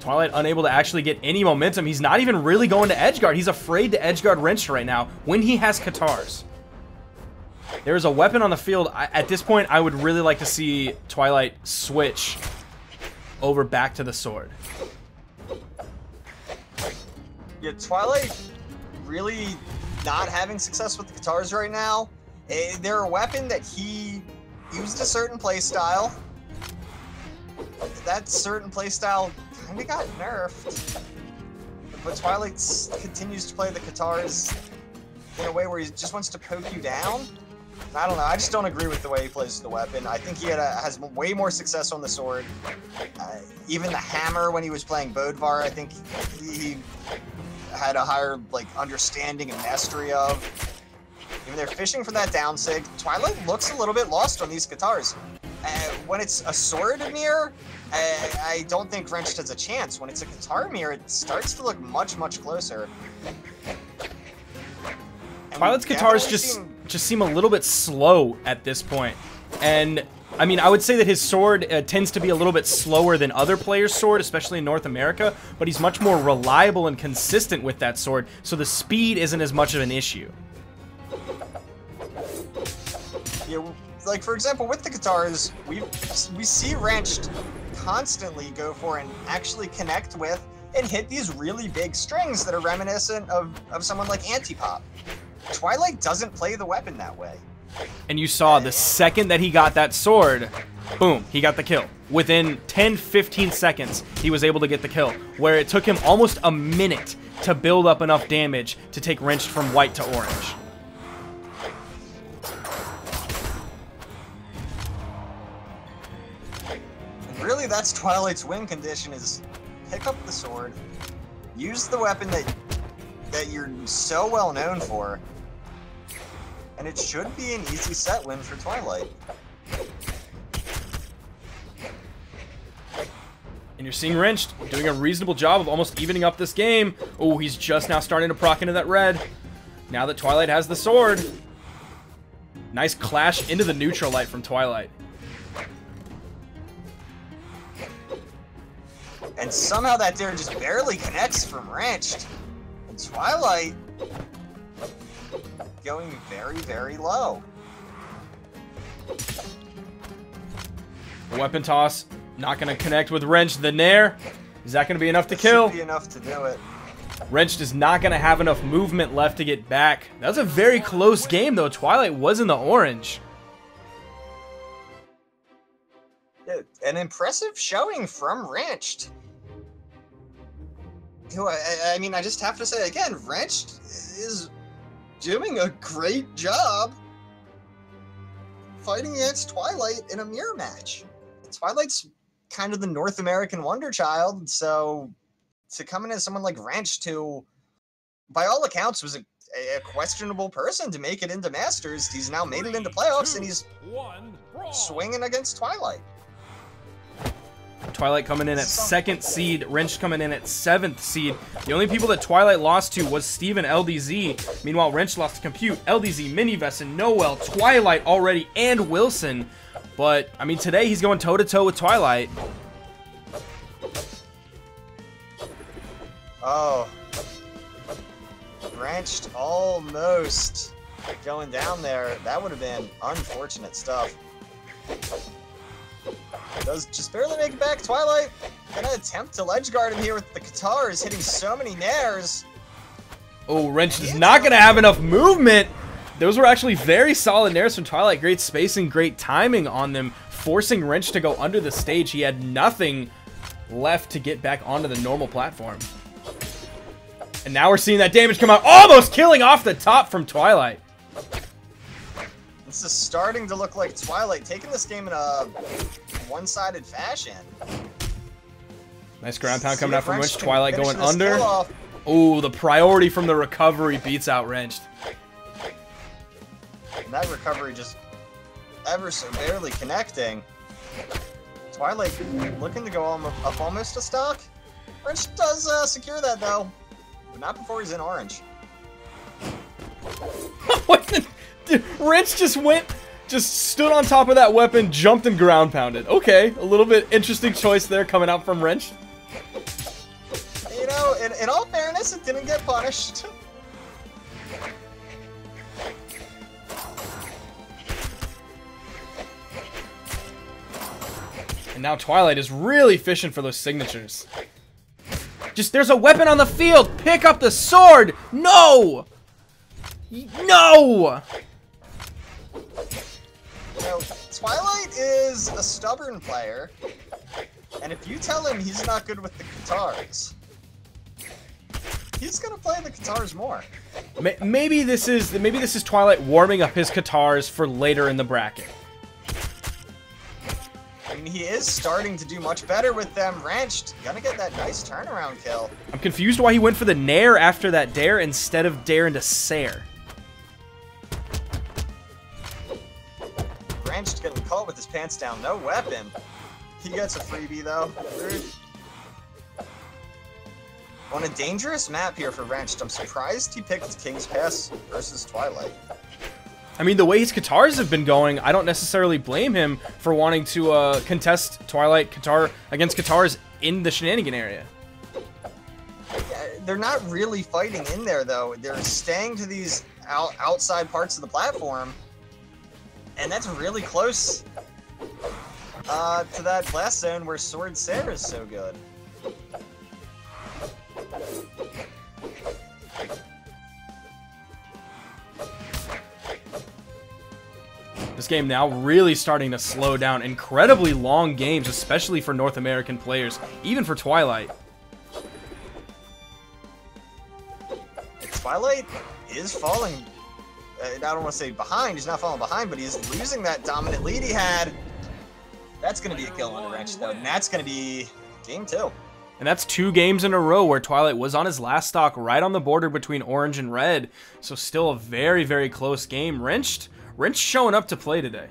Twilight unable to actually get any momentum. He's not even really going to edgeguard. He's afraid to edgeguard Wrench right now when he has guitars. There's a weapon on the field. At this point, I would really like to see Twilight switch over back to the sword. Yeah, Twilight really not having success with the guitars right now. They're a weapon that he used a certain playstyle. That certain playstyle kind of got nerfed. But Twilight continues to play the guitars in a way where he just wants to poke you down. I don't know. I just don't agree with the way he plays the weapon. I think he has way more success on the sword. Even the hammer when he was playing Bodvar, I think he had a higher understanding and mastery of. Even they're fishing for that down sig. Twilight looks a little bit lost on these guitars. When it's a sword mirror, I don't think Wrenched has a chance. When it's a guitar mirror, it starts to look much, much closer. Twilight's guitars just seem a little bit slow at this point. And I mean, I would say that his sword tends to be a little bit slower than other players' sword, especially in North America, but he's much more reliable and consistent with that sword, so the speed isn't as much of an issue. Yeah, like for example, with the guitars, we see Wrenched constantly go for and actually connect with and hit these really big strings that are reminiscent of someone like Antipop. Twilight doesn't play the weapon that way. And you saw the second that he got that sword, boom, he got the kill. Within 10-15 seconds, he was able to get the kill, where it took him almost a minute to build up enough damage to take Wrenched from white to orange. And really, that's Twilight's win condition, is pick up the sword, use the weapon that you're so well known for, and it should be an easy set win for Twilight. And you're seeing Wrenched doing a reasonable job of almost evening up this game. Oh, he's just now starting to proc into that red. Now that Twilight has the sword. Nice clash into the neutral light from Twilight. And somehow that dare just barely connects from Wrenched. And Twilight going very, very low. The weapon toss, not going to connect with Wrenched. The Nair, is that going to be enough to kill? Should be enough to do it. Wrenched is not going to have enough movement left to get back. That was a very close game, though. Twilight was in the orange. Yeah, an impressive showing from Wrenched. Who, I mean, I just have to say again, Wrenched is doing a great job fighting against Twilight in a mirror match. Twilight's kind of the North American wonder child, so to come in as someone like Wrenched, who, by all accounts, was a questionable person to make it into Masters, he's now made it into playoffs, and he's swinging against Twilight. Twilight coming in at 2nd seed, Wrenched coming in at 7th seed. The only people that Twilight lost to was Steven LDZ. Meanwhile, Wrenched lost to Compute, LDZ, Minivest, and Noel, Twilight already, and Wilson. But, I mean, today he's going toe-to-toe with Twilight. Oh. Wrenched almost going down there. That would have been unfortunate stuff. Does just barely make it back. Twilight gonna attempt to ledge guard him here with the Katars, hitting so many nairs. Oh, Wrench is not going to have enough movement. Those were actually very solid nairs from Twilight. Great spacing, great timing on them, forcing Wrench to go under the stage. He had nothing left to get back onto the normal platform. And now we're seeing that damage come out, almost killing off the top from Twilight. This is starting to look like Twilight taking this game in a one-sided fashion. Nice ground pound coming out from Wrench. Twilight going under. Off. Oh, the priority from the recovery beats out Wrenched. And that recovery just ever so barely connecting. Twilight looking to go up almost a stock. Wrench does secure that though, but not before he's in orange. Wrench just stood on top of that weapon, jumped and ground pounded. Okay, a little bit interesting choice there coming out from Wrench. You know, in all fairness, it didn't get punished. And now Twilight is really fishing for those signatures. Just, there's a weapon on the field! Pick up the sword! No! No! You know, Twilight is a stubborn player, and if you tell him he's not good with the Katars, he's gonna play the Katars more. Maybe this is Twilight warming up his Katars for later in the bracket. I mean, he is starting to do much better with them. Wrenched, gonna get that nice turnaround kill. I'm confused why he went for the Nair after that Dare instead of Dare into Sair. Wrenched getting caught with his pants down, no weapon. He gets a freebie though. On a dangerous map here for Wrenched, I'm surprised he picked King's Pass versus Twilight. I mean, the way his Katars have been going, I don't necessarily blame him for wanting to contest Twilight Katar against Katars in the Shenanigan area. Yeah, they're not really fighting in there, though. They're staying to these outside parts of the platform, and that's really close to that blast zone where Sword Sair is so good. This game now really starting to slow down. Incredibly long games, especially for North American players, even for Twilight. Twilight is falling, I don't want to say behind, he's not falling behind, but he's losing that dominant lead he had. That's going to be a kill on a Wrench, though, and that's going to be game 2. And that's 2 games in a row where Twilight was on his last stock, right on the border between orange and red. So still a very, very close game. Wrench showing up to play today.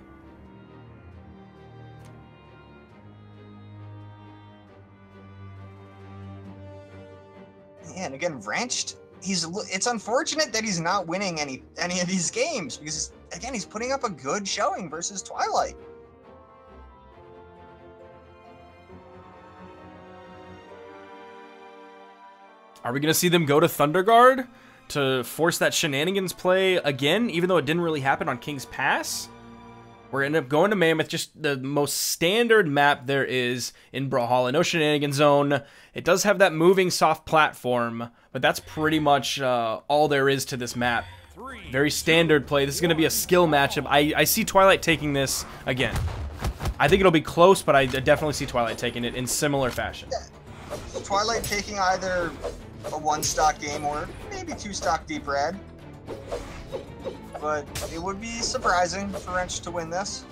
Yeah, and again, Wrenched, it's unfortunate that he's not winning any of these games, because, again, he's putting up a good showing versus Twilight. Are we going to see them go to Thunder Guard to force that Shenanigans play again, even though it didn't really happen on King's Pass? We're going to end up going to Mammoth, just the most standard map there is in Brawlhalla. No Shenanigan Zone. It does have that moving soft platform, but that's pretty much all there is to this map. Very standard play. This is going to be a skill matchup. I see Twilight taking this again. I think it'll be close, but I definitely see Twilight taking it in similar fashion. Yeah. Twilight taking either a 1-stock game or maybe 2-stock deep red. But it would be surprising for Wrench to win this.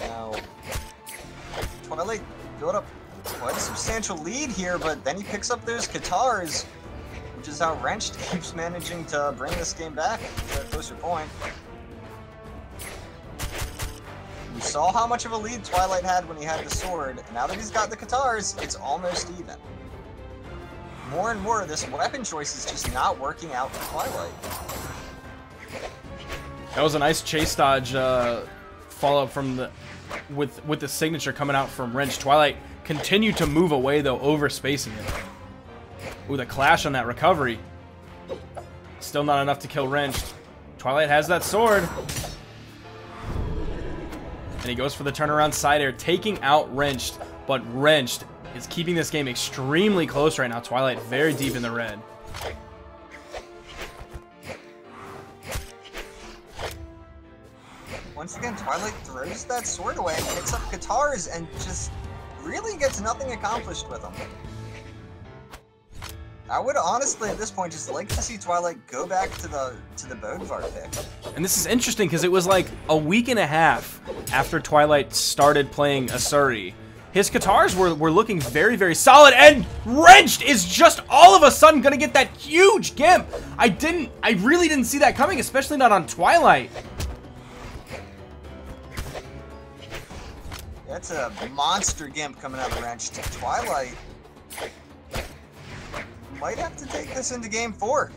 Now, Twilight built up quite a substantial lead here, but then he picks up those Katars, which is how Wrench keeps managing to bring this game back to a closer point. We saw how much of a lead Twilight had when he had the sword, and now that he's got the Katars, it's almost even. More and more, this weapon choice is just not working out for Twilight. That was a nice chase dodge follow-up from with the signature coming out from Wrench. Twilight continued to move away, though, over spacing it. Ooh, the clash on that recovery. Still not enough to kill Wrenched. Twilight has that sword. And he goes for the turnaround side air, taking out Wrenched. But Wrenched is keeping this game extremely close right now. Twilight very deep in the red. Once again, Twilight throws that sword away, picks up guitars, and just really gets nothing accomplished with them. I would honestly, at this point, just like to see Twilight go back to the Bodvar pick. And this is interesting because it was like a week and a half after Twilight started playing Asuri. His guitars were looking very, very solid, and Wrenched is just all of a sudden gonna get that huge gimp. I really didn't see that coming, especially not on Twilight. That's a monster gimp coming out of Wrenched. Twilight might have to take this into game 4.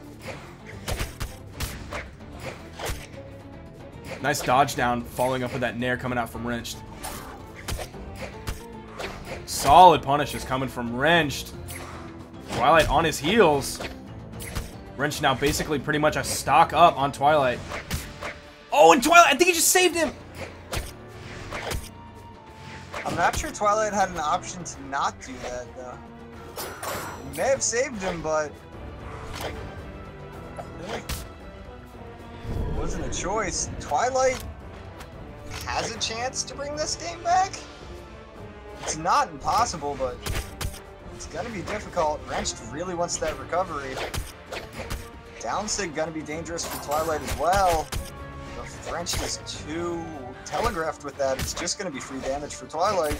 Nice dodge down, following up with that nair coming out from Wrenched. Solid punishes coming from Wrenched. Twilight on his heels. Wrenched now basically pretty much a stock up on Twilight. Oh, and Twilight, I think he just saved him. I'm not sure Twilight had an option to not do that, though. He may have saved him, but it wasn't a choice. Twilight has a chance to bring this game back. It's not impossible, but it's gonna be difficult. Wrenched really wants that recovery. Downsig gonna be dangerous for Twilight as well. If Wrenched is too telegraphed with that, it's just gonna be free damage for Twilight.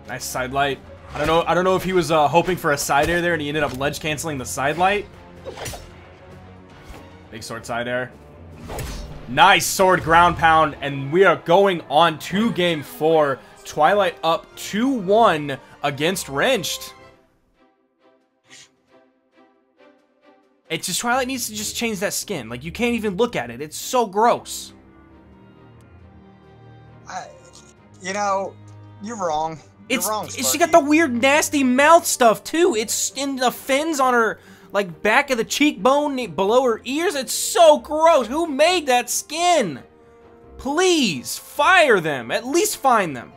Nice side light. I don't know if he was hoping for a side air there and he ended up ledge canceling the side light. Big sword side air. Nice sword ground pound, and we are going on to game 4. Twilight up 2-1 against Wrenched. It's just Twilight needs to just change that skin. Like, you can't even look at it. It's so gross. You know, you're wrong. You're wrong, Sparky. She got the weird, nasty mouth stuff, too. It's in the fins on her, like, back of the cheekbone below her ears. It's so gross. Who made that skin? Please, fire them. At least find them.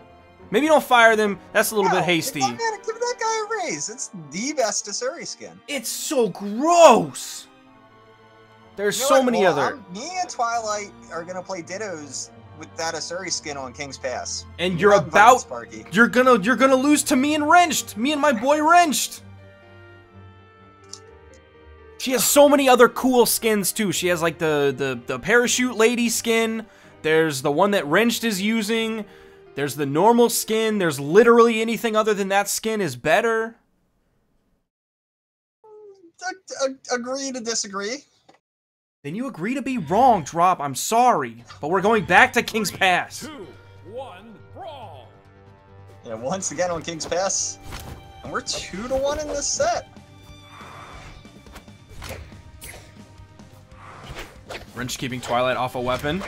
Maybe don't fire them. That's a little bit hasty. Give that guy a raise. It's the best Asuri skin. It's so gross. There's so many other. Me and Twilight are going to play Dittos with that Asuri skin on King's Pass. And you're gonna lose to me and Wrenched. Me and my boy Wrenched. She has so many other cool skins too. She has like the parachute lady skin. There's the one that Wrenched is using. There's the normal skin. There's literally anything other than that skin is better. Agree to disagree. Then you agree to be wrong, Drop. I'm sorry. But we're going back to King's Pass. 2-1 brawl. Yeah, once again on King's Pass. And we're 2-1 in this set. Wrench keeping Twilight off a weapon.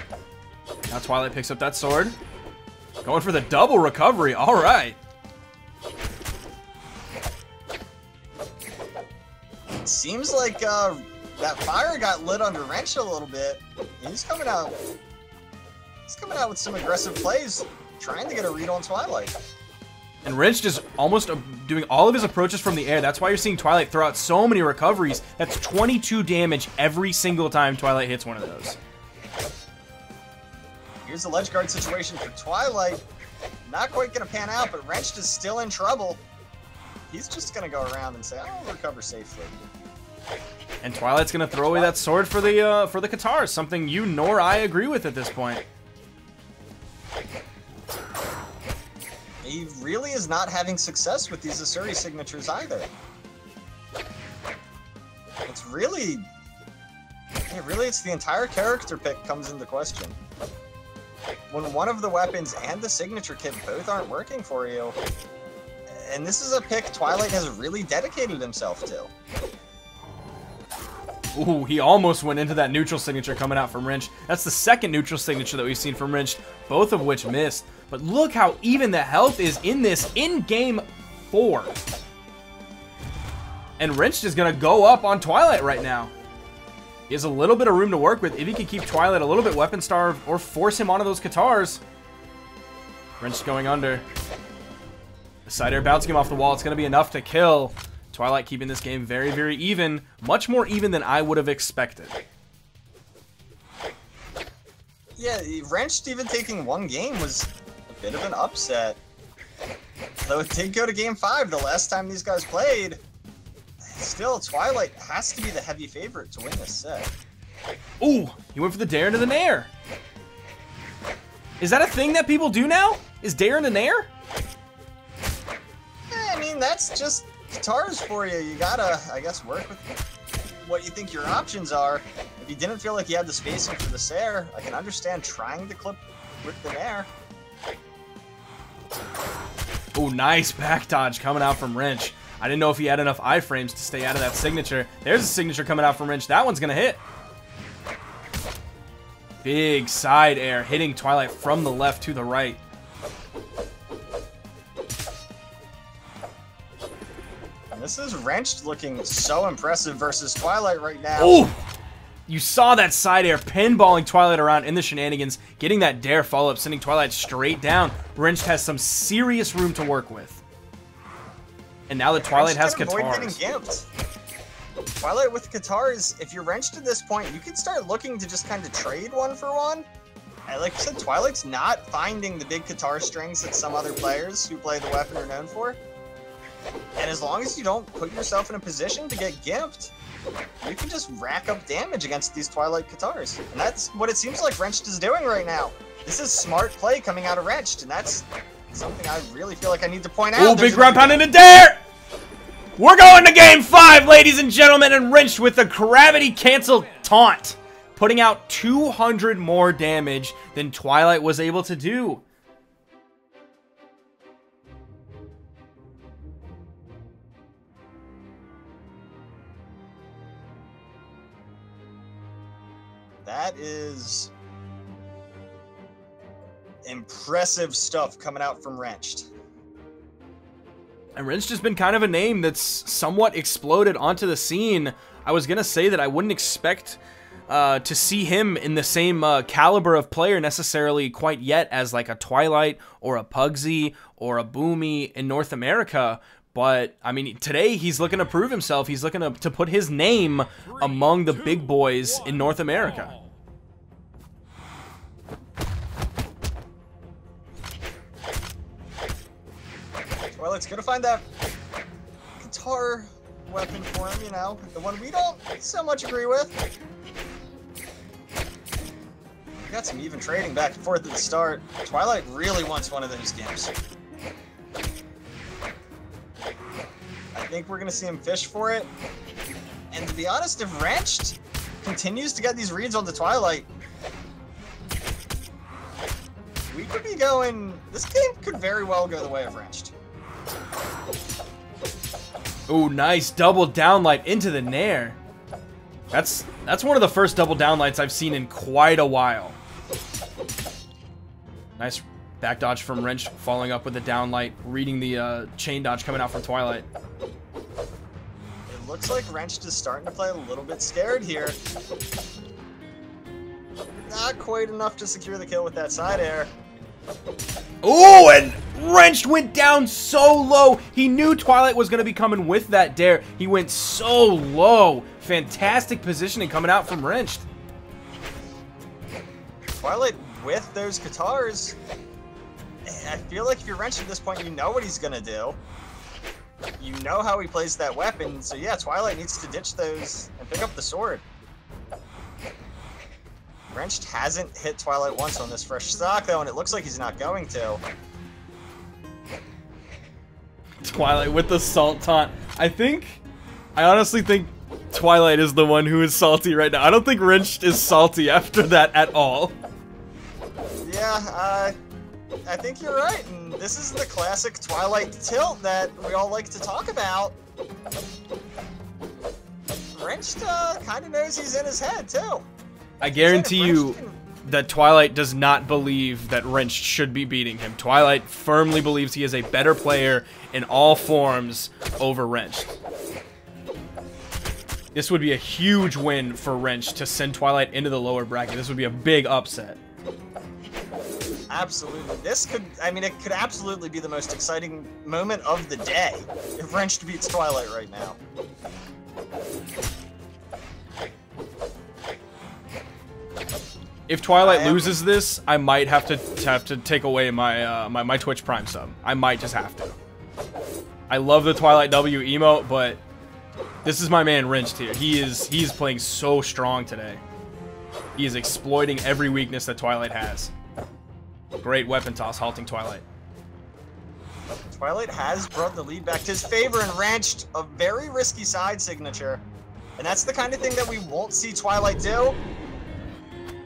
Now Twilight picks up that sword. Going for the double recovery. All right. It seems like that fire got lit under Wrench a little bit. He's coming out with some aggressive plays, trying to get a read on Twilight. And Wrench is almost doing all of his approaches from the air. That's why you're seeing Twilight throw out so many recoveries. That's 22 damage every single time Twilight hits one of those. Here's the ledge guard situation for Twilight. Not quite going to pan out, but Wrench is still in trouble. He's just going to go around and say, I'll recover safely. And Twilight's going to throw away that sword for the guitars, something you nor I agree with at this point. He really is not having success with these Asuri signatures either. It's really it's the entire character pick comes into question. When one of the weapons and the signature kit both aren't working for you, and this is a pick Twilight has really dedicated himself to. Ooh, he almost went into that neutral signature coming out from Wrench. That's the second neutral signature that we've seen from Wrench, both of which missed. But look how even the health is in this in game 4. And Wrench is going to go up on Twilight right now. He has a little bit of room to work with if he can keep Twilight a little bit weapon starved or force him onto those Katars. Wrench going under. The side air bouncing him off the wall. It's going to be enough to kill. Twilight keeping this game very, very even. Much more even than I would have expected. Yeah, Wrench even taking one game was a bit of an upset. Though it did go to game 5 the last time these guys played. Still, Twilight has to be the heavy favorite to win this set. Ooh, he went for the dare into the nair. Is that a thing that people do now? Is dare into nair? I mean, that's just Katars for you. You gotta, I guess, work with what you think your options are. If you didn't feel like you had the spacing for the Sair, I can understand trying to clip with the nair. Ooh, nice back dodge coming out from Wrench. I didn't know if he had enough iframes to stay out of that signature. There's a signature coming out from Wrench. That one's going to hit. Big side air hitting Twilight from the left to the right. And this is Wrench looking so impressive versus Twilight right now. Ooh! You saw that side air pinballing Twilight around in the shenanigans, getting that dare follow-up, sending Twilight straight down. Wrench has some serious room to work with. And now that Twilight has Katars. Twilight with Katars, if you're Wrenched at this point, you can start looking to just kind of trade one for one. And like I said, Twilight's not finding the big Katar strings that some other players who play the weapon are known for. And as long as you don't put yourself in a position to get gimped, you can just rack up damage against these Twilight Katars. And that's what it seems like Wrenched is doing right now. This is smart play coming out of Wrenched, and that's something I really feel like I need to point out. Oh, big ground pound into dare! We're going to game 5, ladies and gentlemen, and Wrench with the gravity cancel taunt, putting out 200 more damage than Twilight was able to do. That is impressive stuff coming out from Wrenched. And Wrench has been kind of a name that's somewhat exploded onto the scene. I was going to say that I wouldn't expect to see him in the same caliber of player necessarily quite yet as like a Twilight or a Pugsy or a Boomy in North America. But, I mean, today he's looking to prove himself. He's looking to put his name among the big boys in North America. Twilight's gonna find that Katar weapon for him, you know, the one we don't so much agree with. We got some even trading back and forth at the start. Twilight really wants one of those games. I think we're gonna see him fish for it. And to be honest, if Wrenched continues to get these reads on the Twilight, we could be going... This game could very well go the way of Wrenched. Oh, nice double downlight into the nair. That's one of the first double downlights I've seen in quite a while. Nice back dodge from Wrench, following up with the downlight, reading the chain dodge coming out from Twilight. It looks like Wrenched is starting to play a little bit scared here. Not quite enough to secure the kill with that side air. Oh, and Wrenched went down so low. He knew Twilight was going to be coming with that dare. He went so low. Fantastic positioning coming out from Wrenched. Twilight with those Katars. I feel like if you're Wrenched at this point, you know what he's going to do. You know how he plays that weapon. So yeah, Twilight needs to ditch those and pick up the sword. Wrenched hasn't hit Twilight once on this fresh stock, though, and it looks like he's not going to. Twilight with the salt taunt. I honestly think Twilight is the one who is salty right now. I don't think Wrenched is salty after that at all. Yeah, I think you're right, and this is the classic Twilight tilt that we all like to talk about. Wrenched kind of knows he's in his head, too. I guarantee you that Twilight does not believe that Wrenched should be beating him. Twilight firmly believes he is a better player in all forms over Wrenched. This would be a huge win for Wrenched to send Twilight into the lower bracket. This would be a big upset. Absolutely. This could, I mean, it could absolutely be the most exciting moment of the day if Wrenched beats Twilight right now. If Twilight loses this, I might have to take away my my Twitch Prime sub. I might just have to. I love the Twilight W emote, but this is my man Wrenched here. He is playing so strong today. He is exploiting every weakness that Twilight has. Great weapon toss, halting Twilight. Twilight has brought the lead back to his favor and Wrenched a very risky side signature. And that's the kind of thing that we won't see Twilight do.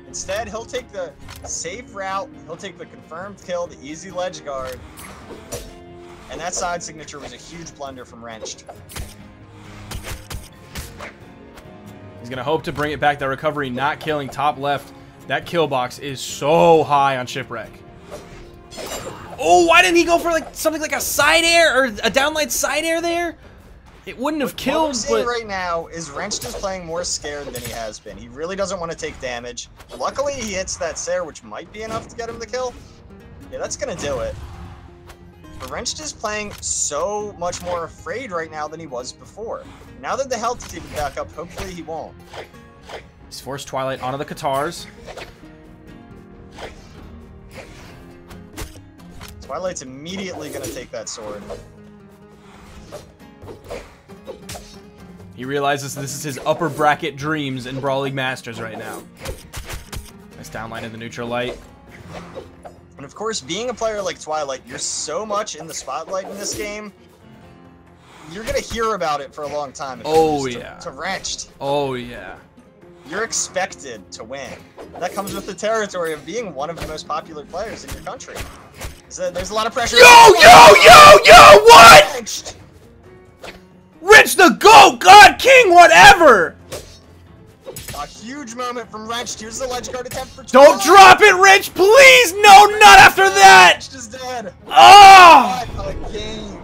Instead, he'll take the safe route, he'll take the confirmed kill, the easy ledge guard. And that side signature was a huge blunder from Wrenched. He's going to hope to bring it back. That recovery not killing top left. That kill box is so high on Shipwreck. Oh, why didn't he go for like something like a side air or a downlight side air there? It wouldn't have killed, what we're seeing right now is Wrenched is playing more scared than he has been. He really doesn't want to take damage. Luckily, he hits that Sair, which might be enough to get him the kill. Yeah, that's going to do it. But Wrenched is playing so much more afraid right now than he was before. Now that the health is even back up, hopefully he won't. He's forced Twilight onto the Katars. Twilight's immediately going to take that sword. He realizes this is his upper bracket dreams in Brawl League Masters right now. Nice downline in the neutral light. And of course, being a player like Twilight, you're so much in the spotlight in this game, you're going to hear about it for a long time. Oh, yeah. To Wrenched. Oh, yeah. You're expected to win. That comes with the territory of being one of the most popular players in your country. So there's a lot of pressure. Yo, what? Wrenched. Wrench the GOAT, God, King, whatever! A huge moment from Wrenched. Here's the ledge guard attempt for Don't drop it, Wrench, please! No, not after that! Wrenched is dead. Oh! What a game.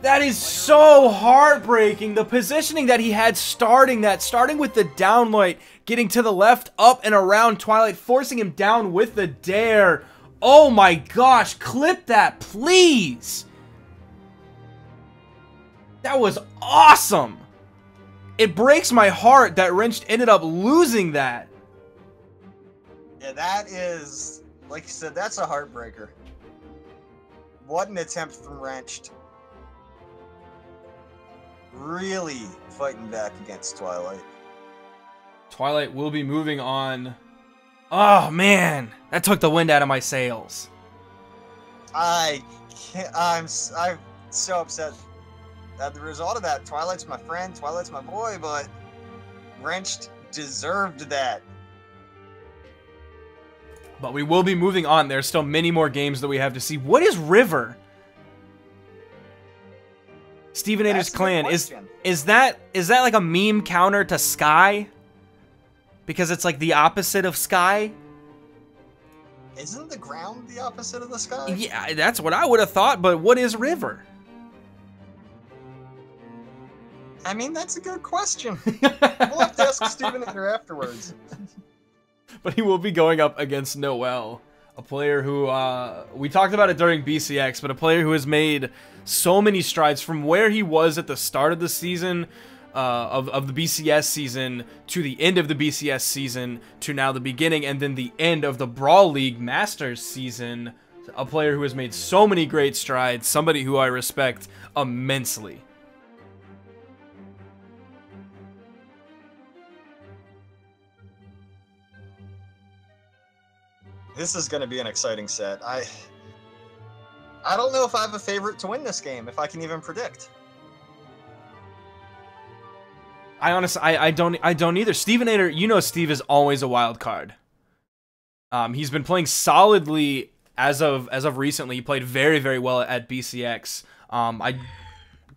That is so heartbreaking. The positioning that he had starting with the downlight, getting to the left, up and around Twilight, forcing him down with the dare. Oh my gosh, clip that, please! That was awesome! It breaks my heart that Wrenched ended up losing that. Yeah, that is, like you said, that's a heartbreaker. What an attempt from Wrenched. Really fighting back against Twilight. Twilight will be moving on. Oh man, that took the wind out of my sails. I can't, I'm so upset at the result of that. Twilight's my friend, Twilight's my boy, but Wrenched deserved that. But we will be moving on. There's still many more games that we have to see. What is River? Stevenator's clan, is that like a meme counter to Sky? Because it's like the opposite of Sky? Isn't the ground the opposite of the sky? Yeah, that's what I would have thought, but what is River? I mean, that's a good question. We'll have to ask Stevenator afterwards. But he will be going up against Noel, a player who, we talked about it during BCX, but a player who has made so many strides from where he was at the start of the season, of the BCS season, to the end of the BCS season, to now the beginning, and then the end of the Brawl League Masters season. A player who has made so many great strides, somebody who I respect immensely. This is going to be an exciting set. I don't know if I have a favorite to win this game, if I can even predict. I honestly, I don't either. Stevenator, you know Steve is always a wild card. He's been playing solidly as of recently. He played very, very well at BCX. I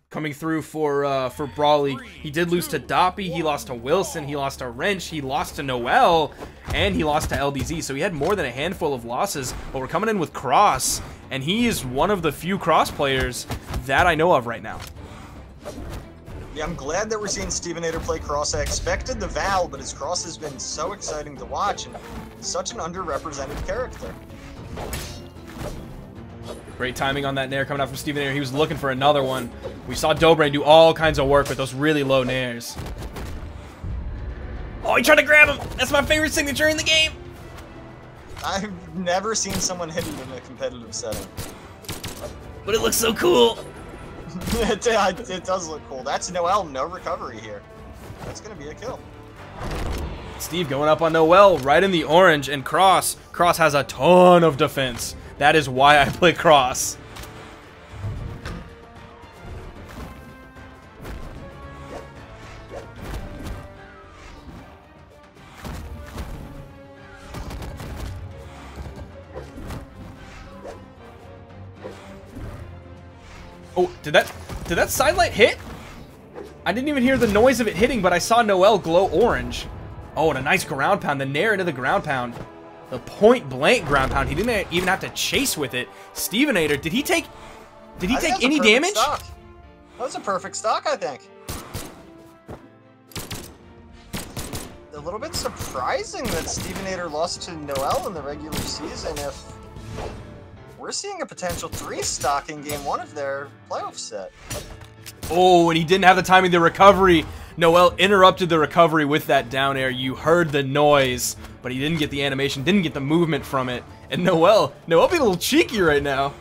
coming through for Brawl League. He did lose to Doppy, he lost to Wilson, he lost to Wrench, he lost to Noel, and he lost to LDZ. So he had more than a handful of losses, but we're coming in with Cross, and he is one of the few Cross players that I know of right now. Yeah, I'm glad that we're seeing Stevenator play Cross. I expected the Val, but his Cross has been so exciting to watch, and such an underrepresented character. Great timing on that Nair coming out from Stevenator. He was looking for another one. We saw Dobrain do all kinds of work with those really low Nairs. Oh, he tried to grab him! That's my favorite signature in the game! I've never seen someone hit it in a competitive setting. But it looks so cool! It does look cool. That's Noel, no recovery here. That's gonna be a kill. Steve going up on Noel, right in the orange, and Cross. Cross has a ton of defense. That is why I play Cross. Oh, did that sidelight hit? I didn't even hear the noise of it hitting, but I saw Noel glow orange. Oh, and a nice ground pound. The Nair into the ground pound. The point blank ground pound. He didn't even have to chase with it. Stevenator, did he take any damage? Stock. That was a perfect stock, I think. A little bit surprising that Stevenator lost to Noel in the regular season. If we're seeing a potential 3-stock in game 1 of their playoff set. Oh, and he didn't have the timing, the recovery. Noel interrupted the recovery with that down air. You heard the noise, but he didn't get the animation, didn't get the movement from it. And Noel being a little cheeky right now.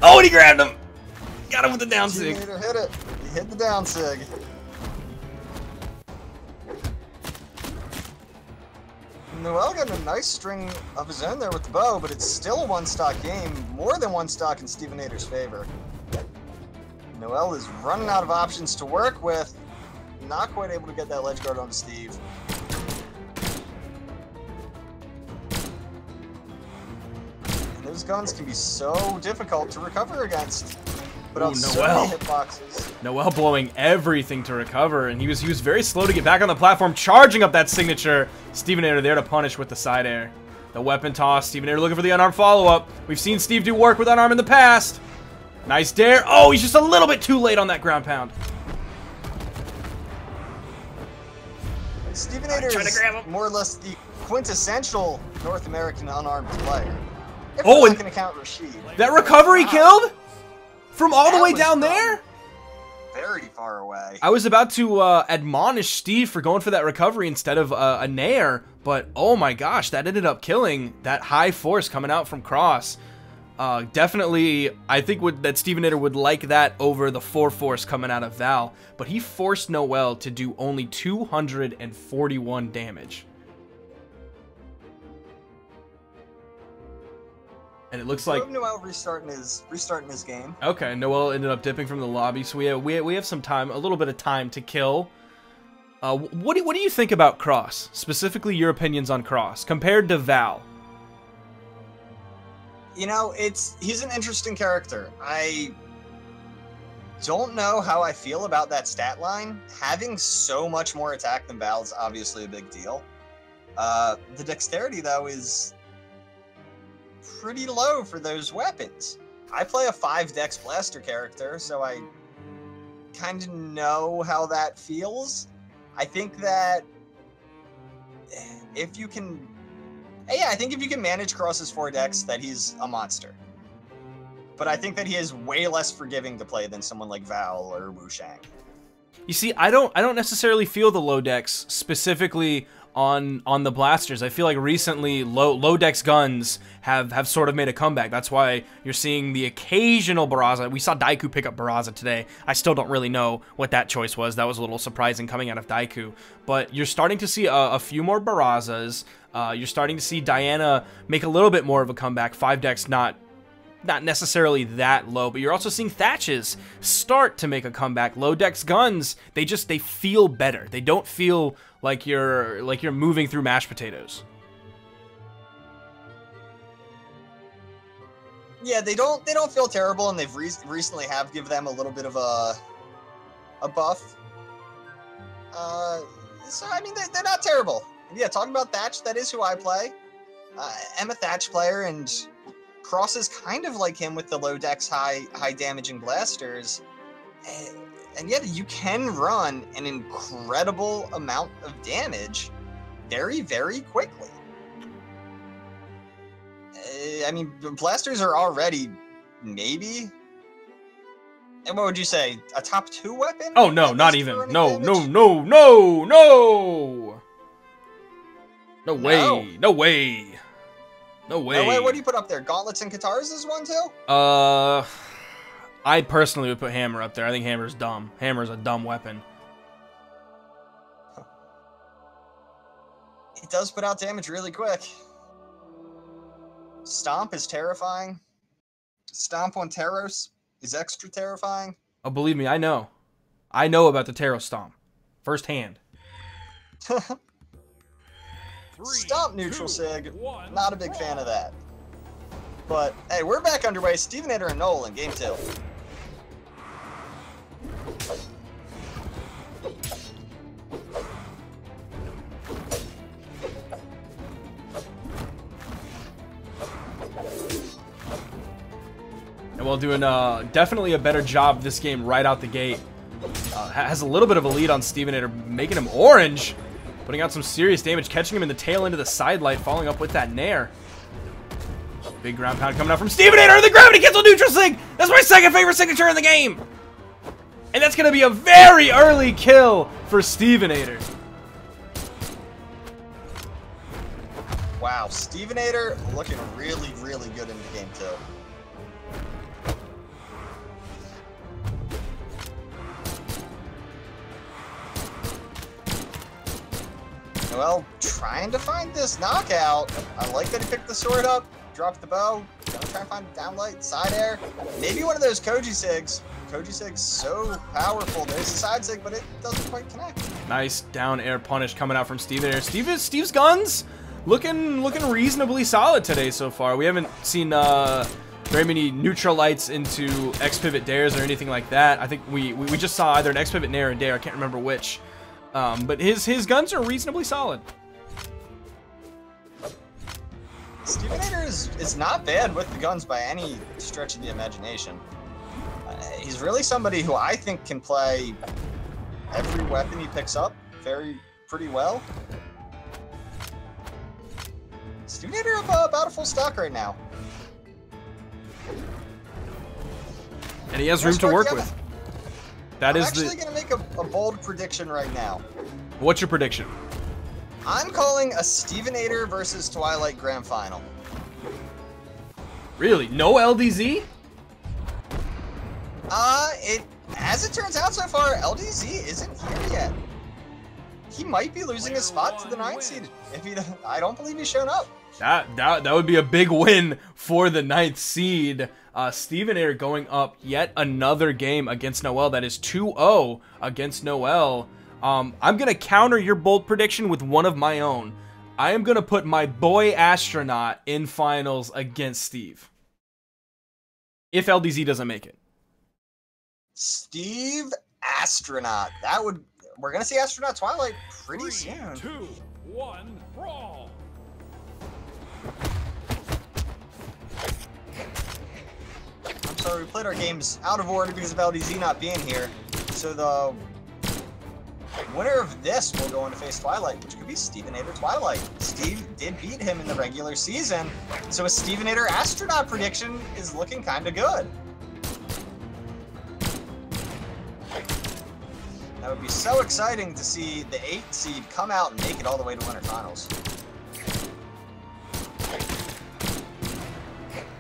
Oh, and he grabbed him. Got him with the down sig. Stevenator hit it. He hit the down sig. Noel got a nice string of his own there with the bow, but it's still a 1-stock game. More than 1 stock in Stevenator's favor. Noel is running out of options to work with. Not quite able to get that ledge guard on Steve. And those guns can be so difficult to recover against. But on so many hitboxes. Noel blowing everything to recover, and he was very slow to get back on the platform, charging up that signature. Stevenator there to punish with the side air. The weapon toss. Stevenator looking for the unarmed follow-up. We've seen Steve do work with unarmed in the past. Nice dare. Oh, he's just a little bit too late on that ground pound. Stevenator is more or less the quintessential North American unarmed player. If we're not going to count Rashid. That recovery killed? From all the way down there? Very far away. I was about to admonish Steve for going for that recovery instead of a Nair, but oh my gosh, that ended up killing that high force coming out from Cross. Definitely, I think that Stevenator would like that over the 4 force coming out of Val, but he forced Noel to do only 241 damage. And it looks like Noel restarting his game. Okay, Noel ended up dipping from the lobby, so we have some time, a little bit of time to kill. What do you think about Cross? Specifically, your opinions on Cross compared to Val. You know, he's an interesting character. I don't know how I feel about that stat line. Having so much more attack than Val is obviously a big deal. The dexterity, though, is pretty low for those weapons. I play a 5 dex blaster character, so I kind of know how that feels. I think that if you can... Yeah, I think if you can manage Cross's 4 dex, that he's a monster. But I think that he is way less forgiving to play than someone like Val or Wushang. You see, I don't necessarily feel the low dex specifically on the blasters. I feel like recently low dex guns have sort of made a comeback. That's why you're seeing the occasional Barraza. We saw Daiku pick up Barraza today. I still don't really know what that choice was. That was a little surprising coming out of Daiku. But you're starting to see a few more Barrazas. You're starting to see Diana make a little bit more of a comeback. 5 dex not necessarily that low, but you're also seeing Thatches start to make a comeback. Low dex guns, they feel better. They don't feel like you're moving through mashed potatoes. Yeah, they don't feel terrible, and they've recently have given them a little bit of a buff. So I mean, they're not terrible. And yeah, talking about Thatch, that is who I play. I'm a Thatch player, and Cross is kind of like him with the low dex, high damaging blasters. And yet you can run an incredible amount of damage very, very quickly. I mean, blasters are already maybe. And what would you say? A top 2 weapon? Oh no, not even. No. No way. No way. No way. No way. What do you put up there? Gauntlets and Katars is one too? I personally would put Hammer up there. I think Hammer's dumb. Hammer's a dumb weapon. It does put out damage really quick. Stomp is terrifying. Stomp on Taros is extra terrifying. Oh, believe me, I know. I know about the Taros Stomp. Firsthand. Stomp neutral sig. Not a big fan of that. But, hey, we're back underway. Stevenator and Noel in game 2. And while doing definitely a better job this game right out the gate. Has a little bit of a lead on Stevenator, making him orange. Putting out some serious damage, catching him in the tail end of the side light, following up with that Nair. Big ground pound coming out from Stevenator, the gravity cancel neutral sig! That's my second favorite signature in the game! And that's going to be a very early kill for Stevenator. Wow, Stevenator looking really, really good in the game too. Well, trying to find this knockout. I like that he picked the sword up, dropped the bow. Gonna try and find downlight, side air. Maybe one of those Koji Sigs. Koji Sig's so powerful. There's a side Sig, but it doesn't quite connect. Nice down air punish coming out from Stevenator. Steve's guns looking reasonably solid today so far. We haven't seen very many neutral lights into X pivot dares or anything like that. I think we just saw either an X pivot nair or dare. I can't remember which. But his guns are reasonably solid. Stevenator is not bad with the guns by any stretch of the imagination. He's really somebody who I think can play every weapon he picks up pretty well. Stevenator about a full stock right now. And he has room to work with. I'm actually going to make a bold prediction right now. What's your prediction? I'm calling a Stevenator versus Twilight Grand Final. Really? No LDZ? As it turns out so far, LDZ isn't here yet. He might be losing his spot to the 9th seed. I don't believe he's shown up. That would be a big win for the 9th seed. Stevenator going up yet another game against Noel. That is 2-0 against Noel. I'm going to counter your bold prediction with one of my own. I am going to put my boy Astronaut in finals against Steve. If LDZ doesn't make it. Steve Astronaut. We're going to see Astronaut Twilight pretty soon. 3, 2, 1, brawl. I'm sorry, we played our games out of order because of LDZ not being here. So the winner of this will go on to face Twilight, which could be Stevenator Twilight. Steve did beat him in the regular season, so a Stevenator Astronaut prediction is looking kind of good. That would be so exciting to see the 8th seed come out and make it all the way to winter finals.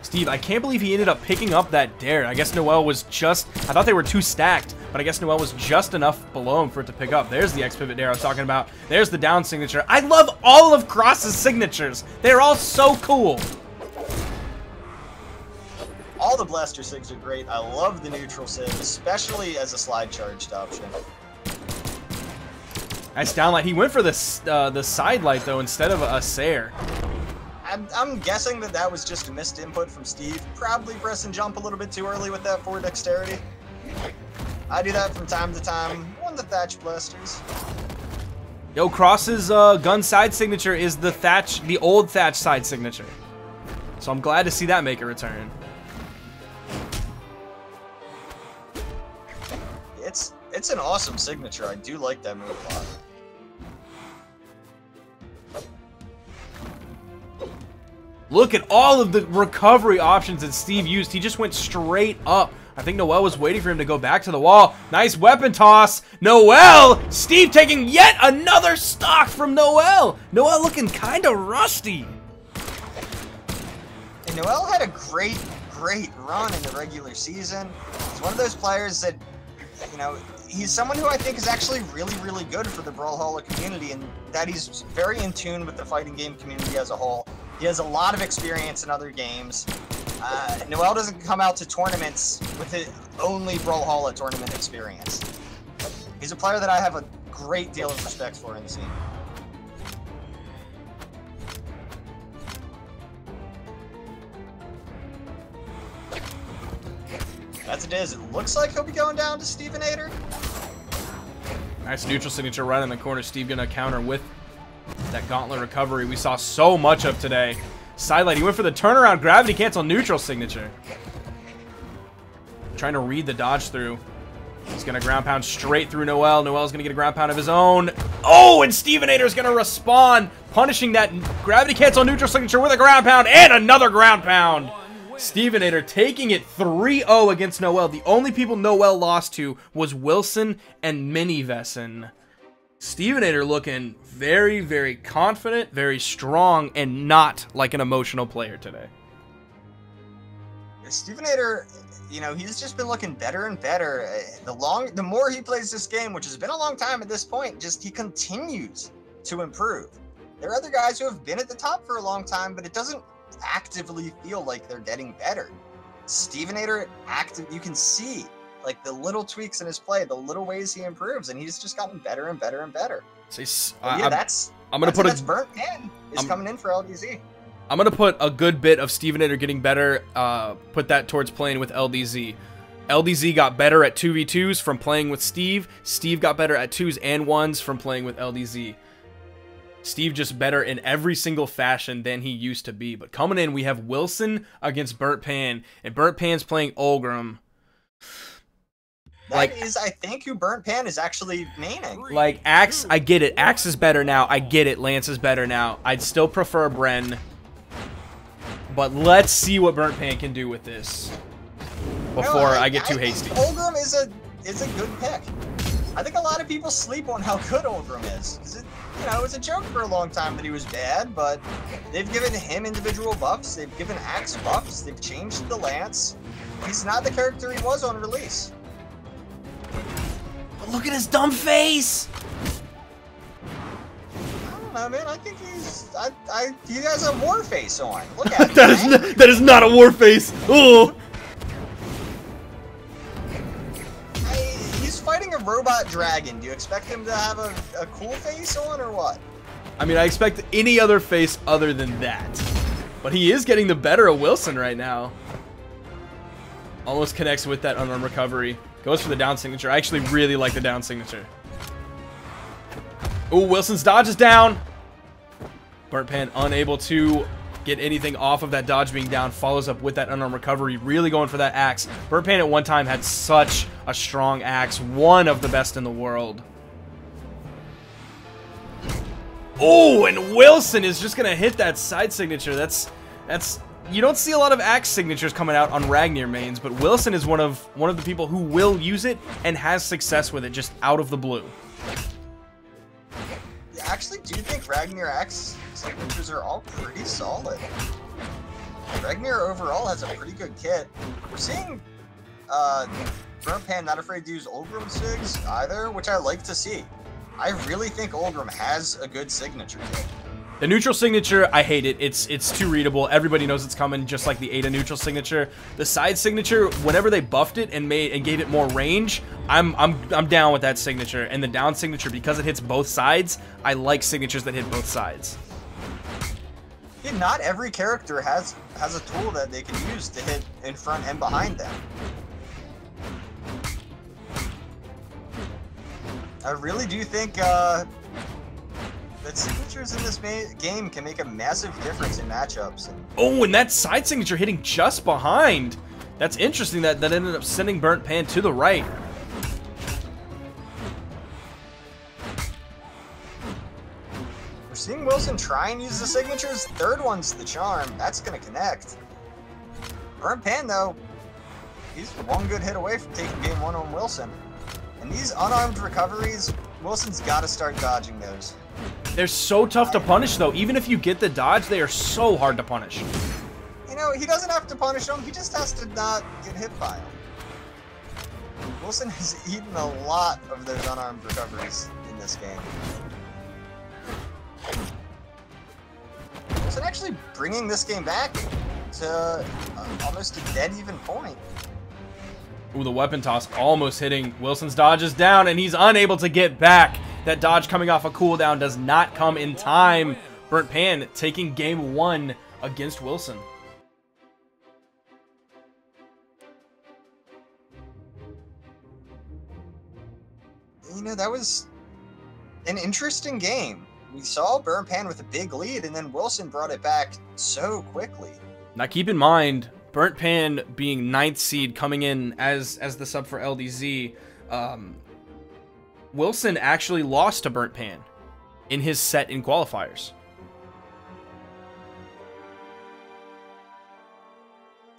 Steve, I can't believe he ended up picking up that dare. I guess Noel was just... I thought they were too stacked, but I guess Noel was just enough below him for it to pick up. There's the X-Pivot dare I was talking about. There's the down signature. I love all of Cross's signatures. They're all so cool. All the Blaster Sigs are great. I love the neutral Sig, especially as a slide charged option. Nice downlight. He went for the side light, though, instead of a Sair. I'm guessing that was just a missed input from Steve. Probably press and jump a little bit too early with that forward dexterity. I do that from time to time. One of the Thatch blasters. Yo, Cross's gun side signature is the old Thatch side signature. So I'm glad to see that make a return. It's an awesome signature. I do like that move a lot. Look at all of the recovery options that Steve used. He just went straight up. I think Noel was waiting for him to go back to the wall. Nice weapon toss. Noel! Steve taking yet another stock from Noel. Noel looking kind of rusty. And Noel had a great run in the regular season. He's one of those players that, you know, he's someone who I think is actually really good for the Brawlhalla community, and that he's very in tune with the fighting game community as a whole. He has a lot of experience in other games. Noel doesn't come out to tournaments with his only Brawlhalla tournament experience. He's a player that I have a great deal of respect for in the scene. As it is, it looks like he'll be going down to Stevenator. Nice neutral signature right in the corner. Steve gonna counter with that gauntlet recovery we saw so much of today. Sidelight, he went for the turnaround gravity cancel neutral signature. Trying to read the dodge through. He's gonna ground pound straight through Noel. Noel's gonna get a ground pound of his own. Oh, and Stevenator's gonna respawn, punishing that gravity cancel neutral signature with a ground pound and another ground pound. Stevenator taking it 3-0 against Noel. The only people Noel lost to was Wilson and Mini Vesson. Stevenator looking very confident, very strong, and not like an emotional player today. Stevenator, you know, he's just been looking better and better. The more he plays this game, which has been a long time at this point, just he continues to improve. There are other guys who have been at the top for a long time, but it doesn't actively feel like they're getting better. Stevenator, you can see like the little tweaks in his play, the little ways he improves, and he's just gotten better and better and better. I'm gonna put Burnt Pan is coming in for LDZ. I'm gonna put a good bit of Stevenator getting better. Put that towards playing with LDZ. LDZ got better at 2v2s from playing with Steve. Steve got better at 2s and 1s from playing with LDZ. Steve just better in every single fashion than he used to be. But coming in, we have Wilson against Burnt Pan, and Burnt Pan's playing Olgrim. That is, I think, who Burnt Pan is actually maining. Like, Axe, I get it. Axe is better now. I get it. Lance is better now. I'd still prefer Bren. But let's see what Burnt Pan can do with this before I get too hasty. Olgrim is a good pick. I think a lot of people sleep on how good Olgrim is. You know, it's a joke for a long time that he was bad, but they've given him individual buffs. They've given Axe buffs. They've changed the Lance. He's not the character he was on release. But look at his dumb face. I don't know, man. I think he has a war face on. Look at him. that is not a war face. Oh. He's fighting a robot dragon. Do you expect him to have a cool face on or what? I mean, I expect any other face other than that. But he is getting the better of Wilson right now. Almost connects with that unarmed recovery. Goes for the down signature. I actually really like the down signature. Ooh, Wilson's dodge is down. Burnt Pan unable to get anything off of that dodge being down. Follows up with that unarmed recovery. Really going for that axe. Burnt Pan at one time had such a strong axe. One of the best in the world. Oh, and Wilson is just going to hit that side signature. That's you don't see a lot of axe signatures coming out on Ragnir mains, but Wilson is one of the people who will use it and has success with it just out of the blue. Actually, do you think Ragnir axe signatures are all pretty solid? Ragnir overall has a pretty good kit. We're seeing Burnt Pan not afraid to use Olgrim sigs either, which I like to see. I really think Olgrim has a good signature kit. The neutral signature, I hate it. It's too readable. Everybody knows it's coming, just like the Ada neutral signature. The side signature, whenever they buffed it and gave it more range, I'm down with that signature. And the down signature, because it hits both sides, I like signatures that hit both sides. Yeah, not every character has a tool that they can use to hit in front and behind them. I really do think that signatures in this game can make a massive difference in matchups. Oh, and that side signature hitting just behind. That's interesting that ended up sending Burnt Pan to the right. We're seeing Wilson try and use the signatures. Third one's the charm. That's going to connect. Burnt Pan, though, he's one good hit away from taking game one on Wilson. And these unarmed recoveries, Wilson's got to start dodging those. They're so tough to punish, though. Even if you get the dodge, they are so hard to punish. You know, he doesn't have to punish them. He just has to not get hit by them. Wilson has eaten a lot of those unarmed recoveries in this game. Wilson actually bringing this game back to almost a dead even point. Ooh, the weapon toss almost hitting. Wilson's dodge is down, and he's unable to get back. That dodge coming off a cooldown does not come in time. Burnt Pan taking game one against Wilson. You know, that was an interesting game. We saw Burnt Pan with a big lead, and then Wilson brought it back so quickly. Now keep in mind, Burnt Pan being 9th seed coming in as the sub for LDZ, Wilson actually lost to Burnt Pan in his set in qualifiers.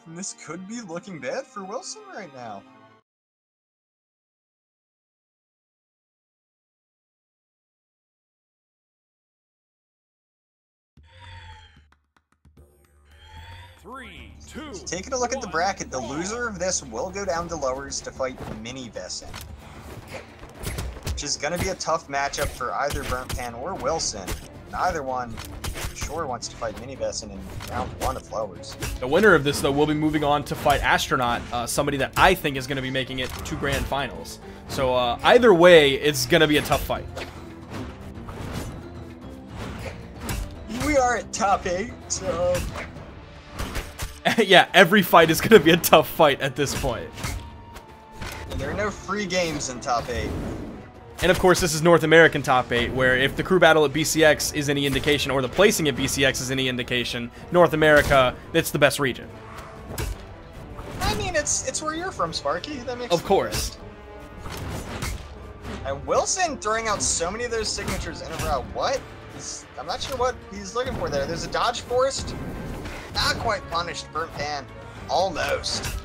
And this could be looking bad for Wilson right now. Three, two, Taking a look at the bracket, the loser of this will go down to lowers to fight Mini Vessen, which is going to be a tough matchup for either Burnt Pan or Wilson. Neither one sure wants to fight Mini Vessen in round one of lowers. The winner of this, though, will be moving on to fight Astronaut, somebody that I think is going to be making it to grand finals. So either way, it's going to be a tough fight. We are at top 8, so... Yeah, every fight is going to be a tough fight at this point. And there are no free games in top 8. And of course, this is North American top 8, where if the crew battle at BCX is any indication, or the placing at BCX is any indication, North America, it's the best region. I mean, it's where you're from, Sparky. That makes Of course. And Wilson throwing out so many of those signatures in a row. What? I'm not sure what he's looking for there. There's a dodge forced. Not quite punished. Burnt Pan. Almost.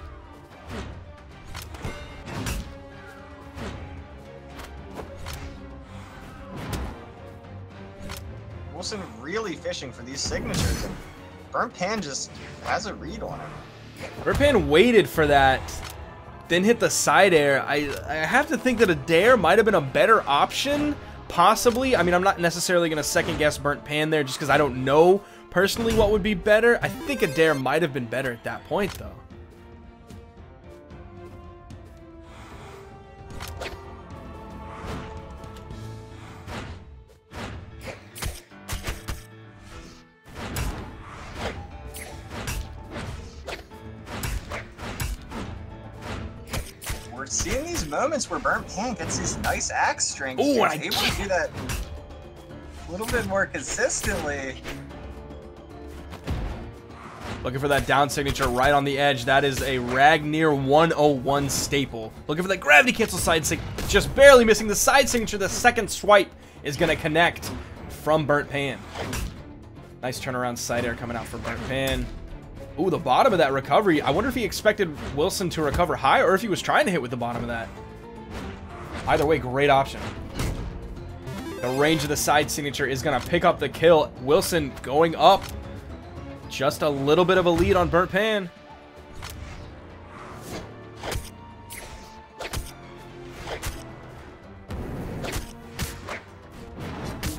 Wilson really fishing for these signatures, and Burnt Pan just has a read on him. Burnt Pan waited for that, then hit the side air. I have to think that a dare might have been a better option, possibly. I mean, I'm not necessarily going to second guess Burnt Pan there just because I don't know personally what would be better. I think a dare might have been better at that point, though. We're seeing these moments where Burnt Pan gets these nice axe strings. Ooh, He's able to do that a little bit more consistently. Looking for that down signature right on the edge. That is a Ragnir 101 staple. Looking for that gravity cancel side sig. Just barely missing the side signature. The second swipe is going to connect from Burnt Pan. Nice turnaround side air coming out for Burnt Pan. Ooh, the bottom of that recovery. I wonder if he expected Wilson to recover high or if he was trying to hit with the bottom of that. Either way, great option. The range of the side signature is going to pick up the kill. Wilson going up. Just a little bit of a lead on Burnt Pan.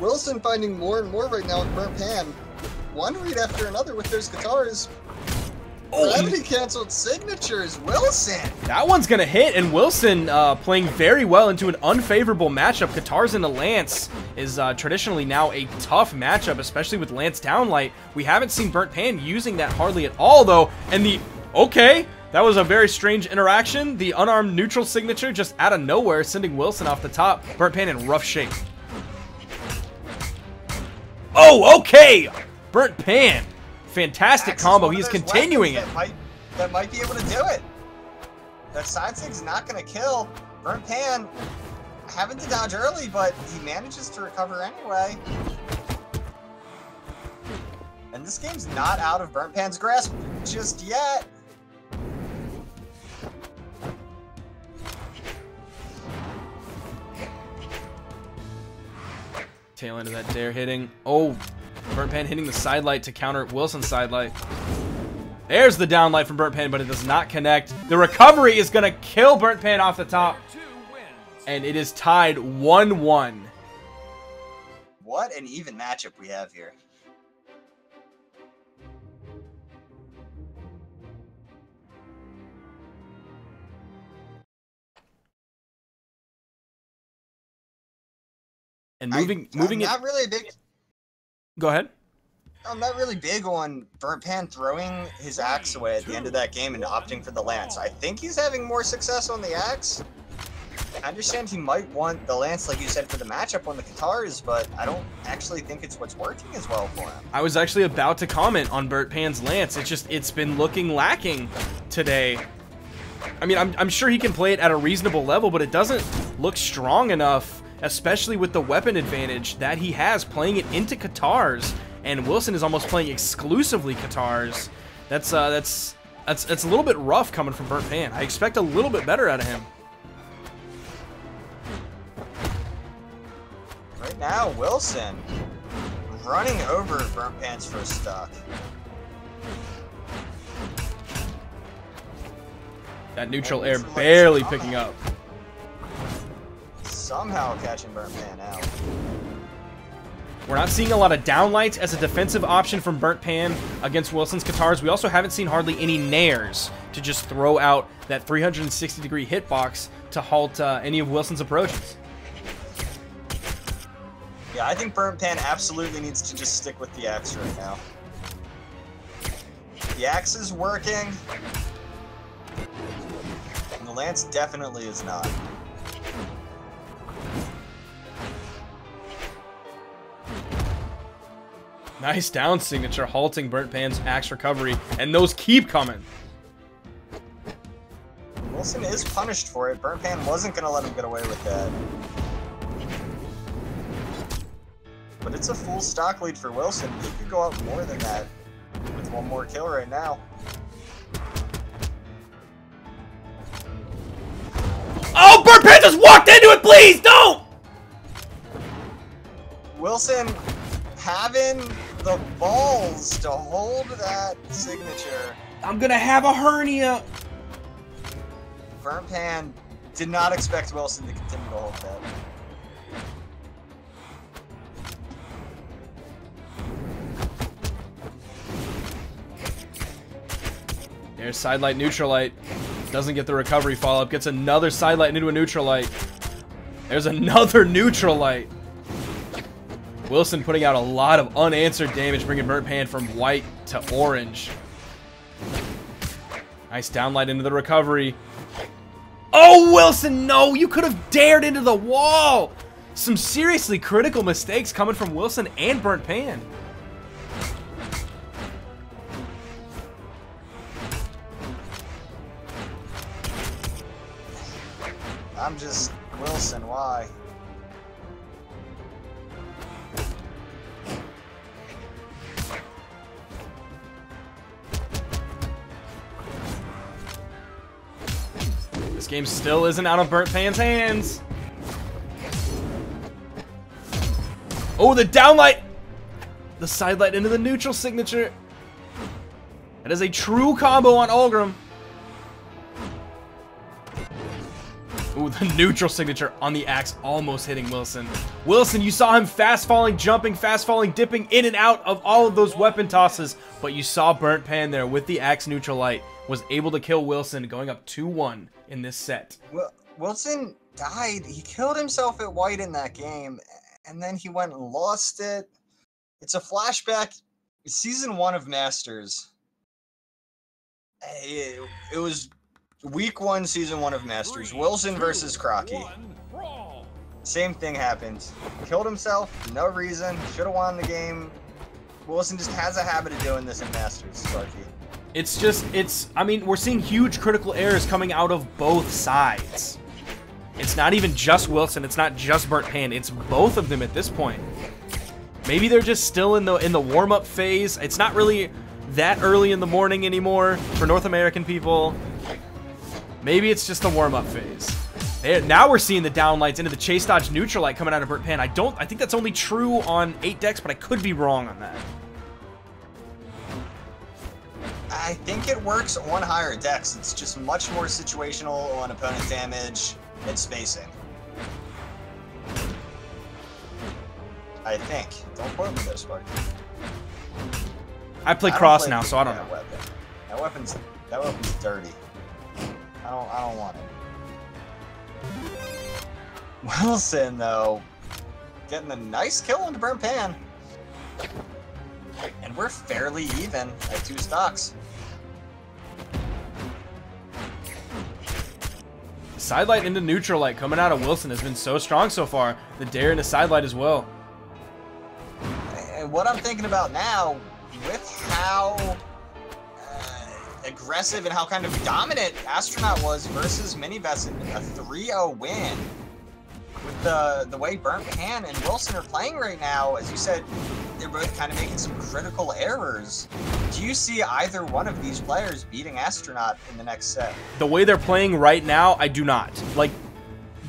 Wilson finding more and more right now with Burnt Pan. One read after another with those guitars. Oh, Gravity canceled signatures, Wilson. that one's gonna hit, and Wilson playing very well into an unfavorable matchup. Katars into Lance is traditionally now a tough matchup, especially with Lance downlight. We haven't seen Burnt Pan using that hardly at all, though. And okay, that was a very strange interaction. The unarmed neutral signature just out of nowhere, sending Wilson off the top. Burnt Pan in rough shape. Oh, okay, Burnt Pan. Fantastic combo. He's continuing it. That might be able to do it. That side sig's not going to kill. Burnt Pan having to dodge early, but he manages to recover anyway. And this game's not out of Burnt Pan's grasp just yet. Tail end of that dare hitting. Oh, Burnt Pan hitting the side light to counter Wilson's side light. There's the down light from Burnt Pan, but it does not connect. The recovery is going to kill Burnt Pan off the top. And it is tied 1-1. What an even matchup we have here. And moving it. Not really big. Go ahead. I'm not really big on Burnt Pan throwing his axe away at the end of that game and opting for the lance. I think he's having more success on the axe. I understand he might want the lance, like you said, for the matchup on the Katars, but I don't actually think it's what's working as well for him. I was actually about to comment on Burnt Pan's lance. It's been looking lacking today. I mean, I'm sure he can play it at a reasonable level, but it doesn't look strong enough, especially with the weapon advantage that he has playing it into Katars. And Wilson is almost playing exclusively Katars. That's a little bit rough coming from Burnt Pan. I expect a little bit better out of him. Right now, Wilson running over Burnt Pan's first stock. That neutral air barely picking up. Somehow catching Burnt Pan out. We're not seeing a lot of downlights as a defensive option from Burnt Pan against Wilson's Katars. We also haven't seen hardly any nairs to just throw out that 360-degree hitbox to halt any of Wilson's approaches. Yeah, I think Burnt Pan absolutely needs to just stick with the axe right now. The axe is working. And the lance definitely is not. Nice down signature, halting Burnt Pan's axe recovery, and those keep coming. Wilson is punished for it. Burnt Pan wasn't going to let him get away with that. But it's a full stock lead for Wilson. He could go up more than that with one more kill right now. Oh, Burnt Pan just walked into it, please, don't! Wilson having the balls to hold that signature. I'm gonna have a hernia. Burnt Pan did not expect Wilson to continue to hold that. There's side light, neutral light. Doesn't get the recovery follow-up. Gets another side light into a neutral light. There's another neutral light. Wilson putting out a lot of unanswered damage, bringing Burnt Pan from white to orange. Nice downlight into the recovery. Oh, Wilson, no! You could have dared into the wall! Some seriously critical mistakes coming from Wilson and Burnt Pan. I'm just... Wilson, why? This game still isn't out of Burnt Pan's hands. Oh, the downlight! The side light into the neutral signature. That is a true combo on Ulgrim. Ooh, the neutral signature on the axe almost hitting Wilson. Wilson, you saw him fast falling, jumping, fast falling, dipping in and out of all of those weapon tosses, but you saw Burnt Pan there with the axe neutral light, was able to kill Wilson, going up 2-1 in this set. Well, Wilson died. He killed himself at white in that game, and then he went and lost it. It's a flashback. It's season 1 of Masters. It was week 1, season 1 of Masters. Wilson versus Crocky. Same thing happened. Killed himself, no reason. Should have won the game. Wilson just has a habit of doing this in Masters, Crocky. I mean, we're seeing huge critical errors coming out of both sides. It's not even just Wilson, it's not just Burnt Pan, it's both of them at this point. Maybe they're just still in the warm-up phase. It's not really that early in the morning anymore for North American people. Maybe it's just the warm-up phase. Now we're seeing the downlights into the chase dodge neutral light coming out of Burnt Pan. I think that's only true on 8 decks, but I could be wrong on that. I think it works on higher decks. It's just much more situational on opponent damage and spacing. I think. Don't quote me there, Sparky. I play cross now, so I don't know. Weapon. That weapon's dirty. I don't want it. Wilson, though, getting a nice kill on the Burnt Pan. And we're fairly even at 2 stocks. Sidelight into neutral light coming out of Wilson has been so strong so far. The dare into sidelight as well. And what I'm thinking about now, with how aggressive and how kind of dominant Astronaut was versus Minibus in a 3-0 win, with the way Burnt Pan and Wilson are playing right now, as you said, they're both kind of making some critical errors. Do you see either one of these players beating Astronaut in the next set? The way they're playing right now, I do not. Like,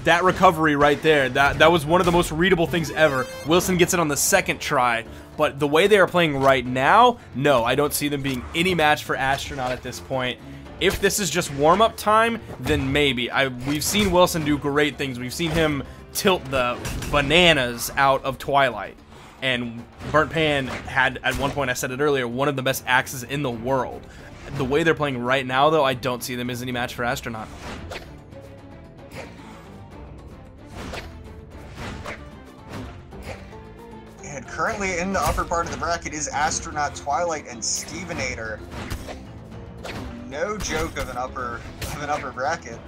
that recovery right there, that was one of the most readable things ever. Wilson gets it on the 2nd try, but the way they are playing right now, no, I don't see them being any match for Astronaut at this point. If this is just warm-up time, then maybe. We've seen Wilson do great things. We've seen him tilt the bananas out of Twilight. And Burnt Pan had, at one point, I said it earlier, one of the best axes in the world. The way they're playing right now, though, I don't see them as any match for Astronaut. And currently in the upper part of the bracket is Astronaut, Twilight, and Stevenator. No joke of an upper bracket.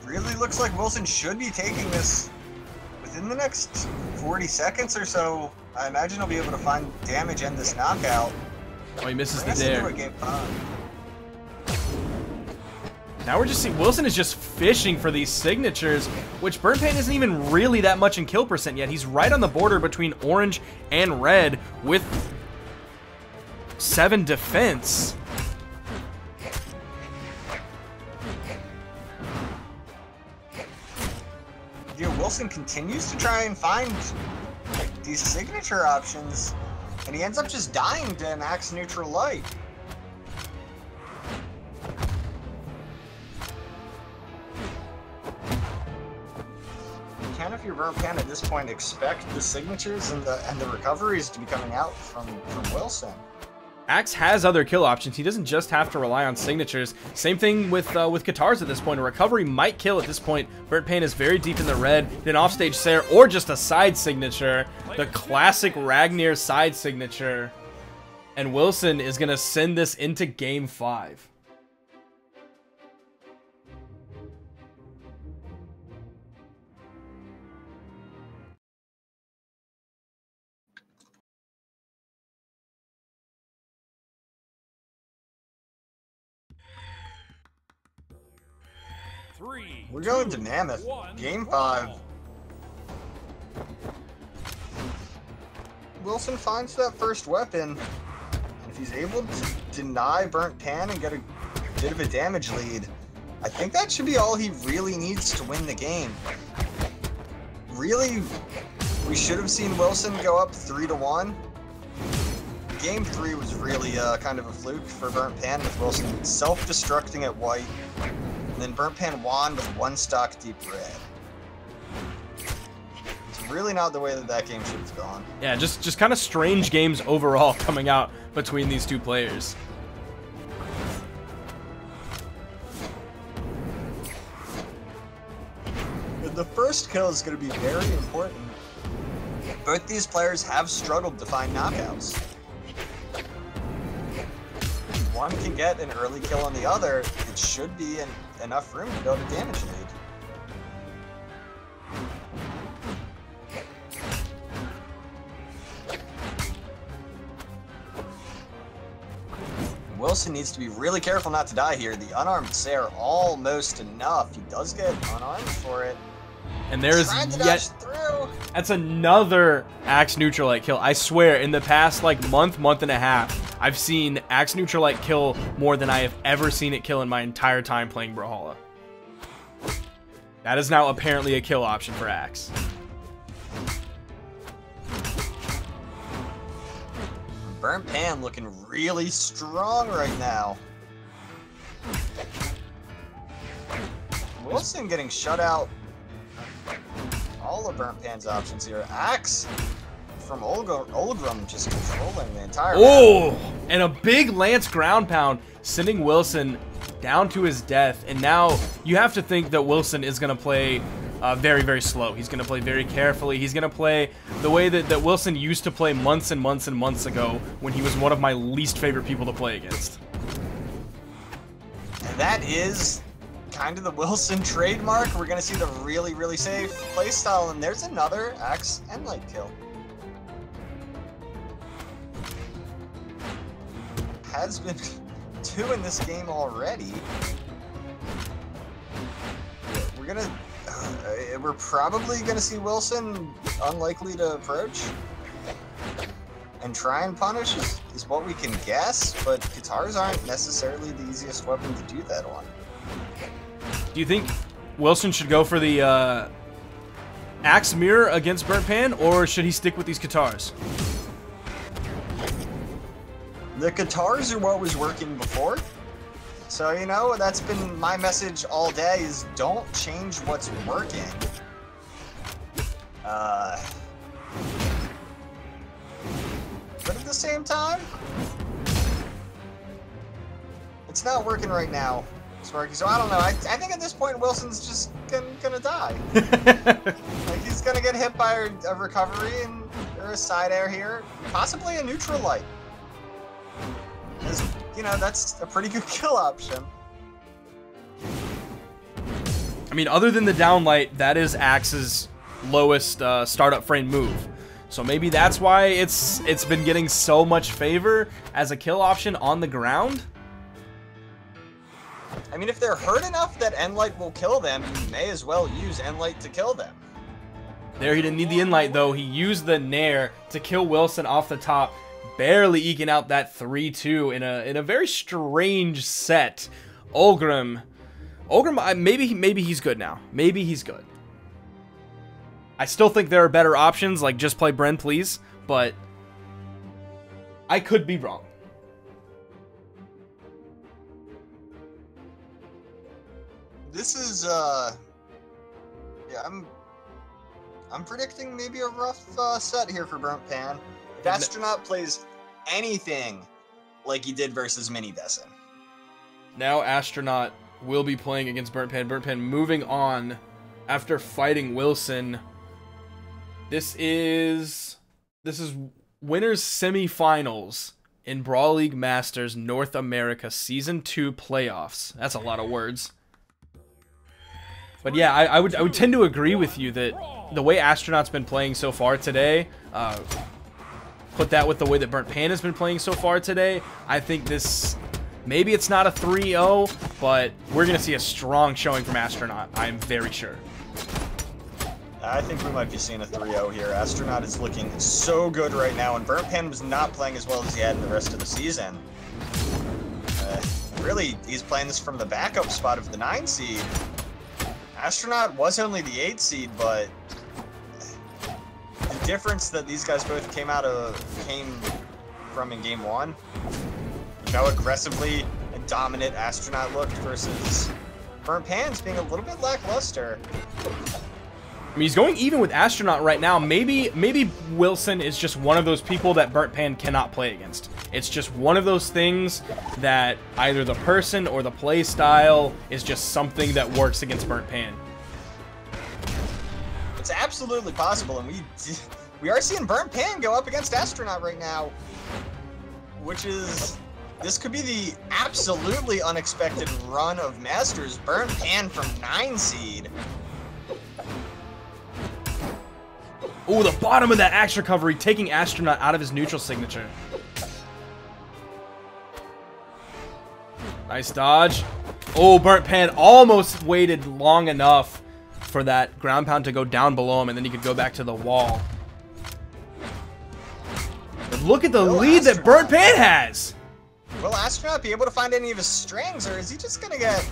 Really looks like Wilson should be taking this within the next 40 seconds or so. I imagine he'll be able to find damage in this knockout. Oh, he misses the dare. Game 5. Now we're just seeing Wilson is just fishing for these signatures, which Burnt Pan isn't even really that much in kill percent yet. He's right on the border between orange and red with 7 defense. Yeah, Wilson continues to try and find these signature options, and he ends up just dying to an axe neutral light. If you're Burnt Pan at this point, expect the signatures and the recoveries to be coming out from Wilson. Axe has other kill options. He doesn't just have to rely on signatures. Same thing with guitars at this point. A recovery might kill at this point. Burnt Pan is very deep in the red. An offstage Sair or just a side signature. The classic Ragnir side signature. And Wilson is going to send this into game 5. We're going to Mammoth. Game 5. Wilson finds that first weapon, and if he's able to deny Burnt Pan and get a bit of a damage lead, I think that should be all he really needs to win the game. Really, we should have seen Wilson go up 3-1. game 3 was really kind of a fluke for Burnt Pan, with Wilson self-destructing at white, and then Burnt Pan won with 1 stock deep red. It's really not the way that game should have gone. Yeah, just kind of strange games overall coming out between these two players. The first kill is going to be very important. Both these players have struggled to find knockouts. If one can get an early kill on the other, it should be enough room to build a damage lead. Wilson needs to be really careful not to die here. The unarmed Sair almost enough. He does get unarmed for it. And there's that's another Axe Neutralite kill. I swear, in the past like month and a half, I've seen Axe Neutralite kill more than I have ever seen it kill in my entire time playing Brawlhalla. That is now apparently a kill option for Axe. Burnt Pan looking really strong right now. Wilson getting shut out. All of Burnt Pan's options here. Axe from Olgrim just controlling the entire map. And a big Lance ground pound, sending Wilson down to his death. And now you have to think that Wilson is going to play very, very slow. He's going to play very carefully. He's going to play the way that Wilson used to play months and months and months ago when he was one of my least favorite people to play against. And that is kind of the Wilson trademark. We're going to see the really, really safe playstyle. And there's another Axe Enlight kill. Has been 2 in this game already. We're probably gonna see Wilson unlikely to approach and try and punish is what we can guess, but guitars aren't necessarily the easiest weapon to do that on. Do you think Wilson should go for the Axe Mirror against Burnt Pan, or should he stick with these guitars? The guitars are what was working before. So, you know, that's been my message all day is don't change what's working. But at the same time, it's not working right now, Sparky. So I don't know. I think at this point, Wilson's just gonna die. Like, he's gonna get hit by a recovery or a side air here. Possibly a neutral light. You know, that's a pretty good kill option. I mean, other than the downlight, that is Axe's lowest startup frame move. So maybe that's why it's been getting so much favor as a kill option on the ground. I mean, if they're hurt enough that Enlight will kill them, you may as well use Enlight to kill them. There, he didn't need the Enlight, though. He used the Nair to kill Wilson off the top, barely eking out that 3-2 in a very strange set. Olgrim, maybe he's good now. Maybe he's good. I still think there are better options, like just play Bren, please, but I could be wrong. This is yeah, I'm predicting maybe a rough set here for Burnt Pan. If Astronaut plays anything like he did versus Mini Dessen. Now Astronaut will be playing against Burnt Pan. Burnt Pan moving on after fighting Wilson. This is winners semifinals in Brawl League Masters North America Season 2 playoffs. That's a lot of words. But yeah, I would tend to agree with you that the way Astronaut's been playing so far today, put that with the way that Burnt Pan has been playing so far today, I think this, maybe it's not a 3-0, but we're going to see a strong showing from Astronaut. I'm very sure. I think we might be seeing a 3-0 here. Astronaut is looking so good right now, and Burnt Pan was not playing as well as he had in the rest of the season. Really, he's playing this from the backup spot of the 9 seed. Astronaut was only the 8 seed, but the difference that these guys both came from in game 1. How aggressively and dominant Astronaut looked versus Burnt Pan's being a little bit lackluster. I mean, he's going even with Astronaut right now. Maybe Wilson is just one of those people that Burnt Pan cannot play against. It's just one of those things that either the person or the play style is just something that works against Burnt Pan. It's absolutely possible, and we are seeing Burnt Pan go up against Astronaut right now, which is... This could be the absolutely unexpected run of Masters. Burnt Pan from 9 seed. Oh, the bottom of that axe recovery, taking Astronaut out of his neutral signature. Nice dodge. Oh, Burnt Pan almost waited long enough for that ground pound to go down below him, and then he could go back to the wall. But look at the lead that Burnt Pan has. Will Astronaut be able to find any of his strings, or is he just gonna get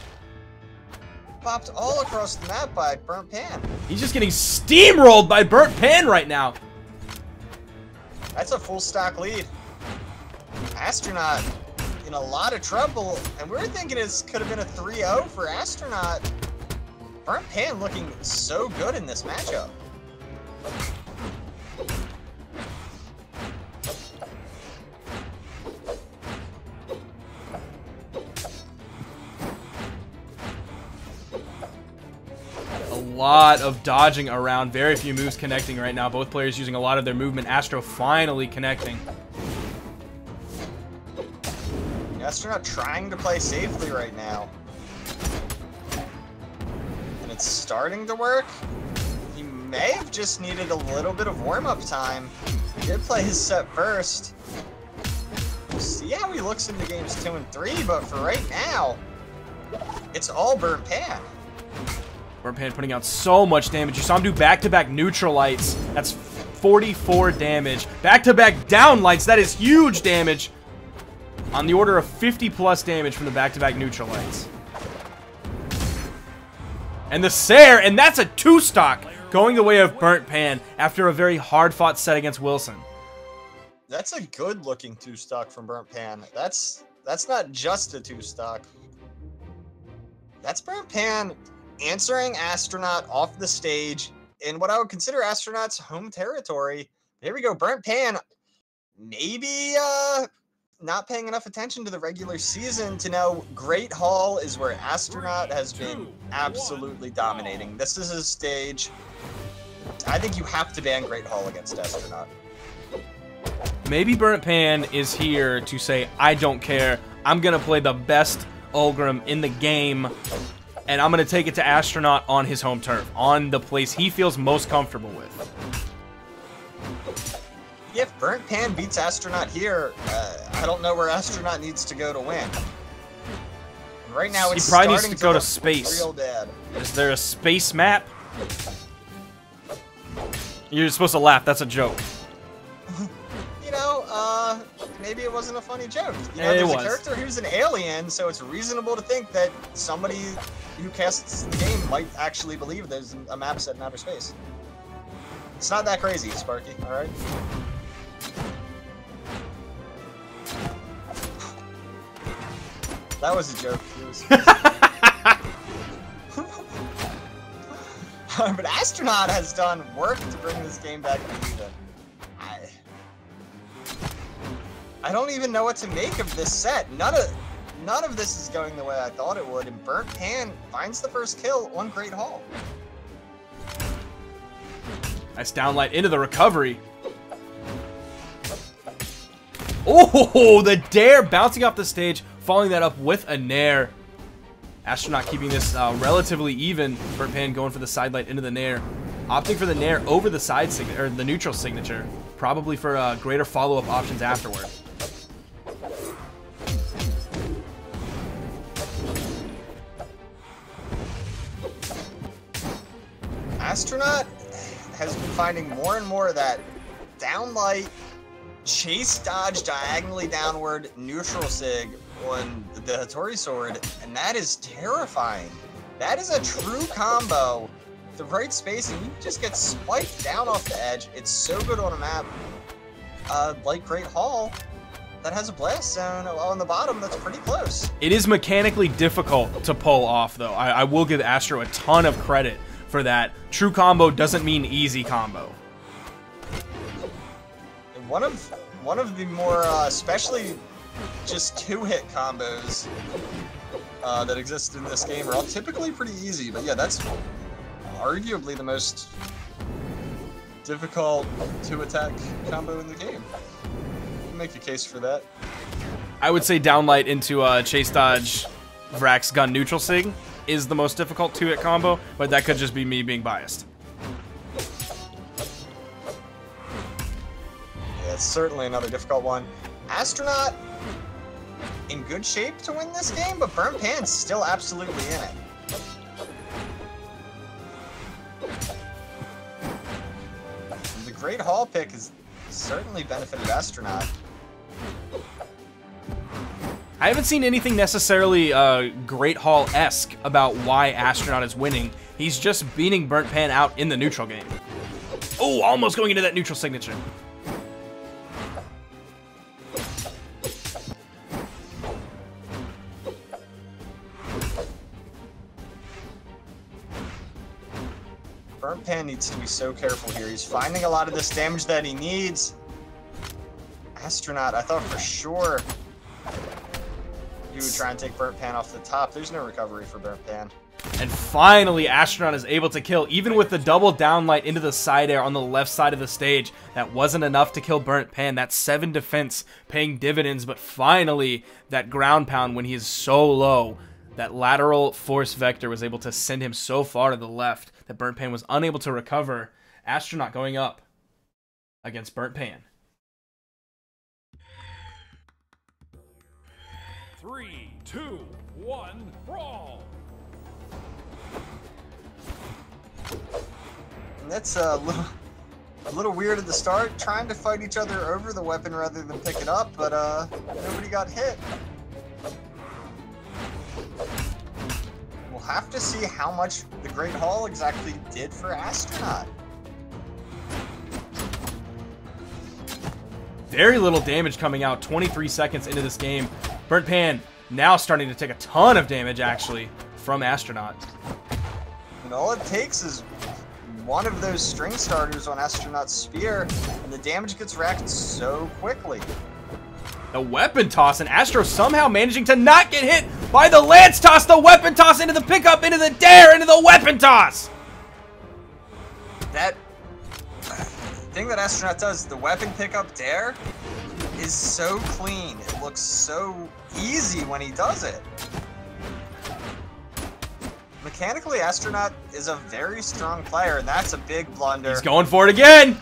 popped all across the map by Burnt Pan? He's just getting steamrolled by Burnt Pan right now. That's a full stock lead. Astronaut in a lot of trouble, and we were thinking it could have been a 3-0 for Astronaut. Burnt Pan looking so good in this matchup. A lot of dodging around, very few moves connecting right now. Both players using a lot of their movement. Astro finally connecting. Astronaut trying to play safely right now. And it's starting to work. He may have just needed a little bit of warm-up time. He did play his set first. We'll see how he looks into games 2 and 3, but for right now, it's all Burnt Pan. Burnt Pan putting out so much damage. You saw him do back-to-back neutral lights. That's 44 damage. Back-to-back down lights. That is huge damage. On the order of 50+ damage from the back-to-back neutral lights. And the Sair, and that's a 2-stock going the way of Burnt Pan after a very hard-fought set against Wilson. That's a good-looking 2-stock from Burnt Pan. That's not just a 2-stock. That's Burnt Pan answering Astronaut off the stage in what I would consider Astronaut's home territory. There we go, Burnt Pan. Maybe not paying enough attention to the regular season to know Great Hall is where Astronaut has been absolutely dominating. This is his stage. I think you have to ban Great Hall against Astronaut. Maybe Burnt Pan is here to say, I don't care. I'm going to play the best Ulgrim in the game, and I'm going to take it to Astronaut on his home turf, on the place he feels most comfortable with. If Burnt Pan beats Astronaut here, I don't know where Astronaut needs to go to win. Right now, it's he probably needs starting to go to space. Real bad. Is there a space map? You're supposed to laugh. That's a joke. You know, maybe it wasn't a funny joke. You know, there's a character who's an alien, so it's reasonable to think that somebody who casts the game might actually believe there's a map set in outer space. It's not that crazy, Sparky, alright? That was a joke. But Astronaut has done work to bring this game back to even. I don't even know what to make of this set. None of this is going the way I thought it would, and Burnt Pan finds the first kill on Great Hall. Nice downlight into the recovery. Oh, the dare bouncing off the stage, following that up with a nair. Astronaut keeping this relatively even. Burnt Pan going for the side light into the nair, opting for the nair over the side signature, or the neutral signature, probably for greater follow-up options afterward. Astronaut has been finding more and more of that downlight, chase dodge diagonally downward, neutral sig on the Hattori sword, and that is terrifying. That is a true combo. The right spacing, you just get spiked down off the edge. It's so good on a map like Great Hall. that has a blast zone on the bottom that's pretty close. It is mechanically difficult to pull off, though. I will give Astro a ton of credit for that. True combo doesn't mean easy combo. One of the more, especially just two-hit combos that exist in this game are all typically pretty easy. But yeah, that's arguably the most difficult two-attack combo in the game. You can make a case for that. I would say downlight into chase dodge Vrax gun neutral sig is the most difficult two-hit combo, but that could just be me being biased. Yeah, it's certainly another difficult one. Astronaut in good shape to win this game, but Burnt Pan's still absolutely in it. The Great Hall pick has certainly benefited Astronaut. I haven't seen anything necessarily Great Hall-esque about why Astronaut is winning. He's just beating Burnt Pan out in the neutral game. Oh, almost going into that neutral signature. Burnt Pan needs to be so careful here. He's finding a lot of this damage that he needs. Astronaut, I thought for sure he would try and take Burnt Pan off the top. There's no recovery for Burnt Pan. And finally, Astronaut is able to kill, even with the double downlight into the side air on the left side of the stage. That wasn't enough to kill Burnt Pan. That 7 defense paying dividends, but finally, that ground pound when he is so low, that lateral force vector was able to send him so far to the left that Burnt Pan was unable to recover. Astronaut going up against Burnt Pan. 3, 2, 1, brawl! And that's a little weird at the start, trying to fight each other over the weapon rather than pick it up, but nobody got hit. We'll have to see how much the Great Hall exactly did for Astronaut. Very little damage coming out 23 seconds into this game. Burnt Pan now starting to take a ton of damage, actually, from Astronaut. And all it takes is one of those string starters on Astronaut's spear, and the damage gets racked so quickly. The weapon toss, and Astro somehow managing to not get hit by the lance toss. The weapon toss into the pickup, into the dare, into the weapon toss. That thing that Astronaut does, the weapon pickup dare, is so clean. It looks so easy when he does it. Mechanically, Astronaut is a very strong player, and that's a big blunder. He's going for it again.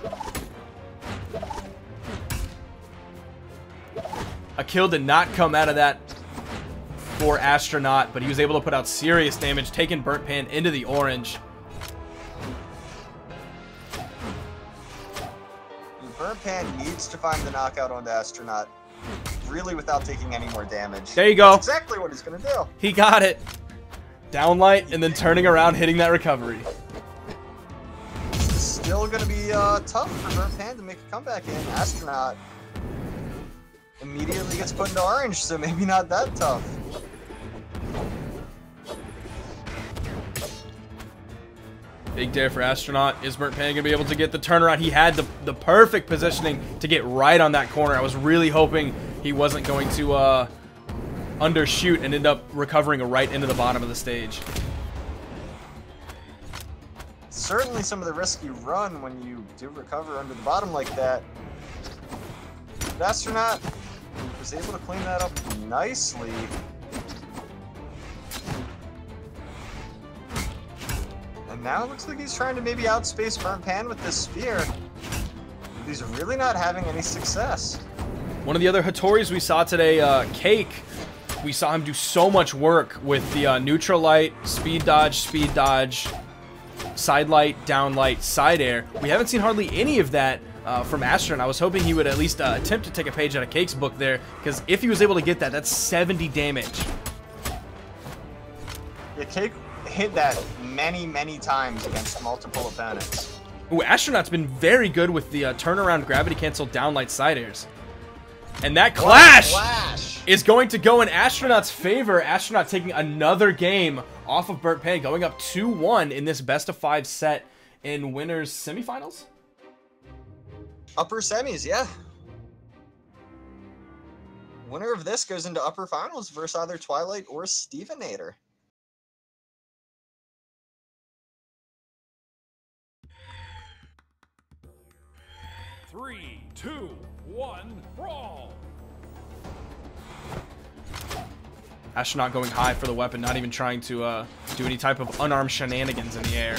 A kill did not come out of that for Astronaut, but he was able to put out serious damage, taking Burnt Pan into the orange. Burnt Pan needs to find the knockout onto Astronaut, really without taking any more damage. There you go. That's exactly what he's going to do. He got it. Downlight, and then turning around, hitting that recovery. It's still going to be tough for Burnt Pan to make a comeback in. Astronaut immediately gets put into orange, so maybe not that tough. Big dare for Astronaut. Is Burnt Pan going to be able to get the turnaround? He had the perfect positioning to get right on that corner. I was really hoping he wasn't going to undershoot and end up recovering right into the bottom of the stage. Certainly some of the risk you run when you do recover under the bottom like that. But Astronaut was able to clean that up nicely. And now it looks like he's trying to maybe outspace Burnt Pan with this spear. He's really not having any success. One of the other Hattoris we saw today, Cake, we saw him do so much work with the neutral light, speed dodge, side light, down light, side air. We haven't seen hardly any of that from Astronaut. I was hoping he would at least attempt to take a page out of Cake's book there, because if he was able to get that, that's 70 damage. Yeah, Cake hit that many, many times against multiple opponents. Ooh, Astronaut's been very good with the turnaround gravity cancel downlight side airs. And that clash Clash! is going to go in Astronaut's favor. Astronaut taking another game off of Burnt Pan, going up 2-1 in this best-of-5 set in winners semifinals? Upper semis, yeah. Winner of this goes into upper finals versus either Twilight or Stevenator. Three, two, one, brawl. Astronaut going high for the weapon, not even trying to do any type of unarmed shenanigans in the air.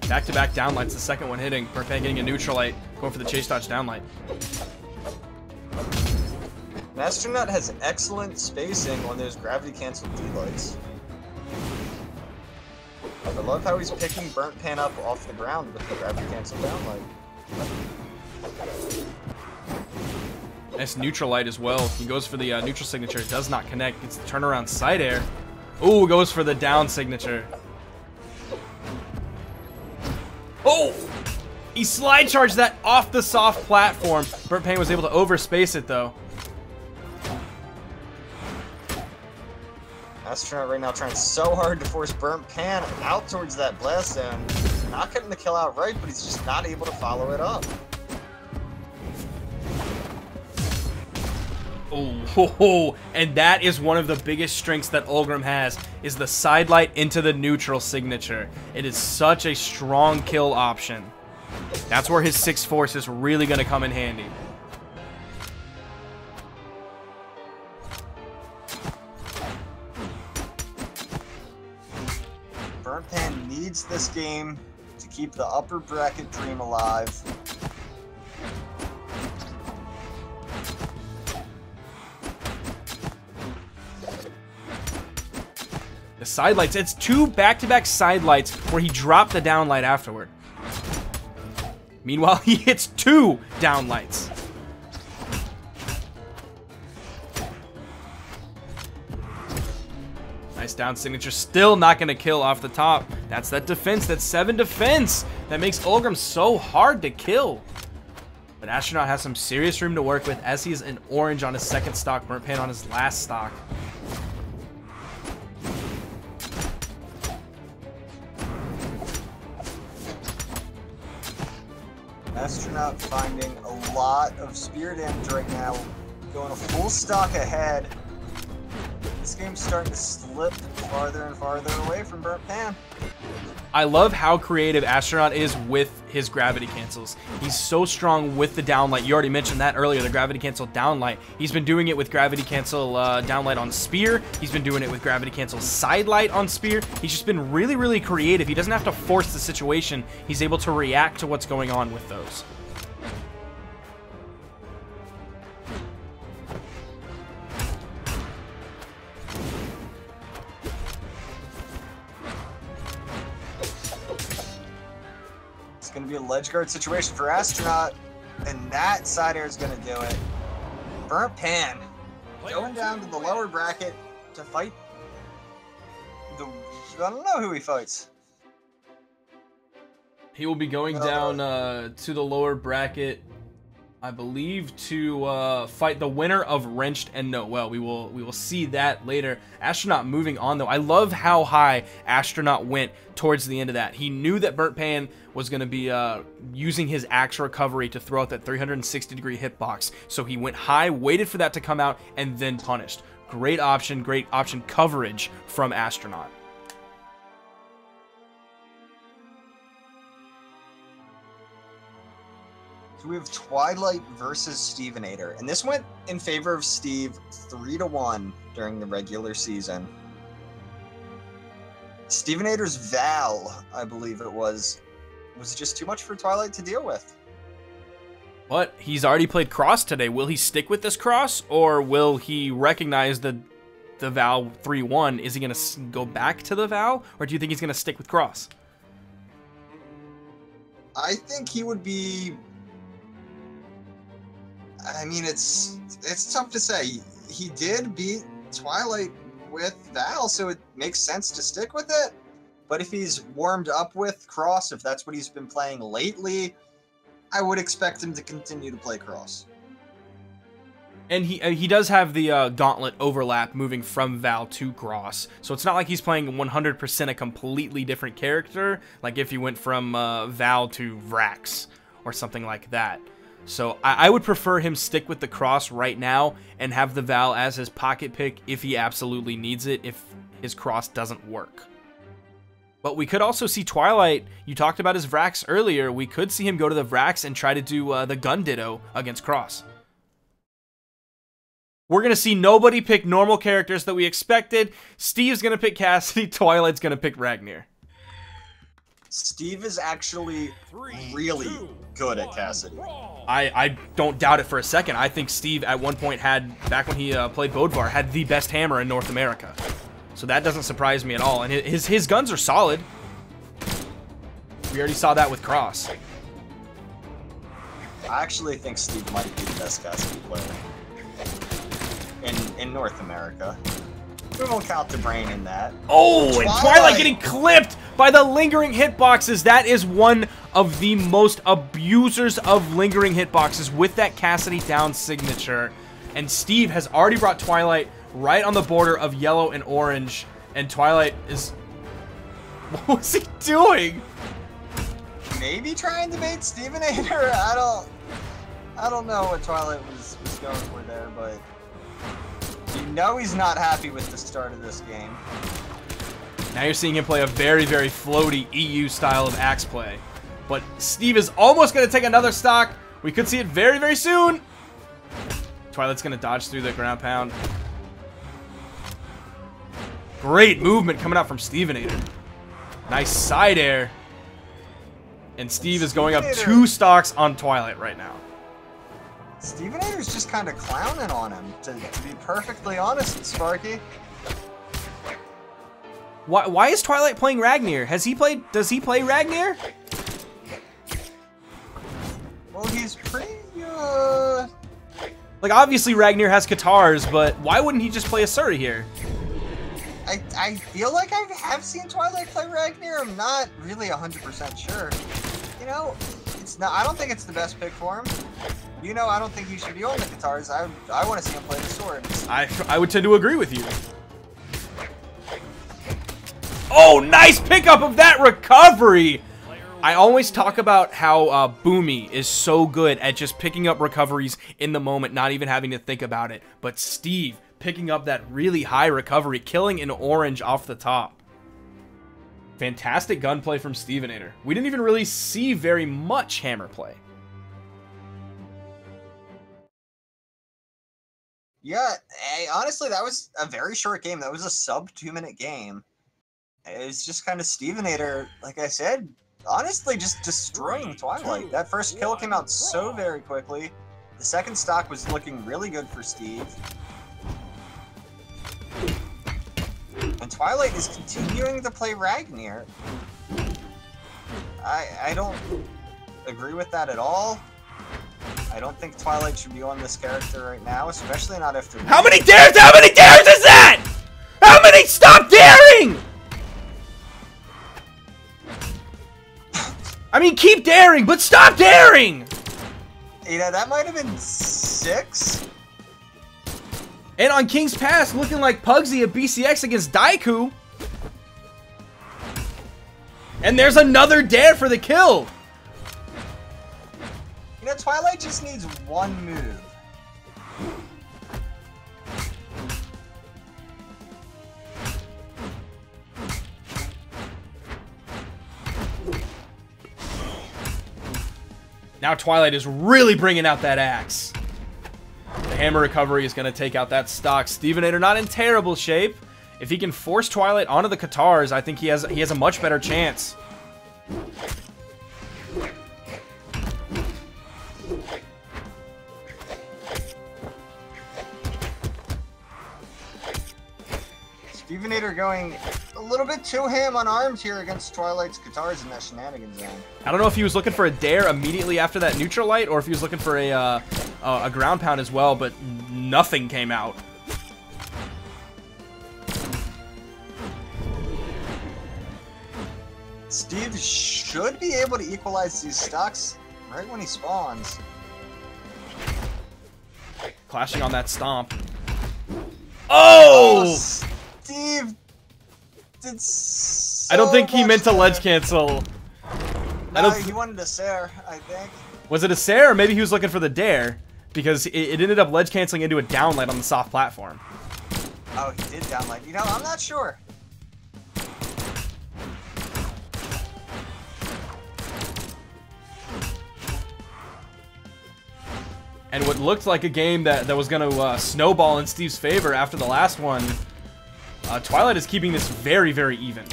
Back-to-back downlights, the second one hitting. Burnt Pan getting a neutral light, going for the chase dodge downlight. Astronaut has excellent spacing on those gravity-canceled D-lights. I love how he's picking Burnt Pan up off the ground with the gravity-canceled downlight. Nice neutral light as well. He goes for the neutral signature. Does not connect. Gets the turnaround side air. Ooh, goes for the down signature. Oh! He slide charged that off the soft platform. Burnt Pan was able to overspace it though. Astronaut right now trying so hard to force Burnt Pan out towards that blast zone. Not getting the kill outright, but he's just not able to follow it up. Oh, ho, ho. And that is one of the biggest strengths that Ulgrim has, is the side light into the neutral signature. It is such a strong kill option. That's where his 6 force is really going to come in handy. Burnt Pan needs this game to keep the upper bracket dream alive. The side lights, it's 2 back-to-back side lights where he dropped the down light afterward. Meanwhile, he hits 2 down lights. Nice down signature, still not going to kill off the top. That's that defense, that 7 defense that makes Ulgrim so hard to kill. But Astronaut has some serious room to work with as he is in orange on his second stock, Burnt Pan on his last stock. Astronaut finding a lot of spirit damage right now, going a full stock ahead. This game's starting to slip farther and farther away from Burnt Pan. I love how creative Astronaut is with his gravity cancels. He's so strong with the downlight. You already mentioned that earlier, the gravity cancel downlight. He's been doing it with gravity cancel downlight on Spear. He's been doing it with gravity cancel side light on Spear. He's just been really, really creative. He doesn't have to force the situation. He's able to react to what's going on with those. Going to be a ledge guard situation for Astronaut, and that side air is going to do it. Burnt Pan going down to the lower bracket to fight the... I don't know who he fights. He will be going down to the lower bracket, I believe, to fight the winner of Wrenched and Noel. We will see that later. Astronaut moving on though. I love how high Astronaut went towards the end of that. He knew that Burnt Pan was going to be using his axe recovery to throw out that 360-degree hitbox. So he went high, waited for that to come out, and then punished. Great option coverage from Astronaut. So we have Twilight versus Stevenator, and this went in favor of Steve 3-1 during the regular season. Stevenator's Val, I believe it was just too much for Twilight to deal with. But he's already played Cross today. Will he stick with this Cross, or will he recognize the Val 3-1? Is he going to go back to the Val, or do you think he's going to stick with Cross? I think he would be... I mean, it's tough to say. He did beat Twilight with Val, so it makes sense to stick with it. But if he's warmed up with Cross, if that's what he's been playing lately, I would expect him to continue to play Cross. And he does have the gauntlet overlap moving from Val to Cross. So it's not like he's playing 100% a completely different character, like if he went from Val to Vrax or something like that. So I would prefer him stick with the Cross right now and have the Val as his pocket pick if he absolutely needs it, if his Cross doesn't work. But we could also see Twilight. You talked about his Vrax earlier. We could see him go to the Vrax and try to do the gun ditto against Cross. We're going to see nobody pick normal characters that we expected. Steve's going to pick Cassidy. Twilight's going to pick Ragnar. Steve is actually really good at Cassidy. I don't doubt it for a second. I think Steve at one point had, back when he played Bodvar, had the best hammer in North America. So that doesn't surprise me at all. And his guns are solid. We already saw that with Cross. I actually think Steve might be the best Cassidy player in North America. We won't count the brain in that. Oh, and Twilight getting clipped by the lingering hitboxes. That is one of the most abusers of lingering hitboxes with that Cassidy down signature. And Steve has already brought Twilight right on the border of yellow and orange. And Twilight is... What was he doing? Maybe trying to bait Stevenator? I don't know what Twilight was going for there, but... You know he's not happy with the start of this game. Now you're seeing him play a very, very floaty EU style of axe play. But Steve is almost going to take another stock. We could see it very, very soon. Twilight's going to dodge through the ground pound. Great movement coming out from Stevenator. Nice side air. And Steve is going up 2 stocks on Twilight right now. Stevenator's just kind of clowning on him, to be perfectly honest, Sparky. Why is Twilight playing Ragnar? Does he play Ragnar? Well, he's pretty, Like, obviously Ragnar has Katars, but why wouldn't he just play Asura here? I feel like I have seen Twilight play Ragnar. I'm not really 100% sure. You know, it's not. I don't think it's the best pick for him. You know, I don't think he should be on the Katars. I want to see him play the swords. I would tend to agree with you. Oh, nice pickup of that recovery! I always talk about how Boomy is so good at just picking up recoveries in the moment, not even having to think about it. But Steve picking up that really high recovery, killing an orange off the top. Fantastic gunplay from Stevenator. We didn't even really see very much hammer play. Yeah, honestly, that was a very short game. That was a sub 2-minute game. It was just kind of Stevenator, like I said, honestly just destroying Twilight. That first kill came out so very quickly. The second stock was looking really good for Steve. And Twilight is continuing to play Ragnar. I don't agree with that at all. I don't think Twilight should be on this character right now, especially not after... How many dares? How many dares is that? How many? Stop daring! I mean, keep daring, but stop daring! You know, that might have been 6. And on King's Pass, looking like Pugsy at BCX against Daiku. And there's another dare for the kill. You know, Twilight just needs one move. Now Twilight is really bringing out that axe. The hammer recovery is going to take out that stock. Stevenator not in terrible shape. If he can force Twilight onto the Katars, I think he has a much better chance. Stevenator going a little bit too ham unarmed here against Twilight's Katars in that shenanigans zone. I don't know if he was looking for a dare immediately after that neutral light, or if he was looking for a ground pound as well, but nothing came out. Steve should be able to equalize these stocks right when he spawns. Clashing on that stomp. Oh! Steve did so I don't think he much meant to there. ledge cancel. No, he wanted a Sair, I think. Was it a Sair, or maybe he was looking for the dare? Because it ended up ledge canceling into a downlight on the soft platform. Oh, he did downlight. You know, I'm not sure. And what looked like a game that was going to snowball in Steve's favor after the last one, Twilight is keeping this very, very even.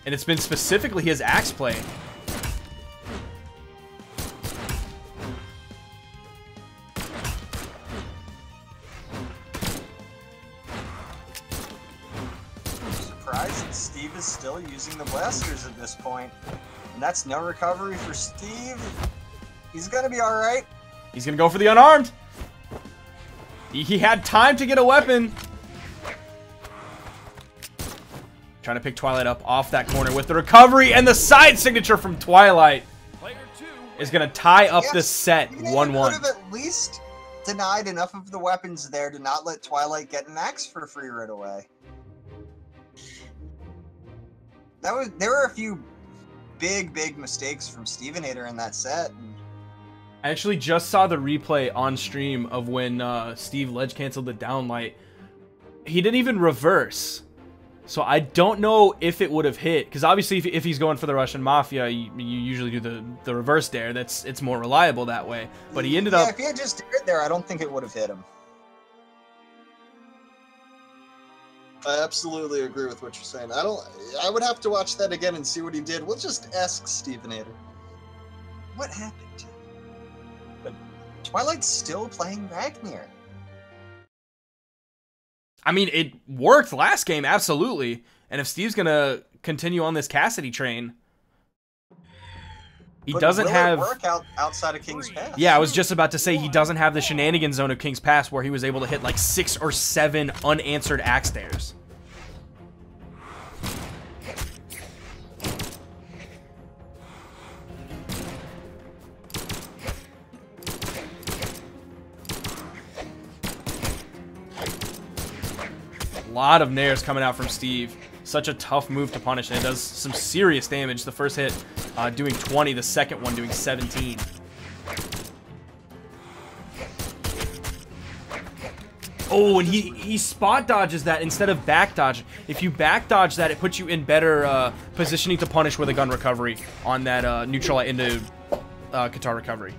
And it's been specifically his axe play. I'm surprised that Steve is still using the blasters at this point. And that's no recovery for Steve. He's gonna be alright. He's going to go for the unarmed. He had time to get a weapon. Trying to pick Twilight up off that corner with the recovery, and the side signature from Twilight Player 2 is going to tie up Yes, this set he 1-1. could have at least denied enough of the weapons there to not let Twilight get an axe for free right away. There were a few big mistakes from Stevenator in that set. I actually just saw the replay on stream of when Steve ledge canceled the downlight. He didn't even reverse. So I don't know if it would have hit, because obviously if he's going for the Russian Mafia, you usually do the reverse dare. It's more reliable that way. But he ended up... if he had just dared there, I don't think it would have hit him. I absolutely agree with what you're saying. I would have to watch that again and see what he did. We'll just ask Stevenator. What happened? But Twilight's still playing Ragnar. I mean, it worked last game, absolutely. And if Steve's going to continue on this Cassidy train, he doesn't have... Will it work outside of King's Pass? Yeah, I was just about to say he doesn't have the shenanigan zone of King's Pass where he was able to hit like 6 or 7 unanswered axe dares. A lot of nairs coming out from Steve. Such a tough move to punish, and it does some serious damage. The first hit doing 20, the second one doing 17. Oh, and he spot dodges that instead of back dodge. If you back dodge that, it puts you in better positioning to punish with a gun recovery on that neutral light into Qatar recovery.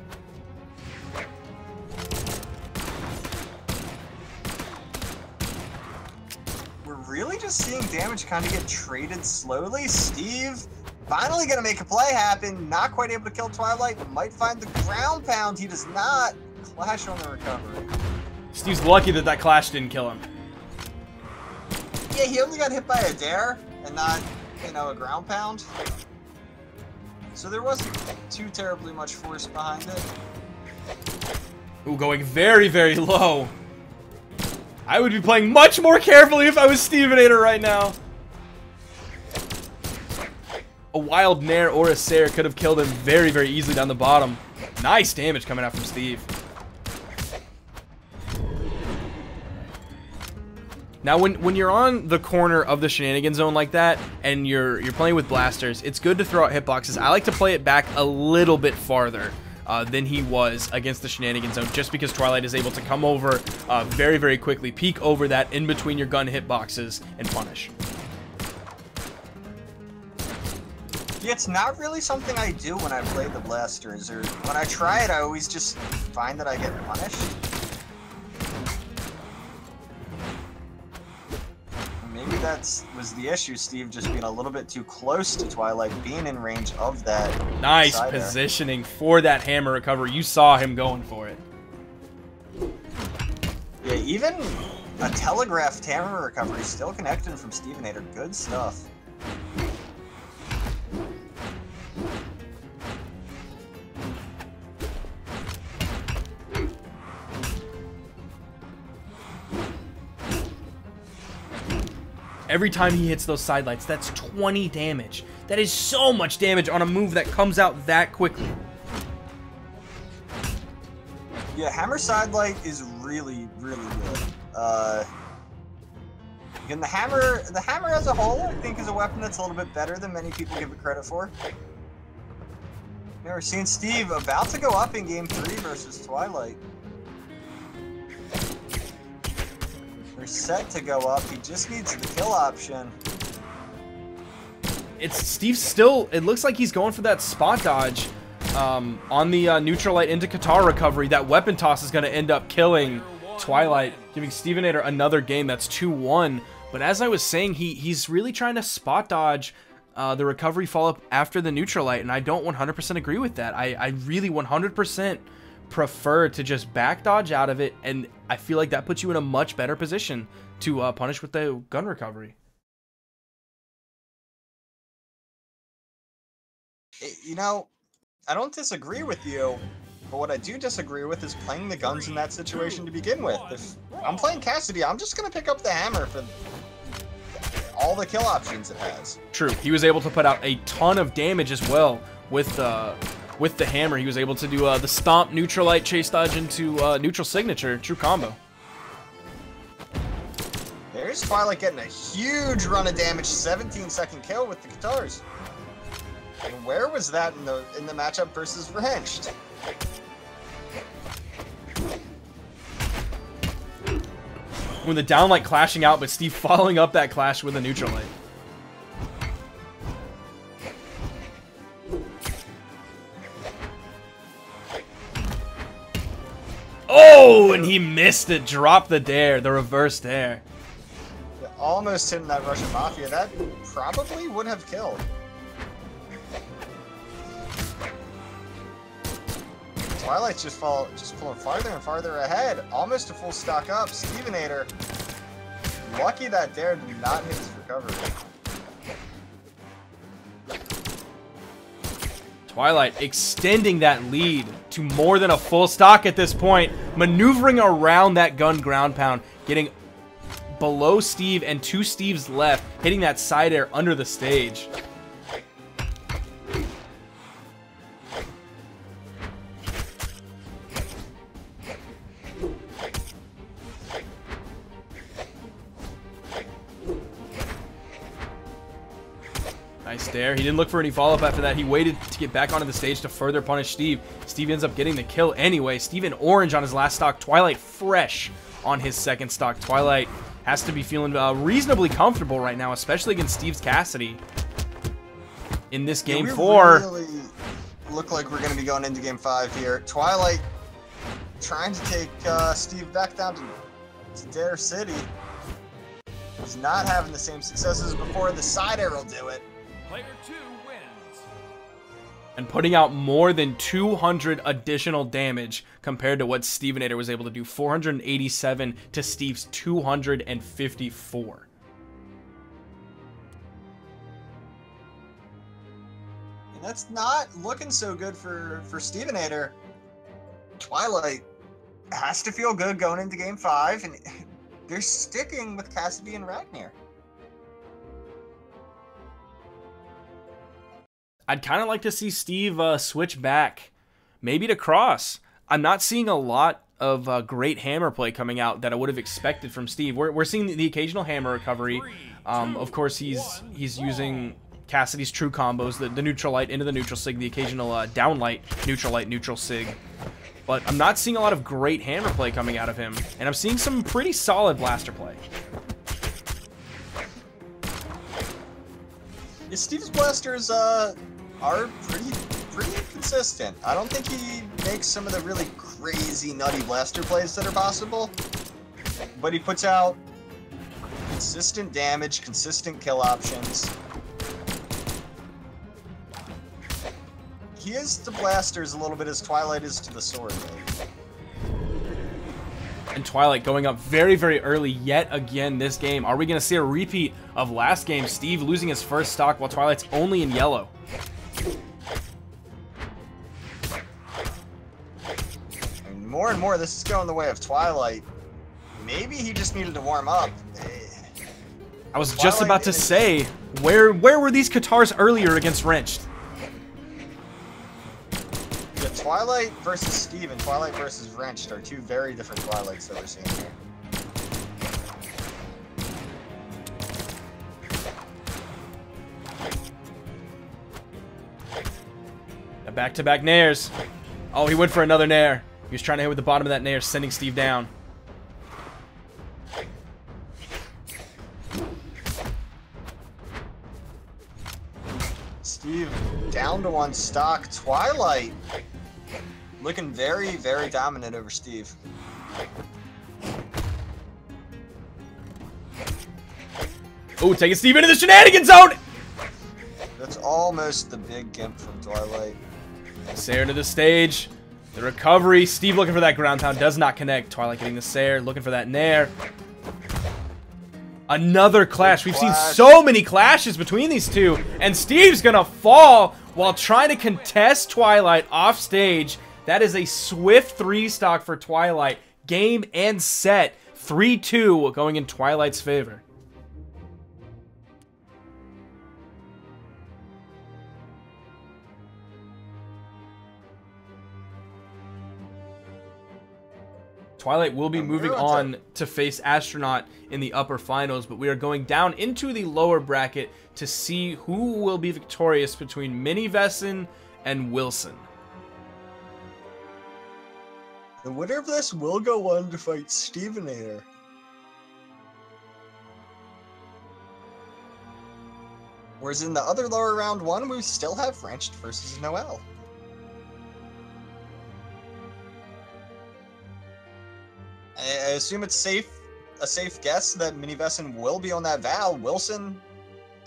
Really just seeing damage kind of get traded slowly. Steve finally gonna make a play happen. Not quite able to kill Twilight. Might find the ground pound. He does not. Clash on the recovery. Steve's lucky that clash didn't kill him. Yeah, he only got hit by a dare and not, a ground pound. So there wasn't too terribly much force behind it. Ooh, going very, very low. I would be playing much more carefully if I was Stevenator right now. A wild Nair or a Sair could have killed him very, very easily down the bottom. Nice damage coming out from Steve. Now, when you're on the corner of the shenanigan zone like that, and you're playing with blasters, it's good to throw out hitboxes. I like to play it back a little bit farther than he was against the shenanigan zone, just because Twilight is able to come over very, very quickly, peek over that in between your gun hitboxes, and punish. Yeah, it's not really something I do when I play the blasters, or when I try it, I always just find that I get punished. Maybe that was the issue, Steve just being a little bit too close to Twilight, being in range of that. Nice side positioning for that hammer recovery. You saw him going for it. Yeah, even a telegraphed hammer recovery still connecting from Stevenator. Good stuff. every time he hits those sidelights. That's 20 damage. That is so much damage on a move that comes out that quickly. Yeah, hammer sidelight is really, really good. And the hammer as a whole, I think, is a weapon that's a little bit better than many people give it credit for. We're seeing Steve about to go up in game 3 versus Twilight. They're set to go up. He just needs the kill option. It's Steve still. It looks like he's going for that spot dodge on the neutral light into Qatar recovery. That weapon toss is going to end up killing Twilight, giving Stevenator another game. That's 2-1. But as I was saying, he's really trying to spot dodge the recovery follow-up after the neutral light, and I don't 100% agree with that. I really 100% prefer to just back dodge out of it, and I feel like that puts you in a much better position to punish with the gun recovery. You know, I don't disagree with you, but what I do disagree with is playing the guns in that situation to begin with. If I'm playing Cassidy, I'm just going to pick up the hammer for all the kill options it has. True. He was able to put out a ton of damage as well with the hammer. He was able to do the stomp, neutral light, chase dodge into neutral signature. True combo. There's Twilight getting a huge run of damage, 17-second kill with the guitars. And where was that in the matchup versus Verhenched? When the downlight clashing out, but Steve following up that clash with a neutral light. Oh, and he missed it. Dropped the dare, the reverse dare. Almost hitting that Russian Mafia. That probably would have killed. Twilight's just pulling farther and farther ahead. Almost a full stock up. Stevenator, lucky that dare did not hit his recovery. Twilight extending that lead to more than a full stock at this point. Maneuvering around that gun ground pound. Getting below Steve and to Steve's left. Hitting that side air under the stage. Nice dare. He didn't look for any follow-up after that. He waited to get back onto the stage to further punish Steve. Steve ends up getting the kill anyway. Steve in orange on his last stock. Twilight fresh on his second stock. Twilight has to be feeling reasonably comfortable right now, especially against Steve's Cassidy. In this game 4. We really look like we're going to be going into game 5 here. Twilight trying to take Steve back down to Dare City. He's not having the same successes as before. The side air will do it. Player 2 wins. And putting out more than 200 additional damage compared to what Stevenator was able to do. 487 to Steve's 254. And that's not looking so good for Stevenator. Twilight has to feel good going into game 5, and they're sticking with Cassidy and Ragnar. I'd kind of like to see Steve switch back, maybe to Cross. I'm not seeing a lot of great hammer play coming out that I would have expected from Steve. We're seeing the occasional hammer recovery. Of course, he's using Cassidy's true combos, the neutral light into the neutral sig, the occasional downlight, neutral sig. But I'm not seeing a lot of great hammer play coming out of him, and I'm seeing some pretty solid blaster play. Yeah, Steve's blasters are pretty consistent. I don't think he makes some of the really crazy, nutty blaster plays that are possible, but he puts out consistent damage, consistent kill options. He is to blasters a little bit as Twilight is to the sword. And Twilight going up very, very early yet again this game. Are we going to see a repeat of last game? Steve losing his first stock while Twilight's only in yellow. And more, this is going the way of Twilight. Maybe he just needed to warm up. I was just about to say, where were these Katars earlier against Wrenched? Yeah, Twilight versus Steve and Twilight versus Wrenched are two very different Twilights that we're seeing here. Back-to-back nairs. Oh, he went for another nair. He was trying to hit with the bottom of that nair, sending Steve down. Steve down to one stock. Twilight looking very, very dominant over Steve. Oh, taking Steve into the shenanigans zone! That's almost the big gimp from Twilight. Sair to the stage. The recovery. Steve looking for that ground pound. Does not connect. Twilight getting the Sair. Looking for that nair. Another clash. We've seen so many clashes between these two. And Steve's going to fall while trying to contest Twilight off stage. That is a swift 3-stock for Twilight. Game and set. 3-2 going in Twilight's favor. Twilight will be moving on to face Astronaut in the upper finals, but we are going down into the lower bracket to see who will be victorious between Mini Vesson and Wilson. The winner of this will go on to fight Stevenator. Whereas in the other lower round one, we still have Wrenched versus Noel. I assume it's a safe guess that Mini Vesson will be on that Val. Wilson,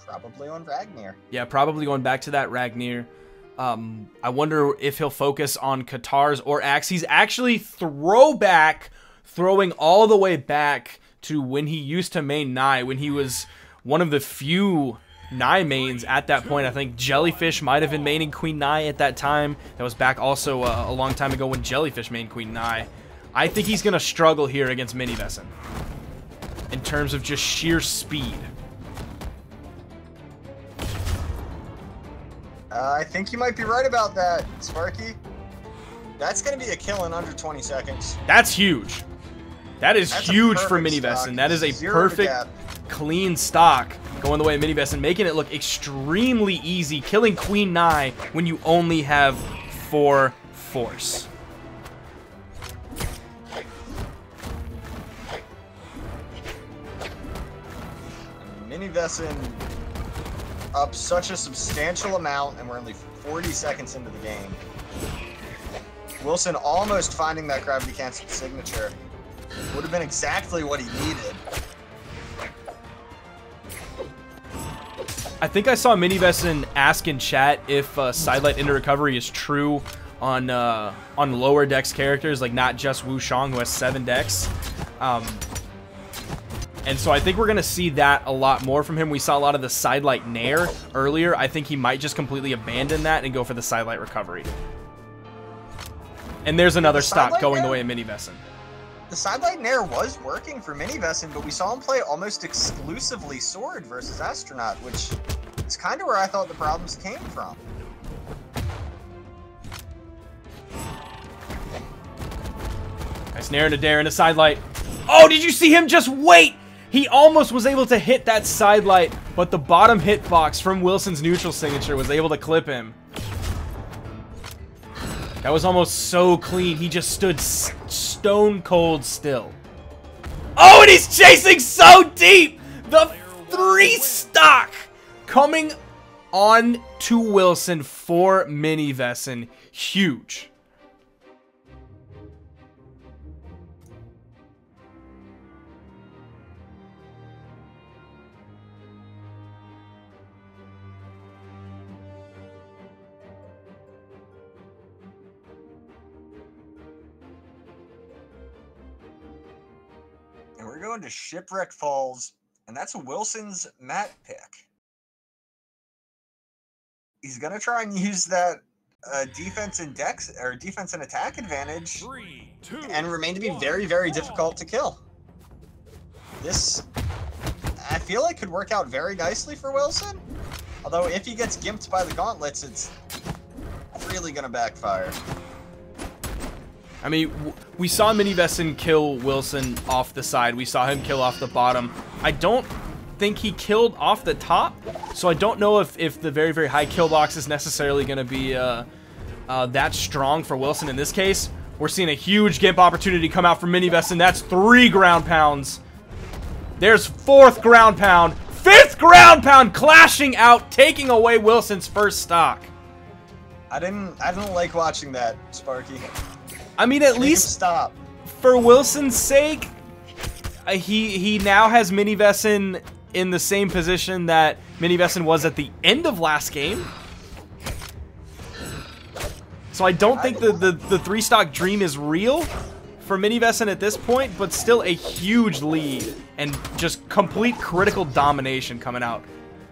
probably on Ragnir. Yeah, probably going back to that Ragnir. I wonder if he'll focus on Katars or Axe. He's actually throwing all the way back to when he used to main Nai, when he was one of the few Nai mains at that point. I think Jellyfish might have been maining Queen Nai at that time. That was back also a long time ago when Jellyfish mained Queen Nai. I think he's going to struggle here against Mini Vesson in terms of just sheer speed. I think you might be right about that, Sparky. That's going to be a kill in under 20 seconds. That's huge. That's huge for Mini stock. Vesson. That is a Zero perfect, gap. clean stock going the way of Mini Vesson, making it look extremely easy, killing Queen Nai when you only have 4 force. Mini Vesson up such a substantial amount, and we're only 40 seconds into the game. Wilson almost finding that gravity cancel signature. Would have been exactly what he needed. I think I saw Mini Vesson ask in chat if sidelight into recovery is true on lower dex characters, like not just Wu Shang, who has 7 dex. And so I think we're going to see that a lot more from him. We saw a lot of the sidelight nair earlier. I think he might just completely abandon that and go for the sidelight recovery. And there's another stock going the way of Mini Vesson. The sidelight nair was working for Mini Vesson, but we saw him play almost exclusively sword versus Astronaut, which is kind of where I thought the problems came from. Nice nair into dare into sidelight. Oh, did you see him just wait? He almost was able to hit that sidelight, but the bottom hitbox from Wilson's neutral signature was able to clip him. That was almost so clean. He just stood stone cold still. Oh, and he's chasing so deep! The 3-stock coming on to Wilson for Mini Vesson. Huge. And we're going to Shipwreck Falls, and that's Wilson's mat pick. He's gonna try and use that defense and dex or defense and attack advantage, 3, 2, and remain to be very, very difficult to kill. This, I feel like could work out very nicely for Wilson. Although if he gets gimped by the gauntlets, it's really gonna backfire. I mean, we saw Mini Vesson kill Wilson off the side. We saw him kill off the bottom. I don't think he killed off the top, so I don't know if the very, very high kill box is necessarily going to be that strong for Wilson in this case. We're seeing a huge gimp opportunity come out from Mini Vesson. That's 3 ground pounds. There's 4th ground pound. 5th ground pound clashing out, taking away Wilson's first stock. I didn't like watching that, Sparky. I mean, at Make least him stop. for Wilson's sake, he now has Mini Vesson in the same position that Mini Vesson was at the end of last game. So I don't think the 3-stock dream is real for Mini Vesson at this point, but still a huge lead and just complete critical domination coming out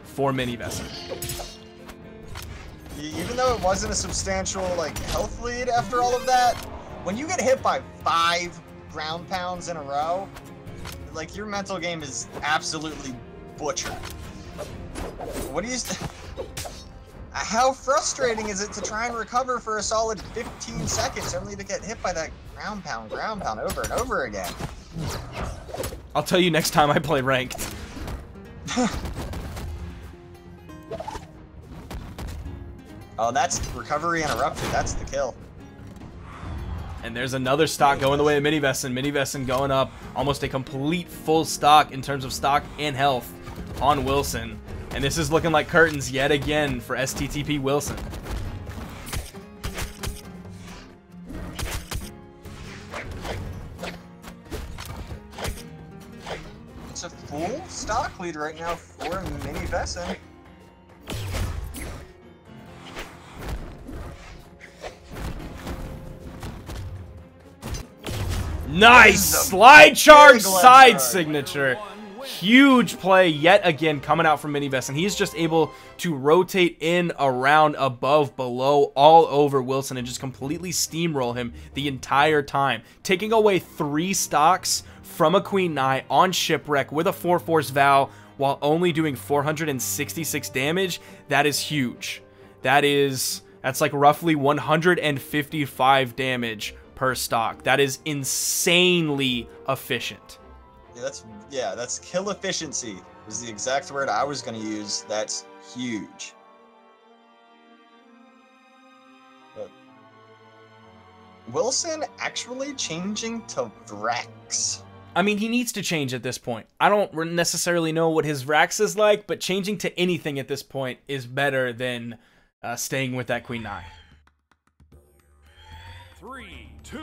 for Mini Vesson. Even though it wasn't a substantial like health lead after all of that, when you get hit by 5 ground pounds in a row, like your mental game is absolutely butchered. What do you? How frustrating is it to try and recover for a solid 15 seconds only to get hit by that ground pound over and over again? I'll tell you next time I play ranked. Oh, that's recovery interrupted. That's the kill. And there's another stock going the way of Mini Vesson. Mini Vesson going up almost a complete full stock in terms of stock and health on Wilson. And this is looking like curtains yet again for STTP Wilson. It's a full stock lead right now for Mini Vesson. Nice slide charge big leg side charge. signature. Huge play yet again coming out from Mini Vesson. He's just able to rotate in, around, above, below, all over Wilson and just completely steamroll him the entire time. Taking away 3 stocks from a Queen Nai on Shipwreck with a 4-force Vow while only doing 466 damage. That is huge. That's like roughly 155 damage per stock. That is insanely efficient. Yeah, that's kill efficiency is the exact word I was going to use. That's huge. But Wilson actually changing to Vrax. I mean, he needs to change at this point. I don't necessarily know what his Vrax is like, but changing to anything at this point is better than staying with that Queen Nai. 3, 2,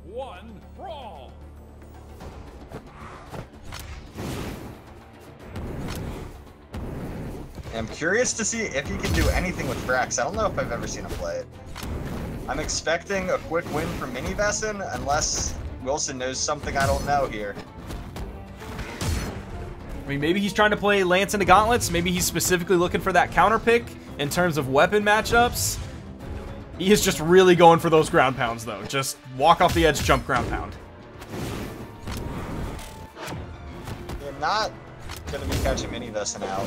1, brawl! I'm curious to see if he can do anything with Vrax. I don't know if I've ever seen him play it. I'm expecting a quick win from Mini Vesson, unless Wilson knows something I don't know here. I mean, maybe he's trying to play Lance into Gauntlets. Maybe he's specifically looking for that counter pick in terms of weapon matchups. He is just really going for those ground pounds, though. Just walk off the edge, jump ground pound. You're not going to be catching Mini Vesson out.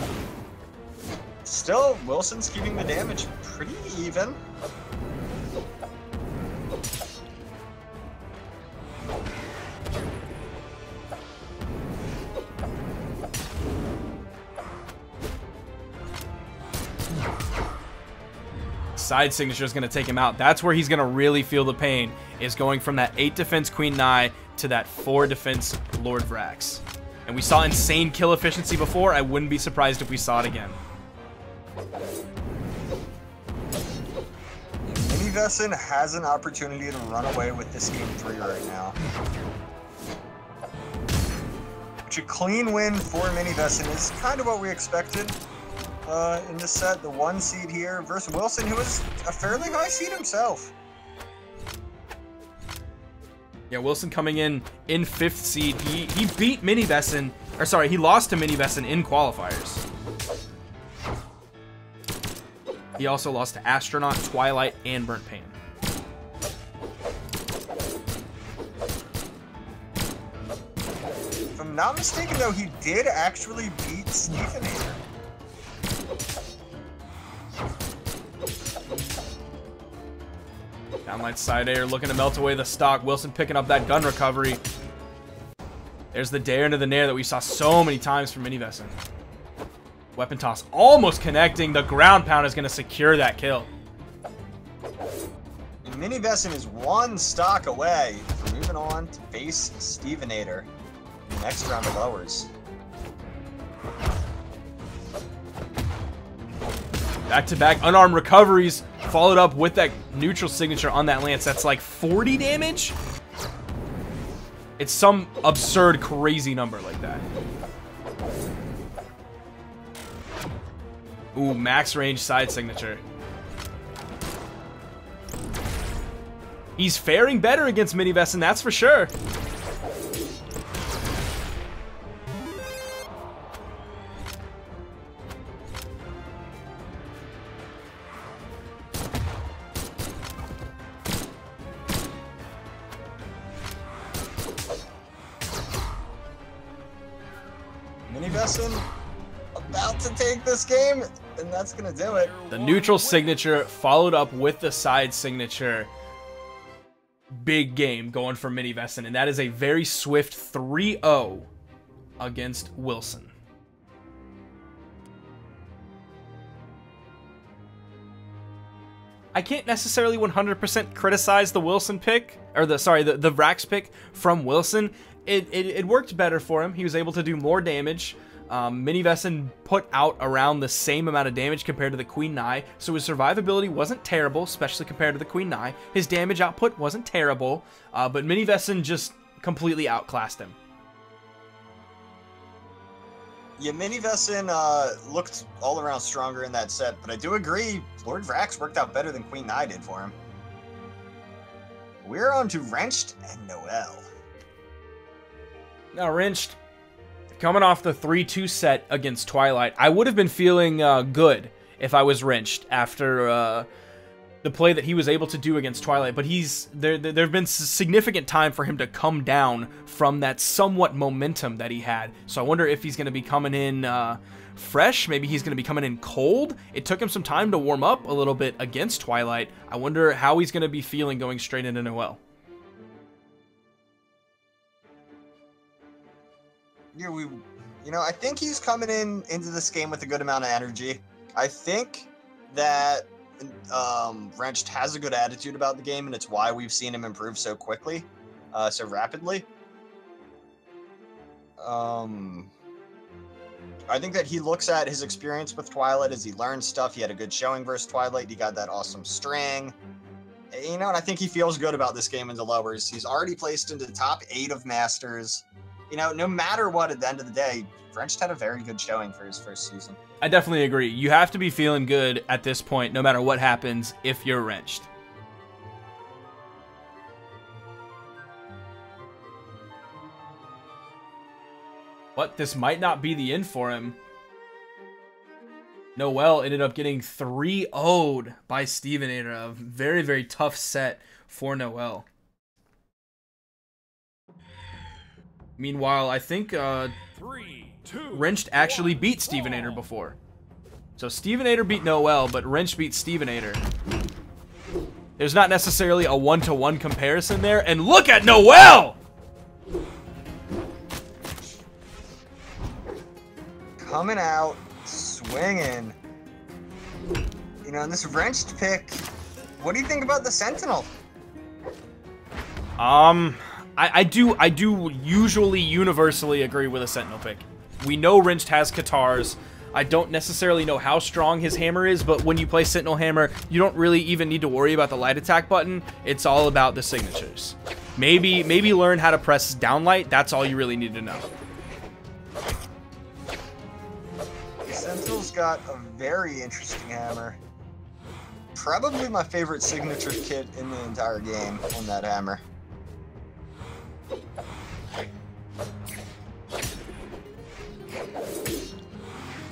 Still, Wilson's keeping the damage pretty even. Side signature is going to take him out. That's where he's going to really feel the pain, is going from that 8 defense Queen Nai to that 4 defense Lord Vrax. And we saw insane kill efficiency before. I wouldn't be surprised if we saw it again. Mini Vesson has an opportunity to run away with this game 3 right now. Which a clean win for Mini Vesson is kind of what we expected. In this set, the 1 seed here versus Wilson, who is a fairly high seed himself. Yeah, Wilson coming in 5th seed. He beat Mini Vesson, or sorry, he lost to Mini Vesson in qualifiers. He also lost to Astronaut, Twilight, and Burnt Pan. If I'm not mistaken, though, he did actually beat Stevenator. Downlight side air looking to melt away the stock. Wilson picking up that gun recovery. There's the dare into the nair that we saw so many times from Minivessen. Weapon toss almost connecting. The ground pound is going to secure that kill. And Minivessen is one stock away from moving on to face Stevenator in the next round of lowers. Back-to-back unarmed recoveries, followed up with that neutral signature on that lance. That's like 40 damage? It's some absurd, crazy number like that. Ooh, max range side signature. He's faring better against Minivessen, that's for sure. Minivessen about to take this game, and that's gonna do it. The neutral signature followed up with the side signature. Big game going for Minivessen, and that is a very swift 3-0 against Wilson. I can't necessarily 100% criticize the Wilson pick, or the Vrax pick from Wilson. It worked better for him. He was able to do more damage. Minivessen put out around the same amount of damage compared to the Queen Nai, so his survivability wasn't terrible, especially compared to the Queen Nai. His damage output wasn't terrible, but Minivessen just completely outclassed him. Yeah, Minivessen looked all around stronger in that set, but I do agree, Lord Vrax worked out better than Queen Nai did for him. We're on to Wrenched and Noel. Now, Wrenched, coming off the 3-2 set against Twilight, I would have been feeling good if I was Wrenched after the play that he was able to do against Twilight. But there have been significant time for him to come down from that somewhat momentum that he had. So I wonder if he's going to be coming in fresh. Maybe he's going to be coming in cold. It took him some time to warm up a little bit against Twilight. I wonder how he's going to be feeling going straight into Noel. Yeah, I think he's coming into this game with a good amount of energy. I think that Wrenched has a good attitude about the game, and it's why we've seen him improve so quickly, so rapidly. I think that he looks at his experience with Twilight as he learns stuff. He had a good showing versus Twilight. He got that awesome string. And I think he feels good about this game into lowers. He's already placed into the top 8 of Masters. No matter what, at the end of the day, Wrenched had a very good showing for his first season. I definitely agree. You have to be feeling good at this point, no matter what happens, if you're Wrenched. But this might not be the end for him. Noel ended up getting 3-0'd by Stevenator. A very, very tough set for Noel. Meanwhile, I think 3, 2, Wrenched actually beat Stevenator before. So Stevenator beat Noel, but Wrenched beat Stevenator. There's not necessarily a 1-to-1 comparison there. And look at Noel! Coming out, swinging. And this Wrenched pick, what do you think about the Sentinel? I do usually universally agree with a Sentinel pick. We know Wrenched has Katars. I don't necessarily know how strong his hammer is, but when you play Sentinel Hammer, you don't really even need to worry about the light attack button. It's all about the signatures. Maybe learn how to press downlight. That's all you really need to know. Sentinel's got a very interesting hammer. Probably my favorite signature kit in the entire game on that hammer.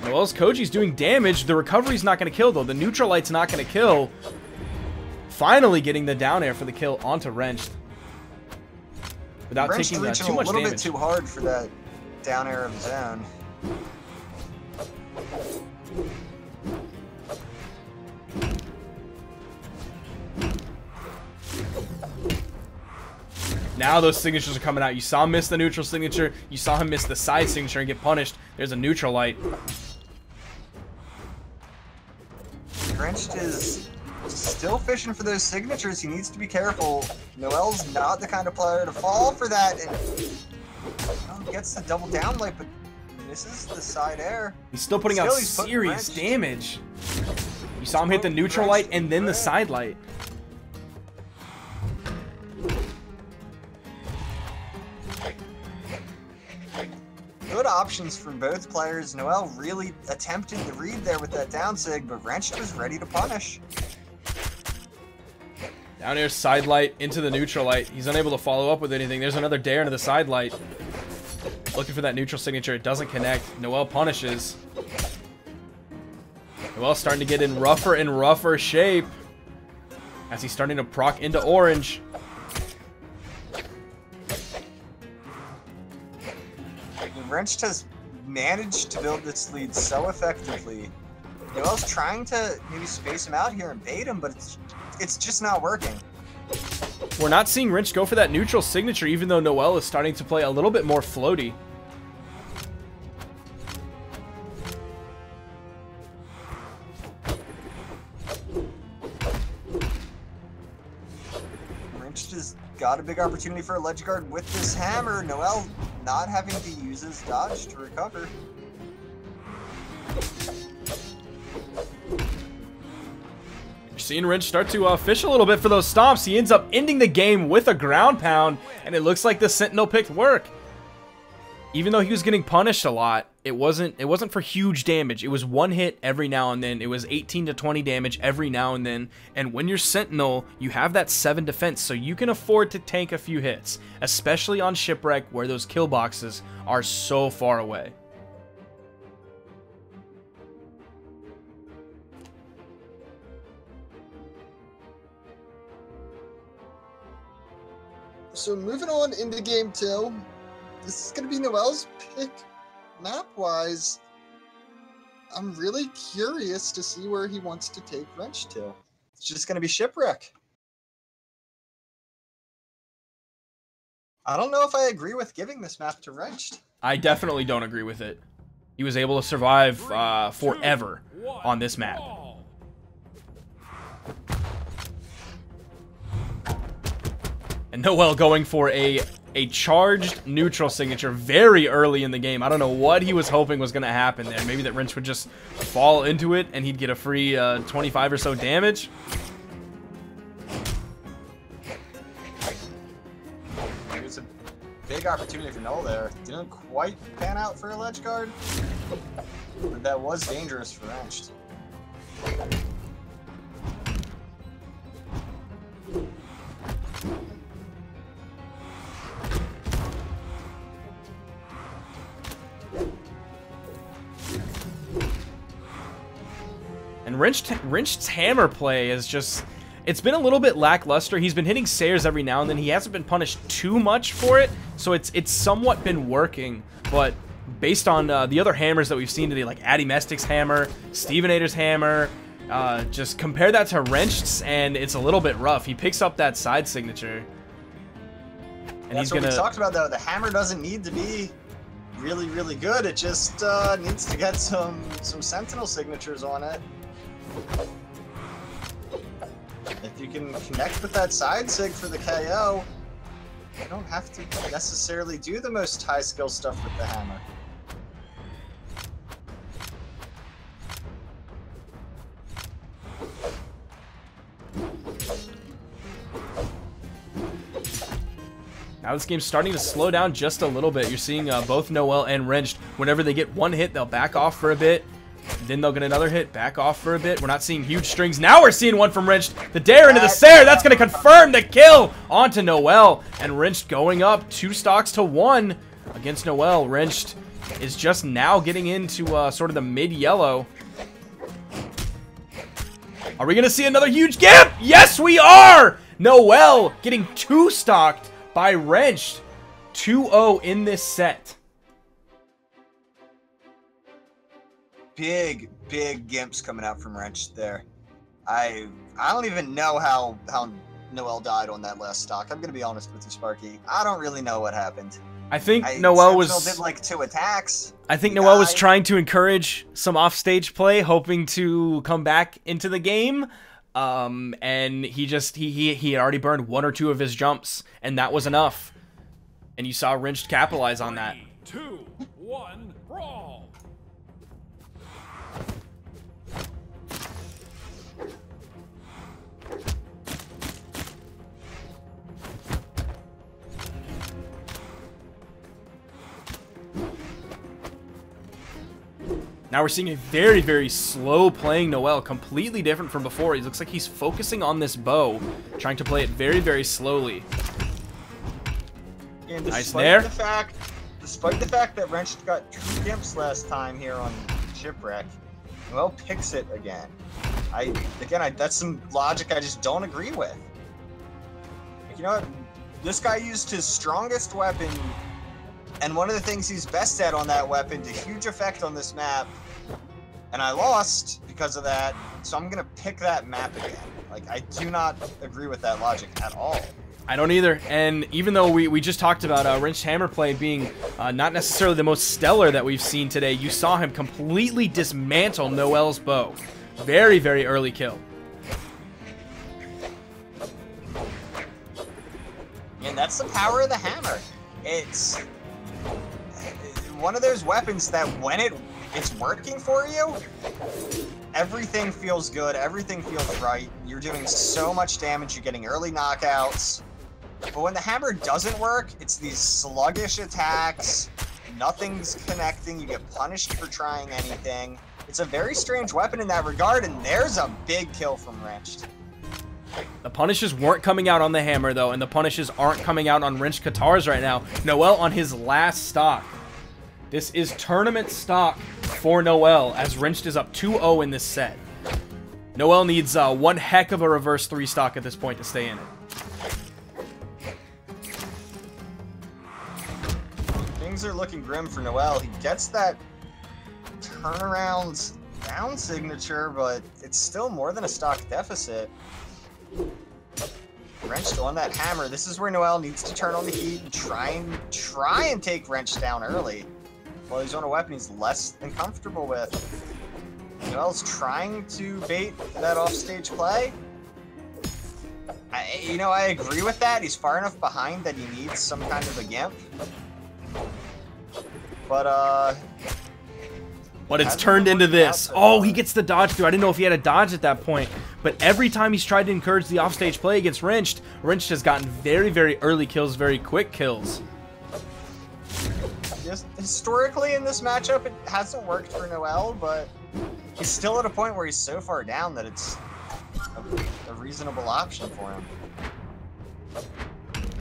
Noel's Koji's doing damage. The recovery's not going to kill, though. The neutral light's not going to kill. Finally getting the down air for the kill onto Wrenched. Without Wrenched taking reaching too much a little damage. bit too hard for that down air of his own. Now those signatures are coming out. You saw him miss the neutral signature. You saw him miss the side signature and get punished. There's a neutral light. Wrenched is still fishing for those signatures. He needs to be careful. Noel's not the kind of player to fall for that. And gets the double down light, but misses the side air. He's still putting out serious damage. You saw him hit the neutral light and then the side light. Good options from both players. Noel really attempted the read there with that down sig, but Wrenched was ready to punish. Down air side light into the neutral light. He's unable to follow up with anything. There's another dare into the side light. Looking for that neutral signature. It doesn't connect. Noel punishes. Noel's starting to get in rougher and rougher shape as he's starting to proc into orange. Wrenched has managed to build this lead so effectively. Noel's trying to maybe space him out here and bait him, but it's just not working. We're not seeing Wrench go for that neutral signature, even though Noel is starting to play a little bit more floaty. Wrenched has got a big opportunity for a ledge guard with this hammer. Noel not having to use his dodge to recover. You're seeing Wrench start to fish a little bit for those stomps. He ends up ending the game with a ground pound, and it looks like the Sentinel picked work. Even though he was getting punished a lot, it wasn't for huge damage. It was one hit every now and then. It was 18 to 20 damage every now and then. And when you're Sentinel, you have that 7 defense, so you can afford to tank a few hits, especially on Shipwreck where those kill boxes are so far away. So moving on into game 2, this is going to be Noel's pick map-wise. I'm really curious to see where he wants to take Wrench to. It's just going to be Shipwreck. I don't know if I agree with giving this map to Wrenched. I definitely don't agree with it. He was able to survive forever on this map. And Noel going for a charged neutral signature very early in the game. I don't know what he was hoping was going to happen there. Maybe that Wrench would just fall into it and he'd get a free 25 or so damage. It was a big opportunity for Noel there. Didn't quite pan out for a ledge guard, but that was dangerous for Wrenched. And Wrenched's hammer play is just, it's been a little bit lackluster. He's been hitting Sayers every now and then. He hasn't been punished too much for it, so it's somewhat been working. But based on the other hammers that we've seen today, like Addy Mestic's hammer, Stevenator's hammer, just compare that to Wrenched's, and it's a little bit rough. He picks up that side signature. And That's what we talked about, though. The hammer doesn't need to be really, really good. It just needs to get some Sentinel signatures on it. If you can connect with that side sig for the KO, you don't have to necessarily do the most high skill stuff with the hammer. Now this game's starting to slow down just a little bit. You're seeing both Noel and Wrenched, whenever they get one hit, they'll back off for a bit. Then they'll get another hit, back off for a bit. We're not seeing huge strings. Now we're seeing one from Wrenched. The dare into the Sayer. That's going to confirm the kill onto Noel. And Wrenched going up 2 stocks to 1 against Noel. Wrenched is just now getting into sort of the mid-yellow. Are we going to see another huge gap? Yes, we are! Noel getting 2-stocked by Wrenched. 2-0 in this set. big gimps coming out from Wrench there. I don't even know how Noel died on that last stock. I'm gonna be honest with you, Sparky. I don't really know what happened. I think Noel Sentinel did like 2 attacks. I think Noel was trying to encourage some offstage play, hoping to come back into the game. And he had already burned 1 or 2 of his jumps, and that was enough. And you saw Wrench capitalize on that. 3, 2, 1, brawl. Now we're seeing a very, very slow playing Noel, completely different from before. He looks like he's focusing on this bow, trying to play it very, very slowly. And nice there. Despite the fact that Wrench got 2 gimps last time here on Shipwreck, Noel picks it again. That's some logic I just don't agree with. You know what? This guy used his strongest weapon, and one of the things he's best at on that weapon to huge effect on this map, and I lost because of that, so I'm gonna pick that map again. Like, I do not agree with that logic at all. I don't either, and even though we just talked about Wrench hammer play being not necessarily the most stellar that we've seen today, you saw him completely dismantle Noel's bow. Very, very early kill. And that's the power of the hammer. It's one of those weapons that when it's working for you, everything feels good, everything feels right. You're doing so much damage, you're getting early knockouts. But when the hammer doesn't work, it's these sluggish attacks, nothing's connecting, you get punished for trying anything. It's a very strange weapon in that regard, and there's a big kill from Wrenched. The punishes weren't coming out on the hammer, though, and the punishes aren't coming out on Wrench Katars right now. Noel on his last stock. This is tournament stock for Noel, as Wrenched is up 2-0 in this set. Noel needs one heck of a reverse 3 stock at this point to stay in it. Things are looking grim for Noel. He gets that turnaround down signature, but it's still more than a stock deficit. Wrenched on that hammer. This is where Noel needs to turn on the heat and try and take Wrench down early. While he's on a weapon he's less than comfortable with. Noel's trying to bait that offstage play. I agree with that. He's far enough behind that he needs some kind of a gimp. But it's turned into this. Oh, he gets the dodge through. I didn't know if he had a dodge at that point. But every time he's tried to encourage the offstage play against Wrenched, Wrenched has gotten very, very early kills, very quick kills. Just historically in this matchup, it hasn't worked for Noel, but he's still at a point where he's so far down that it's a reasonable option for him.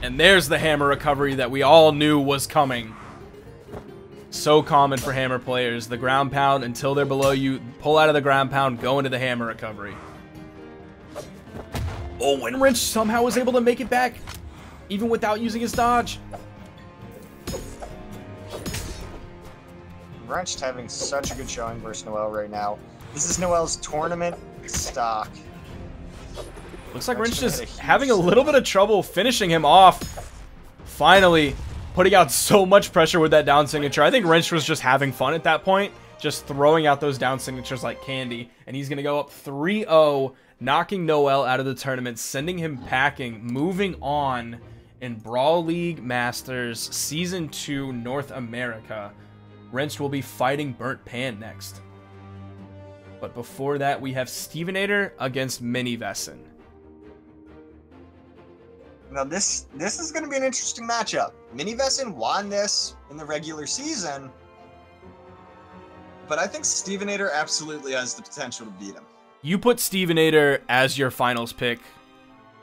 And there's the hammer recovery that we all knew was coming. So common for hammer players. The ground pound until they're below you. Pull out of the ground pound, go into the hammer recovery. Oh, and Wrench somehow was able to make it back, even without using his dodge. Wrenched having such a good showing versus Noel right now. This is Noel's tournament stock. Looks like Wrench is having a little bit of trouble finishing him off. Finally, putting out so much pressure with that down signature. I think Wrench was just having fun at that point, just throwing out those down signatures like candy. And he's going to go up 3-0, knocking Noel out of the tournament, sending him packing, moving on in Brawl League Masters Season 2 North America. Wrench will be fighting Burnt Pan next. But before that, we have Stevenator against Mini Vesson. Now this is going to be an interesting matchup. Mini Vesson won this in the regular season, but I think Stevenator absolutely has the potential to beat him. You put Stevenator as your finals pick.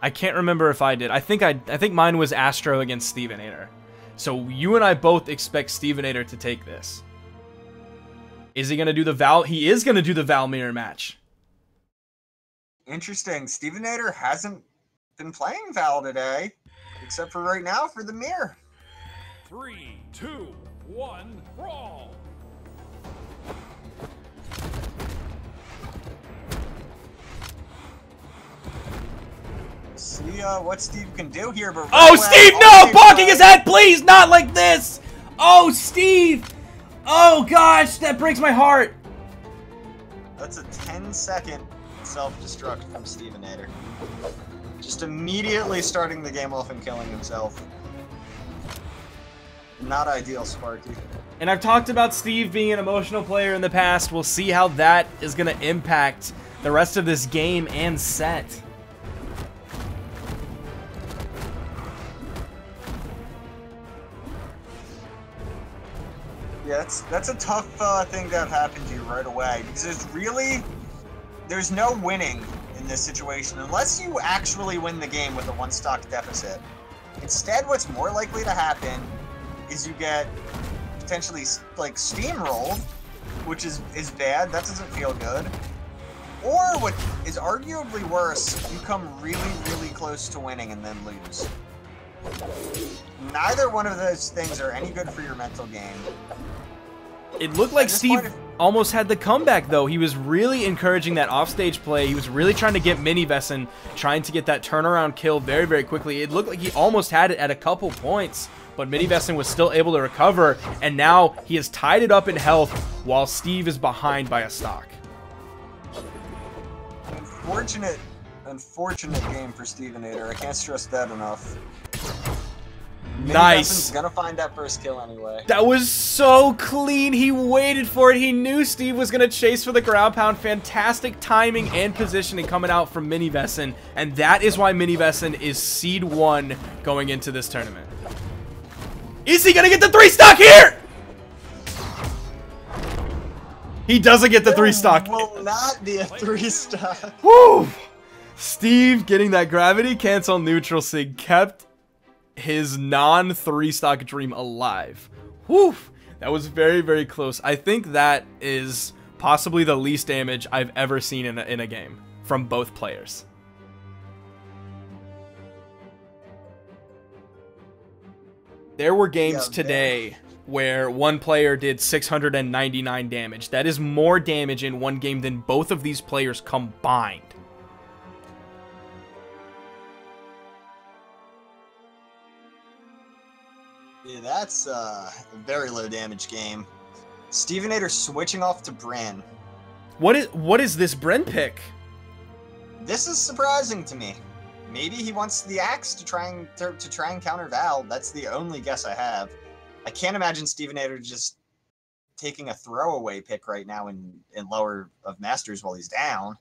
I can't remember if I did. I think mine was Astro against Stevenator. So you and I both expect Stevenator to take this. Is he going to do the Val? He is going to do the Val mirror match. Interesting. Stevenator hasn't been playing Val today, except for right now for the mirror. 3, 2, 1, brawl. see what Steve can do here, but Oh, Steve, no! Bonking his head, please! Not like this! Oh, Steve! Oh, gosh, that breaks my heart. That's a 10-second self-destruct from Stevenator. Just immediately starting the game off and killing himself. Not ideal, Sparky. And I've talked about Steve being an emotional player in the past. We'll see how that is going to impact the rest of this game and set. Yeah, that's a tough thing to have happen to you right away, because there's no winning in this situation unless you actually win the game with a 1-stock deficit. Instead, what's more likely to happen is you get potentially like steamrolled, which is bad. That doesn't feel good. Or what is arguably worse, you come really, really close to winning and then lose. Neither one of those things are any good for your mental game. It looked like Steve almost had the comeback, though. He was really encouraging that offstage play. He was really trying to get Mini Vesson, trying to get that turnaround kill very, very quickly. It looked like he almost had it at a couple points, but Mini Vesson was still able to recover, and now he has tied it up in health while Steve is behind by a stock. Unfortunate game for Stevenator. I can't stress that enough. Nice. He's gonna find that first kill anyway. That was so clean. He waited for it. He knew Steve was gonna chase for the ground pound. Fantastic timing and positioning coming out from Mini Vesson, and that is why Mini Vesson is seed 1 going into this tournament. Is he gonna get the 3-stock here? He doesn't get the 3-stock. Will not be a 3-stock. Woo! Steve getting that gravity cancel neutral sig kept his non-3-stock dream alive. Whew! That was very, very close. I think that is possibly the least damage I've ever seen in a game from both players. There were games today where one player did 699 damage. That is more damage in one game than both of these players combined. Yeah, that's a very low damage game. Stevenator switching off to Bran. What is this Bren pick? This is surprising to me. Maybe he wants the axe to try and counter Val. That's the only guess I have. I can't imagine Stevenator just taking a throwaway pick right now in lower of Masters while he's down.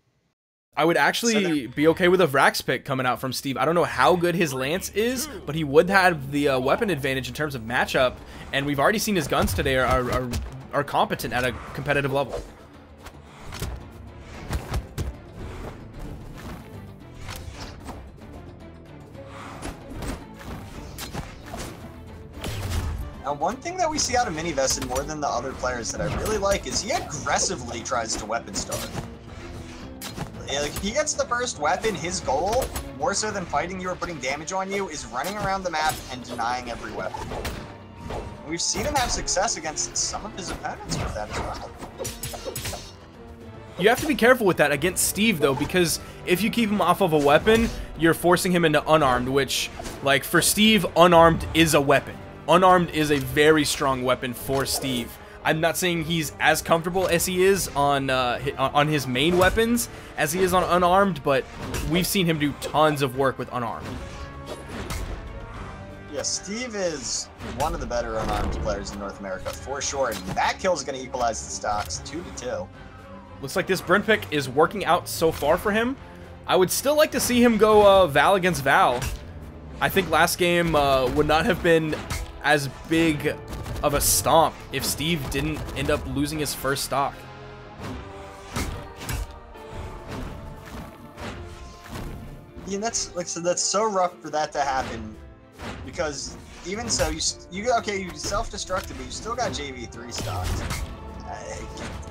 I would actually be okay with a Vrax pick coming out from Steve. I don't know how good his lance is, but he would have the weapon advantage in terms of matchup, and we've already seen his guns today are competent at a competitive level. Now, one thing that we see out of Mini Vesson more than the other players that I really like is he aggressively tries to weapon start. Like, if he gets the first weapon, his goal, more so than fighting you or putting damage on you, is running around the map and denying every weapon. We've seen him have success against some of his opponents with that as well. You have to be careful with that against Steve, though, because if you keep him off of a weapon, you're forcing him into unarmed, which, like, for Steve, unarmed is a weapon. Unarmed is a very strong weapon for Steve. I'm not saying he's as comfortable as he is on his main weapons as he is on unarmed, but we've seen him do tons of work with unarmed. Yeah, Steve is one of the better unarmed players in North America, for sure, and that kill is going to equalize the stocks 2-2. Looks like this Bren pick is working out so far for him. I would still like to see him go Val against Val. I think last game would not have been as big of a stomp if Steve didn't end up losing his first stock. Yeah, that's so rough for that to happen, because even so, you self-destructed, but you still got JV3 stocked.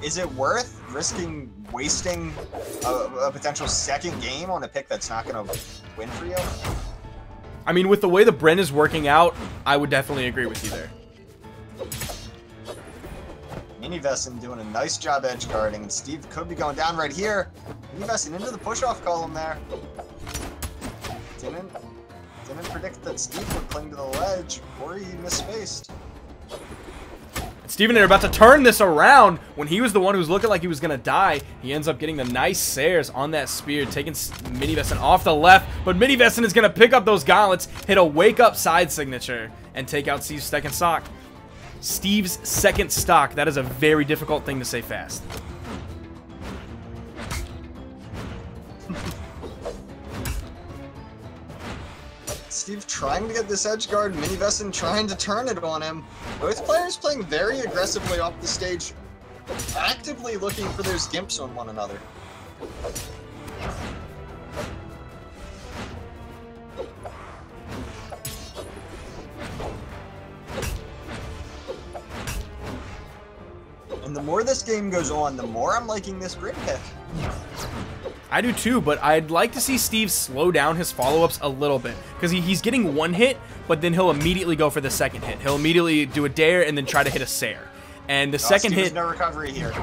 Is it worth wasting a potential second game on a pick that's not going to win for you? I mean, with the way the Bren is working out, I would definitely agree with you there. Mini Vesson doing a nice job edge guarding, and Steve could be going down right here. Mini Vesson into the push-off column there. Didn't predict that Steve would cling to the ledge, or he misspaced. Stevenator about to turn this around when he was the one who was looking like he was going to die. He ends up getting the nice Sayers on that spear, taking Minivesten off the left, but Minivesten is going to pick up those gauntlets, hit a wake-up side signature, and take out Steve's second stock. Steve's second stock. That is a very difficult thing to say fast. Steve trying to get this edge guard, Minivesten trying to turn it on him. Both players playing very aggressively off the stage, actively looking for those gimps on one another. And the more this game goes on, the more I'm liking this grid pick. I do too, but I'd like to see Steve slow down his follow-ups a little bit, because he's getting one hit, but then he'll immediately go for the second hit. He'll immediately do a dare and then try to hit a Sayer. And the second hit, no recovery here.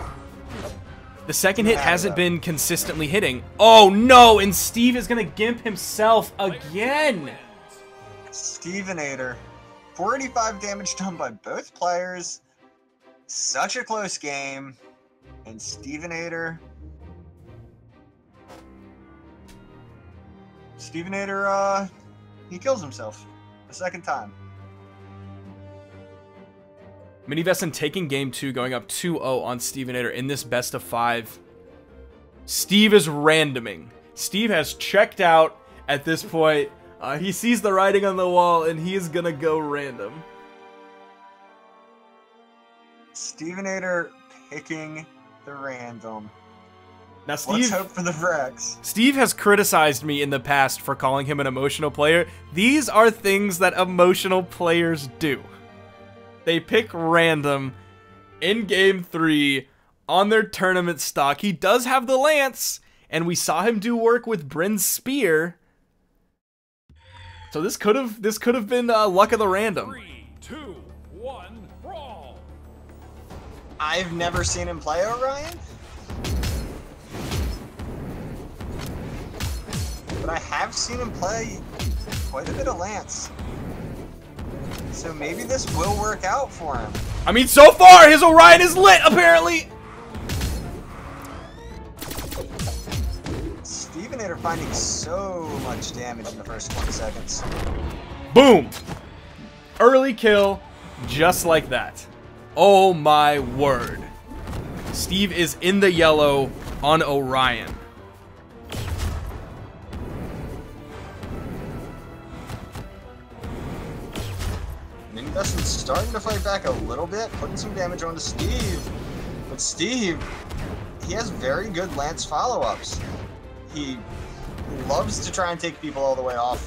The second hit hasn't been consistently hitting. Oh no, and Steve is gonna gimp himself again. Stevenator, 485 damage done by both players. Such a close game, and Stevenator, he kills himself the second time. Minivesten taking game 2, going up 2-0 on Stevenator in this best of 5. Steve is randoming. Steve has checked out at this point. He sees the writing on the wall, and he is gonna go random. Stevenator picking the random. Now, Steve, let's hope for the Vrex. Steve has criticized me in the past for calling him an emotional player. These are things that emotional players do. They pick random in game 3 on their tournament stock. He does have the lance, and we saw him do work with Bryn's spear. So this could have been luck of the random. 3, 2, 1, brawl. I've never seen him play Orion, but I have seen him play quite a bit of Lance. So maybe this will work out for him. I mean, so far, his Orion is lit, apparently. Stevenator finding so much damage in the first 20 seconds. Boom. Early kill, just like that. Oh my word. Steve is in the yellow on Orion. Minivesten's starting to fight back a little bit, putting some damage onto Steve. But Steve, he has very good Lance follow-ups. He loves to try and take people all the way off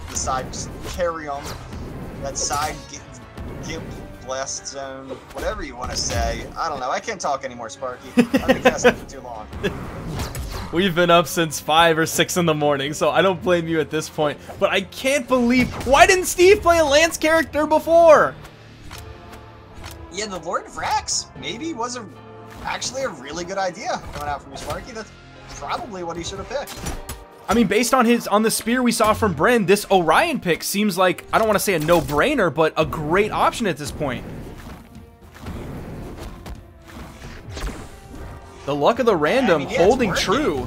the side, just carry them. That side gimp blast zone, whatever you want to say. I don't know. I can't talk anymore, Sparky. I've been casting for too long. We've been up since 5 or 6 in the morning, so I don't blame you at this point. But I can't believe, why didn't Steve play a Lance character before? Yeah, the Lord Vrax maybe was actually a really good idea coming out from you, Sparky. That's probably what he should have picked. I mean, based on the spear we saw from Bryn, this Orion pick seems like, I don't want to say a no-brainer, but a great option at this point. The luck of the random holding true.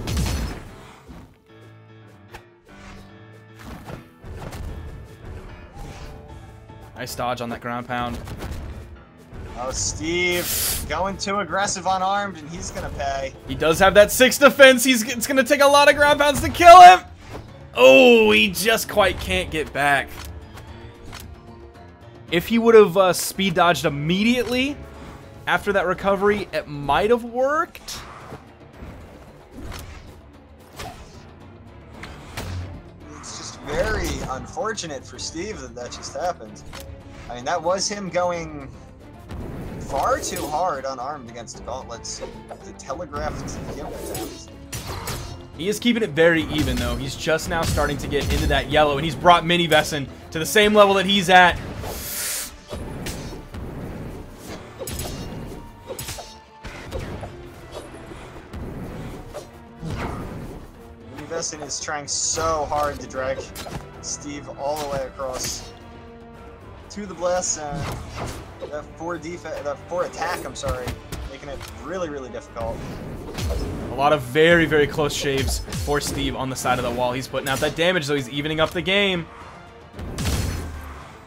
Nice dodge on that ground pound. Oh, Steve going too aggressive unarmed, and he's gonna pay. He does have that 6 defense. It's gonna take a lot of ground pounds to kill him. Oh, he just quite can't get back. If he would have speed dodged immediately after that recovery, it might have worked. It's just very unfortunate for Steve that just happened. I mean, that was him going far too hard unarmed against the gauntlets. The telegraphed gimp attempts. He is keeping it very even, though. He's just now starting to get into that yellow, and he's brought Minivesten to the same level that he's at. Vesson is trying so hard to drag Steve all the way across to the blast zone. That 4 attack, I'm sorry, making it really, really difficult. A lot of very, very close shaves for Steve on the side of the wall. He's putting out that damage, though. He's evening up the game.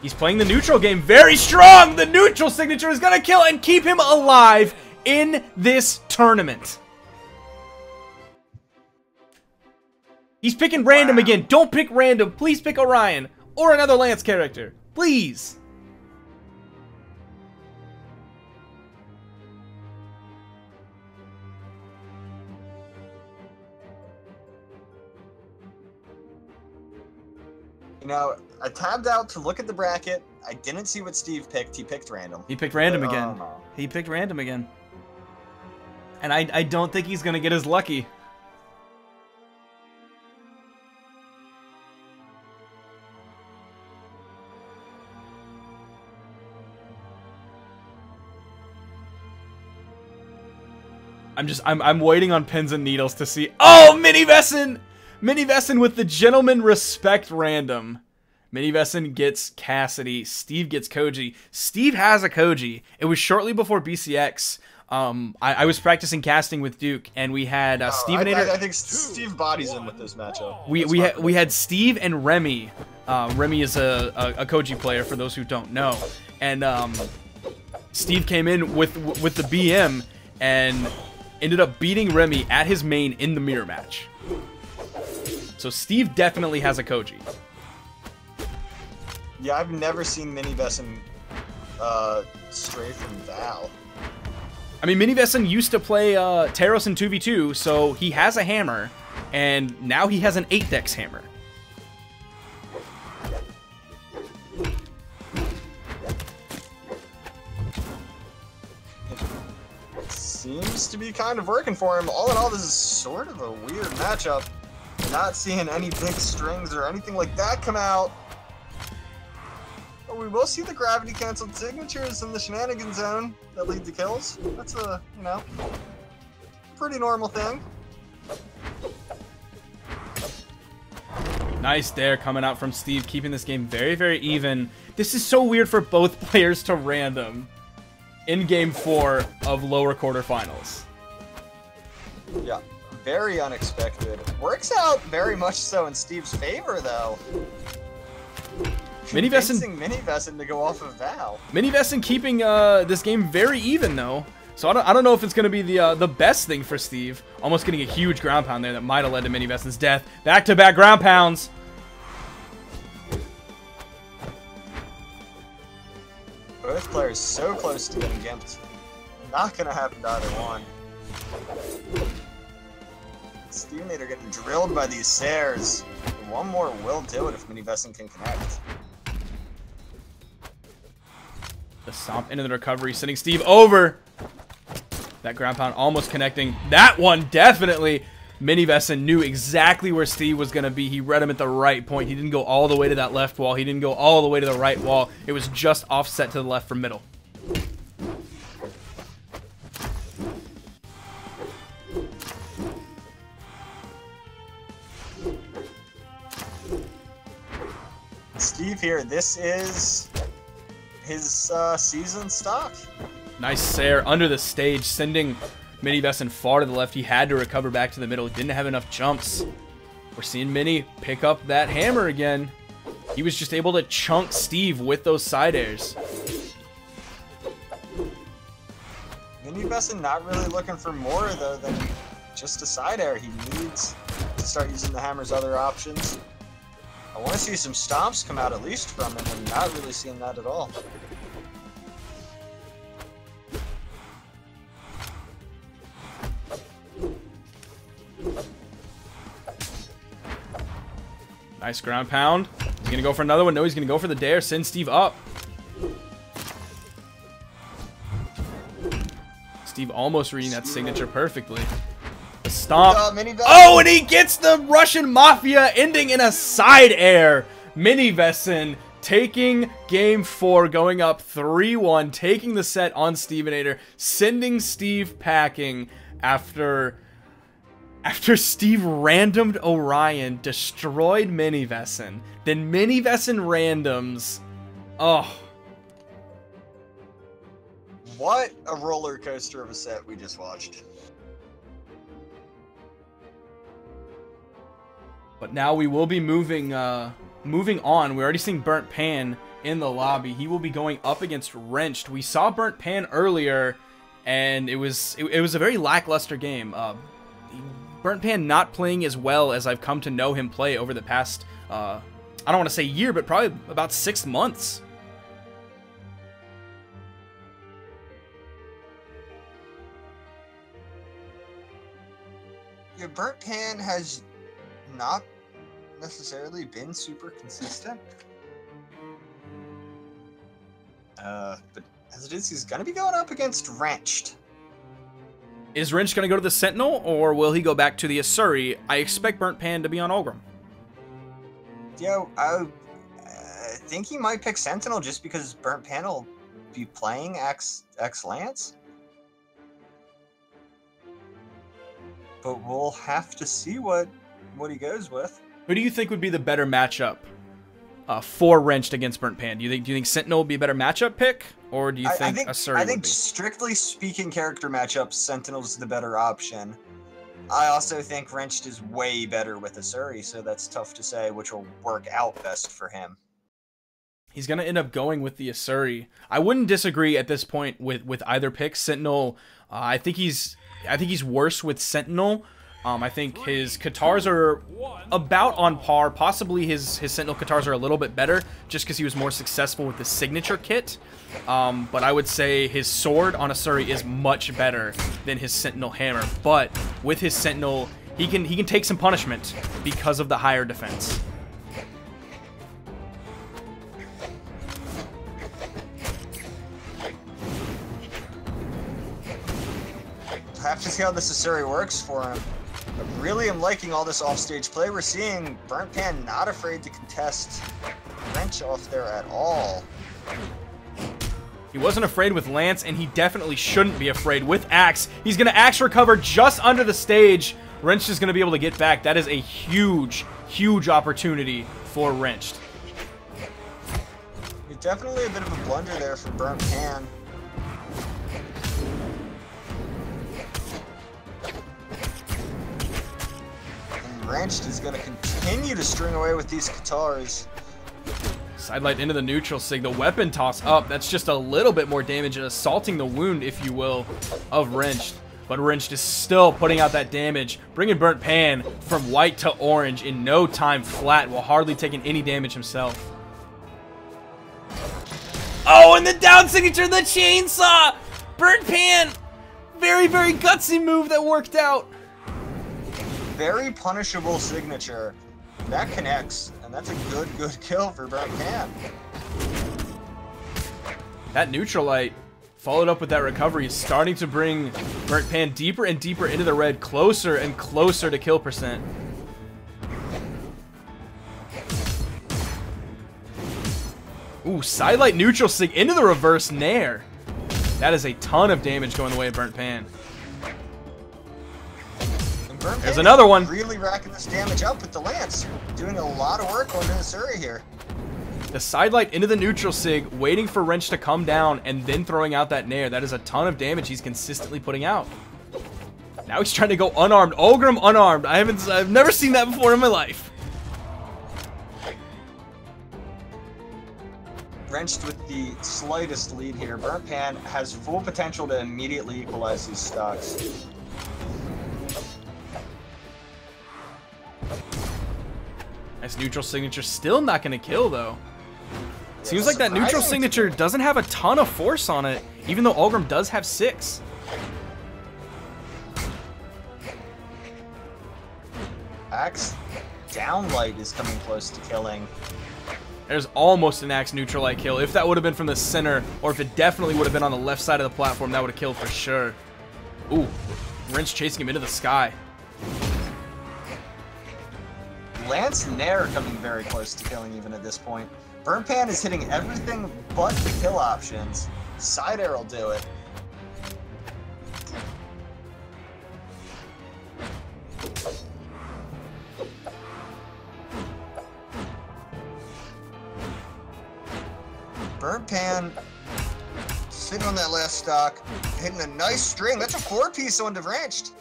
He's playing the neutral game very strong. The neutral signature is going to kill and keep him alive in this tournament. He's picking random again. Don't pick random. Please pick Orion or another Lance character. Please. You know, I tabbed out to look at the bracket. I didn't see what Steve picked. He picked random. He picked random But, again. He picked random again. And I don't think he's going to get as lucky. I'm waiting on pins and needles to see. Oh, Mini Vesson! Mini Vesson with the gentleman respect random. Mini Vesson gets Cassidy. Steve gets Koji. Steve has a Koji. It was shortly before BCX. I was practicing casting with Duke, and we had Stevenator. I think Steve bodies him with this matchup. We had Steve and Remy. Remy is a Koji player for those who don't know, and Steve came in with the BM and ended up beating Remy at his main in the mirror match. So Steve definitely has a Koji. Yeah, I've never seen Mini Vesson stray from Val. I mean, Mini Vesson used to play Taros in 2v2, so he has a hammer, and now he has an 8-dex hammer. Seems to be kind of working for him. All in all, this is sort of a weird matchup. Not seeing any big strings or anything like that come out. But we will see the gravity canceled signatures in the shenanigan zone that lead to kills. That's a, you know, pretty normal thing. Nice dare coming out from Steve, keeping this game very, very even. This is so weird for both players to random in Game 4 of lower quarterfinals. Yeah, very unexpected. Works out very much so in Steve's favor, though. Mini Vesson to go off of Val. Mini Vesson keeping this game very even, though. So I don't know if it's going to be the best thing for Steve. Almost getting a huge ground pound there that might have led to Mini Vesson's death. Back-to-back ground pounds. Both players so close to getting gimped. Not going to happen to either one. Stevenator getting drilled by these Sares. One more will do it if Mini Vesson can connect. The stomp into the recovery, sending Steve over. That ground pound almost connecting. That one definitely. Mini Vesson knew exactly where Steve was going to be. He read him at the right point. He didn't go all the way to that left wall. He didn't go all the way to the right wall. It was just offset to the left from middle. Steve here, this is his season stock. Nice Sair under the stage, sending Mini Vesson far to the left. He had to recover back to the middle. He didn't have enough jumps. We're seeing Mini pick up that hammer again. He was just able to chunk Steve with those side airs. Mini Vesson not really looking for more, though, than just a side air. He needs to start using the hammer's other options. I want to see some stomps come out at least from him, and not really seeing that at all. Nice ground pound. He's going to go for another one. No, he's going to go for the dare. Send Steve up. Steve almost reading that signature perfectly. The stomp. Oh, and he gets the Russian Mafia, ending in a side air. Mini Vesson taking Game 4, going up 3-1, taking the set on Stevenator, sending Steve packing after After Steve randomed Orion, destroyed Minivesin, then Minivesin randoms. Oh. What a roller coaster of a set we just watched. But now we will be moving on. We're already seeing Burnt Pan in the lobby. He will be going up against Wrenched. We saw Burnt Pan earlier, and it was a very lackluster game. Burnt Pan not playing as well as I've come to know him play over the past, I don't want to say year, but probably about 6 months. Yeah, Burnt Pan has not necessarily been super consistent. But as it is, he's going to be going up against Wrenched. Is Wrench going to go to the Sentinel, or will he go back to the Asuri? I expect Burnt Pan to be on Ulgrim. Yo, I think he might pick Sentinel just because Burnt Pan will be playing X Lance. But we'll have to see what he goes with. Who do you think would be the better matchup for Wrenched against Burnt Pan? Do you think Sentinel would be a better matchup pick, or do you think Asuri I think would be? Strictly speaking, character matchups, Sentinel's the better option. I also think Wrenched is way better with Asuri, so that's tough to say which will work out best for him. He's going to end up going with the Asuri. I wouldn't disagree at this point with either pick. Sentinel, I think he's worse with Sentinel. I think his Katars are about on par. Possibly his Sentinel Katars are a little bit better just because he was more successful with the signature kit. But I would say his sword on Asuri is much better than his Sentinel hammer. But with his Sentinel, he can take some punishment because of the higher defense. Have to see how this Asuri works for him. I really am liking all this offstage play. We're seeing Burnt Pan not afraid to contest Wrench off there at all. He wasn't afraid with Lance, and he definitely shouldn't be afraid with Axe. He's going to Axe recover just under the stage. Wrenched is going to be able to get back. That is a huge, huge opportunity for Wrenched. Definitely a bit of a blunder there from Burnt Pan. Wrenched is going to continue to string away with these Katars. Sidelight into the neutral sig. The weapon toss up. That's just a little bit more damage and assaulting the wound, if you will, of Wrenched. But Wrenched is still putting out that damage, bringing Burnt Pan from white to orange in no time flat while hardly taking any damage himself. Oh, and the down signature, the chainsaw! Burnt Pan! Very, very gutsy move that worked out. Very punishable signature. That connects, and that's a good kill for Burnt Pan. That neutral light, followed up with that recovery, is starting to bring Burnt Pan deeper and deeper into the red, closer and closer to kill percent. Ooh, sidelight neutral sig into the reverse nair. That is a ton of damage going the way of Burnt Pan. There's another one. Really racking this damage up with the Lance. Doing a lot of work on the Asuri here. The sidelight into the neutral sig, waiting for Wrench to come down, and then throwing out that nair. That is a ton of damage he's consistently putting out. Now he's trying to go unarmed. Ulgrim unarmed. I've never seen that before in my life. Wrenched with the slightest lead here. Burnt Pan has full potential to immediately equalize these stocks. Nice neutral signature. Still not going to kill, though. Seems like that neutral signature doesn't have a ton of force on it, even though Ulgrim does have 6. Axe downlight is coming close to killing. There's almost an Axe neutral light kill. If that would have been from the center, or if it definitely would have been on the left side of the platform, that would have killed for sure. Ooh, Wrench chasing him into the sky. Lance Nair coming very close to killing even at this point. Burnt Pan is hitting everything but the kill options. Side air will do it. Burnt Pan sitting on that last stock, hitting a nice string. That's a 4-piece on DeVranched.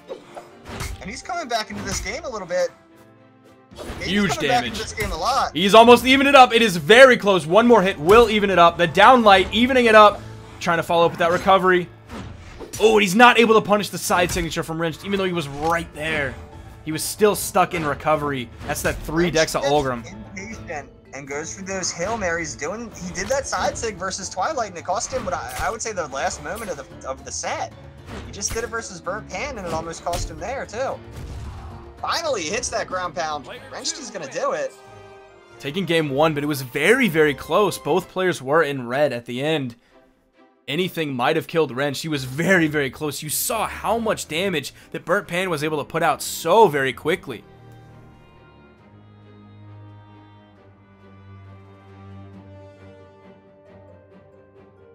And he's coming back into this game a little bit. Maybe Huge coming back damage. into this game a lot. He's almost evened it up. It is very close. One more hit will even it up. The down light evening it up. Trying to follow up with that recovery. Oh, and he's not able to punish the side signature from Wrenched, even though he was right there. He was still stuck in recovery. That's that 3 decks of Ulgrim. Impatient and goes for those Hail Marys. He did that side sig versus Twilight, and it cost him, but I would say the last moment of the set. He just did it versus Burnt Pan, and it almost cost him there, too. Finally, he hits that ground pound. Wrenched is going to do it. Taking game 1, but it was very, very close. Both players were in red at the end. Anything might have killed Wrenched. He was very, very close. You saw how much damage that Burnt Pan was able to put out so very quickly.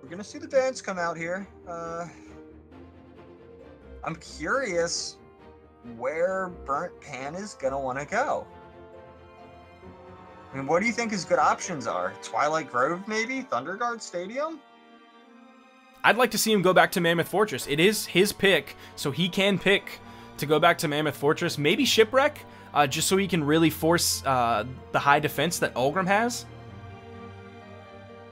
We're going to see the bands come out here. I'm curious where Burnt Pan is going to want to go. I mean, what do you think his good options are? Twilight Grove, maybe? Thunderguard Stadium? I'd like to see him go back to Mammoth Fortress. It is his pick, so he can pick to go back to Mammoth Fortress. Maybe Shipwreck, just so he can really force the high defense that Ulgrim has.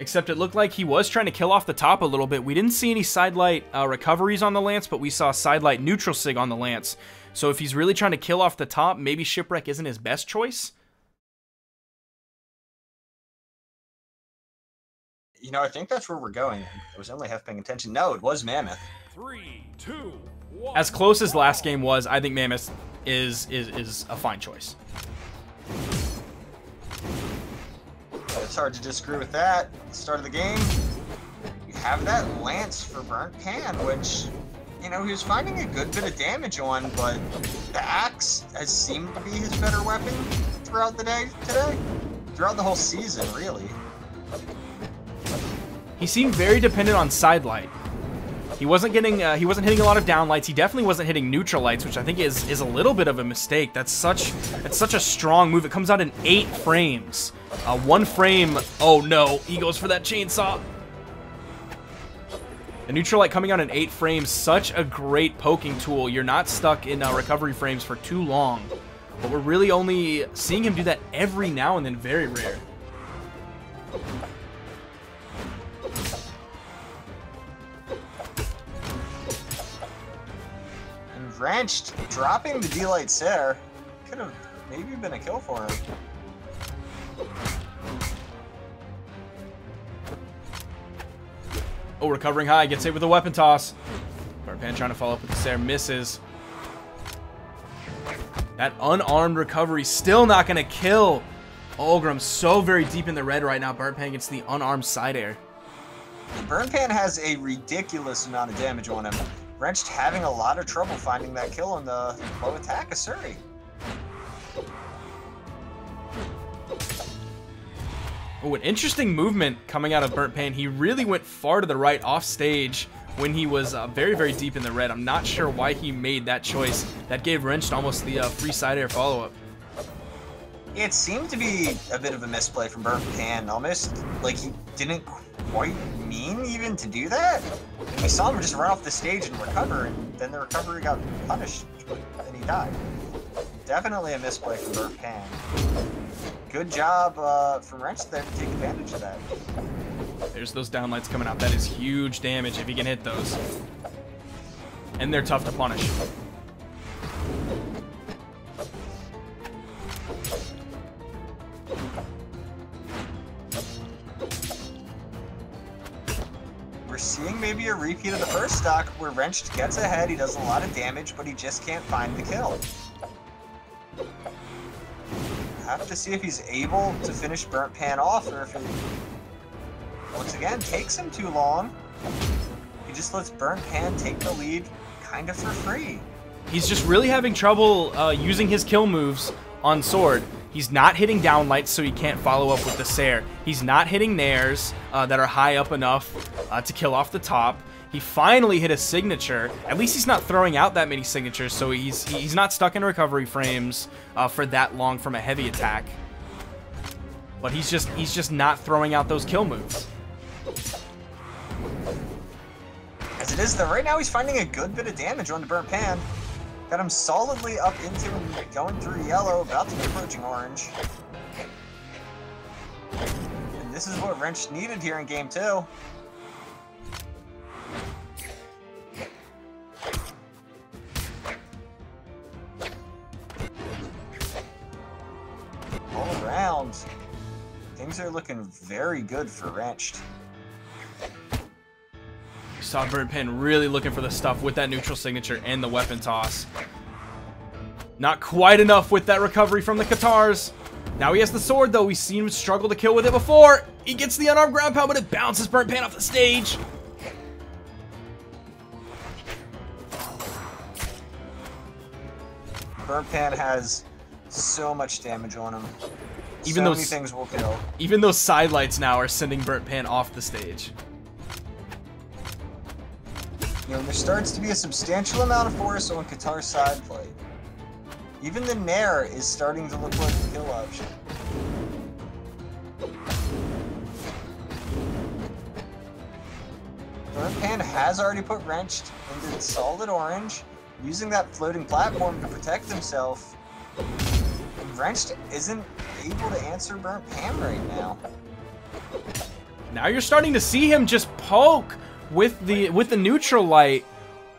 Except it looked like he was trying to kill off the top a little bit. We didn't see any sidelight recoveries on the Lance, but we saw sidelight neutral sig on the Lance. So if he's really trying to kill off the top, maybe Shipwreck isn't his best choice. You know, I think that's where we're going. I was only half paying attention. No, it was Mammoth. 3, 2, 1. As close as last game was, I think Mammoth is a fine choice. It's hard to disagree with that. Start of the game, you have that Lance for Burnt Pan, which, you know, he was finding a good bit of damage on, but the Axe has seemed to be his better weapon throughout the day today. Throughout the whole season, really. He seemed very dependent on sidelight. He wasn't getting, he wasn't hitting a lot of downlights. He definitely wasn't hitting neutral lights, which I think is a little bit of a mistake. That's such a strong move. It comes out in 8 frames. 1 frame. Oh no, he goes for that chainsaw. The neutral light coming out in 8 frames, such a great poking tool. You're not stuck in recovery frames for too long. But we're really only seeing him do that every now and then, very rare. Wrenched, dropping the D-Light Sare could have maybe been a kill for him. Oh, recovering high, gets hit with a weapon toss. Burnt Pan trying to follow up with the Sare, misses. That unarmed recovery still not going to kill Ulgrim. So very deep in the red right now. Burnt Pan gets the unarmed side air. Burnt Pan has a ridiculous amount of damage on him. Wrenched having a lot of trouble finding that kill on the low attack Asuri. Oh, an interesting movement coming out of Burnt Pan. He really went far to the right off stage when he was very, very deep in the red. I'm not sure why he made that choice. That gave Wrenched almost the free side air follow-up. It seemed to be a bit of a misplay from Burnt Pan, almost like he didn't quite mean even to do that. We saw him just run off the stage and recover, and then the recovery got punished, and he died. Definitely a misplay from Burnt Pan. Good job from Wrenched there to take advantage of that. There's those downlights coming out. That is huge damage if he can hit those. And they're tough to punish. We're seeing maybe a repeat of the first stock where Wrenched gets ahead, he does a lot of damage, but he just can't find the kill. Have to see if he's able to finish Burnt Pan off, or if it, once again, takes him too long. He just lets Burnt Pan take the lead kind of for free. He's just really having trouble using his kill moves on Sword. He's not hitting downlights, so he can't follow up with the Sare. He's not hitting nairs that are high up enough to kill off the top. He finally hit a signature. At least he's not throwing out that many signatures, so he's not stuck in recovery frames for that long from a heavy attack. But he's just not throwing out those kill moves. As it is, though, right now he's finding a good bit of damage on the Burnt Pan. Got him solidly up into and going through yellow, about to be approaching orange. And this is what Wrench needed here in game 2. All around, things are looking very good for Wrenched. We saw Burnt Pan really looking for the stuff with that neutral signature and the weapon toss. Not quite enough with that recovery from the Katars. Now he has the sword, though. We've seen him struggle to kill with it before. He gets the unarmed ground pound, but it bounces Burnt Pan off the stage. Burnt Pan has so much damage on him. Even so those many things will kill. Even those side lights now are sending Burnt Pan off the stage. You know, there starts to be a substantial amount of force on Katar's side plate. Even the Nair is starting to look like a kill option. Burnt Pan has already put Wrenched into solid orange, using that floating platform to protect himself. And Wrenched isn't able to answer Burnt Pan right now. Now you're starting to see him just poke with the neutral light,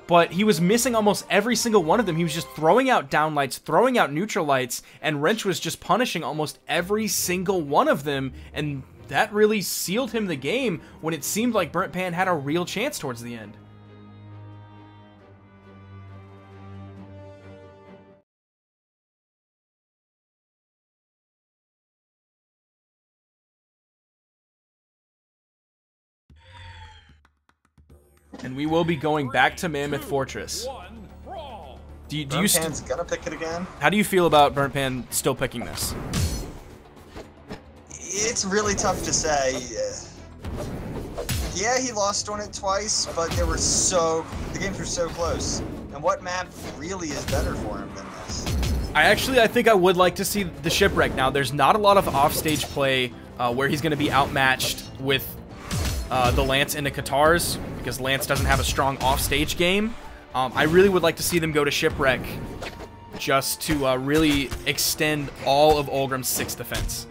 but he was missing almost every single one of them. He was just throwing out down lights, throwing out neutral lights, and Wrench was just punishing almost every single one of them, and that really sealed him the game when it seemed like Burnt Pan had a real chance towards the end. And we will be going back to Mammoth Fortress. Do you Burnt Pan's gonna pick it again. How do you feel about Burnt Pan still picking this? It's really tough to say. Yeah, he lost on it twice, but the games were so close. And what map really is better for him than this? I think I would like to see the Shipwreck. Now, there's not a lot of offstage play where he's going to be outmatched with the Lance and the Katars, because Lance doesn't have a strong offstage game. I really would like to see them go to Shipwreck just to really extend all of Olgrim's 6 defense.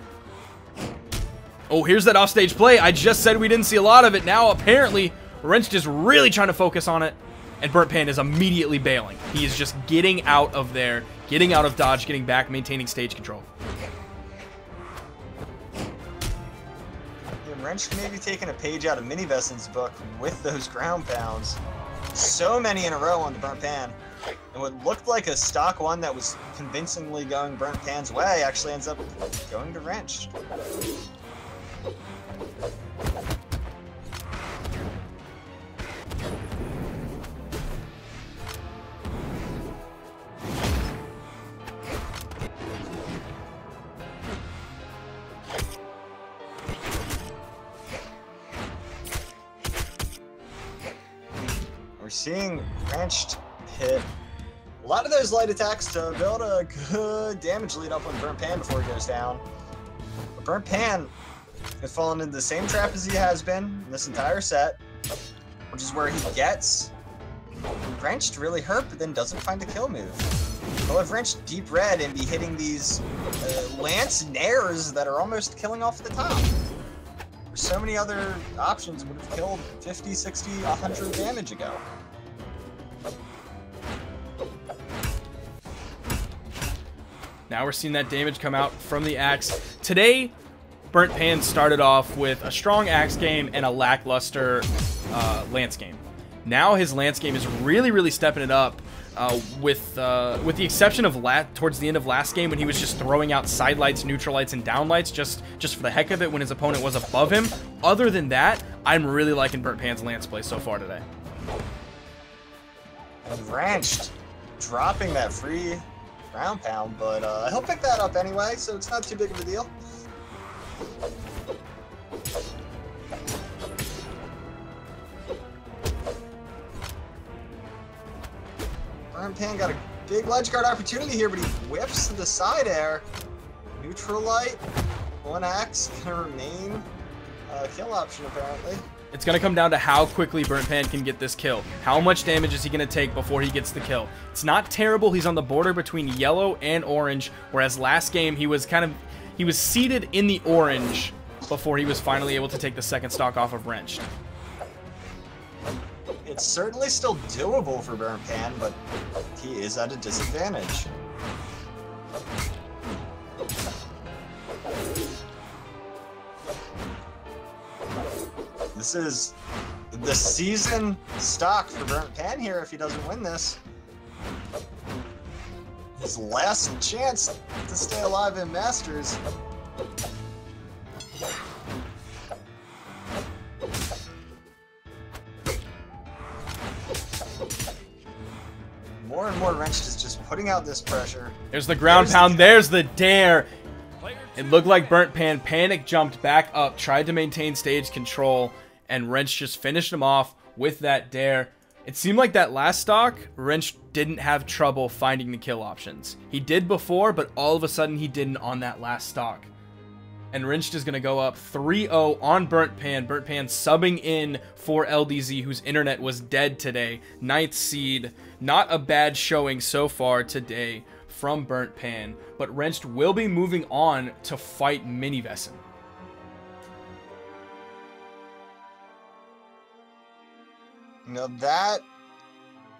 Oh, here's that offstage play. I just said we didn't see a lot of it. Now, apparently, Wrench is really trying to focus on it, and Burnt Pan is immediately bailing. He is just getting out of there, getting out of dodge, getting back, maintaining stage control. Wrench may be taking a page out of Mini Vessen's book with those ground pounds. So many in a row on the Burnt Pan. And what looked like a stock one that was convincingly going Burnt Pan's way actually ends up going to Wrench. We're seeing Wrenched hit a lot of those light attacks to build a good damage lead up on Burnt Pan before he goes down. But Burnt Pan has fallen into the same trap as he has been in this entire set, which is where he gets Wrenched really hurt, but then doesn't find a kill move. He'll have Wrenched deep red and be hitting these Lance Nairs that are almost killing off the top. There's so many other options would have killed 50, 60, 100 damage ago. Now we're seeing that damage come out from the axe. Today, Burnt Pan started off with a strong axe game and a lackluster Lance game. Now his Lance game is really stepping it up, with the exception of towards the end of last game when he was just throwing out side lights, neutral lights, and down lights just for the heck of it when his opponent was above him. Other than that, I'm really liking Burnt Pan's Lance play so far today. And Wrenched dropping that free ground pound, but he'll pick that up anyway, so it's not too big of a deal. Burnt Pan got a big ledge guard opportunity here, but he whips to the side air. Neutral light, one axe gonna remain a kill option apparently. It's going to come down to how quickly Burnt Pan can get this kill. How much damage is he going to take before he gets the kill? It's not terrible. He's on the border between yellow and orange, whereas last game he was seated in the orange before he was finally able to take the second stock off of Wrenched. It's certainly still doable for Burnt Pan, but he is at a disadvantage. This is the season stock for Burnt Pan here if he doesn't win this. His last chance to stay alive in Masters. More and more Wrenched is just putting out this pressure. There's the ground pound. There's the dare. It looked like Burnt Pan panic jumped back up, tried to maintain stage control, and Wrenched just finished him off with that dare. It seemed like that last stock, Wrenched didn't have trouble finding the kill options. He did before, but all of a sudden he didn't on that last stock. And Wrenched is going to go up 3-0 on Burnt Pan. Burnt Pan subbing in for LDZ, whose internet was dead today. 9th seed. Not a bad showing so far today from Burnt Pan. But Wrenched will be moving on to fight Minivessen. Now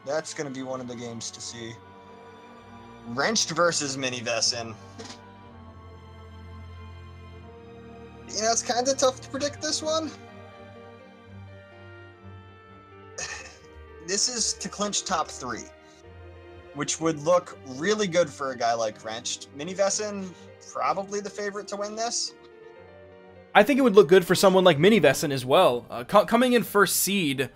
that's going to be one of the games to see. Wrenched versus Minivessen. You know, it's kind of tough to predict this one. This is to clinch top 3, which would look really good for a guy like Wrenched. Minivessen, probably the favorite to win this. I think it would look good for someone like Minivessen as well. Coming in first seed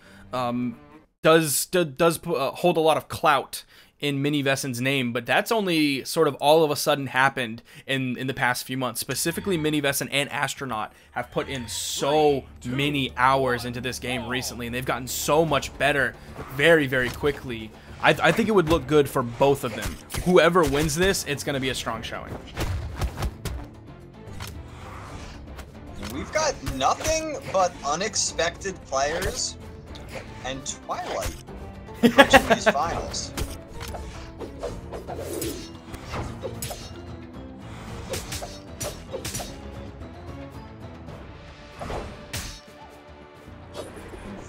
does hold a lot of clout in Minivessen's name, but that's only sort of all of a sudden happened in the past few months. Specifically, Minivessen and Astronaut have put in so many hours into this game recently, and they've gotten so much better very, very quickly. I think it would look good for both of them. Whoever wins this, it's going to be a strong showing. We've got nothing but unexpected players and Twilight approaching these finals.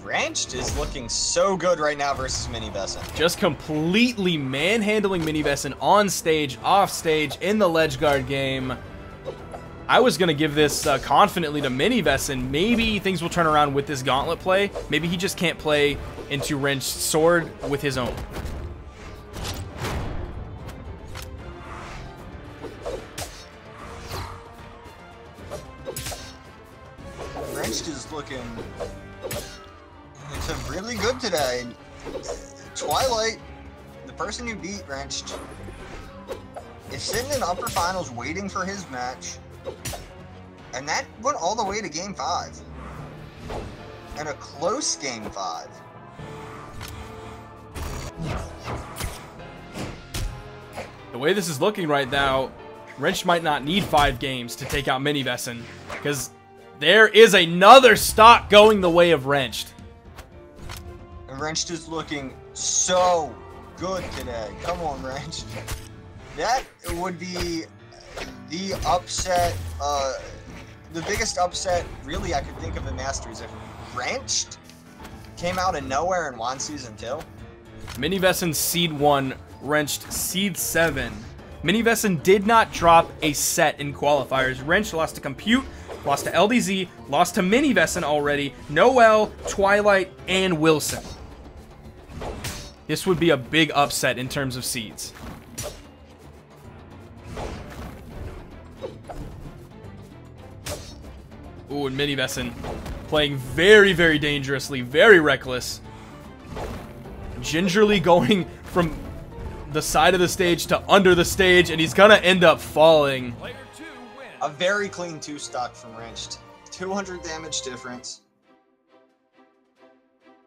Wrenched is looking so good right now versus Minivessen. Just completely manhandling Minivessen on stage, off stage, in the ledge guard game. I was going to give this confidently to Minivessen. Maybe things will turn around with this gauntlet play. Maybe he just can't play into Wrenched's sword with his own. Wrenched is looking really good today. Twilight, the person who beat Wrenched, is sitting in upper finals waiting for his match. And that went all the way to Game 5. And a close Game 5. The way this is looking right now, Wrenched might not need 5 games to take out Minivessen, because there is another stock going the way of Wrenched. And Wrenched is looking so good today. Come on, Wrenched. That would be the upset, the biggest upset really I could think of in Masters if Wrenched came out of nowhere and won Season 2. Minivessen Seed 1, Wrenched Seed 7. Minivessen did not drop a set in qualifiers. Wrenched lost to Compute, lost to LDZ, lost to Minivessen already, Noel, Twilight, and Wilson. This would be a big upset in terms of seeds. Ooh, and Minivessen playing very, very dangerously, very reckless. Gingerly going from the side of the stage to under the stage, and he's gonna end up falling. A very clean 2-stock from Wrenched. 200 damage difference.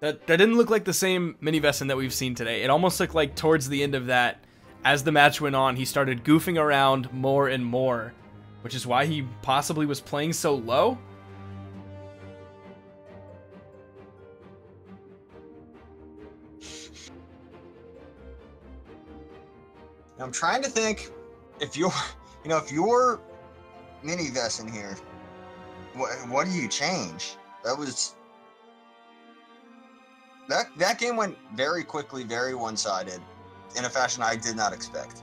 That didn't look like the same Minivessen that we've seen today. It almost looked like towards the end of that, as the match went on, he started goofing around more and more, which is why he possibly was playing so low. I'm trying to think if you're, if you're Mini Vesson here, what do you change? That game went very quickly, very one-sided, in a fashion I did not expect.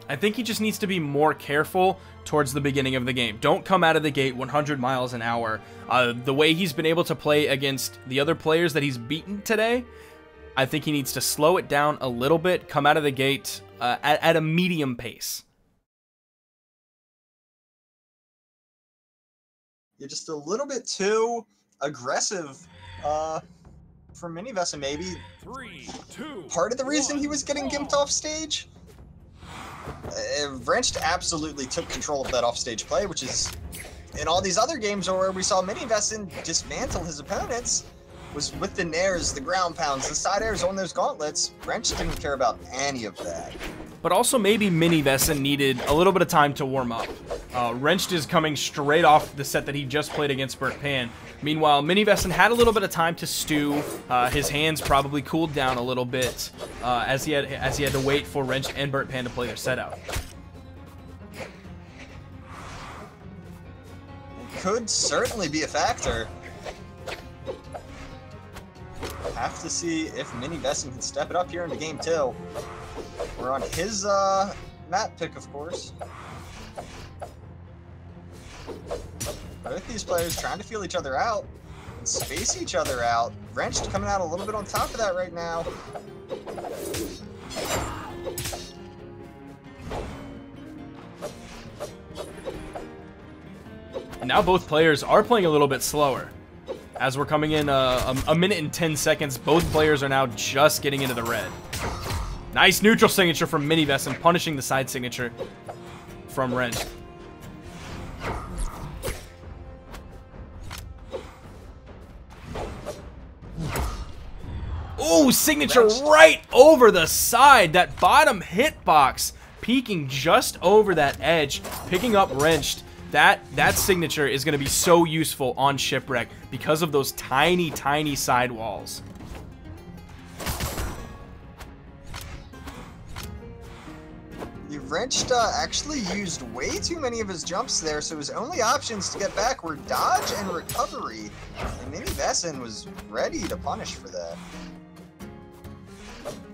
I think he just needs to be more careful towards the beginning of the game. Don't come out of the gate 100 miles an hour. The way he's been able to play against the other players that he's beaten today, I think he needs to slow it down a little bit, come out of the gate at a medium pace. You're just a little bit too aggressive for Mini Vesson, maybe. 3, 2, Part of the reason 1, he was getting gimped off stage? Wrenched absolutely took control of that offstage play, which is, in all these other games where we saw Mini Vesson dismantle his opponents, was with the nairs, the ground pounds, the side airs on those gauntlets. Wrench didn't care about any of that. But also maybe Mini Vesson needed a little bit of time to warm up. Wrenched is coming straight off the set that he just played against Burt Pan. Meanwhile, Mini Vesson had a little bit of time to stew. His hands probably cooled down a little bit as he had to wait for Wrenched and Burt Pan to play their set out. Could certainly be a factor. Have to see if Mini Vesson can step it up here into game 2. We're on his map pick, of course. Both these players trying to feel each other out and space each other out. Wrenched coming out a little bit on top of that right now. And now both players are playing a little bit slower. As we're coming in a minute and 10 seconds, both players are now just getting into the red. Nice neutral signature from Mini Vesson, punishing the side signature from Wrenched. Ooh, signature right over the side. That bottom hitbox peeking just over that edge, picking up Wrenched. That signature is going to be so useful on Shipwreck because of those tiny, tiny sidewalls. Wrenched actually used way too many of his jumps there, so his only options to get back were dodge and recovery. And Mini Vesson was ready to punish for that.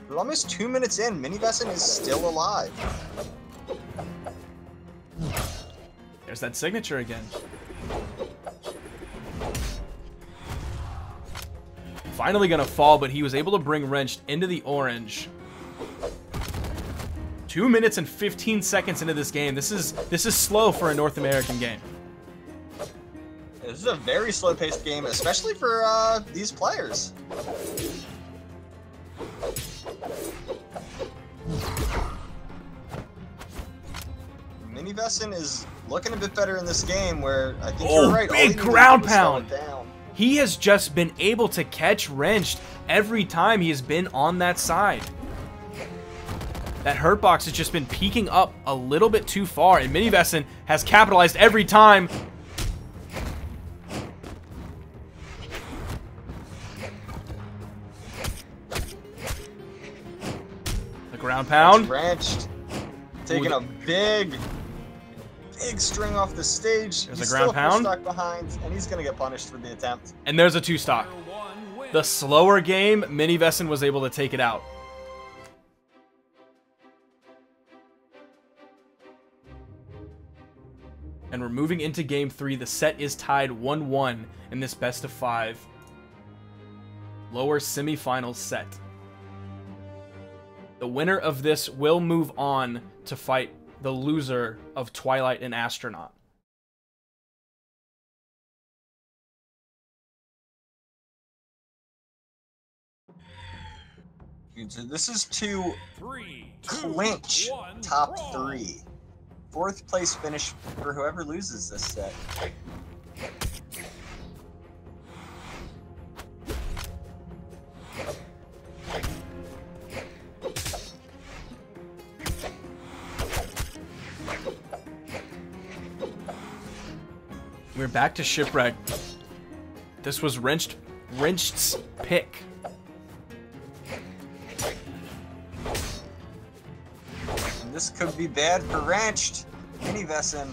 But almost 2 minutes in, Mini Vesson is still alive. There's that signature again. Finally gonna fall, but he was able to bring Wrenched into the orange. 2 minutes and 15 seconds into this game. This is slow for a North American game. This is a very slow-paced game, especially for these players. Mini Vesson is looking a bit better in this game, where I think you're right. Big ground pound. He has just been able to catch Wrenched every time he has been on that side. That hurt box has just been peeking up a little bit too far, and Mini Vesson has capitalized every time. The ground pound. Wrenched, taking a big string off the stage. There's a ground pound. Stuck behind, and he's gonna get punished for the attempt. And there's a 2-stock. The slower game, Mini Vesson was able to take it out. And we're moving into game 3. The set is tied 1-1 in this best of 5 lower semifinals set. The winner of this will move on to fight the loser of Twilight and Astronaut. So this is to 3, 2, clinch 1, top draw. 3. 4th place finish for whoever loses this set. We're back to Shipwreck. This was Wrenched's pick. this could be bad for Wrenched. Mini-Vesson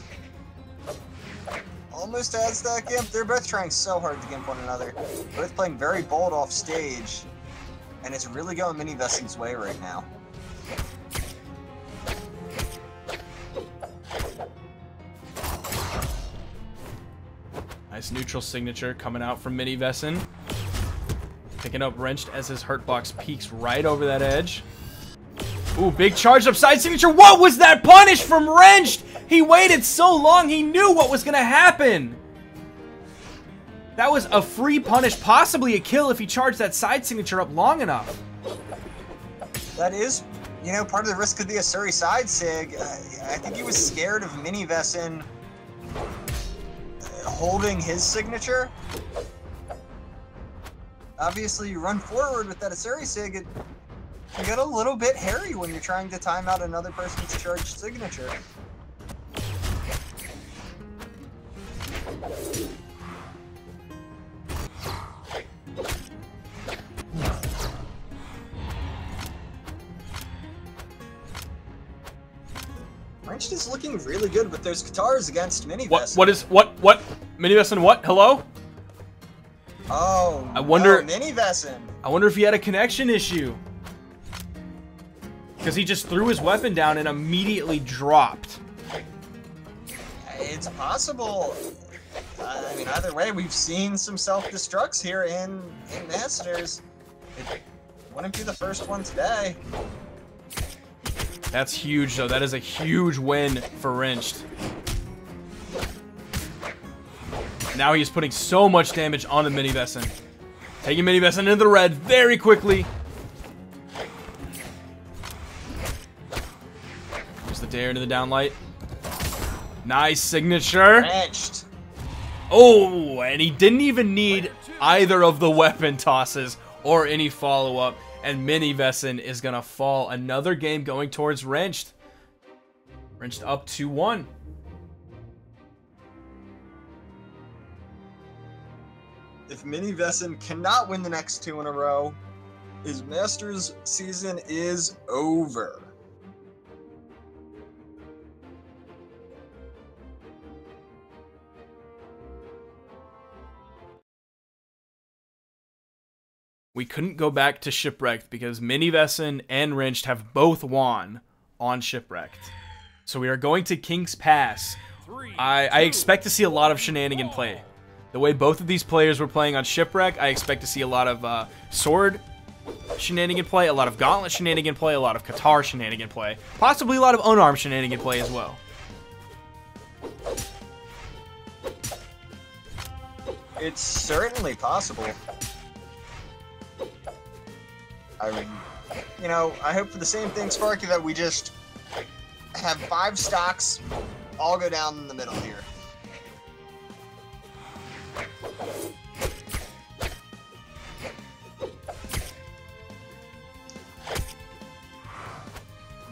almost has that gimp. They're both trying so hard to gimp one another. Both playing very bold off stage. And it's really going Mini-Vesson's way right now. Nice neutral signature coming out from Mini-Vesson. Picking up Wrenched as his hurt box peeks right over that edge. Ooh, big charge up side signature. What was that punish from Wrenched? He waited so long, he knew what was going to happen. That was a free punish, possibly a kill if he charged that side signature up long enough. That is, you know, part of the risk of the Asuri side sig. I think he was scared of Mini-Vesson holding his signature. Obviously, you run forward with that Asuri sig, it can get a little bit hairy when you're trying to time out another person's charged signature. Wrenched is looking really good with those guitars against Mini-Vesson. What? Mini-Vesson, what? Hello? Oh, I wonder. No, Mini-Vesson. I wonder if he had a connection issue. Because he just threw his weapon down and immediately dropped. It's possible. I mean, either way, we've seen some self-destructs here in Masters. It wouldn't be the first one today. That's huge, though. That is a huge win for Wrenched. Now he's putting so much damage on the Mini-Vesson. Taking Mini-Vesson into the red very quickly. There's the dare into the downlight. Nice signature. Wrenched. Oh, and he didn't even need either of the weapon tosses or any follow-up. And Mini-Vesson is going to fall. Another game going towards Wrenched. Wrenched up 2-1. If Mini-Vesson cannot win the next two in a row, his Masters season is over. We couldn't go back to Shipwrecked because Mini-Vesson and Wrenched have both won on Shipwrecked. So we are going to King's Pass. I expect to see a lot of shenanigan play. The way both of these players were playing on Shipwreck, I expect to see a lot of sword shenanigan play, a lot of gauntlet shenanigan play, a lot of Qatar shenanigan play, possibly a lot of unarmed shenanigan play as well. It's certainly possible. I mean, you know, I hope for the same thing, Sparky, that we just have 5 stocks all go down in the middle here.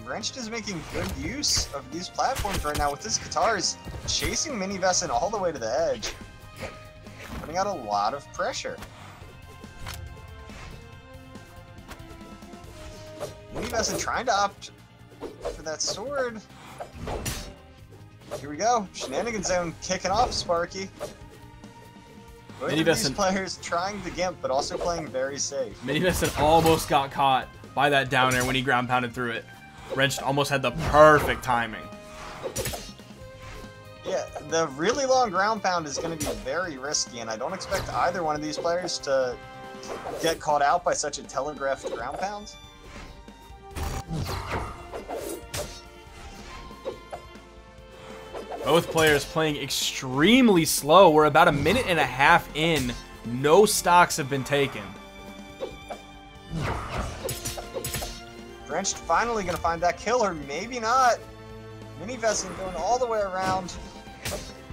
Wrenched is making good use of these platforms right now with his guitars, chasing Mini-Vesson all the way to the edge, putting out a lot of pressure. Mini-Vesson trying to opt for that sword. Here we go. Shenanigan Zone kicking off, Sparky. Both of these players trying to gimp, but also playing very safe. Mini-Vesson almost got caught by that down air when he ground pounded through it. Wrenched almost had the perfect timing. Yeah, the really long ground pound is going to be very risky, and I don't expect either one of these players to get caught out by such a telegraphed ground pound. Both players playing extremely slow. We're about 1.5 minutes in. No stocks have been taken. Wrenched finally going to find that kill, or maybe not. Mini-Vesson going all the way around.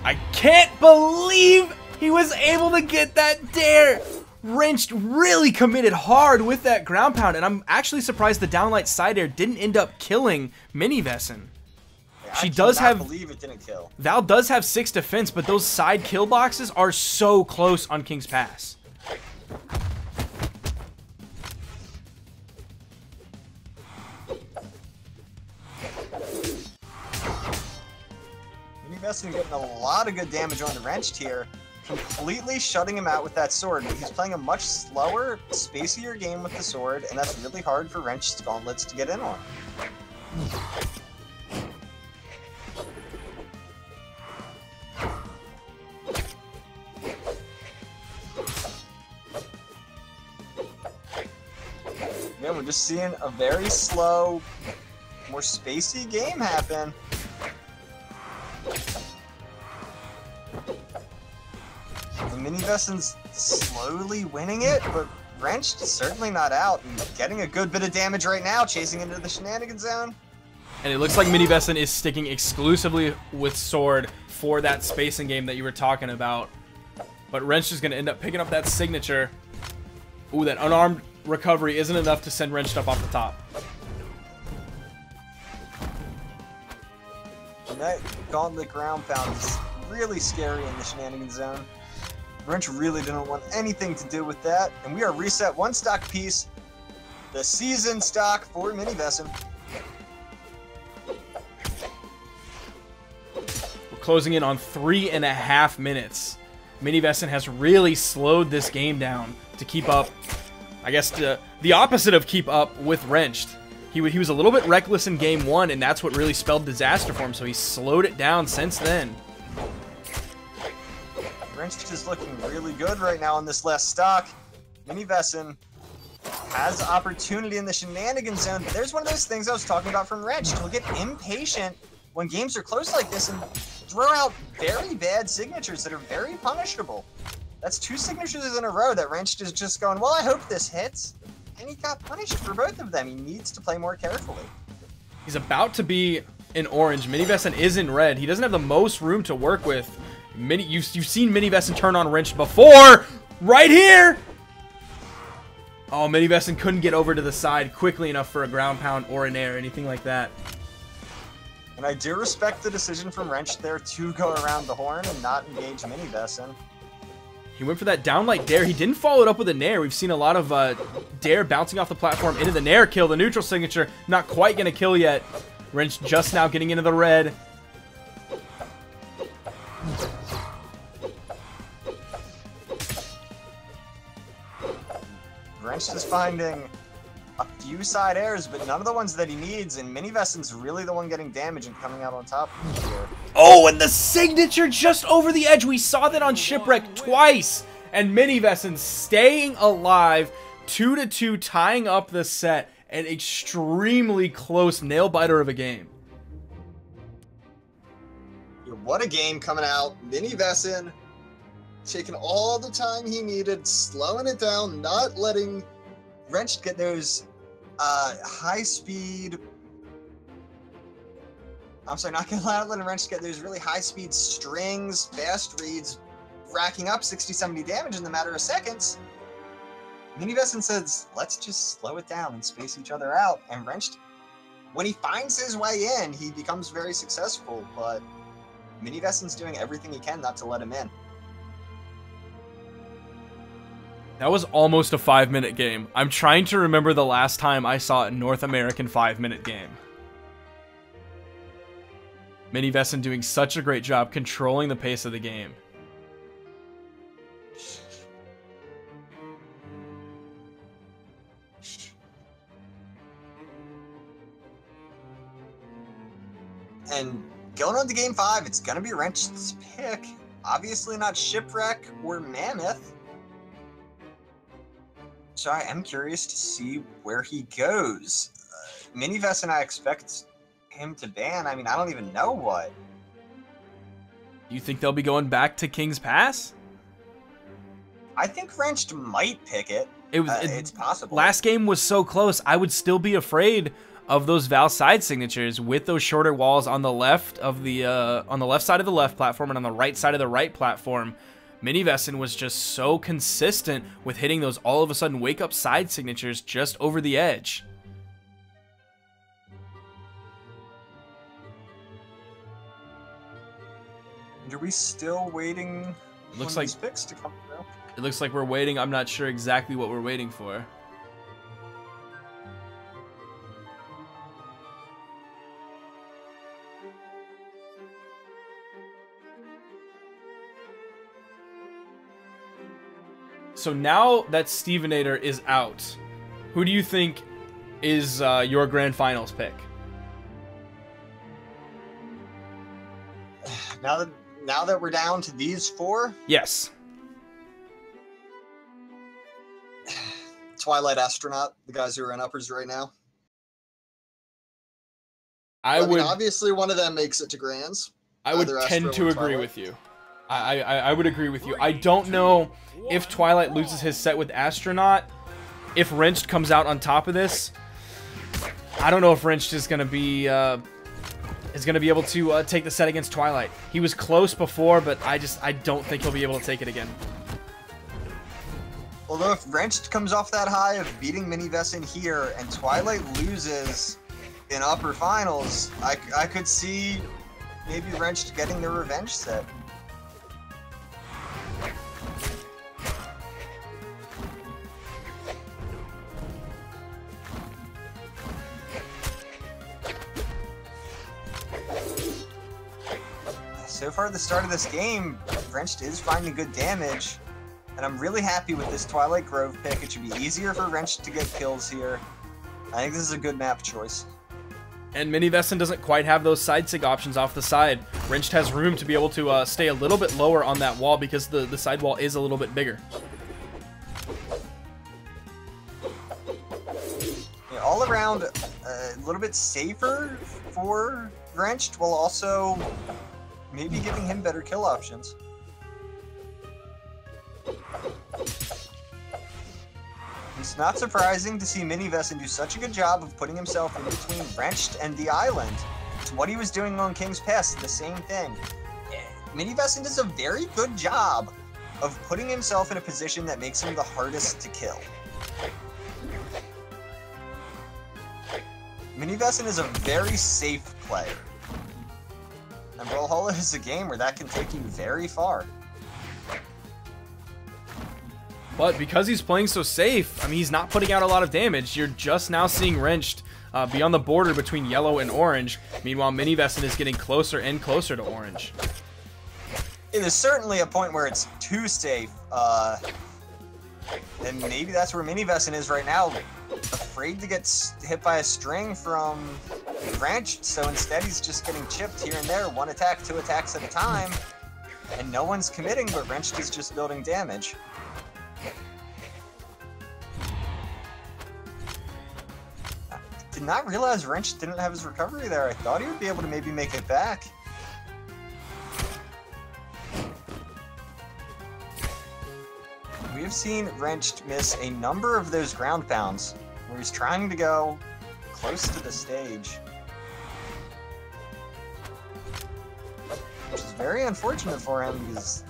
I can't believe he was able to get that dare. Wrenched really committed hard with that ground pound, and I'm actually surprised the downlight side air didn't end up killing Mini-Vesson. She does have. Believe it didn't kill. Val does have 6 defense, but those side kill boxes are so close on King's Pass. Vesson getting a lot of good damage on the Wrenched here, completely shutting him out with that sword. He's playing a much slower, spacier game with the sword, and that's really hard for Wrenched's gauntlets to get in on. Again, we're just seeing a very slow, more spacey game happen. And Mini Vesson's slowly winning it, but Wrenched is certainly not out and getting a good bit of damage right now, chasing into the shenanigan zone. And it looks like Mini Vesson is sticking exclusively with sword for that spacing game that you were talking about. But Wrenched is going to end up picking up that signature. Ooh, that unarmed recovery isn't enough to send Wrenched up off the top. And that gauntlet ground pound is really scary in the shenanigan zone. Wrench really didn't want anything to do with that. And we are reset one stock piece. The season stock for Mini Vesson. We're closing in on 3.5 minutes. Mini Vesson has really slowed this game down to keep up. I guess the opposite of keep up with Wrenched. He was a little bit reckless in game 1, and that's what really spelled disaster for him, so he slowed it down since then. Wrenched is looking really good right now in this last stock. Mini Vesson has opportunity in the shenanigan zone, but there's one of those things I was talking about from Wrenched. He'll get impatient when games are close like this and throw out very bad signatures that are very punishable. That's 2 signatures in a row that Wrenched is just going, well, I hope this hits. And he got punished for both of them. He needs to play more carefully. He's about to be in orange. Mini Vesson is in red. He doesn't have the most room to work with. You've seen Mini Vesson turn on Wrenched before. Right here. Oh, Mini Vesson couldn't get over to the side quickly enough for a ground pound or an air, anything like that. And I do respect the decision from Wrenched there to go around the horn and not engage Mini Vesson. He went for that downlight dare. He didn't follow it up with a nair. We've seen a lot of dare bouncing off the platform into the nair kill. The neutral signature not quite going to kill yet. Wrenched just now getting into the red. Wrenched is finding a few side airs, but none of the ones that he needs, and Mini Vesson's really the one getting damage and coming out on top here. Oh, and the signature just over the edge. We saw that on Shipwreck twice. And Mini Vesson staying alive, 2-2, tying up the set. An extremely close nail-biter of a game. What a game coming out. Mini Vesson taking all the time he needed, slowing it down, not letting Wrenched get those high speed. I'm sorry, not gonna let Wrenched get those really high speed strings, fast reads, racking up 60-70 damage in the matter of seconds. Mini Vesson says, let's just slow it down and space each other out. And Wrenched, when he finds his way in, he becomes very successful, but Mini Vesson's doing everything he can not to let him in. That was almost a 5-minute game. I'm trying to remember the last time I saw a North American 5-minute game. Mini Vesson doing such a great job controlling the pace of the game. And going on to game 5, it's going to be Wrenched's pick. Obviously not Shipwreck or Mammoth. So I am curious to see where he goes. Mini Vesson, I expect him to ban. I mean, I don't even know what. You think they'll be going back to King's Pass? I think Wrenched might pick it. It's possible. Last game was so close. I would still be afraid of those Val side signatures with those shorter walls on the left of the on the left side of the left platform and on the right side of the right platform. Mini Vesson was just so consistent with hitting those all of a sudden wake up side signatures just over the edge. And are we still waiting It looks on like these picks to come through? It looks like we're waiting. I'm not sure exactly what we're waiting for. So now that Stevenator is out, who do you think is your grand finals pick? Now that we're down to these 4, Yes. Twilight Astronaut, the guys who are in uppers right now. I mean, would obviously one of them makes it to grands. I would either tend Astro to or agree Twilight. with you. I would agree with you. I don't know if Twilight loses his set with Astronaut. If Wrenched comes out on top of this, I don't know if Wrenched is gonna be able to take the set against Twilight. He was close before, but I don't think he'll be able to take it again. Although if Wrenched comes off that high of beating Mini Vesson here and Twilight loses in upper finals, I could see maybe Wrenched getting the revenge set. So far at the start of this game, Wrenched is finding good damage, and I'm really happy with this Twilight Grove pick. It should be easier for Wrenched to get kills here. I think this is a good map choice. And Mini Vesson doesn't quite have those side sig options off the side. Wrenched has room to be able to stay a little bit lower on that wall because the side wall is a little bit bigger. Yeah, all around, a little bit safer for Wrenched, while also maybe giving him better kill options. It's not surprising to see Mini Vesson do such a good job of putting himself in between Wrenched and the island. It's what he was doing on King's Pass, the same thing. Mini Vesson does a very good job of putting himself in a position that makes him the hardest to kill. Mini Vesson is a very safe player. And Brawlhalla is a game where that can take you very far. But because he's playing so safe, I mean, he's not putting out a lot of damage. You're just now seeing Wrenched be on the border between yellow and orange. Meanwhile, Mini Vesson is getting closer and closer to orange. It is certainly a point where it's too safe. And maybe that's where Mini Vesson is right now. Afraid to get hit by a string from Wrenched, so instead he's just getting chipped here and there, 1 attack, 2 attacks at a time. And no one's committing, but Wrenched is just building damage. Did not realize Wrenched didn't have his recovery there. I thought he would be able to maybe make it back. We have seen Wrenched miss a number of those ground pounds where he's trying to go close to the stage. Which is very unfortunate for him because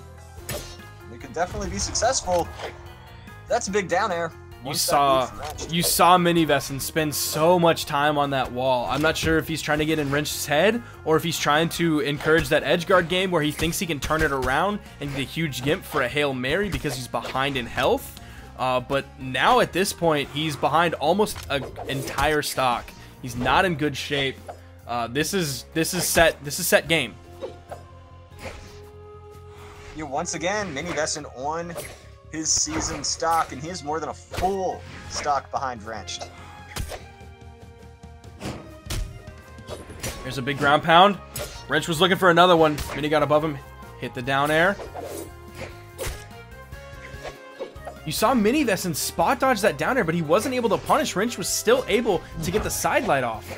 they could definitely be successful. That's a big down air. You saw Mini Vesson spend so much time on that wall. I'm not sure if he's trying to get in Wrenched's head or if he's trying to encourage that edge guard game where he thinks he can turn it around and get a huge gimp for a Hail Mary because he's behind in health. But now at this point, he's behind almost an entire stock. He's not in good shape. This is set game. Yeah, once again, Mini Vesson on his season stock, and he has more than a full stock behind Wrenched. Here's a big ground pound. Wrench was looking for another one. Mini got above him, hit the down air. You saw Mini Vesson spot dodge that down air, but he wasn't able to punish. Wrench was still able to get the side light off.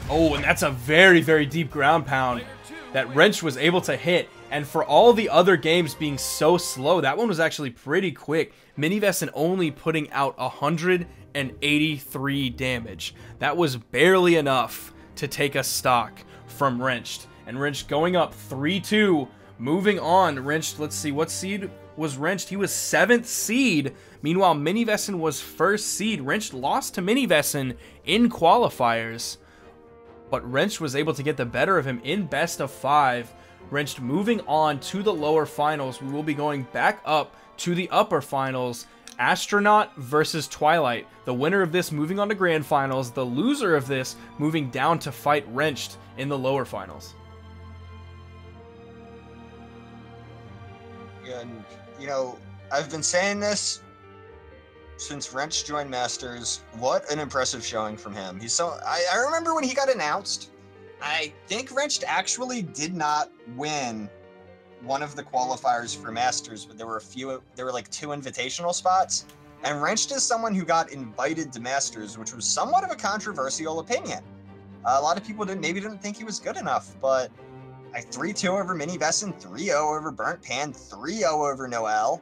Oh, and that's a very, very deep ground pound that Wrench was able to hit. And for all the other games being so slow, that one was actually pretty quick. Mini Vesson only putting out 183 damage. That was barely enough to take a stock from Wrenched. And Wrenched going up 3-2. Moving on, Wrenched, let's see, what seed was Wrenched? He was 7th seed. Meanwhile, Mini Vesson was 1st seed. Wrenched lost to Mini Vesson in qualifiers. But Wrenched was able to get the better of him in best of 5. Wrenched moving on to the lower finals. We will be going back up to the upper finals. Astronaut versus Twilight. The winner of this moving on to grand finals. The loser of this moving down to fight Wrenched in the lower finals. And You know, I've been saying this since Wrench joined Masters. What an impressive showing from him. He's so. I remember when he got announced. I think Wrench actually did not win one of the qualifiers for Masters, but there were like 2 invitational spots. And Wrench is someone who got invited to Masters, which was somewhat of a controversial opinion. A lot of people maybe didn't think he was good enough, but 3-2 over Mini Vesson, 3-0 over Burnt Pan, 3-0 over Noel,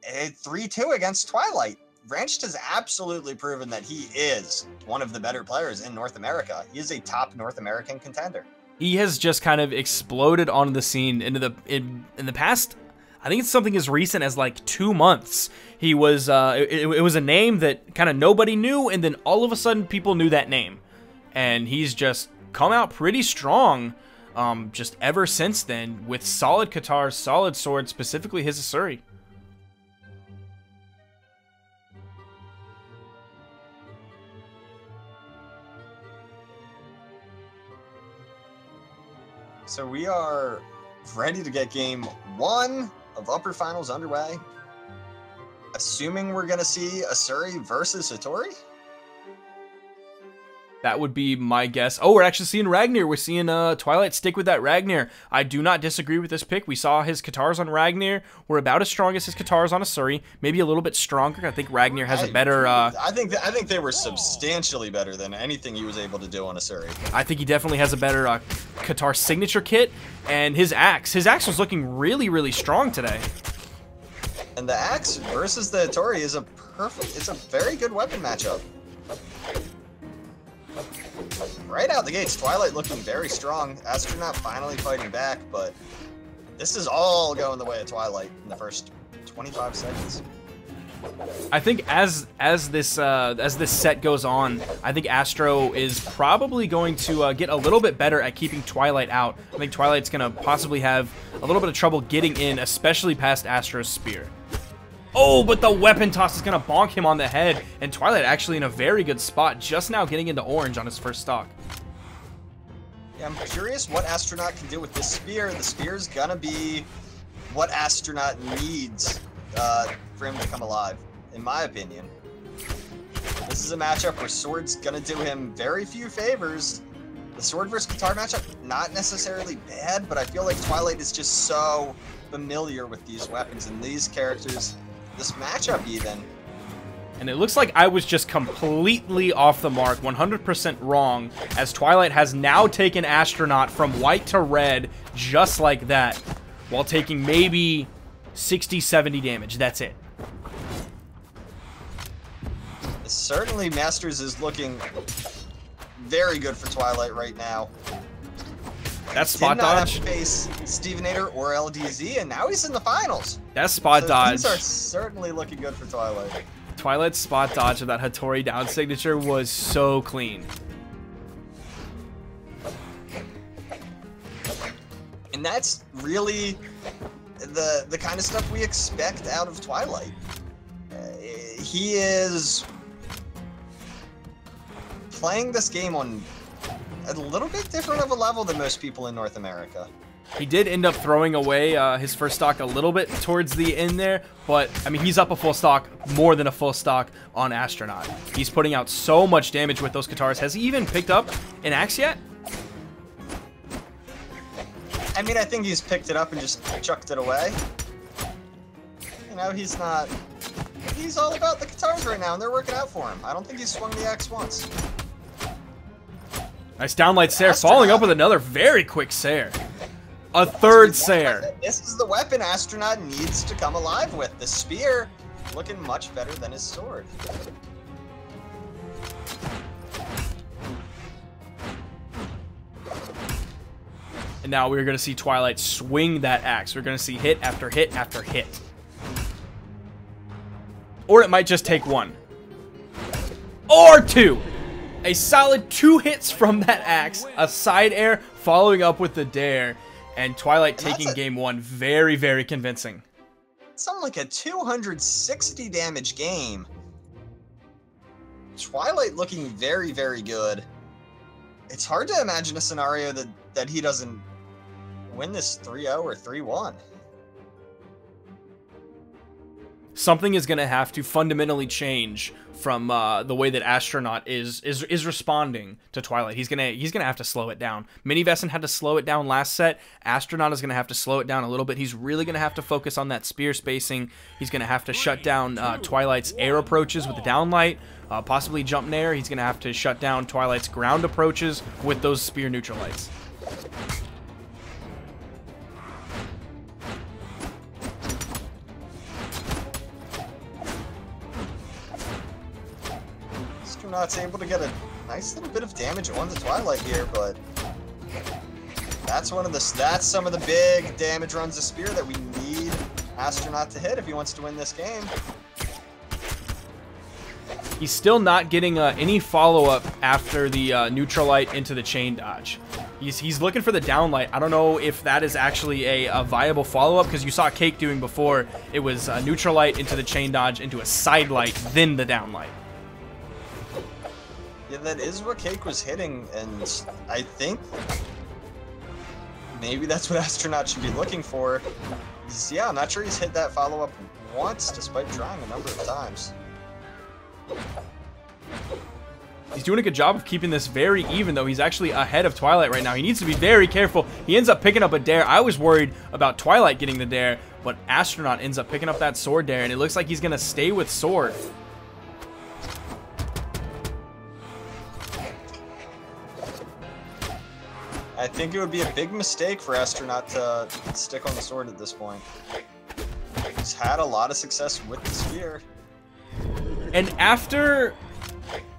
3-2 against Twilight. Wrench has absolutely proven that he is one of the better players in North America. He is a top North American contender. He has just kind of exploded onto the scene in the past. I think it's something as recent as like 2 months. He was it was a name that kind of nobody knew, and then all of a sudden people knew that name, and he's just come out pretty strong just ever since then with solid guitars, solid swords, specifically his Asuri. So we are ready to get game 1 of Upper Finals underway. Assuming we're going to see Asuri versus Hattori? That would be my guess. Oh, we're actually seeing Ragnar. We're seeing Twilight stick with that Ragnar. I do not disagree with this pick. We saw his guitars on Ragnar were about as strong as his guitars on Asuri. Maybe a little bit stronger. I think Ragnar has a better... I think they were substantially better than anything he was able to do on Asuri. I think he definitely has a better guitar signature kit. And his axe. His axe was looking really, really strong today. And the axe versus the Hattori is it's a very good weapon matchup. Right out the gates, Twilight looking very strong. Astronaut finally fighting back, but this is all going the way of Twilight in the first 25 seconds. I think as this set goes on, I think Astro is probably going to get a little bit better at keeping Twilight out. I think Twilight's going to possibly have a little bit of trouble getting in, especially past Astro's spear. Oh, but the weapon toss is going to bonk him on the head, and Twilight actually in a very good spot, just now getting into orange on his first stock. Yeah, I'm curious what Astronaut can do with this spear. The spear is going to be what Astronaut needs for him to come alive, in my opinion. This is a matchup where Sword's going to do him very few favors. The Sword versus Guitar matchup, not necessarily bad, but I feel like Twilight is just so familiar with these weapons and these characters. This matchup even. And it looks like I was just completely off the mark, 100% wrong, as Twilight has now taken Astronaut from white to red, just like that, while taking maybe 60, 70 damage. That's it. Certainly Masters is looking very good for Twilight right now. That's spot dodge. Did not have to face Stevenator or LDZ, and now he's in the finals. That's spot dodge. Things are certainly looking good for Twilight. Twilight's spot dodge of that Hattori down signature was so clean. And that's really the kind of stuff we expect out of Twilight. He is playing this game on a little bit different of a level than most people in North America. He did end up throwing away his first stock a little bit towards the end there, but, I mean, he's up a full stock, more than a full stock on Astronaut. He's putting out so much damage with those guitars. Has he even picked up an axe yet? I mean, I think he's picked it up and just chucked it away. You know, he's not... He's all about the guitars right now, and they're working out for him. I don't think he's swung the axe once. Nice downlight Sair, following up with another very quick Sair. A third Sair. This is the weapon Astronaut needs to come alive with. The spear looking much better than his sword. And now we're going to see Twilight swing that axe. We're going to see hit after hit after hit. Or it might just take one. Or two. A solid 2 hits from that axe. A side air following up with the dare. And Twilight taking game 1. Very, very convincing. Something like a 260 damage game. Twilight looking very, very good. It's hard to imagine a scenario that he doesn't win this 3-0 or 3-1. something is going to have to fundamentally change from the way that Astronaut is responding to Twilight. He's gonna have to slow it down. Mini Vesson had to slow it down last set. Astronaut is gonna have to slow it down a little bit. He's really gonna have to focus on that spear spacing. He's gonna have to shut down Twilight's air approaches with the downlight, possibly jump nair. He's gonna have to shut down Twilight's ground approaches with those spear neutral lights. Astronaut's able to get a nice little bit of damage on the Twilight here, but that's some of the big damage runs of Spear that we need Astronaut to hit if he wants to win this game. He's still not getting any follow-up after the neutral light into the chain dodge. He's looking for the downlight. I don't know if that is actually a viable follow-up, because you saw Cake doing before. It was neutral light into the chain dodge into a side light, then the downlight. Yeah, that is what Cake was hitting, and I think maybe that's what Astronaut should be looking for. Yeah, I'm not sure he's hit that follow-up once, despite trying a number of times. He's doing a good job of keeping this very even, though. He's actually ahead of Twilight right now. He needs to be very careful. He ends up picking up a dare. I was worried about Twilight getting the dare, but Astronaut ends up picking up that sword dare, and it looks like he's going to stay with sword. I think it would be a big mistake for Astronaut to stick on the sword at this point. He's had a lot of success with the spear. And after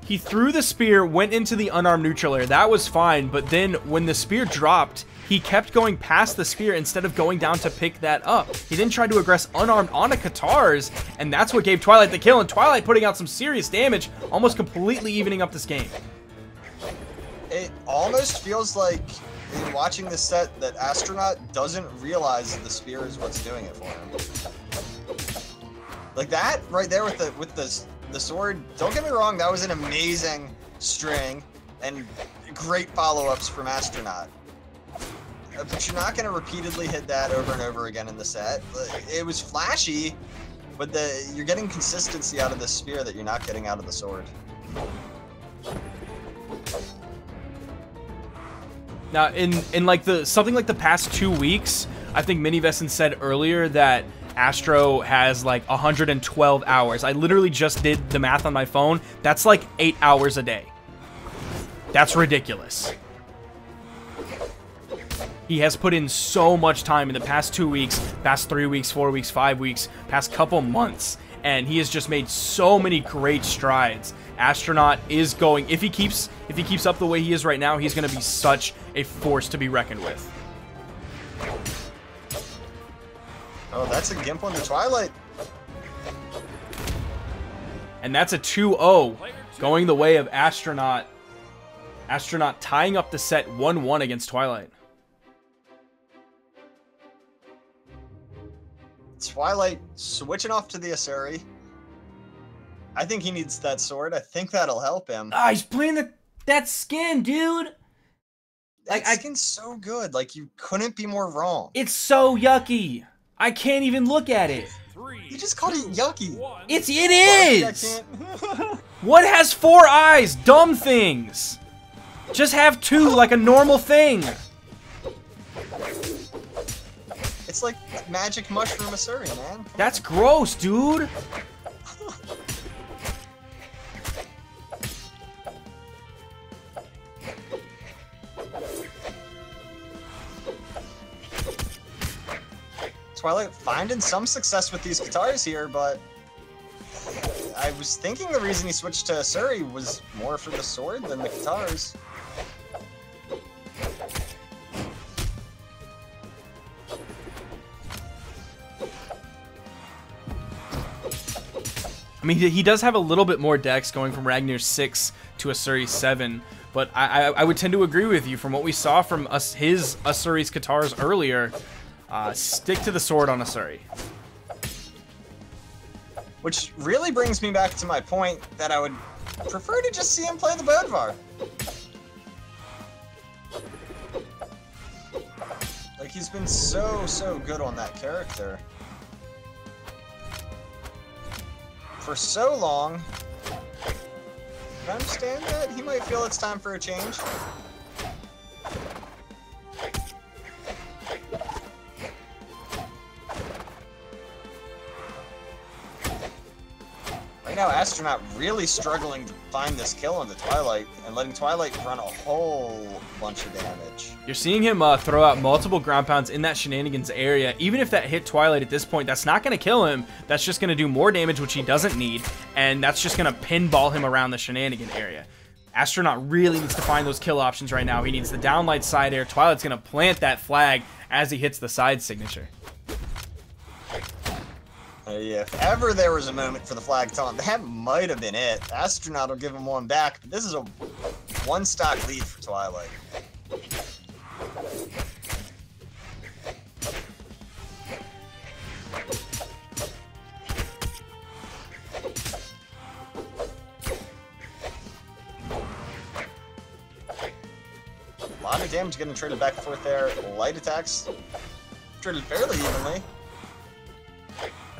he threw the spear, went into the unarmed neutral air, that was fine, but then when the spear dropped, he kept going past the spear instead of going down to pick that up. He then tried to aggress unarmed onto Katars, and that's what gave Twilight the kill, and Twilight putting out some serious damage, almost completely evening up this game. It almost feels like, in watching this set, that Astronaut doesn't realize the spear is what's doing it for him. Like that right there with the sword, don't get me wrong, that was an amazing string and great follow-ups from Astronaut. But you're not going to repeatedly hit that over and over again in the set. It was flashy, but you're getting consistency out of the spear that you're not getting out of the sword. Now, in like something like the past 2 weeks, I think Mini Vesson said earlier that Astro has like 112 hours. I literally just did the math on my phone. That's like 8 hours a day. That's ridiculous. He has put in so much time in the past 2 weeks, past 3 weeks, 4 weeks, 5 weeks, past couple months, and he has just made so many great strides. Astronaut is going, if he keeps up the way he is right now, he's going to be such a force to be reckoned with. Oh, that's a Gimp on the Twilight. And that's a 2-0 going the way of Astronaut. Astronaut tying up the set 1-1 against Twilight. Twilight switching off to the Asuri. I think he needs that sword. I think that'll help him. Ah, he's playing that skin, dude. That skin's so good. Like, you couldn't be more wrong. It's so yucky. I can't even look at it. You just called it yucky. It is. What has 4 eyes? Dumb things. Just have 2 like a normal thing. It's like magic mushroom Asuri, man. That's gross, dude. Twilight finding some success with these guitars here, but I was thinking the reason he switched to Asuri was more for the sword than the guitars. I mean, he does have a little bit more dex going from Ragnar 6 to Asuri 7, but I would tend to agree with you from what we saw from his Asuri's guitars earlier. Stick to the sword on Asuri. Which really brings me back to my point that I would prefer to just see him play the Bodvar. Like, he's been so good on that character. for so long. I understand that he might feel it's time for a change. Right now, Astronaut really struggling to find this kill on the Twilight and letting Twilight run a whole bunch of damage. You're seeing him throw out multiple ground pounds in that Shenanigans area. Even if that hit Twilight at this point, that's not going to kill him. That's just going to do more damage, which he doesn't need, and that's just going to pinball him around the Shenanigan area. Astronaut really needs to find those kill options right now. He needs the downlight side air. Twilight's going to plant that flag as he hits the side signature. Yeah, if ever there was a moment for the flag taunt, that might have been it. Astronaut will give him one back, but this is a one-stock lead for Twilight. A lot of damage getting traded back and forth there. Light attacks traded fairly evenly.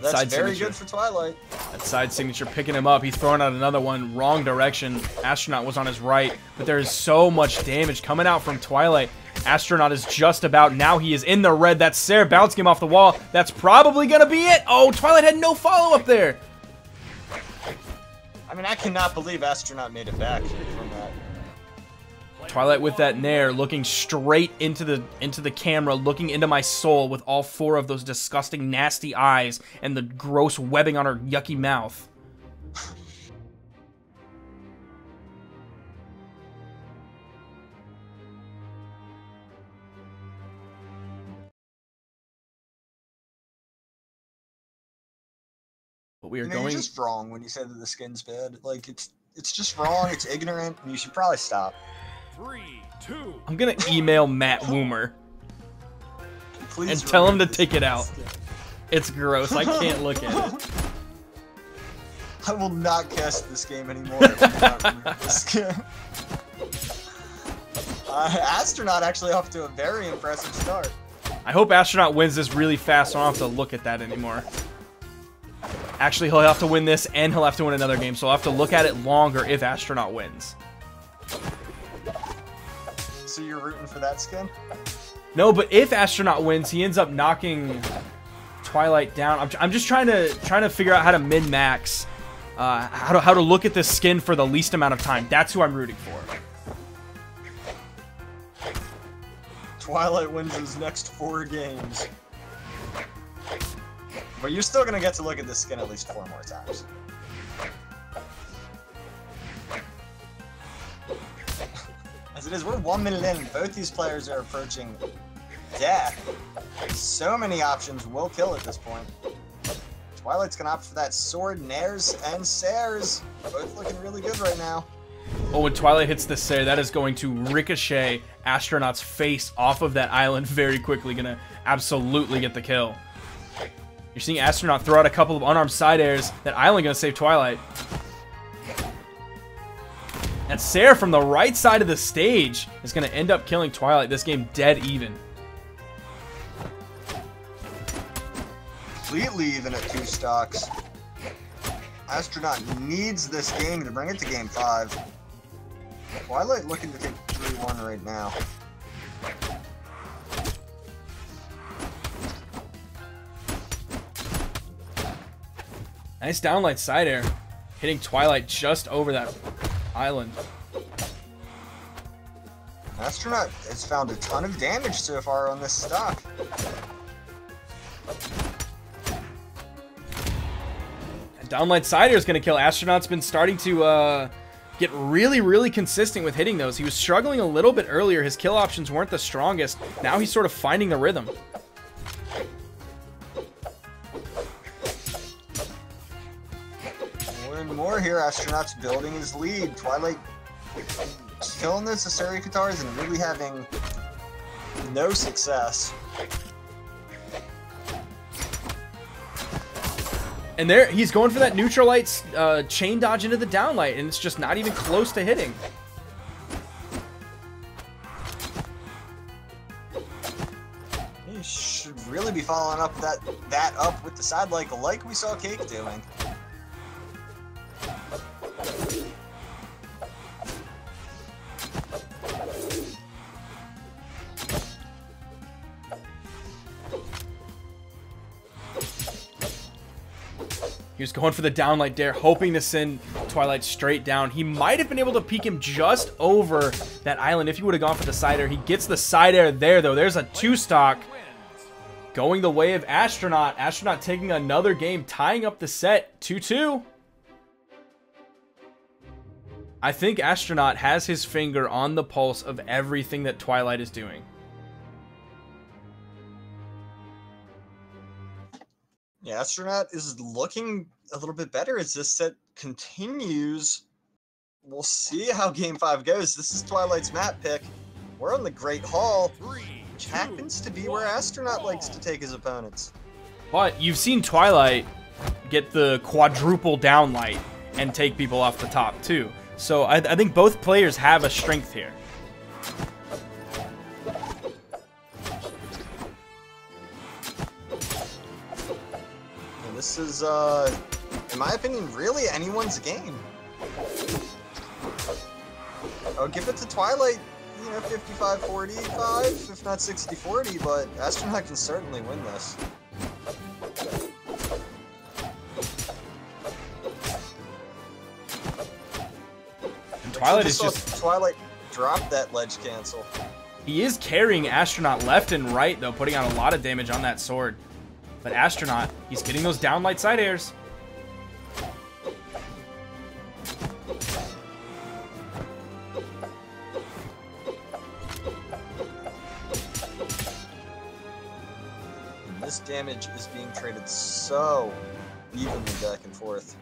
That's Side very signature. good for Twilight. That side signature picking him up. He's throwing out another one. Wrong direction. Astronaut was on his right, but there is so much damage coming out from Twilight. Astronaut is just about, now he is in the red. That's Sarah bouncing him off the wall. That's probably going to be it. Oh, Twilight had no follow-up there. I mean, I cannot believe Astronaut made it back from that. Twilight with that nair, looking straight into the camera, looking into my soul with all four of those disgusting, nasty eyes and the gross webbing on her yucky mouth. But we are You're going. just wrong when you said that the skin's bad. Like, it's just wrong, it's ignorant, and you should probably stop. 3, 2. I'm gonna email Matt Woomer Please and tell him to remove this take it out. skin. It's gross. I can't look at it. I will not cast this game anymore if you do not remove this skin. Astronaut actually off to a very impressive start. I hope Astronaut wins this really fast, so I don't have to look at that anymore. Actually, he'll have to win this, and he'll have to win another game, so I'll have to look at it longer if Astronaut wins. So you're rooting for that skin? No, but if Astronaut wins, he ends up knocking Twilight down. I'm just trying to figure out how to min-max, how to look at this skin for the least amount of time. That's who I'm rooting for. Twilight wins his next 4 games. But you're still gonna get to look at this skin at least 4 more times. As it is, we're 1 minute in, and both these players are approaching death. So many options will kill at this point. Twilight's gonna opt for that sword, Nairs and Sares. Both looking really good right now. Oh, when Twilight hits the Sair, that is going to ricochet Astronaut's face off of that island very quickly. Gonna absolutely get the kill. You're seeing Astronaut throw out a couple of unarmed side airs. That island gonna save Twilight. That Sair from the right side of the stage is gonna end up killing Twilight. This game dead even. Completely even at 2 stocks. Astronaut needs this game to bring it to game 5. Twilight looking to take 3-1 right now. Nice downlight side air. Hitting Twilight just over that island. Astronaut has found a ton of damage so far on this stock. Downlight side air is going to kill. Astronaut's been starting to get really consistent with hitting those. He was struggling a little bit earlier. His kill options weren't the strongest. Now he's sort of finding the rhythm. More and more here, Astronaut's building his lead. Twilight killing those Asari Katars and really having no success. And there, he's going for that neutral light chain dodge into the downlight, and it's just not even close to hitting. He should really be following up that up with the side like we saw Cake doing. He was going for the downlight dare, hoping to send Twilight straight down. He might have been able to peek him just over that island if he would have gone for the side air. He gets the side air there, though. There's a 2-stock going the way of Astronaut. Astronaut taking another game, tying up the set 2-2. I think Astronaut has his finger on the pulse of everything that Twilight is doing. Yeah, Astronaut is looking a little bit better as this set continues. We'll see how Game 5 goes. This is Twilight's map pick. We're on the Great Hall, which happens to be where Astronaut likes to take his opponents. But you've seen Twilight get the quadruple downlight and take people off the top, too. So I think both players have a strength here. This is, in my opinion, really anyone's game. I would give it to Twilight, you know, 55-45, if not 60-40, but Astronaut can certainly win this. And Twilight is just... Twilight drop that ledge cancel. He is carrying Astronaut left and right, though, putting out a lot of damage on that sword. But Astronaut, he's getting those downlight side airs. This damage is being traded so evenly back and forth.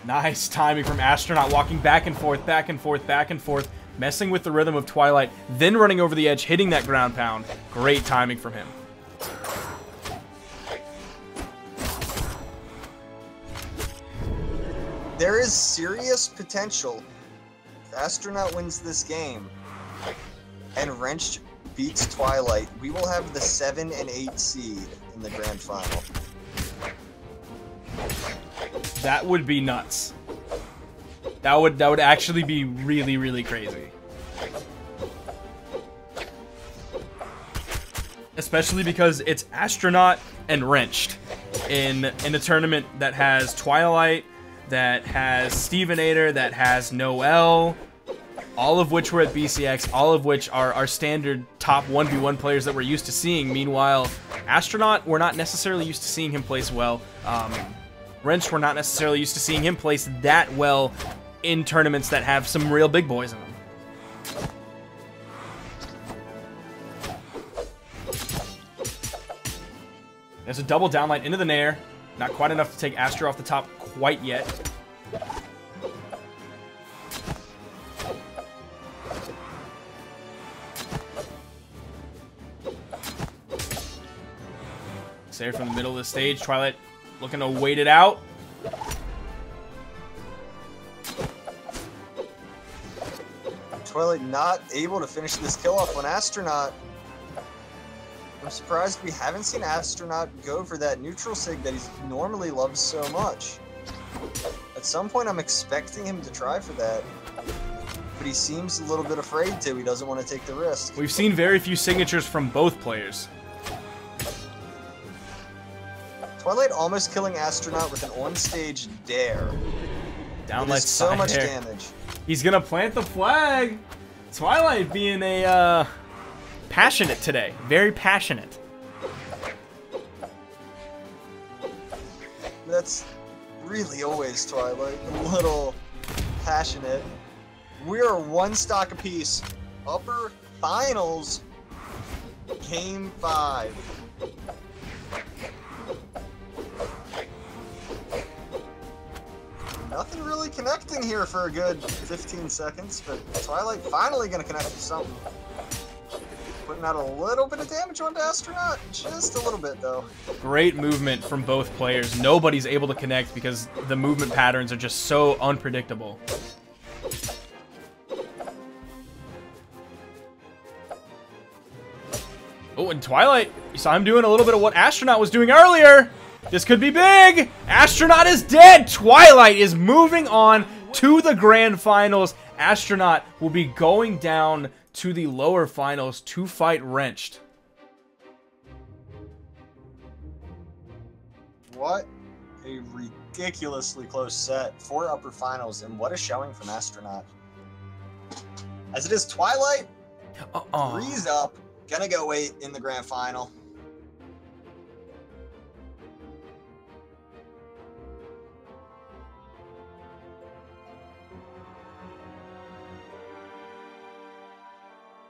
Nice timing from Astronaut, walking back and forth, back and forth, back and forth, messing with the rhythm of Twilight, then running over the edge, hitting that ground pound. Great timing from him. There is serious potential if Astronaut wins this game and Wrench beats Twilight. We will have the 7 and 8 seed in the grand final. That would be nuts. That would actually be really, really crazy. Especially because it's Astronaut and Wrenched in a tournament that has Twilight, that has Stevenator, that has Noel, all of which were at BCX, all of which are our standard top 1v1 players that we're used to seeing. Meanwhile, Astronaut, we're not necessarily used to seeing him place well. Wrench, we're not necessarily used to seeing him place that well in tournaments that have some real big boys in them. There's a double downlight into the Nair. Not quite enough to take Astro off the top quite yet. Sayer from the middle of the stage. Twilight looking to wait it out. Twilight not able to finish this kill off on Astronaut. I'm surprised we haven't seen Astronaut go for that neutral sig that he normally loves so much. At some point, I'm expecting him to try for that, but he seems a little bit afraid to. He doesn't want to take the risk. We've seen very few signatures from both players. Twilight almost killing Astronaut with an on-stage dare. Downlight so side much air. damage. He's gonna plant the flag. Twilight being a passionate today, very passionate. That's really always Twilight, a little passionate. We are one stock apiece. Upper finals, game 5. Nothing really connecting here for a good 15 seconds, but Twilight finally gonna connect with something. Putting out a little bit of damage onto Astronaut, just a little bit though. Great movement from both players. Nobody's able to connect because the movement patterns are just so unpredictable. Oh, and Twilight, you saw him doing a little bit of what Astronaut was doing earlier. This could be big. Astronaut is dead. Twilight is moving on to the grand finals. Astronaut will be going down to the lower finals to fight Wrenched. What a ridiculously close set. 4 upper finals, and what a showing from Astronaut. As it is Twilight, 3's up, gonna go 8 in the grand final.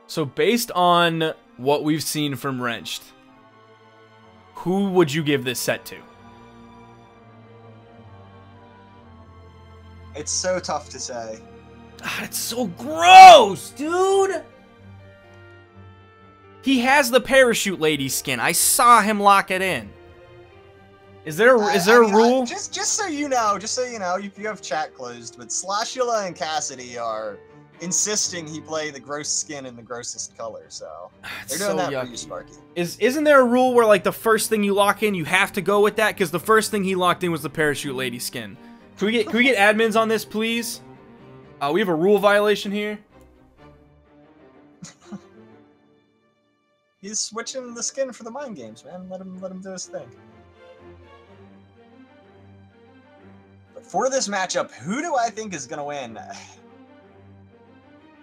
So based on what we've seen from Wrenched, who would you give this set to? It's so tough to say. God, it's so gross, dude! He has the parachute lady skin. I saw him lock it in. Is there a rule? Just so you know, you have chat closed, but Slashula and Cassidy are insisting he play the gross skin in the grossest color, so they're doing that for you, Sparky. Isn't there a rule where like the first thing you lock in, you have to go with that? Because the first thing he locked in was the parachute lady skin. Can we get admins on this, please? We have a rule violation here. He's switching the skin for the mind games, man. Let him do his thing. But for this matchup, who do I think is gonna win?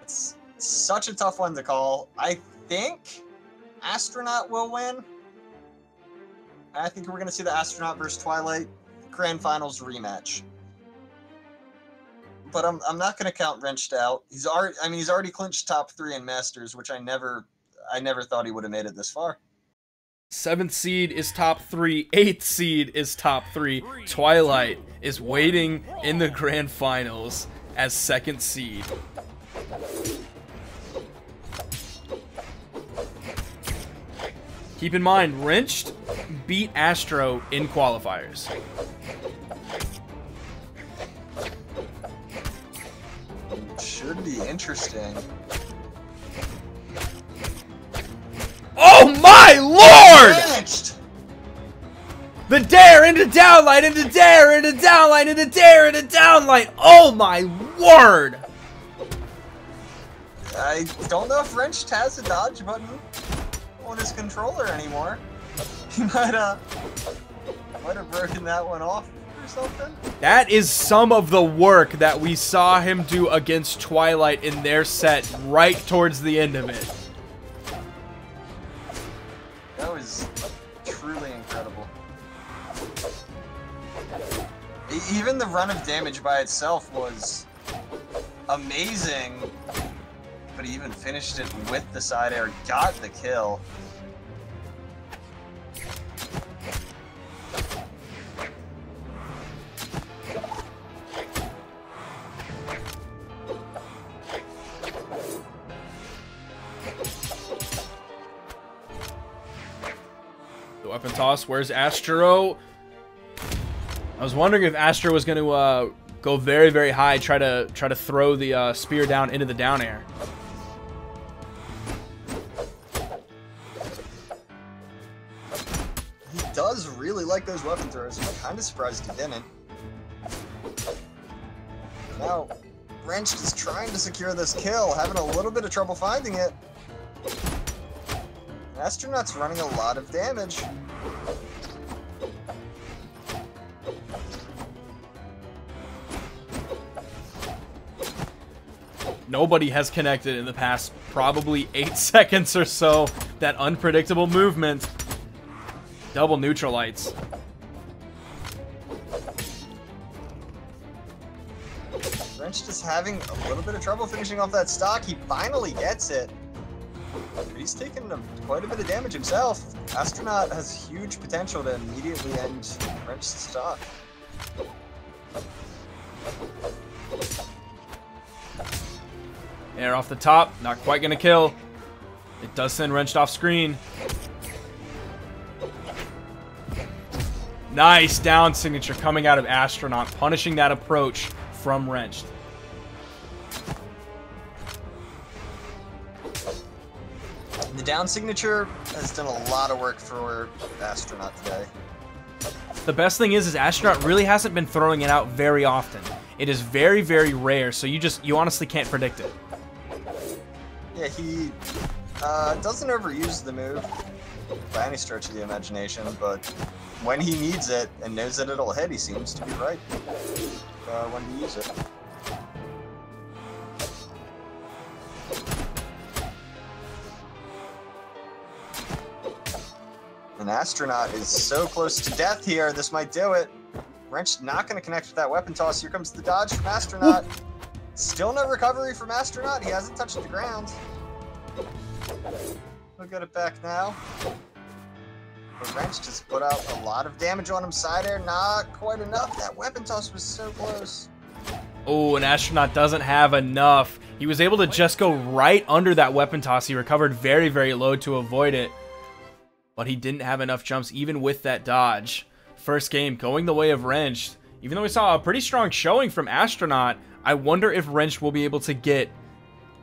It's such a tough one to call. I think Astronaut will win. I think we're going to see the Astronaut versus Twilight Grand Finals rematch. But I'm not going to count Wrenched out. He's already clinched top 3 in Masters, which I never thought he would have made it this far. 7th seed is top 3. 8th seed is top 3. Twilight is waiting in the Grand Finals as 2nd seed. Keep in mind, Wrenched beat Astro in qualifiers. Should be interesting. Oh my lord! Wrenched! The dare into downlight, into dare, into downlight, into dare, into downlight. Oh my word! I don't know if Wrenched has a dodge button on his controller anymore. He might have broken that one off or something. That is some of the work that we saw him do against Twilight in their set right towards the end of it. That was truly incredible. Even the run of damage by itself was amazing. But he even finished it with the side air, got the kill. The weapon toss, where's Astro? I was wondering if Astro was going to go very, very high, try to throw the spear down into the down air. Does really like those weapon throws. I'm kind of surprised he didn't. Now, Wrenched is trying to secure this kill, having a little bit of trouble finding it. Astronaut's running a lot of damage. Nobody has connected in the past probably 8 seconds or so. That unpredictable movement. Double neutralites. Wrenched is having a little bit of trouble finishing off that stock. He finally gets it. But he's taking quite a bit of damage himself. Astronaut has huge potential to immediately end Wrenched's stock. Air off the top, not quite gonna kill. It does send Wrenched off screen. Nice down signature coming out of Astronaut, punishing that approach from Wrenched. The down signature has done a lot of work for Astronaut today. The best thing is Astronaut really hasn't been throwing it out very often. It is very, very rare, so you honestly can't predict it. Yeah, he doesn't overuse the move by any stretch of the imagination, but when he needs it and knows that it'll hit, he seems to be right when to use it. An Astronaut is so close to death here. This might do it. Wrench not going to connect with that weapon toss. Here comes the dodge from Astronaut. Still no recovery from Astronaut. He hasn't touched the ground. We'll get it back now. But Wrench just put out a lot of damage on him. Side air, not quite enough. That weapon toss was so close. Oh, an Astronaut doesn't have enough. He was able to just go right under that weapon toss. He recovered very, very low to avoid it. But he didn't have enough jumps even with that dodge. First game going the way of Wrench. Even though we saw a pretty strong showing from Astronaut, I wonder if Wrench will be able to get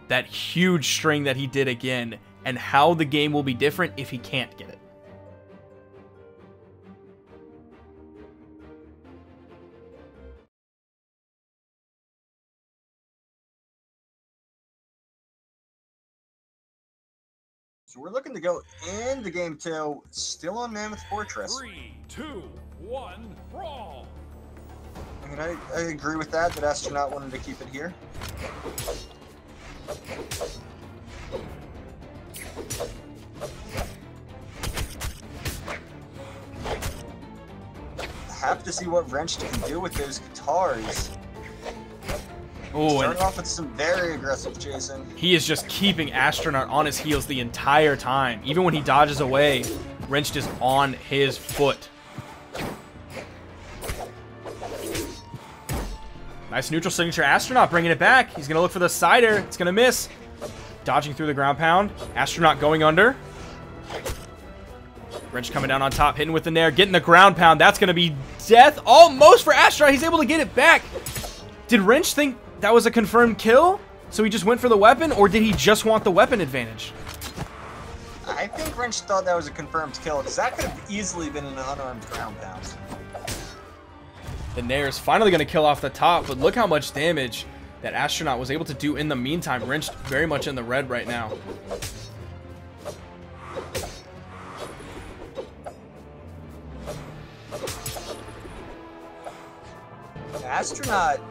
that huge string that he did again, and how the game will be different if he can't get it. So we're looking to go into game 2, still on Mammoth Fortress. 3, 2, 1, brawl. I mean, I agree with that Astronaut wanted to keep it here. Have to see what Wrench can do with those guitars. Oh, Starting off with some very aggressive chasing. He is just keeping Astronaut on his heels the entire time. Even when he dodges away, Wrench is on his foot. Nice neutral signature. Astronaut bringing it back. He's going to look for the side air. It's going to miss. Dodging through the ground pound. Astronaut going under. Wrench coming down on top, hitting with the nair, getting the ground pound. That's going to be death almost for Astronaut. He's able to get it back. Did Wrench think that was a confirmed kill? So he just went for the weapon, or did he just want the weapon advantage? I think Wrench thought that was a confirmed kill, because that could have easily been an unarmed ground pound. The nair is finally going to kill off the top, but look how much damage that Astronaut was able to do in the meantime. Wrench very much in the red right now. Astronaut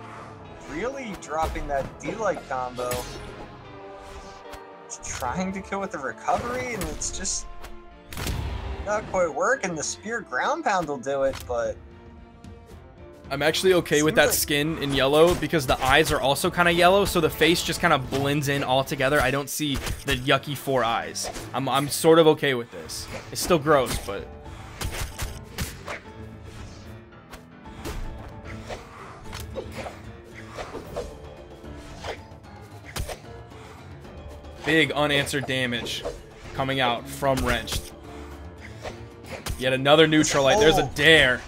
really dropping that D-Light combo. Trying to kill with the recovery, and it's just not quite working. The spear ground pound will do it, but I'm actually okay with that skin in yellow because the eyes are also kind of yellow, so the face just kind of blends in all together. I don't see the yucky 4 eyes. I'm sort of okay with this. It's still gross, but big unanswered damage coming out from Wrench. Yet another neutral light. There's a dare.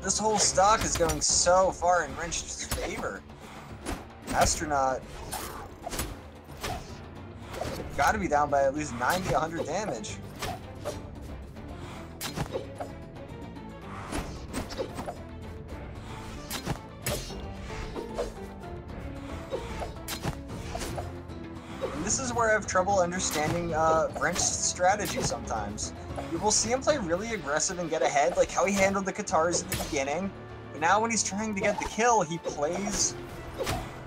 This whole stock is going so far in Wrench's favor. Astronaut got to be down by at least 90, 100 damage. And this is where I have trouble understanding Wrench's strategy sometimes. You will see him play really aggressive and get ahead, like how he handled the guitars at the beginning. But now when he's trying to get the kill, he plays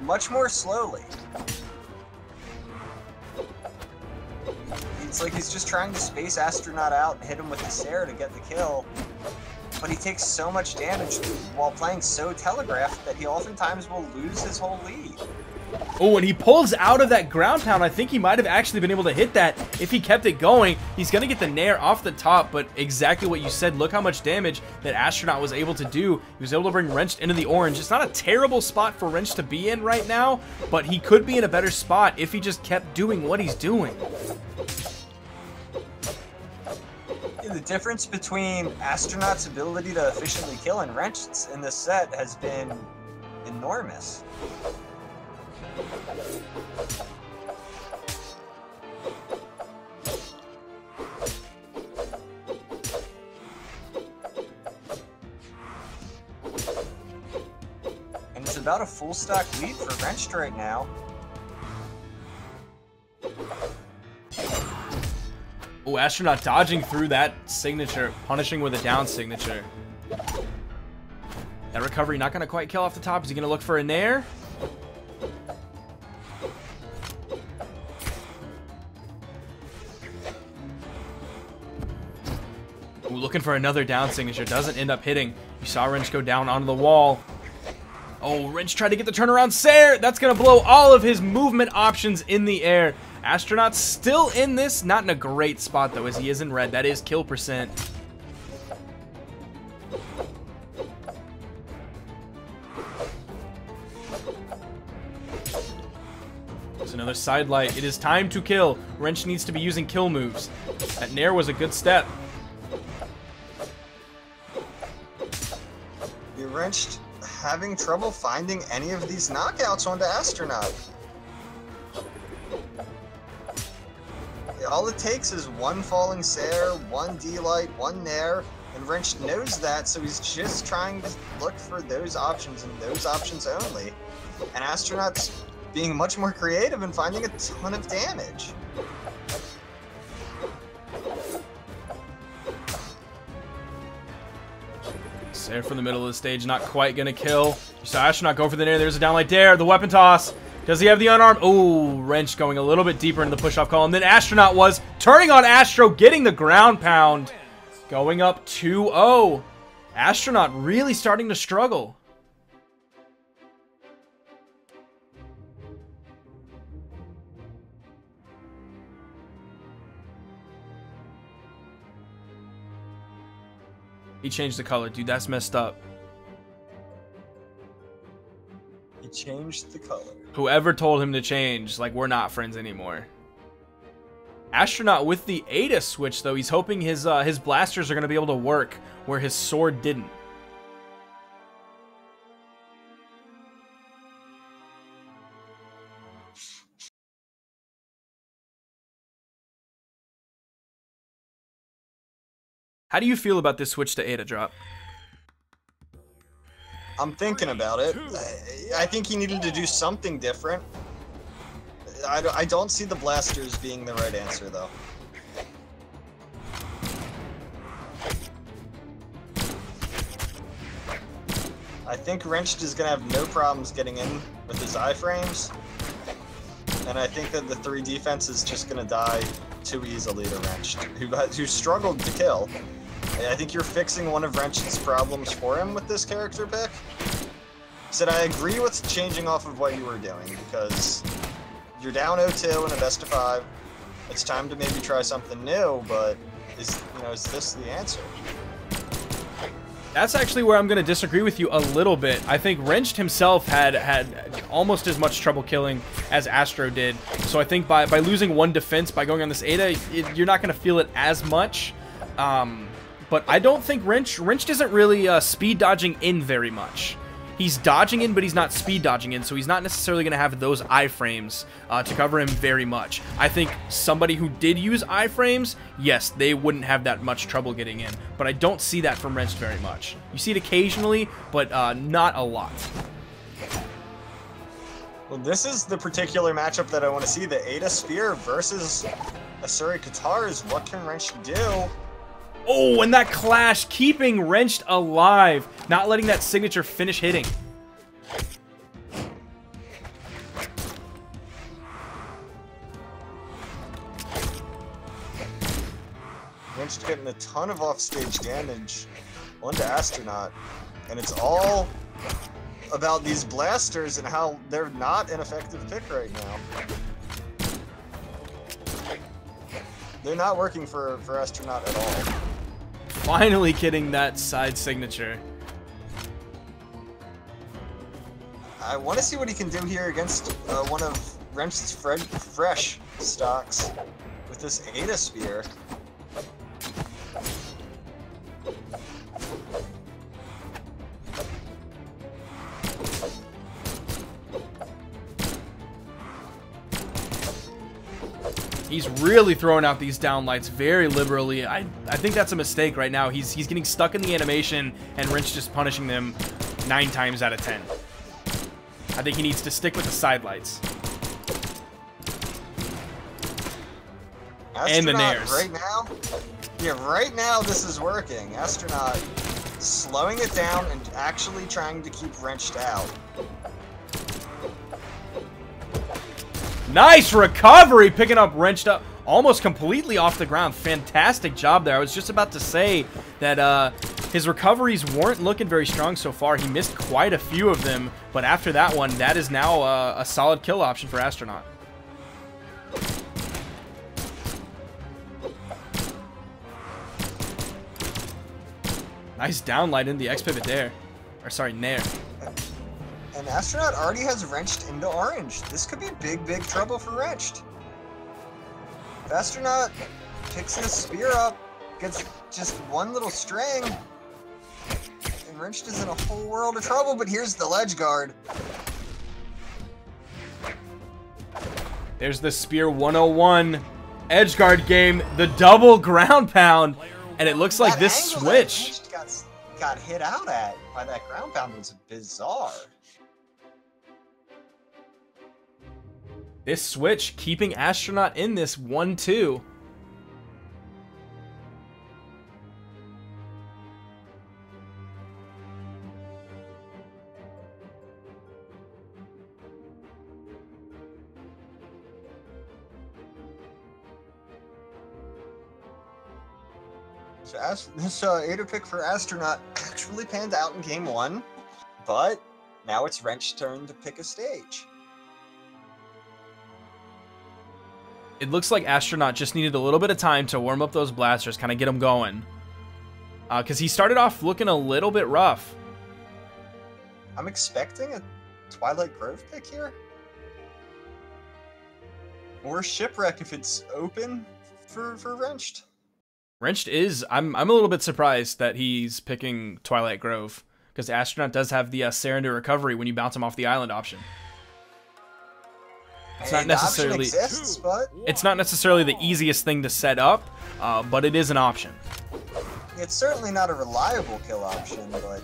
much more slowly. It's like he's just trying to space Astronaut out and hit him with the Sarah to get the kill. But he takes so much damage while playing so telegraphed that he oftentimes will lose his whole lead. Oh, when he pulls out of that ground pound, I think he might have actually been able to hit that if he kept it going. He's going to get the nair off the top, but exactly what you said. Look how much damage that Astronaut was able to do. He was able to bring Wrench into the orange. It's not a terrible spot for Wrench to be in right now, but he could be in a better spot if he just kept doing what he's doing. The difference between Astronaut's ability to efficiently kill and Wrench in this set has been enormous. And it's about a full stock lead for Wrench right now. Oh, Astronaut dodging through that signature, punishing with a down signature. That recovery not going to quite kill off the top. Is he going to look for a nair? Ooh, looking for another down signature. Doesn't end up hitting. You saw Wrench go down onto the wall. Oh, Wrench tried to get the turnaround. Sair! That's going to blow all of his movement options in the air. Astronaut's still in this. Not in a great spot, though, as he is in red. That is kill percent. There's another side light. It is time to kill. Wrench needs to be using kill moves. That nair was a good step. Wrench having trouble finding any of these knockouts onto Astronaut. All it takes is one falling Sair, one D-Light, one Nair, and Wrench knows that, so he's just trying to look for those options and those options only. And Astronaut's being much more creative and finding a ton of damage. Sair from the middle of the stage, not quite gonna kill. You saw Astronaut go for the nair. There's a downlight dare. The weapon toss. Does he have the unarmed? Oh, Wrench going a little bit deeper into the push-off call. And then Astronaut was turning on Astro, getting the ground pound. Going up 2-0. Astronaut really starting to struggle. He changed the color. Dude, that's messed up. He changed the color. Whoever told him to change, like, we're not friends anymore. Astronaut with the Ada switch, though. He's hoping his blasters are going to be able to work where his sword didn't. How do you feel about this switch to Ada drop? I'm thinking about it. I think he needed to do something different. I don't see the blasters being the right answer, though. I think Wrench is going to have no problems getting in with his iframes. And I think that the 3 defense is just going to die too easily to Wrench, who struggled to kill. I think you're fixing one of Wrench's problems for him with this character pick. Said I agree with changing off of what you were doing, because you're down 0-2 in a best of 5. It's time to maybe try something new, but is this the answer? That's actually where I'm going to disagree with you a little bit. I think Wrench himself had almost as much trouble killing as Astro did. So I think by losing 1 defense, by going on this Ada, you're not going to feel it as much. But I don't think Wrench isn't really speed dodging in very much. He's dodging in, but he's not speed dodging in, so he's not necessarily going to have those iframes to cover him very much. I think somebody who did use iframes, yes, they wouldn't have that much trouble getting in, but I don't see that from Wrench very much. You see it occasionally, but not a lot. Well, this is the particular matchup that I want to see, the Ada Spear versus Asuri Katars. What can Wrench do? Oh, and that clash, keeping Wrench alive, not letting that signature finish hitting. Wrench getting a ton of offstage damage onto Astronaut, and it's all about these blasters and how they're not an effective pick right now. They're not working for Astronaut at all. Finally getting that side signature. I want to see what he can do here against one of Wrench's fresh stocks with this Ada Spear. He's really throwing out these downlights very liberally. I think that's a mistake right now. He's getting stuck in the animation, and Wrench just punishing them 9 times out of 10. I think he needs to stick with the side lights. And the Astronaut nairs. right now this is working. Astronaut slowing it down and actually trying to keep Wrenched out. Nice recovery, picking up Wrenched up almost completely off the ground. Fantastic job there. I was just about to say that his recoveries weren't looking very strong so far. He missed quite a few of them, but after that one, that is now a solid kill option for Astronaut. Nice downlight in the X pivot there. Or sorry, nair. And Astronaut already has Wrenched into orange. This could be big trouble for Wrenched. If Astronaut picks his spear up, gets just one little string, and Wrenched is in a whole world of trouble, but here's the ledge guard. There's the Spear 101 edge guard game, the double ground pound, and it looks like That this angle that switch. Wrenched got hit out at by that ground pound was bizarre. This switch keeping Astronaut in this 1-2. So this Ada pick for Astronaut actually panned out in game 1, but now it's Wrench's turn to pick a stage. It looks like Astronaut just needed a little bit of time to warm up those blasters, kind of get them going. Because he started off looking a little bit rough. I'm expecting a Twilight Grove pick here. Or Shipwreck if it's open for Wrenched. Wrenched is, I'm a little bit surprised that he's picking Twilight Grove. Because Astronaut does have the Surrender Recovery when you bounce him off the island option. It's not necessarily it's not necessarily the easiest thing to set up, but it is an option. It's certainly not a reliable kill option, but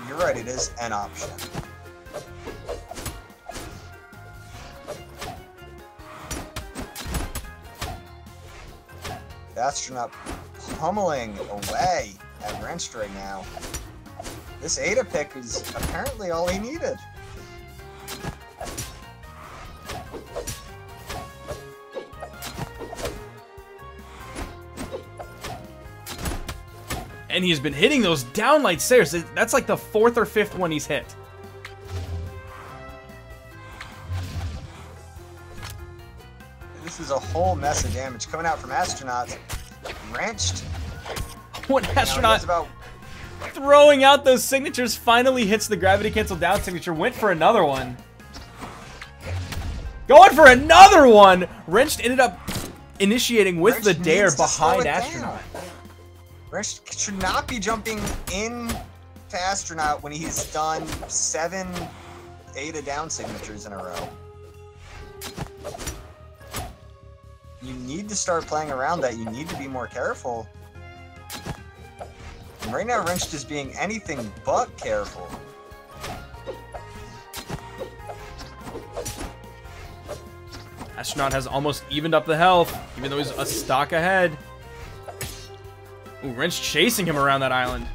you're right, it is an option. The Astronaut pummeling away at Wrenched right now. This Ada pick is apparently all he needed. And he's been hitting those downlight stairs. That's like the 4th or 5th one he's hit. This is a whole mess of damage coming out from Astronaut. Wrenched. When Astronaut throwing out those signatures finally hits the gravity cancel down signature, went for another one. Going for another one! Wrenched ended up initiating with the dare behind Astronaut. Wrenched should not be jumping in to Astronaut when he's done 7 Ada down signatures in a row. You need to start playing around that. You need to be more careful. And right now, Wrenched is being anything but careful. Astronaut has almost evened up the health, even though he's a stock ahead. Ooh, Wrench chasing him around that island.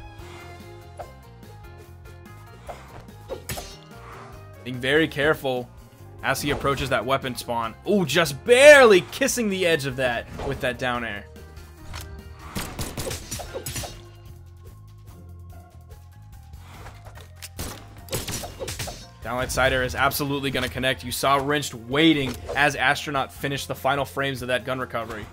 Being very careful as he approaches that weapon spawn. Ooh, just barely kissing the edge of that with that down air. Downlight side air is absolutely going to connect. You saw Wrenched waiting as Astronaut finished the final frames of that gun recovery.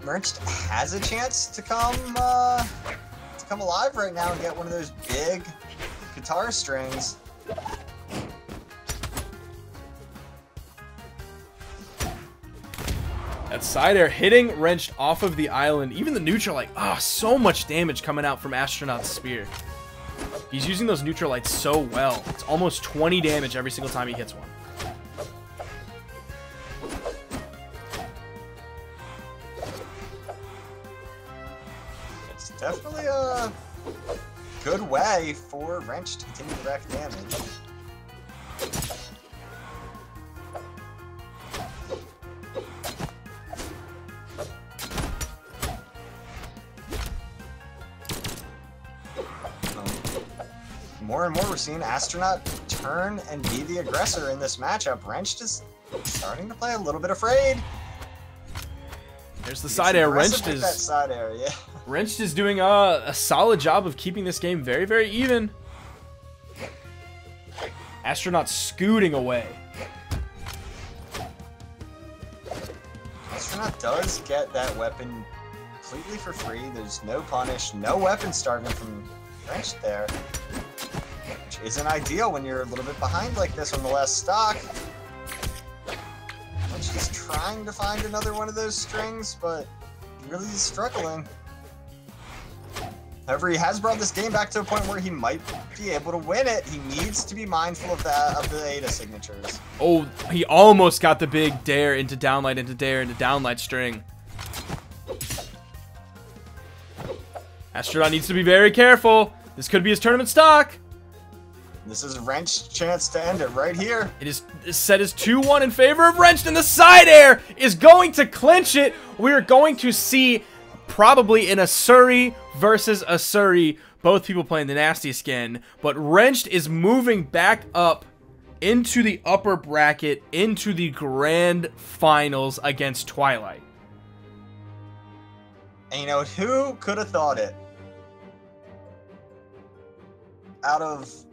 Wrenched has a chance to come alive right now and get one of those big guitar strings. That side air hitting Wrenched off of the island. Even the neutral light. Ah, so much damage coming out from Astronaut's spear. He's using those neutral lights so well. It's almost 20 damage every single time he hits one. good way for Wrench to continue to rack damage. More and more we're seeing Astronaut turn and be the aggressor in this matchup. Wrench just starting to play a little bit afraid. There's the side air. Wrench is that side air, yeah. Wrench is doing a solid job of keeping this game very, very even. Astronaut scooting away. Astronaut does get that weapon completely for free. There's no punish, no weapon starting from Wrench there. Which isn't ideal when you're a little bit behind like this on the last stock. Wrench is trying to find another one of those strings, but he really is struggling. However, he has brought this game back to a point where he might be able to win it. He needs to be mindful of that, of the Ada signatures. Oh, he almost got the big dare into downlight, into dare, into downlight string. Astronaut needs to be very careful. This could be his tournament stock. This is Wrench's chance to end it right here. It is set as 2-1 in favor of Wrench, and the side air is going to clinch it. We're going to see probably an Asuri versus Asuri, both people playing the nasty skin, but Wrench is moving back up into the upper bracket, into the grand finals against Twilight. And you know, who could have thought it? Out of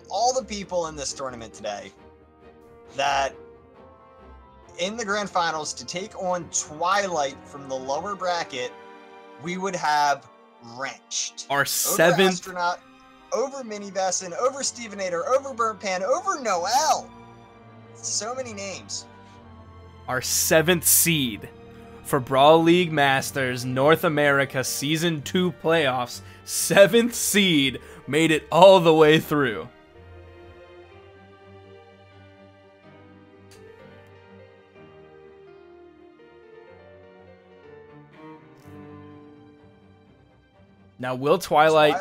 all the people in this tournament today, that in the grand finals to take on Twilight from the lower bracket, we would have Wrenched. Our over seventh Astronaut, over Mini Vesson, over Stevenator, over Burnt Pan, over Noel. So many names. Our 7th seed for Brawl League Masters North America Season 2 playoffs. 7th seed made it all the way through. Now, will Twilight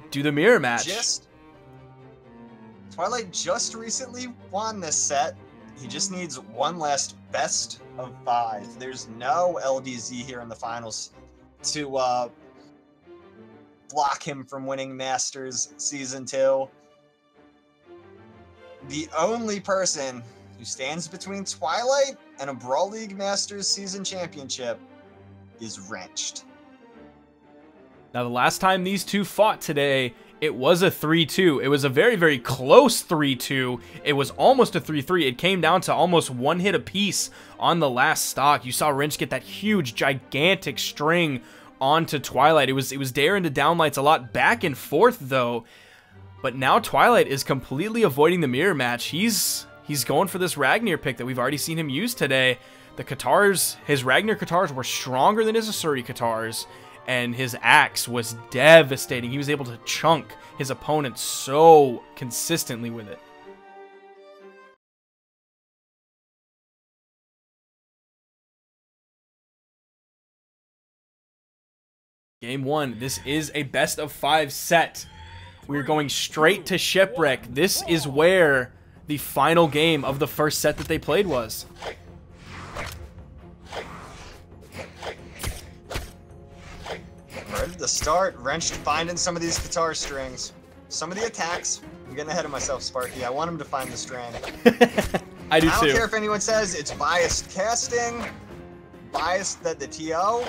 do the mirror match? Twilight just recently won this set. He just needs one last best of 5. There's no LDZ here in the finals to block him from winning Masters Season 2. The only person who stands between Twilight and a Brawl League Masters Season Championship is Wrenched. Now, the last time these two fought today, it was a 3-2. It was a very, very close 3-2. It was almost a 3-3. It came down to almost one hit apiece on the last stock. You saw Wrench get that huge, gigantic string onto Twilight. It was dare into downlights a lot back and forth, though. But now Twilight is completely avoiding the mirror match. He's going for this Ragnar pick that we've already seen him use today. The Katars, his Ragnar Katars were stronger than his Asuri Katars, and his axe was devastating. He was able to chunk his opponent so consistently with it. Game 1. This is a best of 5 set. We're going straight to Shipwreck. This is where the final game of the first set that they played was. Right at the start, Wrenched finding some of these guitar strings. Some of the attacks. I'm getting ahead of myself, Sparky. I want him to find the string. I do too. I don't care if anyone says it's biased casting, biased that the TO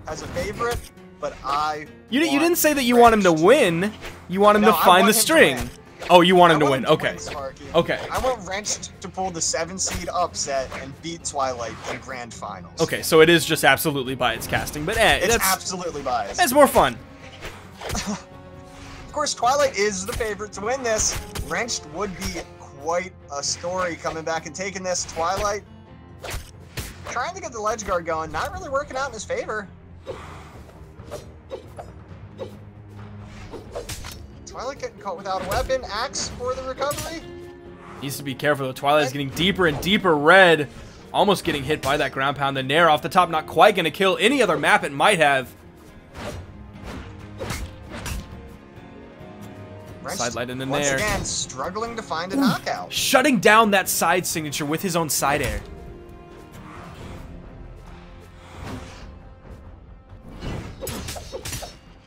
has a favorite, but You didn't say that you want him to win. You want him to find the string. Oh, you want him to win. Okay. Okay. I want Wrenched to pull the 7-seed upset and beat Twilight in grand finals. Okay, so it is just absolutely biased casting, but it's absolutely biased. It's more fun. Of course, Twilight is the favorite to win this. Wrenched would be quite a story coming back and taking this. Twilight trying to get the ledge guard going, not really working out in his favor. Twilight getting caught without a weapon. Axe for the recovery. Needs to be careful though. Twilight is getting deeper and deeper red. Almost getting hit by that ground pound. The Nair off the top, not quite going to kill any other map it might have. Wrenched, Sidelight in the once nair. again, struggling to find a knockout. Shutting down that side signature with his own side air.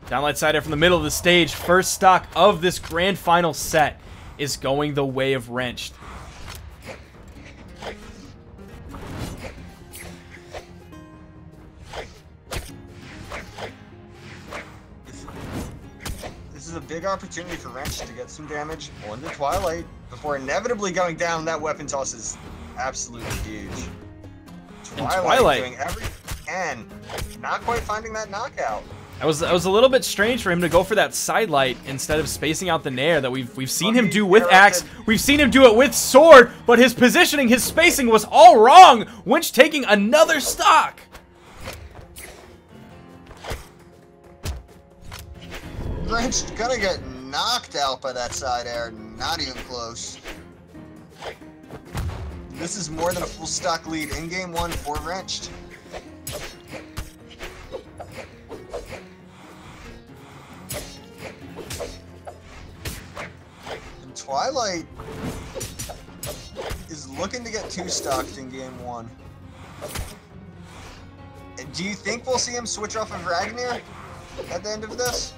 Downlight side air from the middle of the stage. First stock of this grand final set is going the way of Wrenched. This is a big opportunity for Wrench to get some damage on the Twilight before inevitably going down. That weapon toss is absolutely huge. Twilight doing everything he can, not quite finding that knockout. That was a little bit strange for him to go for that sidelight instead of spacing out the nair that we've seen him do with axe. We've seen him do it with sword, but his positioning, his spacing was all wrong. Winch taking another stock. Wrench gonna get knocked out by that side air, not even close. This is more than a full stock lead in game one for Wrenched. And Twilight is looking to get two stocked in game one. Do you think we'll see him switch off of Ragnir at the end of this?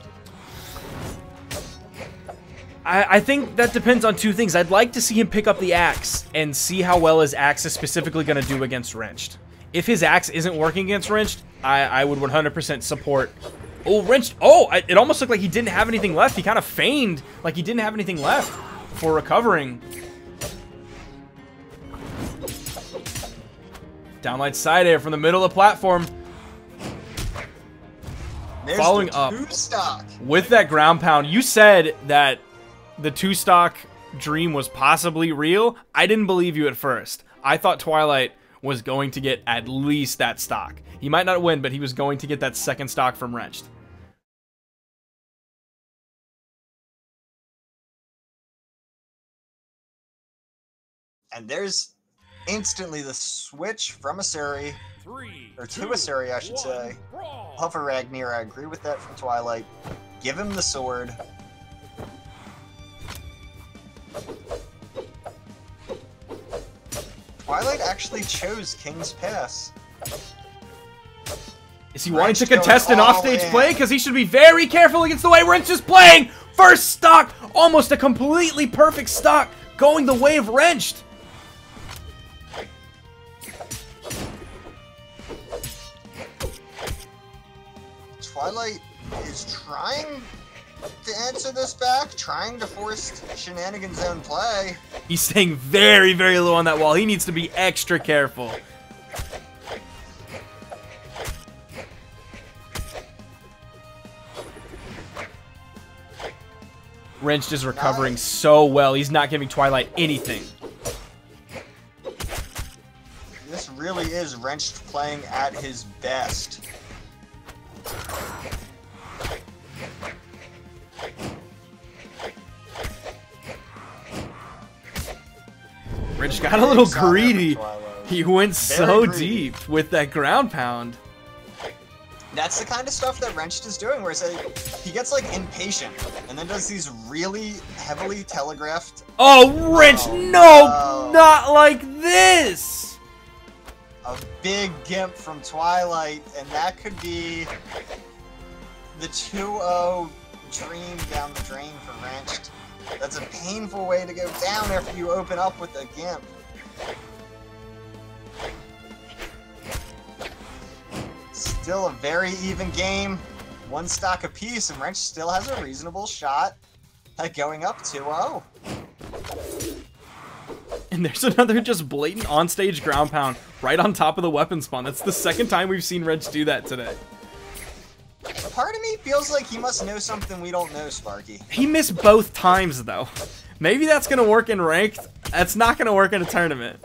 I think that depends on two things. I'd like to see him pick up the axe and see how well his axe is specifically going to do against Wrenched. If his axe isn't working against Wrenched, I would 100% support. Oh, Wrenched. Oh, it almost looked like he didn't have anything left. He kind of feigned like he didn't have anything left before recovering. Downlight side air from the middle of the platform. There's Following the up two stock with that ground pound. You said that the two stock dream was possibly real. I didn't believe you at first. I thought Twilight was going to get at least that stock. He might not win, but he was going to get that second stock from Wrenched. And there's instantly the switch from Asuri, or to Asuri, I should say. Off of Ragnir, I agree with that from Twilight. Give him the sword. Twilight actually chose King's Pass. Is he wanting to contest an offstage play? Because he should be very careful against the way Wrench is playing. First stock, almost a completely perfect stock, going the way of Wrenched. Twilight is trying to answer this back, trying to force Shenanigans zone play. He's staying very, very low on that wall. He needs to be extra careful. Wrenched is recovering so well. He's not giving Twilight anything. This really is Wrenched playing at his best. Wrench got a little greedy. He went so deep with that ground pound. That's the kind of stuff that Wrenched is doing, where he gets like impatient and then does these really heavily telegraphed. Oh, Wrench, no, not like this. A big gimp from Twilight, and that could be the 2-0 dream down the drain for Wrenched. That's a painful way to go down after you open up with a gimp. Still a very even game. One stock apiece, and Wrench still has a reasonable shot at going up 2-0. And there's another just blatant onstage ground pound right on top of the weapon spawn. That's the second time we've seen Wrench do that today. Part of me feels like he must know something we don't know, Sparky. He missed both times, though. Maybe that's going to work in ranked. That's not going to work in a tournament.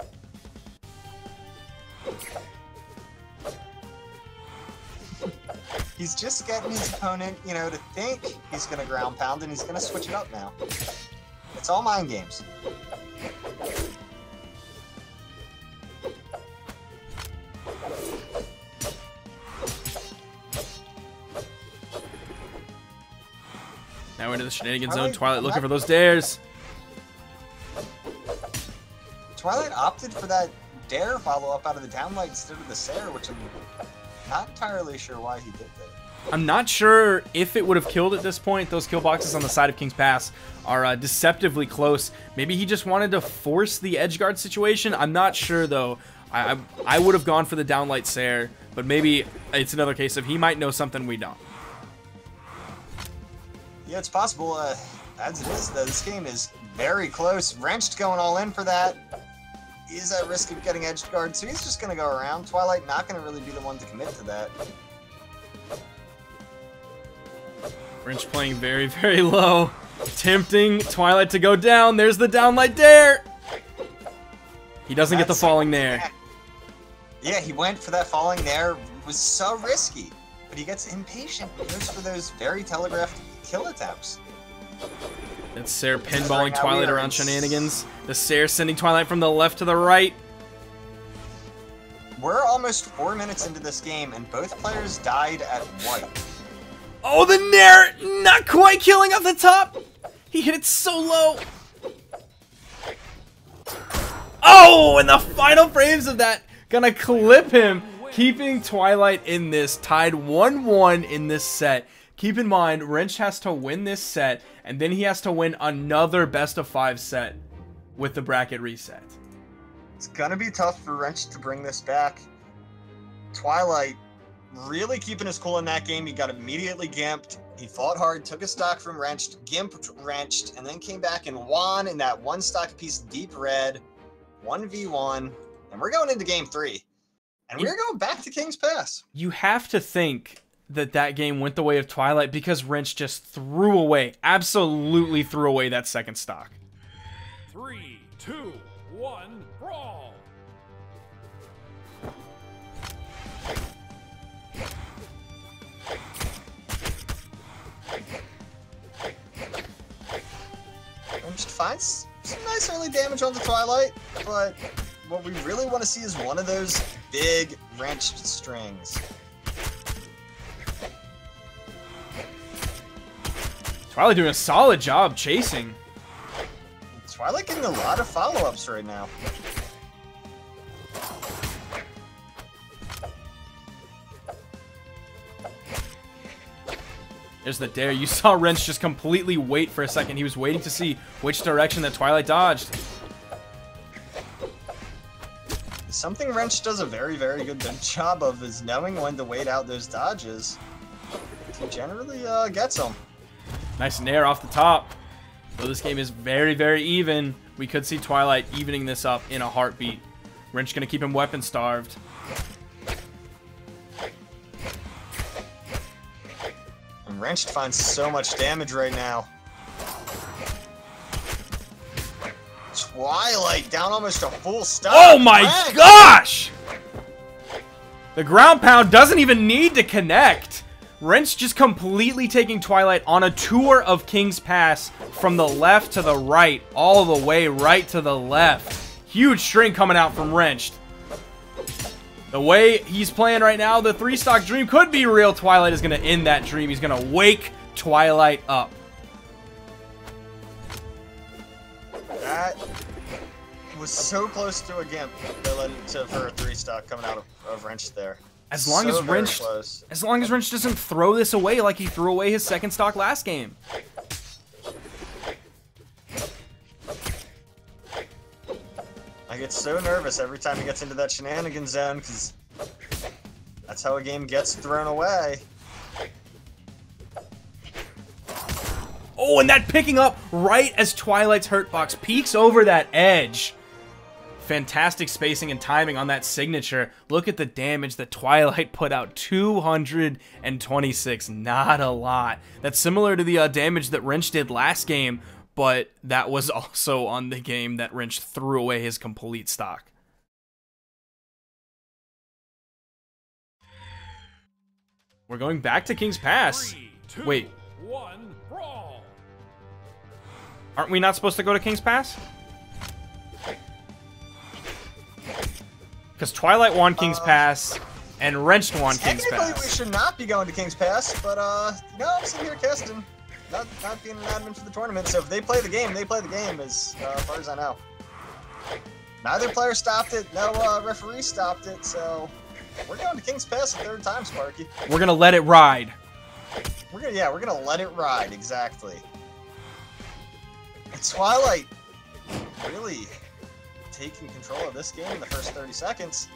He's just getting his opponent, you know, to think he's going to ground pound, and he's going to switch it up now. It's all mind games. Now we're into the shenanigans zone. Twilight looking for those dares. Twilight opted for that dare follow-up out of the downlight instead of the Sair, which I'm not entirely sure why he did that. I'm not sure if it would have killed at this point. Those kill boxes on the side of King's Pass are deceptively close. Maybe he just wanted to force the edge guard situation. I'm not sure, though. I would have gone for the downlight Sair, but maybe it's another case of he might know something we don't. Yeah, it's possible. As it is, though, this game is very close. Wrenched going all in for that. He's at risk of getting edge guard, so he's just going to go around. Twilight not going to really be the one to commit to that. Wrench playing very, very low. Tempting Twilight to go down. There's the downlight dare. He doesn't get the falling there. Yeah, he went for that falling there. It was so risky. But he gets impatient. He goes for those very telegraphed kill attempts. That's Sair pinballing Twilight around shenanigans. The Sair sending Twilight from the left to the right. We're almost 4 minutes into this game, and both players died at white. Oh, the Nair! Not quite killing off the top! He hit it so low! Oh, and the final frames of that gonna clip him, keeping Twilight in this, tied 1-1 in this set. Keep in mind, Wrench has to win this set, and then he has to win another best-of-5 set with the bracket reset. It's gonna be tough for Wrench to bring this back. Twilight really keeping his cool in that game. He got immediately gimped. He fought hard, took a stock from Wrenched, gimped Wrenched, and then came back and won in that one stock piece deep red, 1v1, and we're going into game 3. And we're going back to King's Pass. You have to think that that game went the way of Twilight because Wrench just threw away, absolutely threw away that second stock. 3, 2, 1, brawl! Wrench finds some nice early damage on the Twilight, but what we really want to see is one of those big wrenched strings. Twilight doing a solid job chasing. Twilight getting a lot of follow-ups right now. There's the dare. You saw Wrench just completely wait for a second. He was waiting to see which direction that Twilight dodged. Something Wrench does a very, very good job of is knowing when to wait out those dodges. He generally gets them. Nice nair off the top. So this game is very, very even. We could see Twilight evening this up in a heartbeat. Wrench gonna keep him weapon starved. And Wrench finds so much damage right now. Twilight down almost a full stop. Oh my gosh! The ground pound doesn't even need to connect. Wrench just completely taking Twilight on a tour of King's Pass from the left to the right, all the way right to the left. Huge string coming out from Wrench. The way he's playing right now, the 3-stock dream could be real. Twilight is going to end that dream. He's going to wake Twilight up. That was so close to a gimp that led to for a 3-stock coming out of Wrench there. As long as Wrench doesn't throw this away like he threw away his second stock last game. I get so nervous every time he gets into that shenanigan zone because that's how a game gets thrown away. Oh, and that picking up right as Twilight's hurt box peeks over that edge. Fantastic spacing and timing on that signature. Look at the damage that Twilight put out. 226. Not a lot. That's similar to the damage that Wrench did last game, but that was also on the game that Wrench threw away his complete stock. We're going back to King's Pass. 3, 2, Wait. 1, brawl! Aren't we not supposed to go to King's Pass? Because Twilight won King's Pass, and Wrench won King's Technically, Pass. we should not be going to King's Pass, but, I'm sitting here casting. not being an admin for the tournament. So if they play the game, they play the game, as far as I know. Neither player stopped it. No referee stopped it. So we're going to King's Pass a third time, Sparky. We're gonna let it ride. We're gonna let it ride. Exactly. And Twilight really taking control of this game in the first 30 seconds.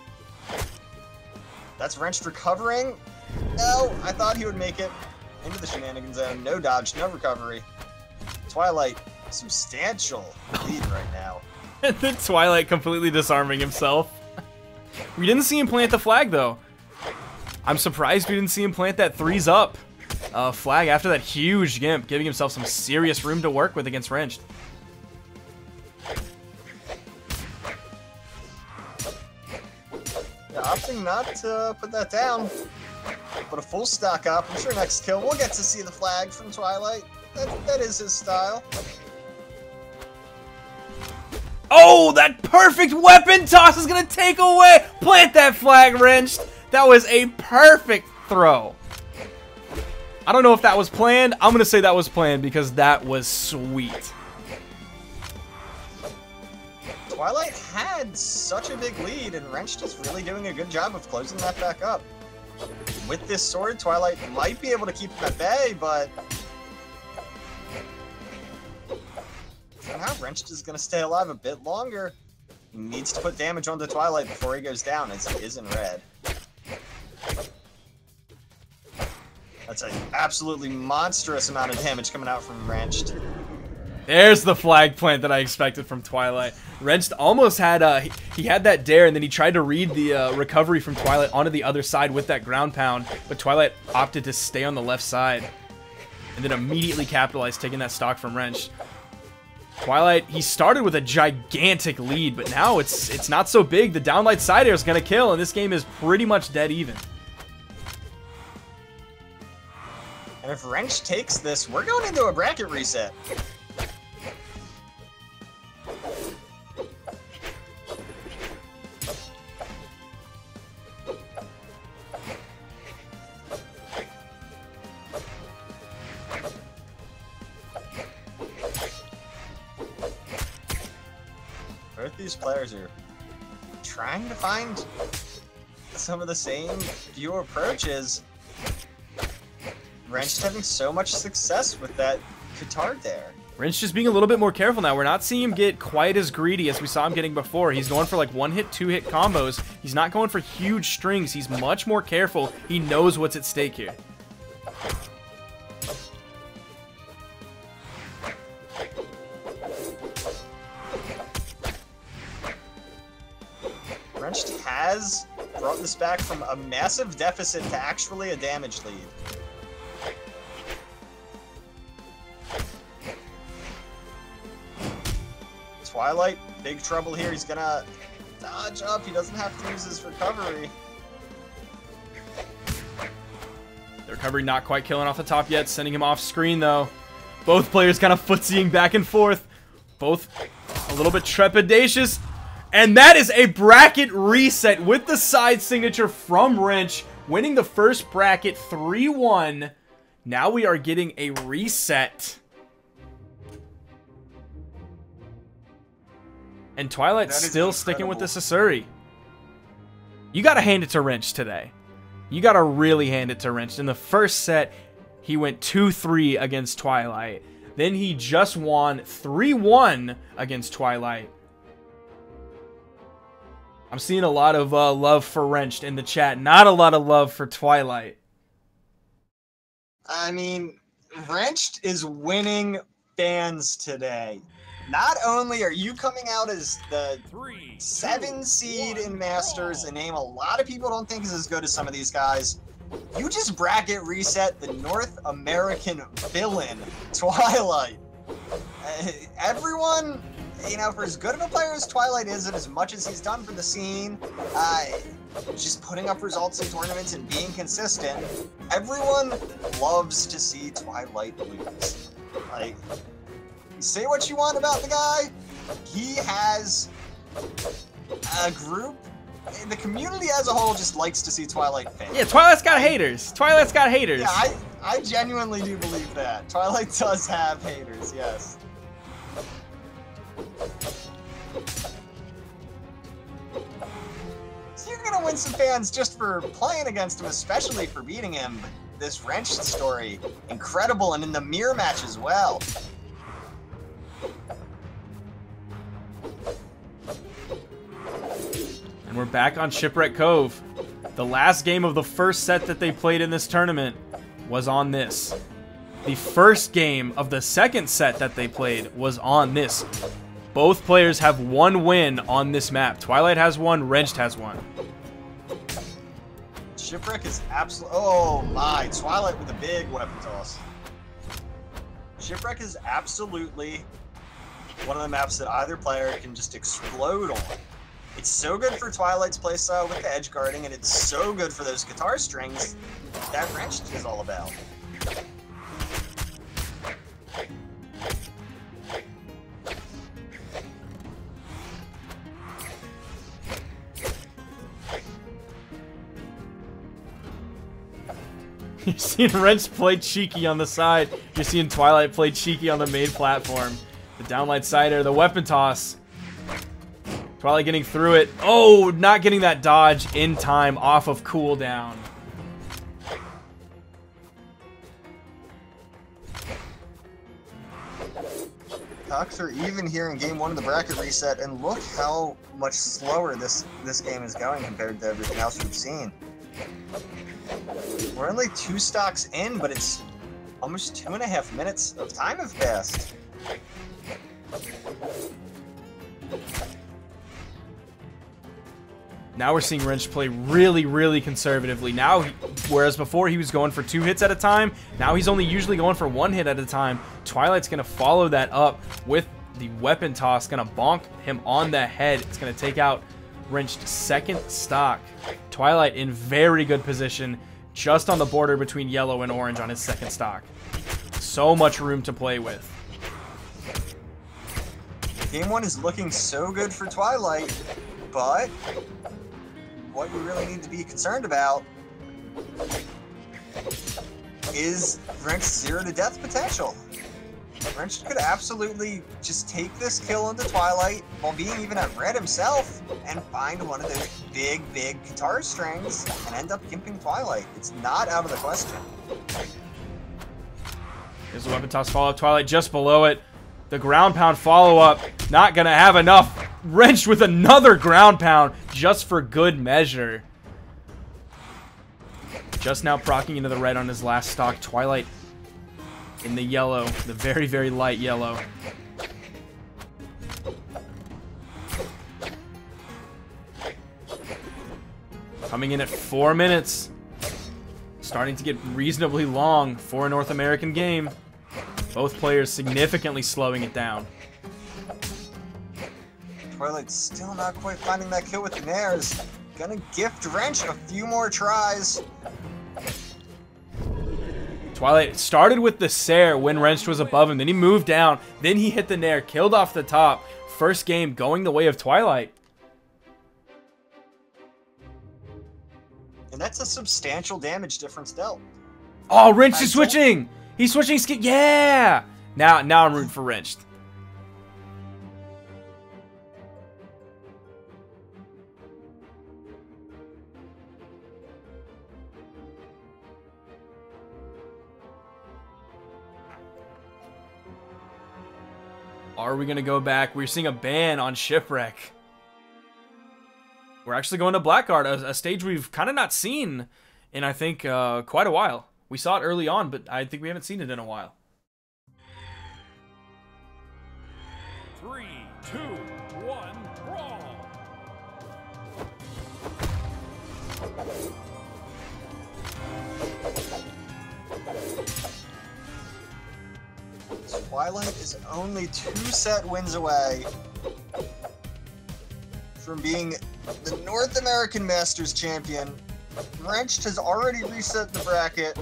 That's Wrenched recovering. No, I thought he would make it into the shenanigans zone. No dodge, no recovery. Twilight, substantial lead right now. And then Twilight completely disarming himself. We didn't see him plant the flag, though. I'm surprised we didn't see him plant that 3's up flag after that huge gimp, giving himself some serious room to work with against Wrenched. Yeah, opting not to put that down. Put a full stock up. I'm sure next kill we'll get to see the flag from Twilight. That is his style. Oh, that perfect weapon toss is going to take away. Plant that flag, Wrenched. That was a perfect throw. I don't know if that was planned. I'm going to say that was planned because that was sweet. Twilight had such a big lead, and Wrenched is really doing a good job of closing that back up. With this sword, Twilight might be able to keep him at bay, but somehow Wrenched is going to stay alive a bit longer. He needs to put damage onto Twilight before he goes down, as he is in red. That's an absolutely monstrous amount of damage coming out from Wrenched. There's the flag plant that I expected from Twilight. Wrenched almost had he had that dare, and then he tried to read the recovery from Twilight onto the other side with that ground pound, but Twilight opted to stay on the left side and then immediately capitalized, taking that stock from Wrenched. Twilight, he started with a gigantic lead, but now it's not so big. The downlight side air is going to kill, and this game is pretty much dead even. And if Wrenched takes this, we're going into a bracket reset. Both these players are trying to find some of the same few approaches. Wrenched having so much success with that guitar dare. Wrenched just being a little bit more careful now. We're not seeing him get quite as greedy as we saw him getting before. He's going for like one-hit, two-hit combos. He's not going for huge strings. He's much more careful. He knows what's at stake here. Wrenched has brought this back from a massive deficit to actually a damage lead. Twilight, big trouble here. He's gonna dodge up. He doesn't have to use his recovery. The recovery not quite killing off the top yet, sending him off screen though. Both players kind of footsying back and forth. Both a little bit trepidatious. And that is a bracket reset with the side signature from Wrench, winning the first bracket 3-1. Now we are getting a reset. And Twilight's still sticking with the Sasori. You gotta hand it to Wrench today. You gotta really hand it to Wrench. In the first set, he went 2-3 against Twilight. Then he just won 3-1 against Twilight. I'm seeing a lot of love for Wrenched in the chat. Not a lot of love for Twilight. I mean, Wrenched is winning fans today. Not only are you coming out as the 7 seed in Masters, a name a lot of people don't think is as good as some of these guys, you just bracket reset the North American villain, Twilight. Everyone, you know, for as good of a player as Twilight is, and as much as he's done for the scene, just putting up results in tournaments and being consistent, everyone loves to see Twilight lose. Like, say what you want about the guy, he has a group, the community as a whole just likes to see Twilight fail. Yeah, Twilight's got haters. Twilight's got haters. Yeah, I genuinely do believe that. Twilight does have haters, yes. So you're gonna win some fans just for playing against him, especially for beating him. But this Wrenched story, incredible, and in the mirror match as well. And we're back on Shipwreck Cove. The last game of the first set that they played in this tournament was on this. The first game of the second set that they played was on this. Both players have one win on this map. Twilight has one, Wrenched has one. Shipwreck is absolutely... Oh my, Twilight with a big weapon toss. Shipwreck is absolutely one of the maps that either player can just explode on. It's so good for Twilight's playstyle with the edge guarding, and it's so good for those guitar strings that Wrenched is all about. You're seeing Wrenched play cheeky on the side. You're seeing Twilight play cheeky on the main platform. The downlight side air, the weapon toss. Twilight getting through it. Oh, not getting that dodge in time off of cooldown. Cox are even here in game one of the bracket reset, and look how much slower this game is going compared to everything else we've seen. We're only 2 stocks in, but it's almost 2.5 minutes of time have passed. Now we're seeing Wrenched play really, really conservatively. Now, whereas before he was going for 2 hits at a time, now he's only usually going for 1 hit at a time. Twilight's going to follow that up with the weapon toss, going to bonk him on the head. It's going to take out Wrenched second stock. Twilight in very good position, just on the border between yellow and orange on his second stock. So much room to play with. Game one is looking so good for Twilight, but what you really need to be concerned about is Wrenched's 0 to death potential. Wrenched could absolutely just take this kill into Twilight while being even at red himself and find one of those big, big guitar strings and end up gimping Twilight. It's not out of the question. Here's the weapon toss follow-up. Twilight just below it. The ground pound follow-up. Not going to have enough. Wrenched with another ground pound just for good measure. Just now proccing into the red on his last stock. Twilight in the yellow, the very, very light yellow. Coming in at 4 minutes. Starting to get reasonably long for a North American game. Both players significantly slowing it down. Twilight's still not quite finding that kill with the nairs. Gonna gift Wrench a few more tries. Twilight started with the Sair when Wrenched was above him. Then he moved down. Then he hit the Nair. Killed off the top. First game going the way of Twilight. And that's a substantial damage difference dealt. Oh, Wrenched is switching. He's switching skin. Yeah. Now I'm rooting for Wrenched. Are we going to go back? We're seeing a ban on Shipwreck. We're actually going to Blackguard, a stage we've kind of not seen in, I think, quite a while. We saw it early on, but I think we haven't seen it in a while. 3, 2, 1, brawl! Twilight is only 2 set wins away from being the North American Masters champion. Wrenched has already reset the bracket.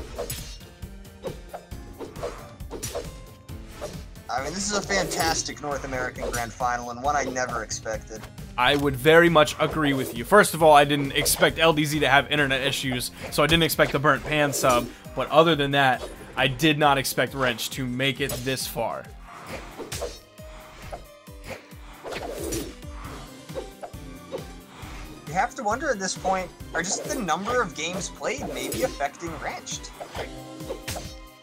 I mean, this is a fantastic North American Grand Final and one I never expected. I would very much agree with you. First of all, I didn't expect LDZ to have internet issues, so I didn't expect the burnt pan sub. But other than that, I did not expect Wrench to make it this far. You have to wonder at this point, are just the number of games played maybe affecting Wrenched?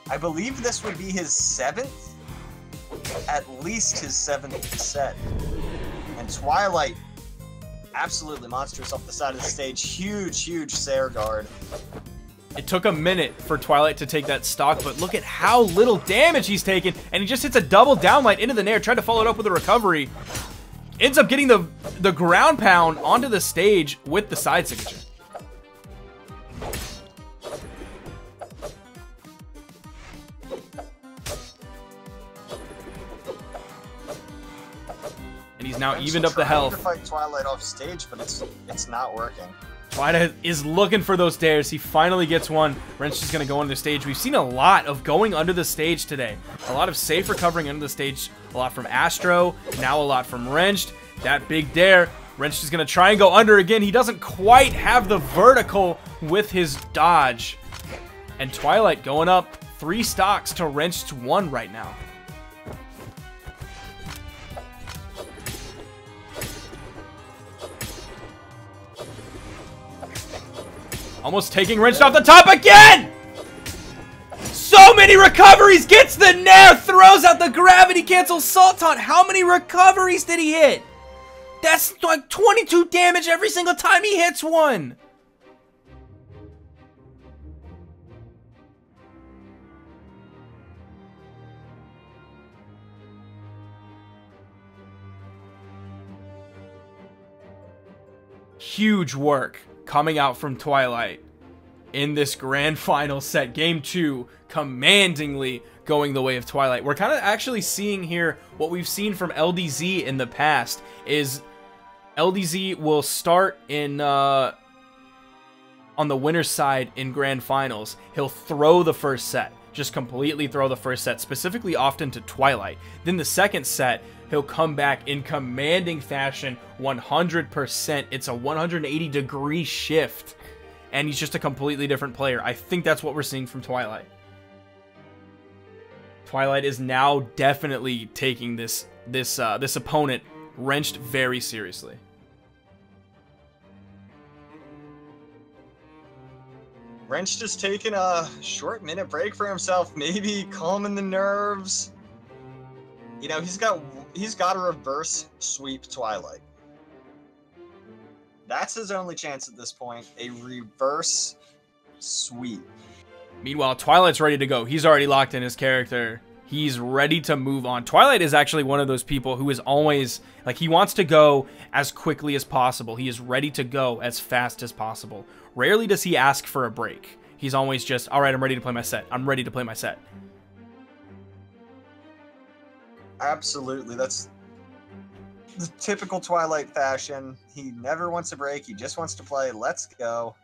I believe this would be his 7th, at least his 7th set. And Twilight, absolutely monstrous off the side of the stage. Huge, huge Sair guard. It took a minute for Twilight to take that stock, but look at how little damage he's taken, and he just hits a double downlight into the Nair, tried to follow it up with a recovery. Ends up getting the ground pound onto the stage with the side signature. And he's now evened up the health. To fight Twilight off stage, but it's not working. Twilight is looking for those dares. He finally gets one. Wrench is going to go under the stage. We've seen a lot of going under the stage today. A lot of safe recovering under the stage. A lot from Astro. Now a lot from Wrenched. That big dare. Wrench is going to try and go under again. He doesn't quite have the vertical with his dodge. And Twilight going up 3 stocks to Wrenched's 1 right now. Almost taking Wrenched off the top again! So many recoveries! Gets the Nair! Throws out the gravity cancel Salt Taunt! How many recoveries did he hit? That's like 22 damage every single time he hits one! Huge work coming out from Twilight in this grand final set. Game 2, commandingly going the way of Twilight. We're kind of actually seeing here what we've seen from LDZ in the past is LDZ will start in on the winner's side in grand finals. He'll throw the first set, just completely throw the first set, specifically often to Twilight. Then the second set, he'll come back in commanding fashion, 100%. It's a 180-degree shift, and he's just a completely different player. I think that's what we're seeing from Twilight. Twilight is now definitely taking this opponent, Wrenched, very seriously. Wrench just taking a short minute break for himself, maybe calming the nerves. You know, he's got a reverse sweep Twilight. That's his only chance at this point, a reverse sweep. Meanwhile, Twilight's ready to go. He's already locked in his character. He's ready to move on. Twilight is actually one of those people who is always, like, he wants to go as quickly as possible. He is ready to go as fast as possible. Rarely does he ask for a break. He's always just, all right, I'm ready to play my set. I'm ready to play my set. Absolutely. That's the typical Twilight fashion. He never wants a break. He just wants to play. Let's go.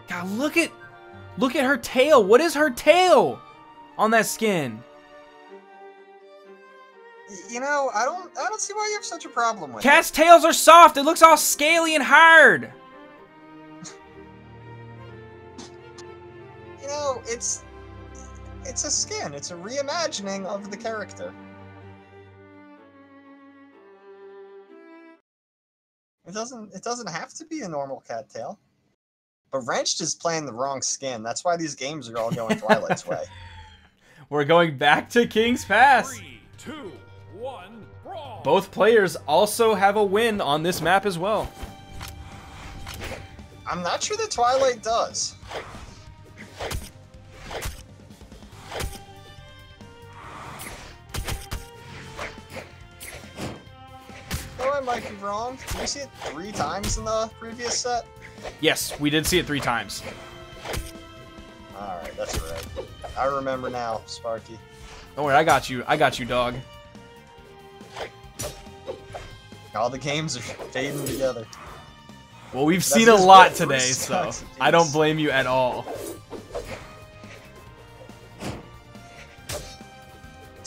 God, look at her tail. What is her tail on that skin? You know, I don't see why you have such a problem with Cat's tails are soft. It looks all scaly and hard. You know, it's a skin. It's a reimagining of the character. It doesn't have to be a normal cat tail. But Wrenched is playing the wrong skin. That's why these games are all going Twilight's way. We're going back to King's Pass. 3, 2, 1, brawl. Both players also have a win on this map as well. I'm not sure that Twilight does. Oh, I might be wrong. Did we see it 3 times in the previous set? Yes, we did see it 3 times. Alright, that's right. I remember now, Sparky. Don't worry, I got you. I got you, dog. All the games are fading together. Well, we've That's seen a just lot what today, first so sucks, I don't jeez. blame you at all.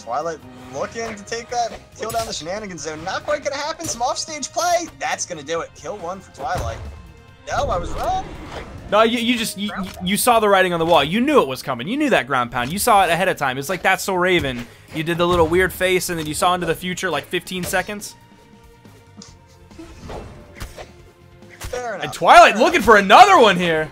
Twilight looking to take that kill down the shenanigans zone. Not quite gonna happen. Some offstage play. That's gonna do it. Kill 1 for Twilight. No, I was wrong. No, you saw the writing on the wall. You knew it was coming. You knew that ground pound. You saw it ahead of time. It's like That's So Raven. You did the little weird face, and then you saw into the future like 15 seconds. Fair enough. And Twilight looking for another one here.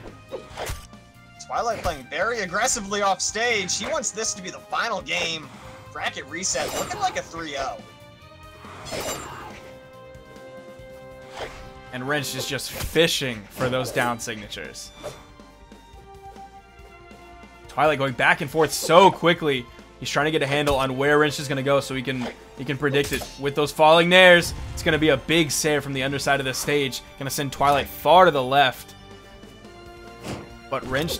Twilight playing very aggressively off stage. He wants this to be the final game. Bracket reset, looking like a 3-0. And Wrench is just fishing for those down signatures. Twilight going back and forth so quickly. He's trying to get a handle on where Wrench is going to go so he can predict it. With those falling nairs, it's going to be a big save from the underside of the stage. Going to send Twilight far to the left. But Wrench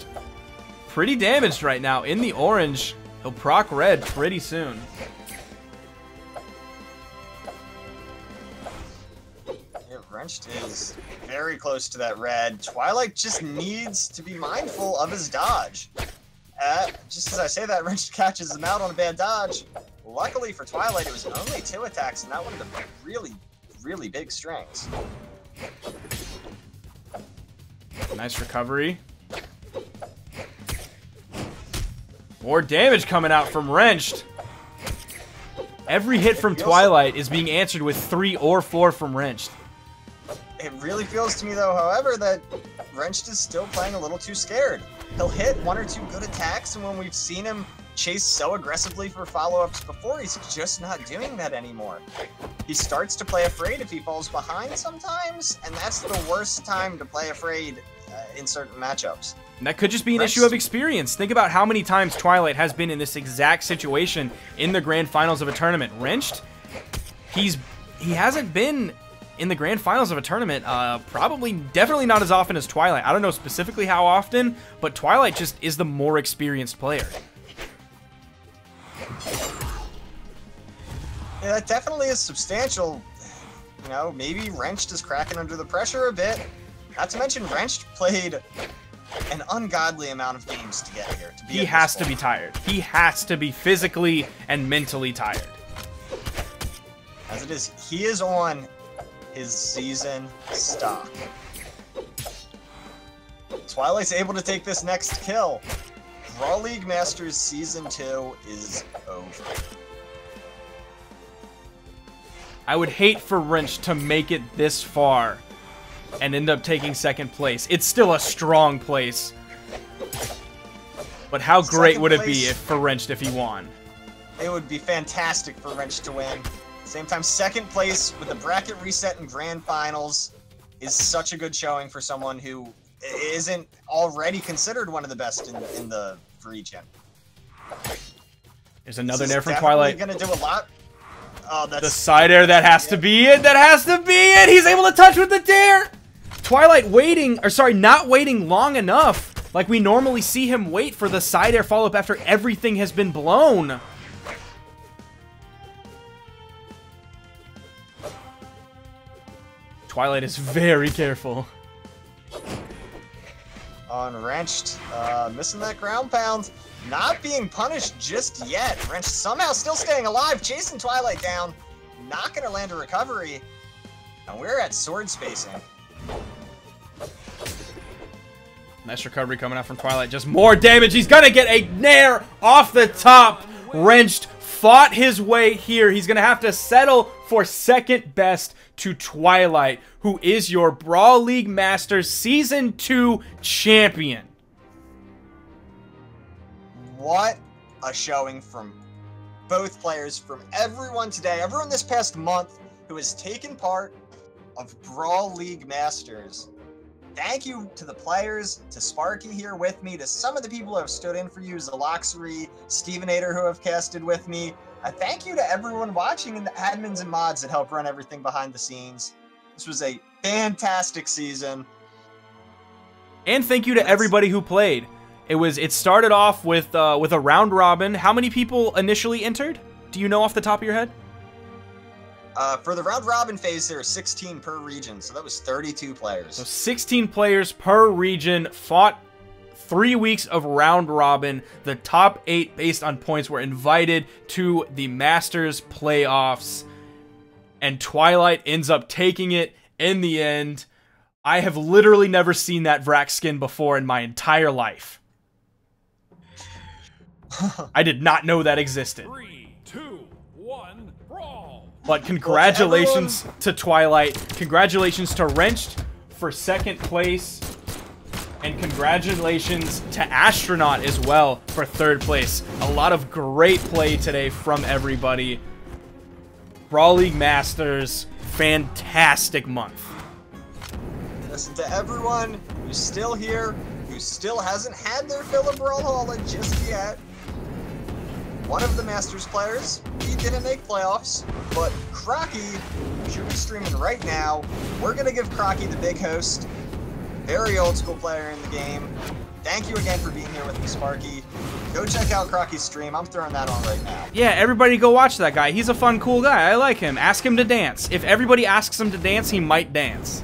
pretty damaged right now in the orange. He'll proc red pretty soon. Wrenched is very close to that red. Twilight just needs to be mindful of his dodge. Just as I say that, Wrenched catches him out on a bad dodge. Luckily for Twilight, it was only 2 attacks, and that one of the really, really big strings. Nice recovery. More damage coming out from Wrenched. Every hit from Twilight is being answered with 3 or 4 from Wrenched. It really feels to me, though, however, that Wrenched is still playing a little too scared. He'll hit 1 or 2 good attacks, and when we've seen him chase so aggressively for follow-ups before, he's just not doing that anymore. He starts to play afraid if he falls behind sometimes, and that's the worst time to play afraid in certain matchups. And that could just be an issue of experience. Think about how many times Twilight has been in this exact situation in the grand finals of a tournament. Wrenched, he hasn't been in the grand finals of a tournament, definitely not as often as Twilight. I don't know specifically how often, but Twilight just is the more experienced player. Yeah, that definitely is substantial. You know, maybe Wrenched is cracking under the pressure a bit. Not to mention, Wrenched played an ungodly amount of games to get here. He has to be tired. He has to be physically and mentally tired. As it is, he is on his season stock. Twilight's able to take this next kill. Brawl League Masters Season 2 is over. I would hate for Wrench to make it this far and end up taking second place. It's still a strong place. But how great would it be for Wrench if he won? It would be fantastic for Wrench to win. Same time, second place with the bracket reset and grand finals is such a good showing for someone who isn't already considered one of the best in the region. There's another nair from Twilight. Going to do a lot. Oh, that's the side air. That has to be it. That has to be it. He's able to touch with the dare. Twilight not waiting long enough. Like we normally see him wait for the side air follow-up after everything has been blown. Twilight is very careful. On Wrenched, missing that ground pound. Not being punished just yet. Wrenched somehow still staying alive, chasing Twilight down. Not going to land a recovery. And we're at sword spacing. Nice recovery coming out from Twilight. Just more damage. He's going to get a nair off the top. Wrenched fought his way here. He's going to have to settle for second best to Twilight, who is your Brawl League Masters Season 2 champion. What a showing from both players, from everyone today, everyone this past month who has taken part of Brawl League Masters. Thank you to the players, to Sparky here with me, to some of the people who have stood in for you, Zaloxery, Stevenator who have casted with me. Thank you to everyone watching and the admins and mods that help run everything behind the scenes. This was a fantastic season. And thank you to everybody who played. It started off with a round robin. How many people initially entered? Do you know off the top of your head? For the round robin phase, there are 16 per region, so that was 32 players. So 16 players per region fought 3 weeks of round robin. The top 8 based on points were invited to the Masters playoffs, and Twilight ends up taking it in the end. I have literally never seen that Vrax skin before in my entire life. I did not know that existed. 3, 2, 1, brawl! But congratulations to Twilight. Congratulations to Wrenched for 2nd place. And congratulations to Astronaut as well for 3rd place. A lot of great play today from everybody. Brawl League Masters, fantastic month. Listen to everyone who's still here, who still hasn't had their fill of Brawlhalla just yet. One of the Masters players, he didn't make playoffs, but Crocky should be streaming right now. We're gonna give Crocky the big host. Very old school player in the game. Thank you again for being here with me, Sparky. Go check out Crocky's stream. I'm throwing that on right now. Yeah, everybody go watch that guy. He's a fun, cool guy. I like him. Ask him to dance. If everybody asks him to dance, he might dance.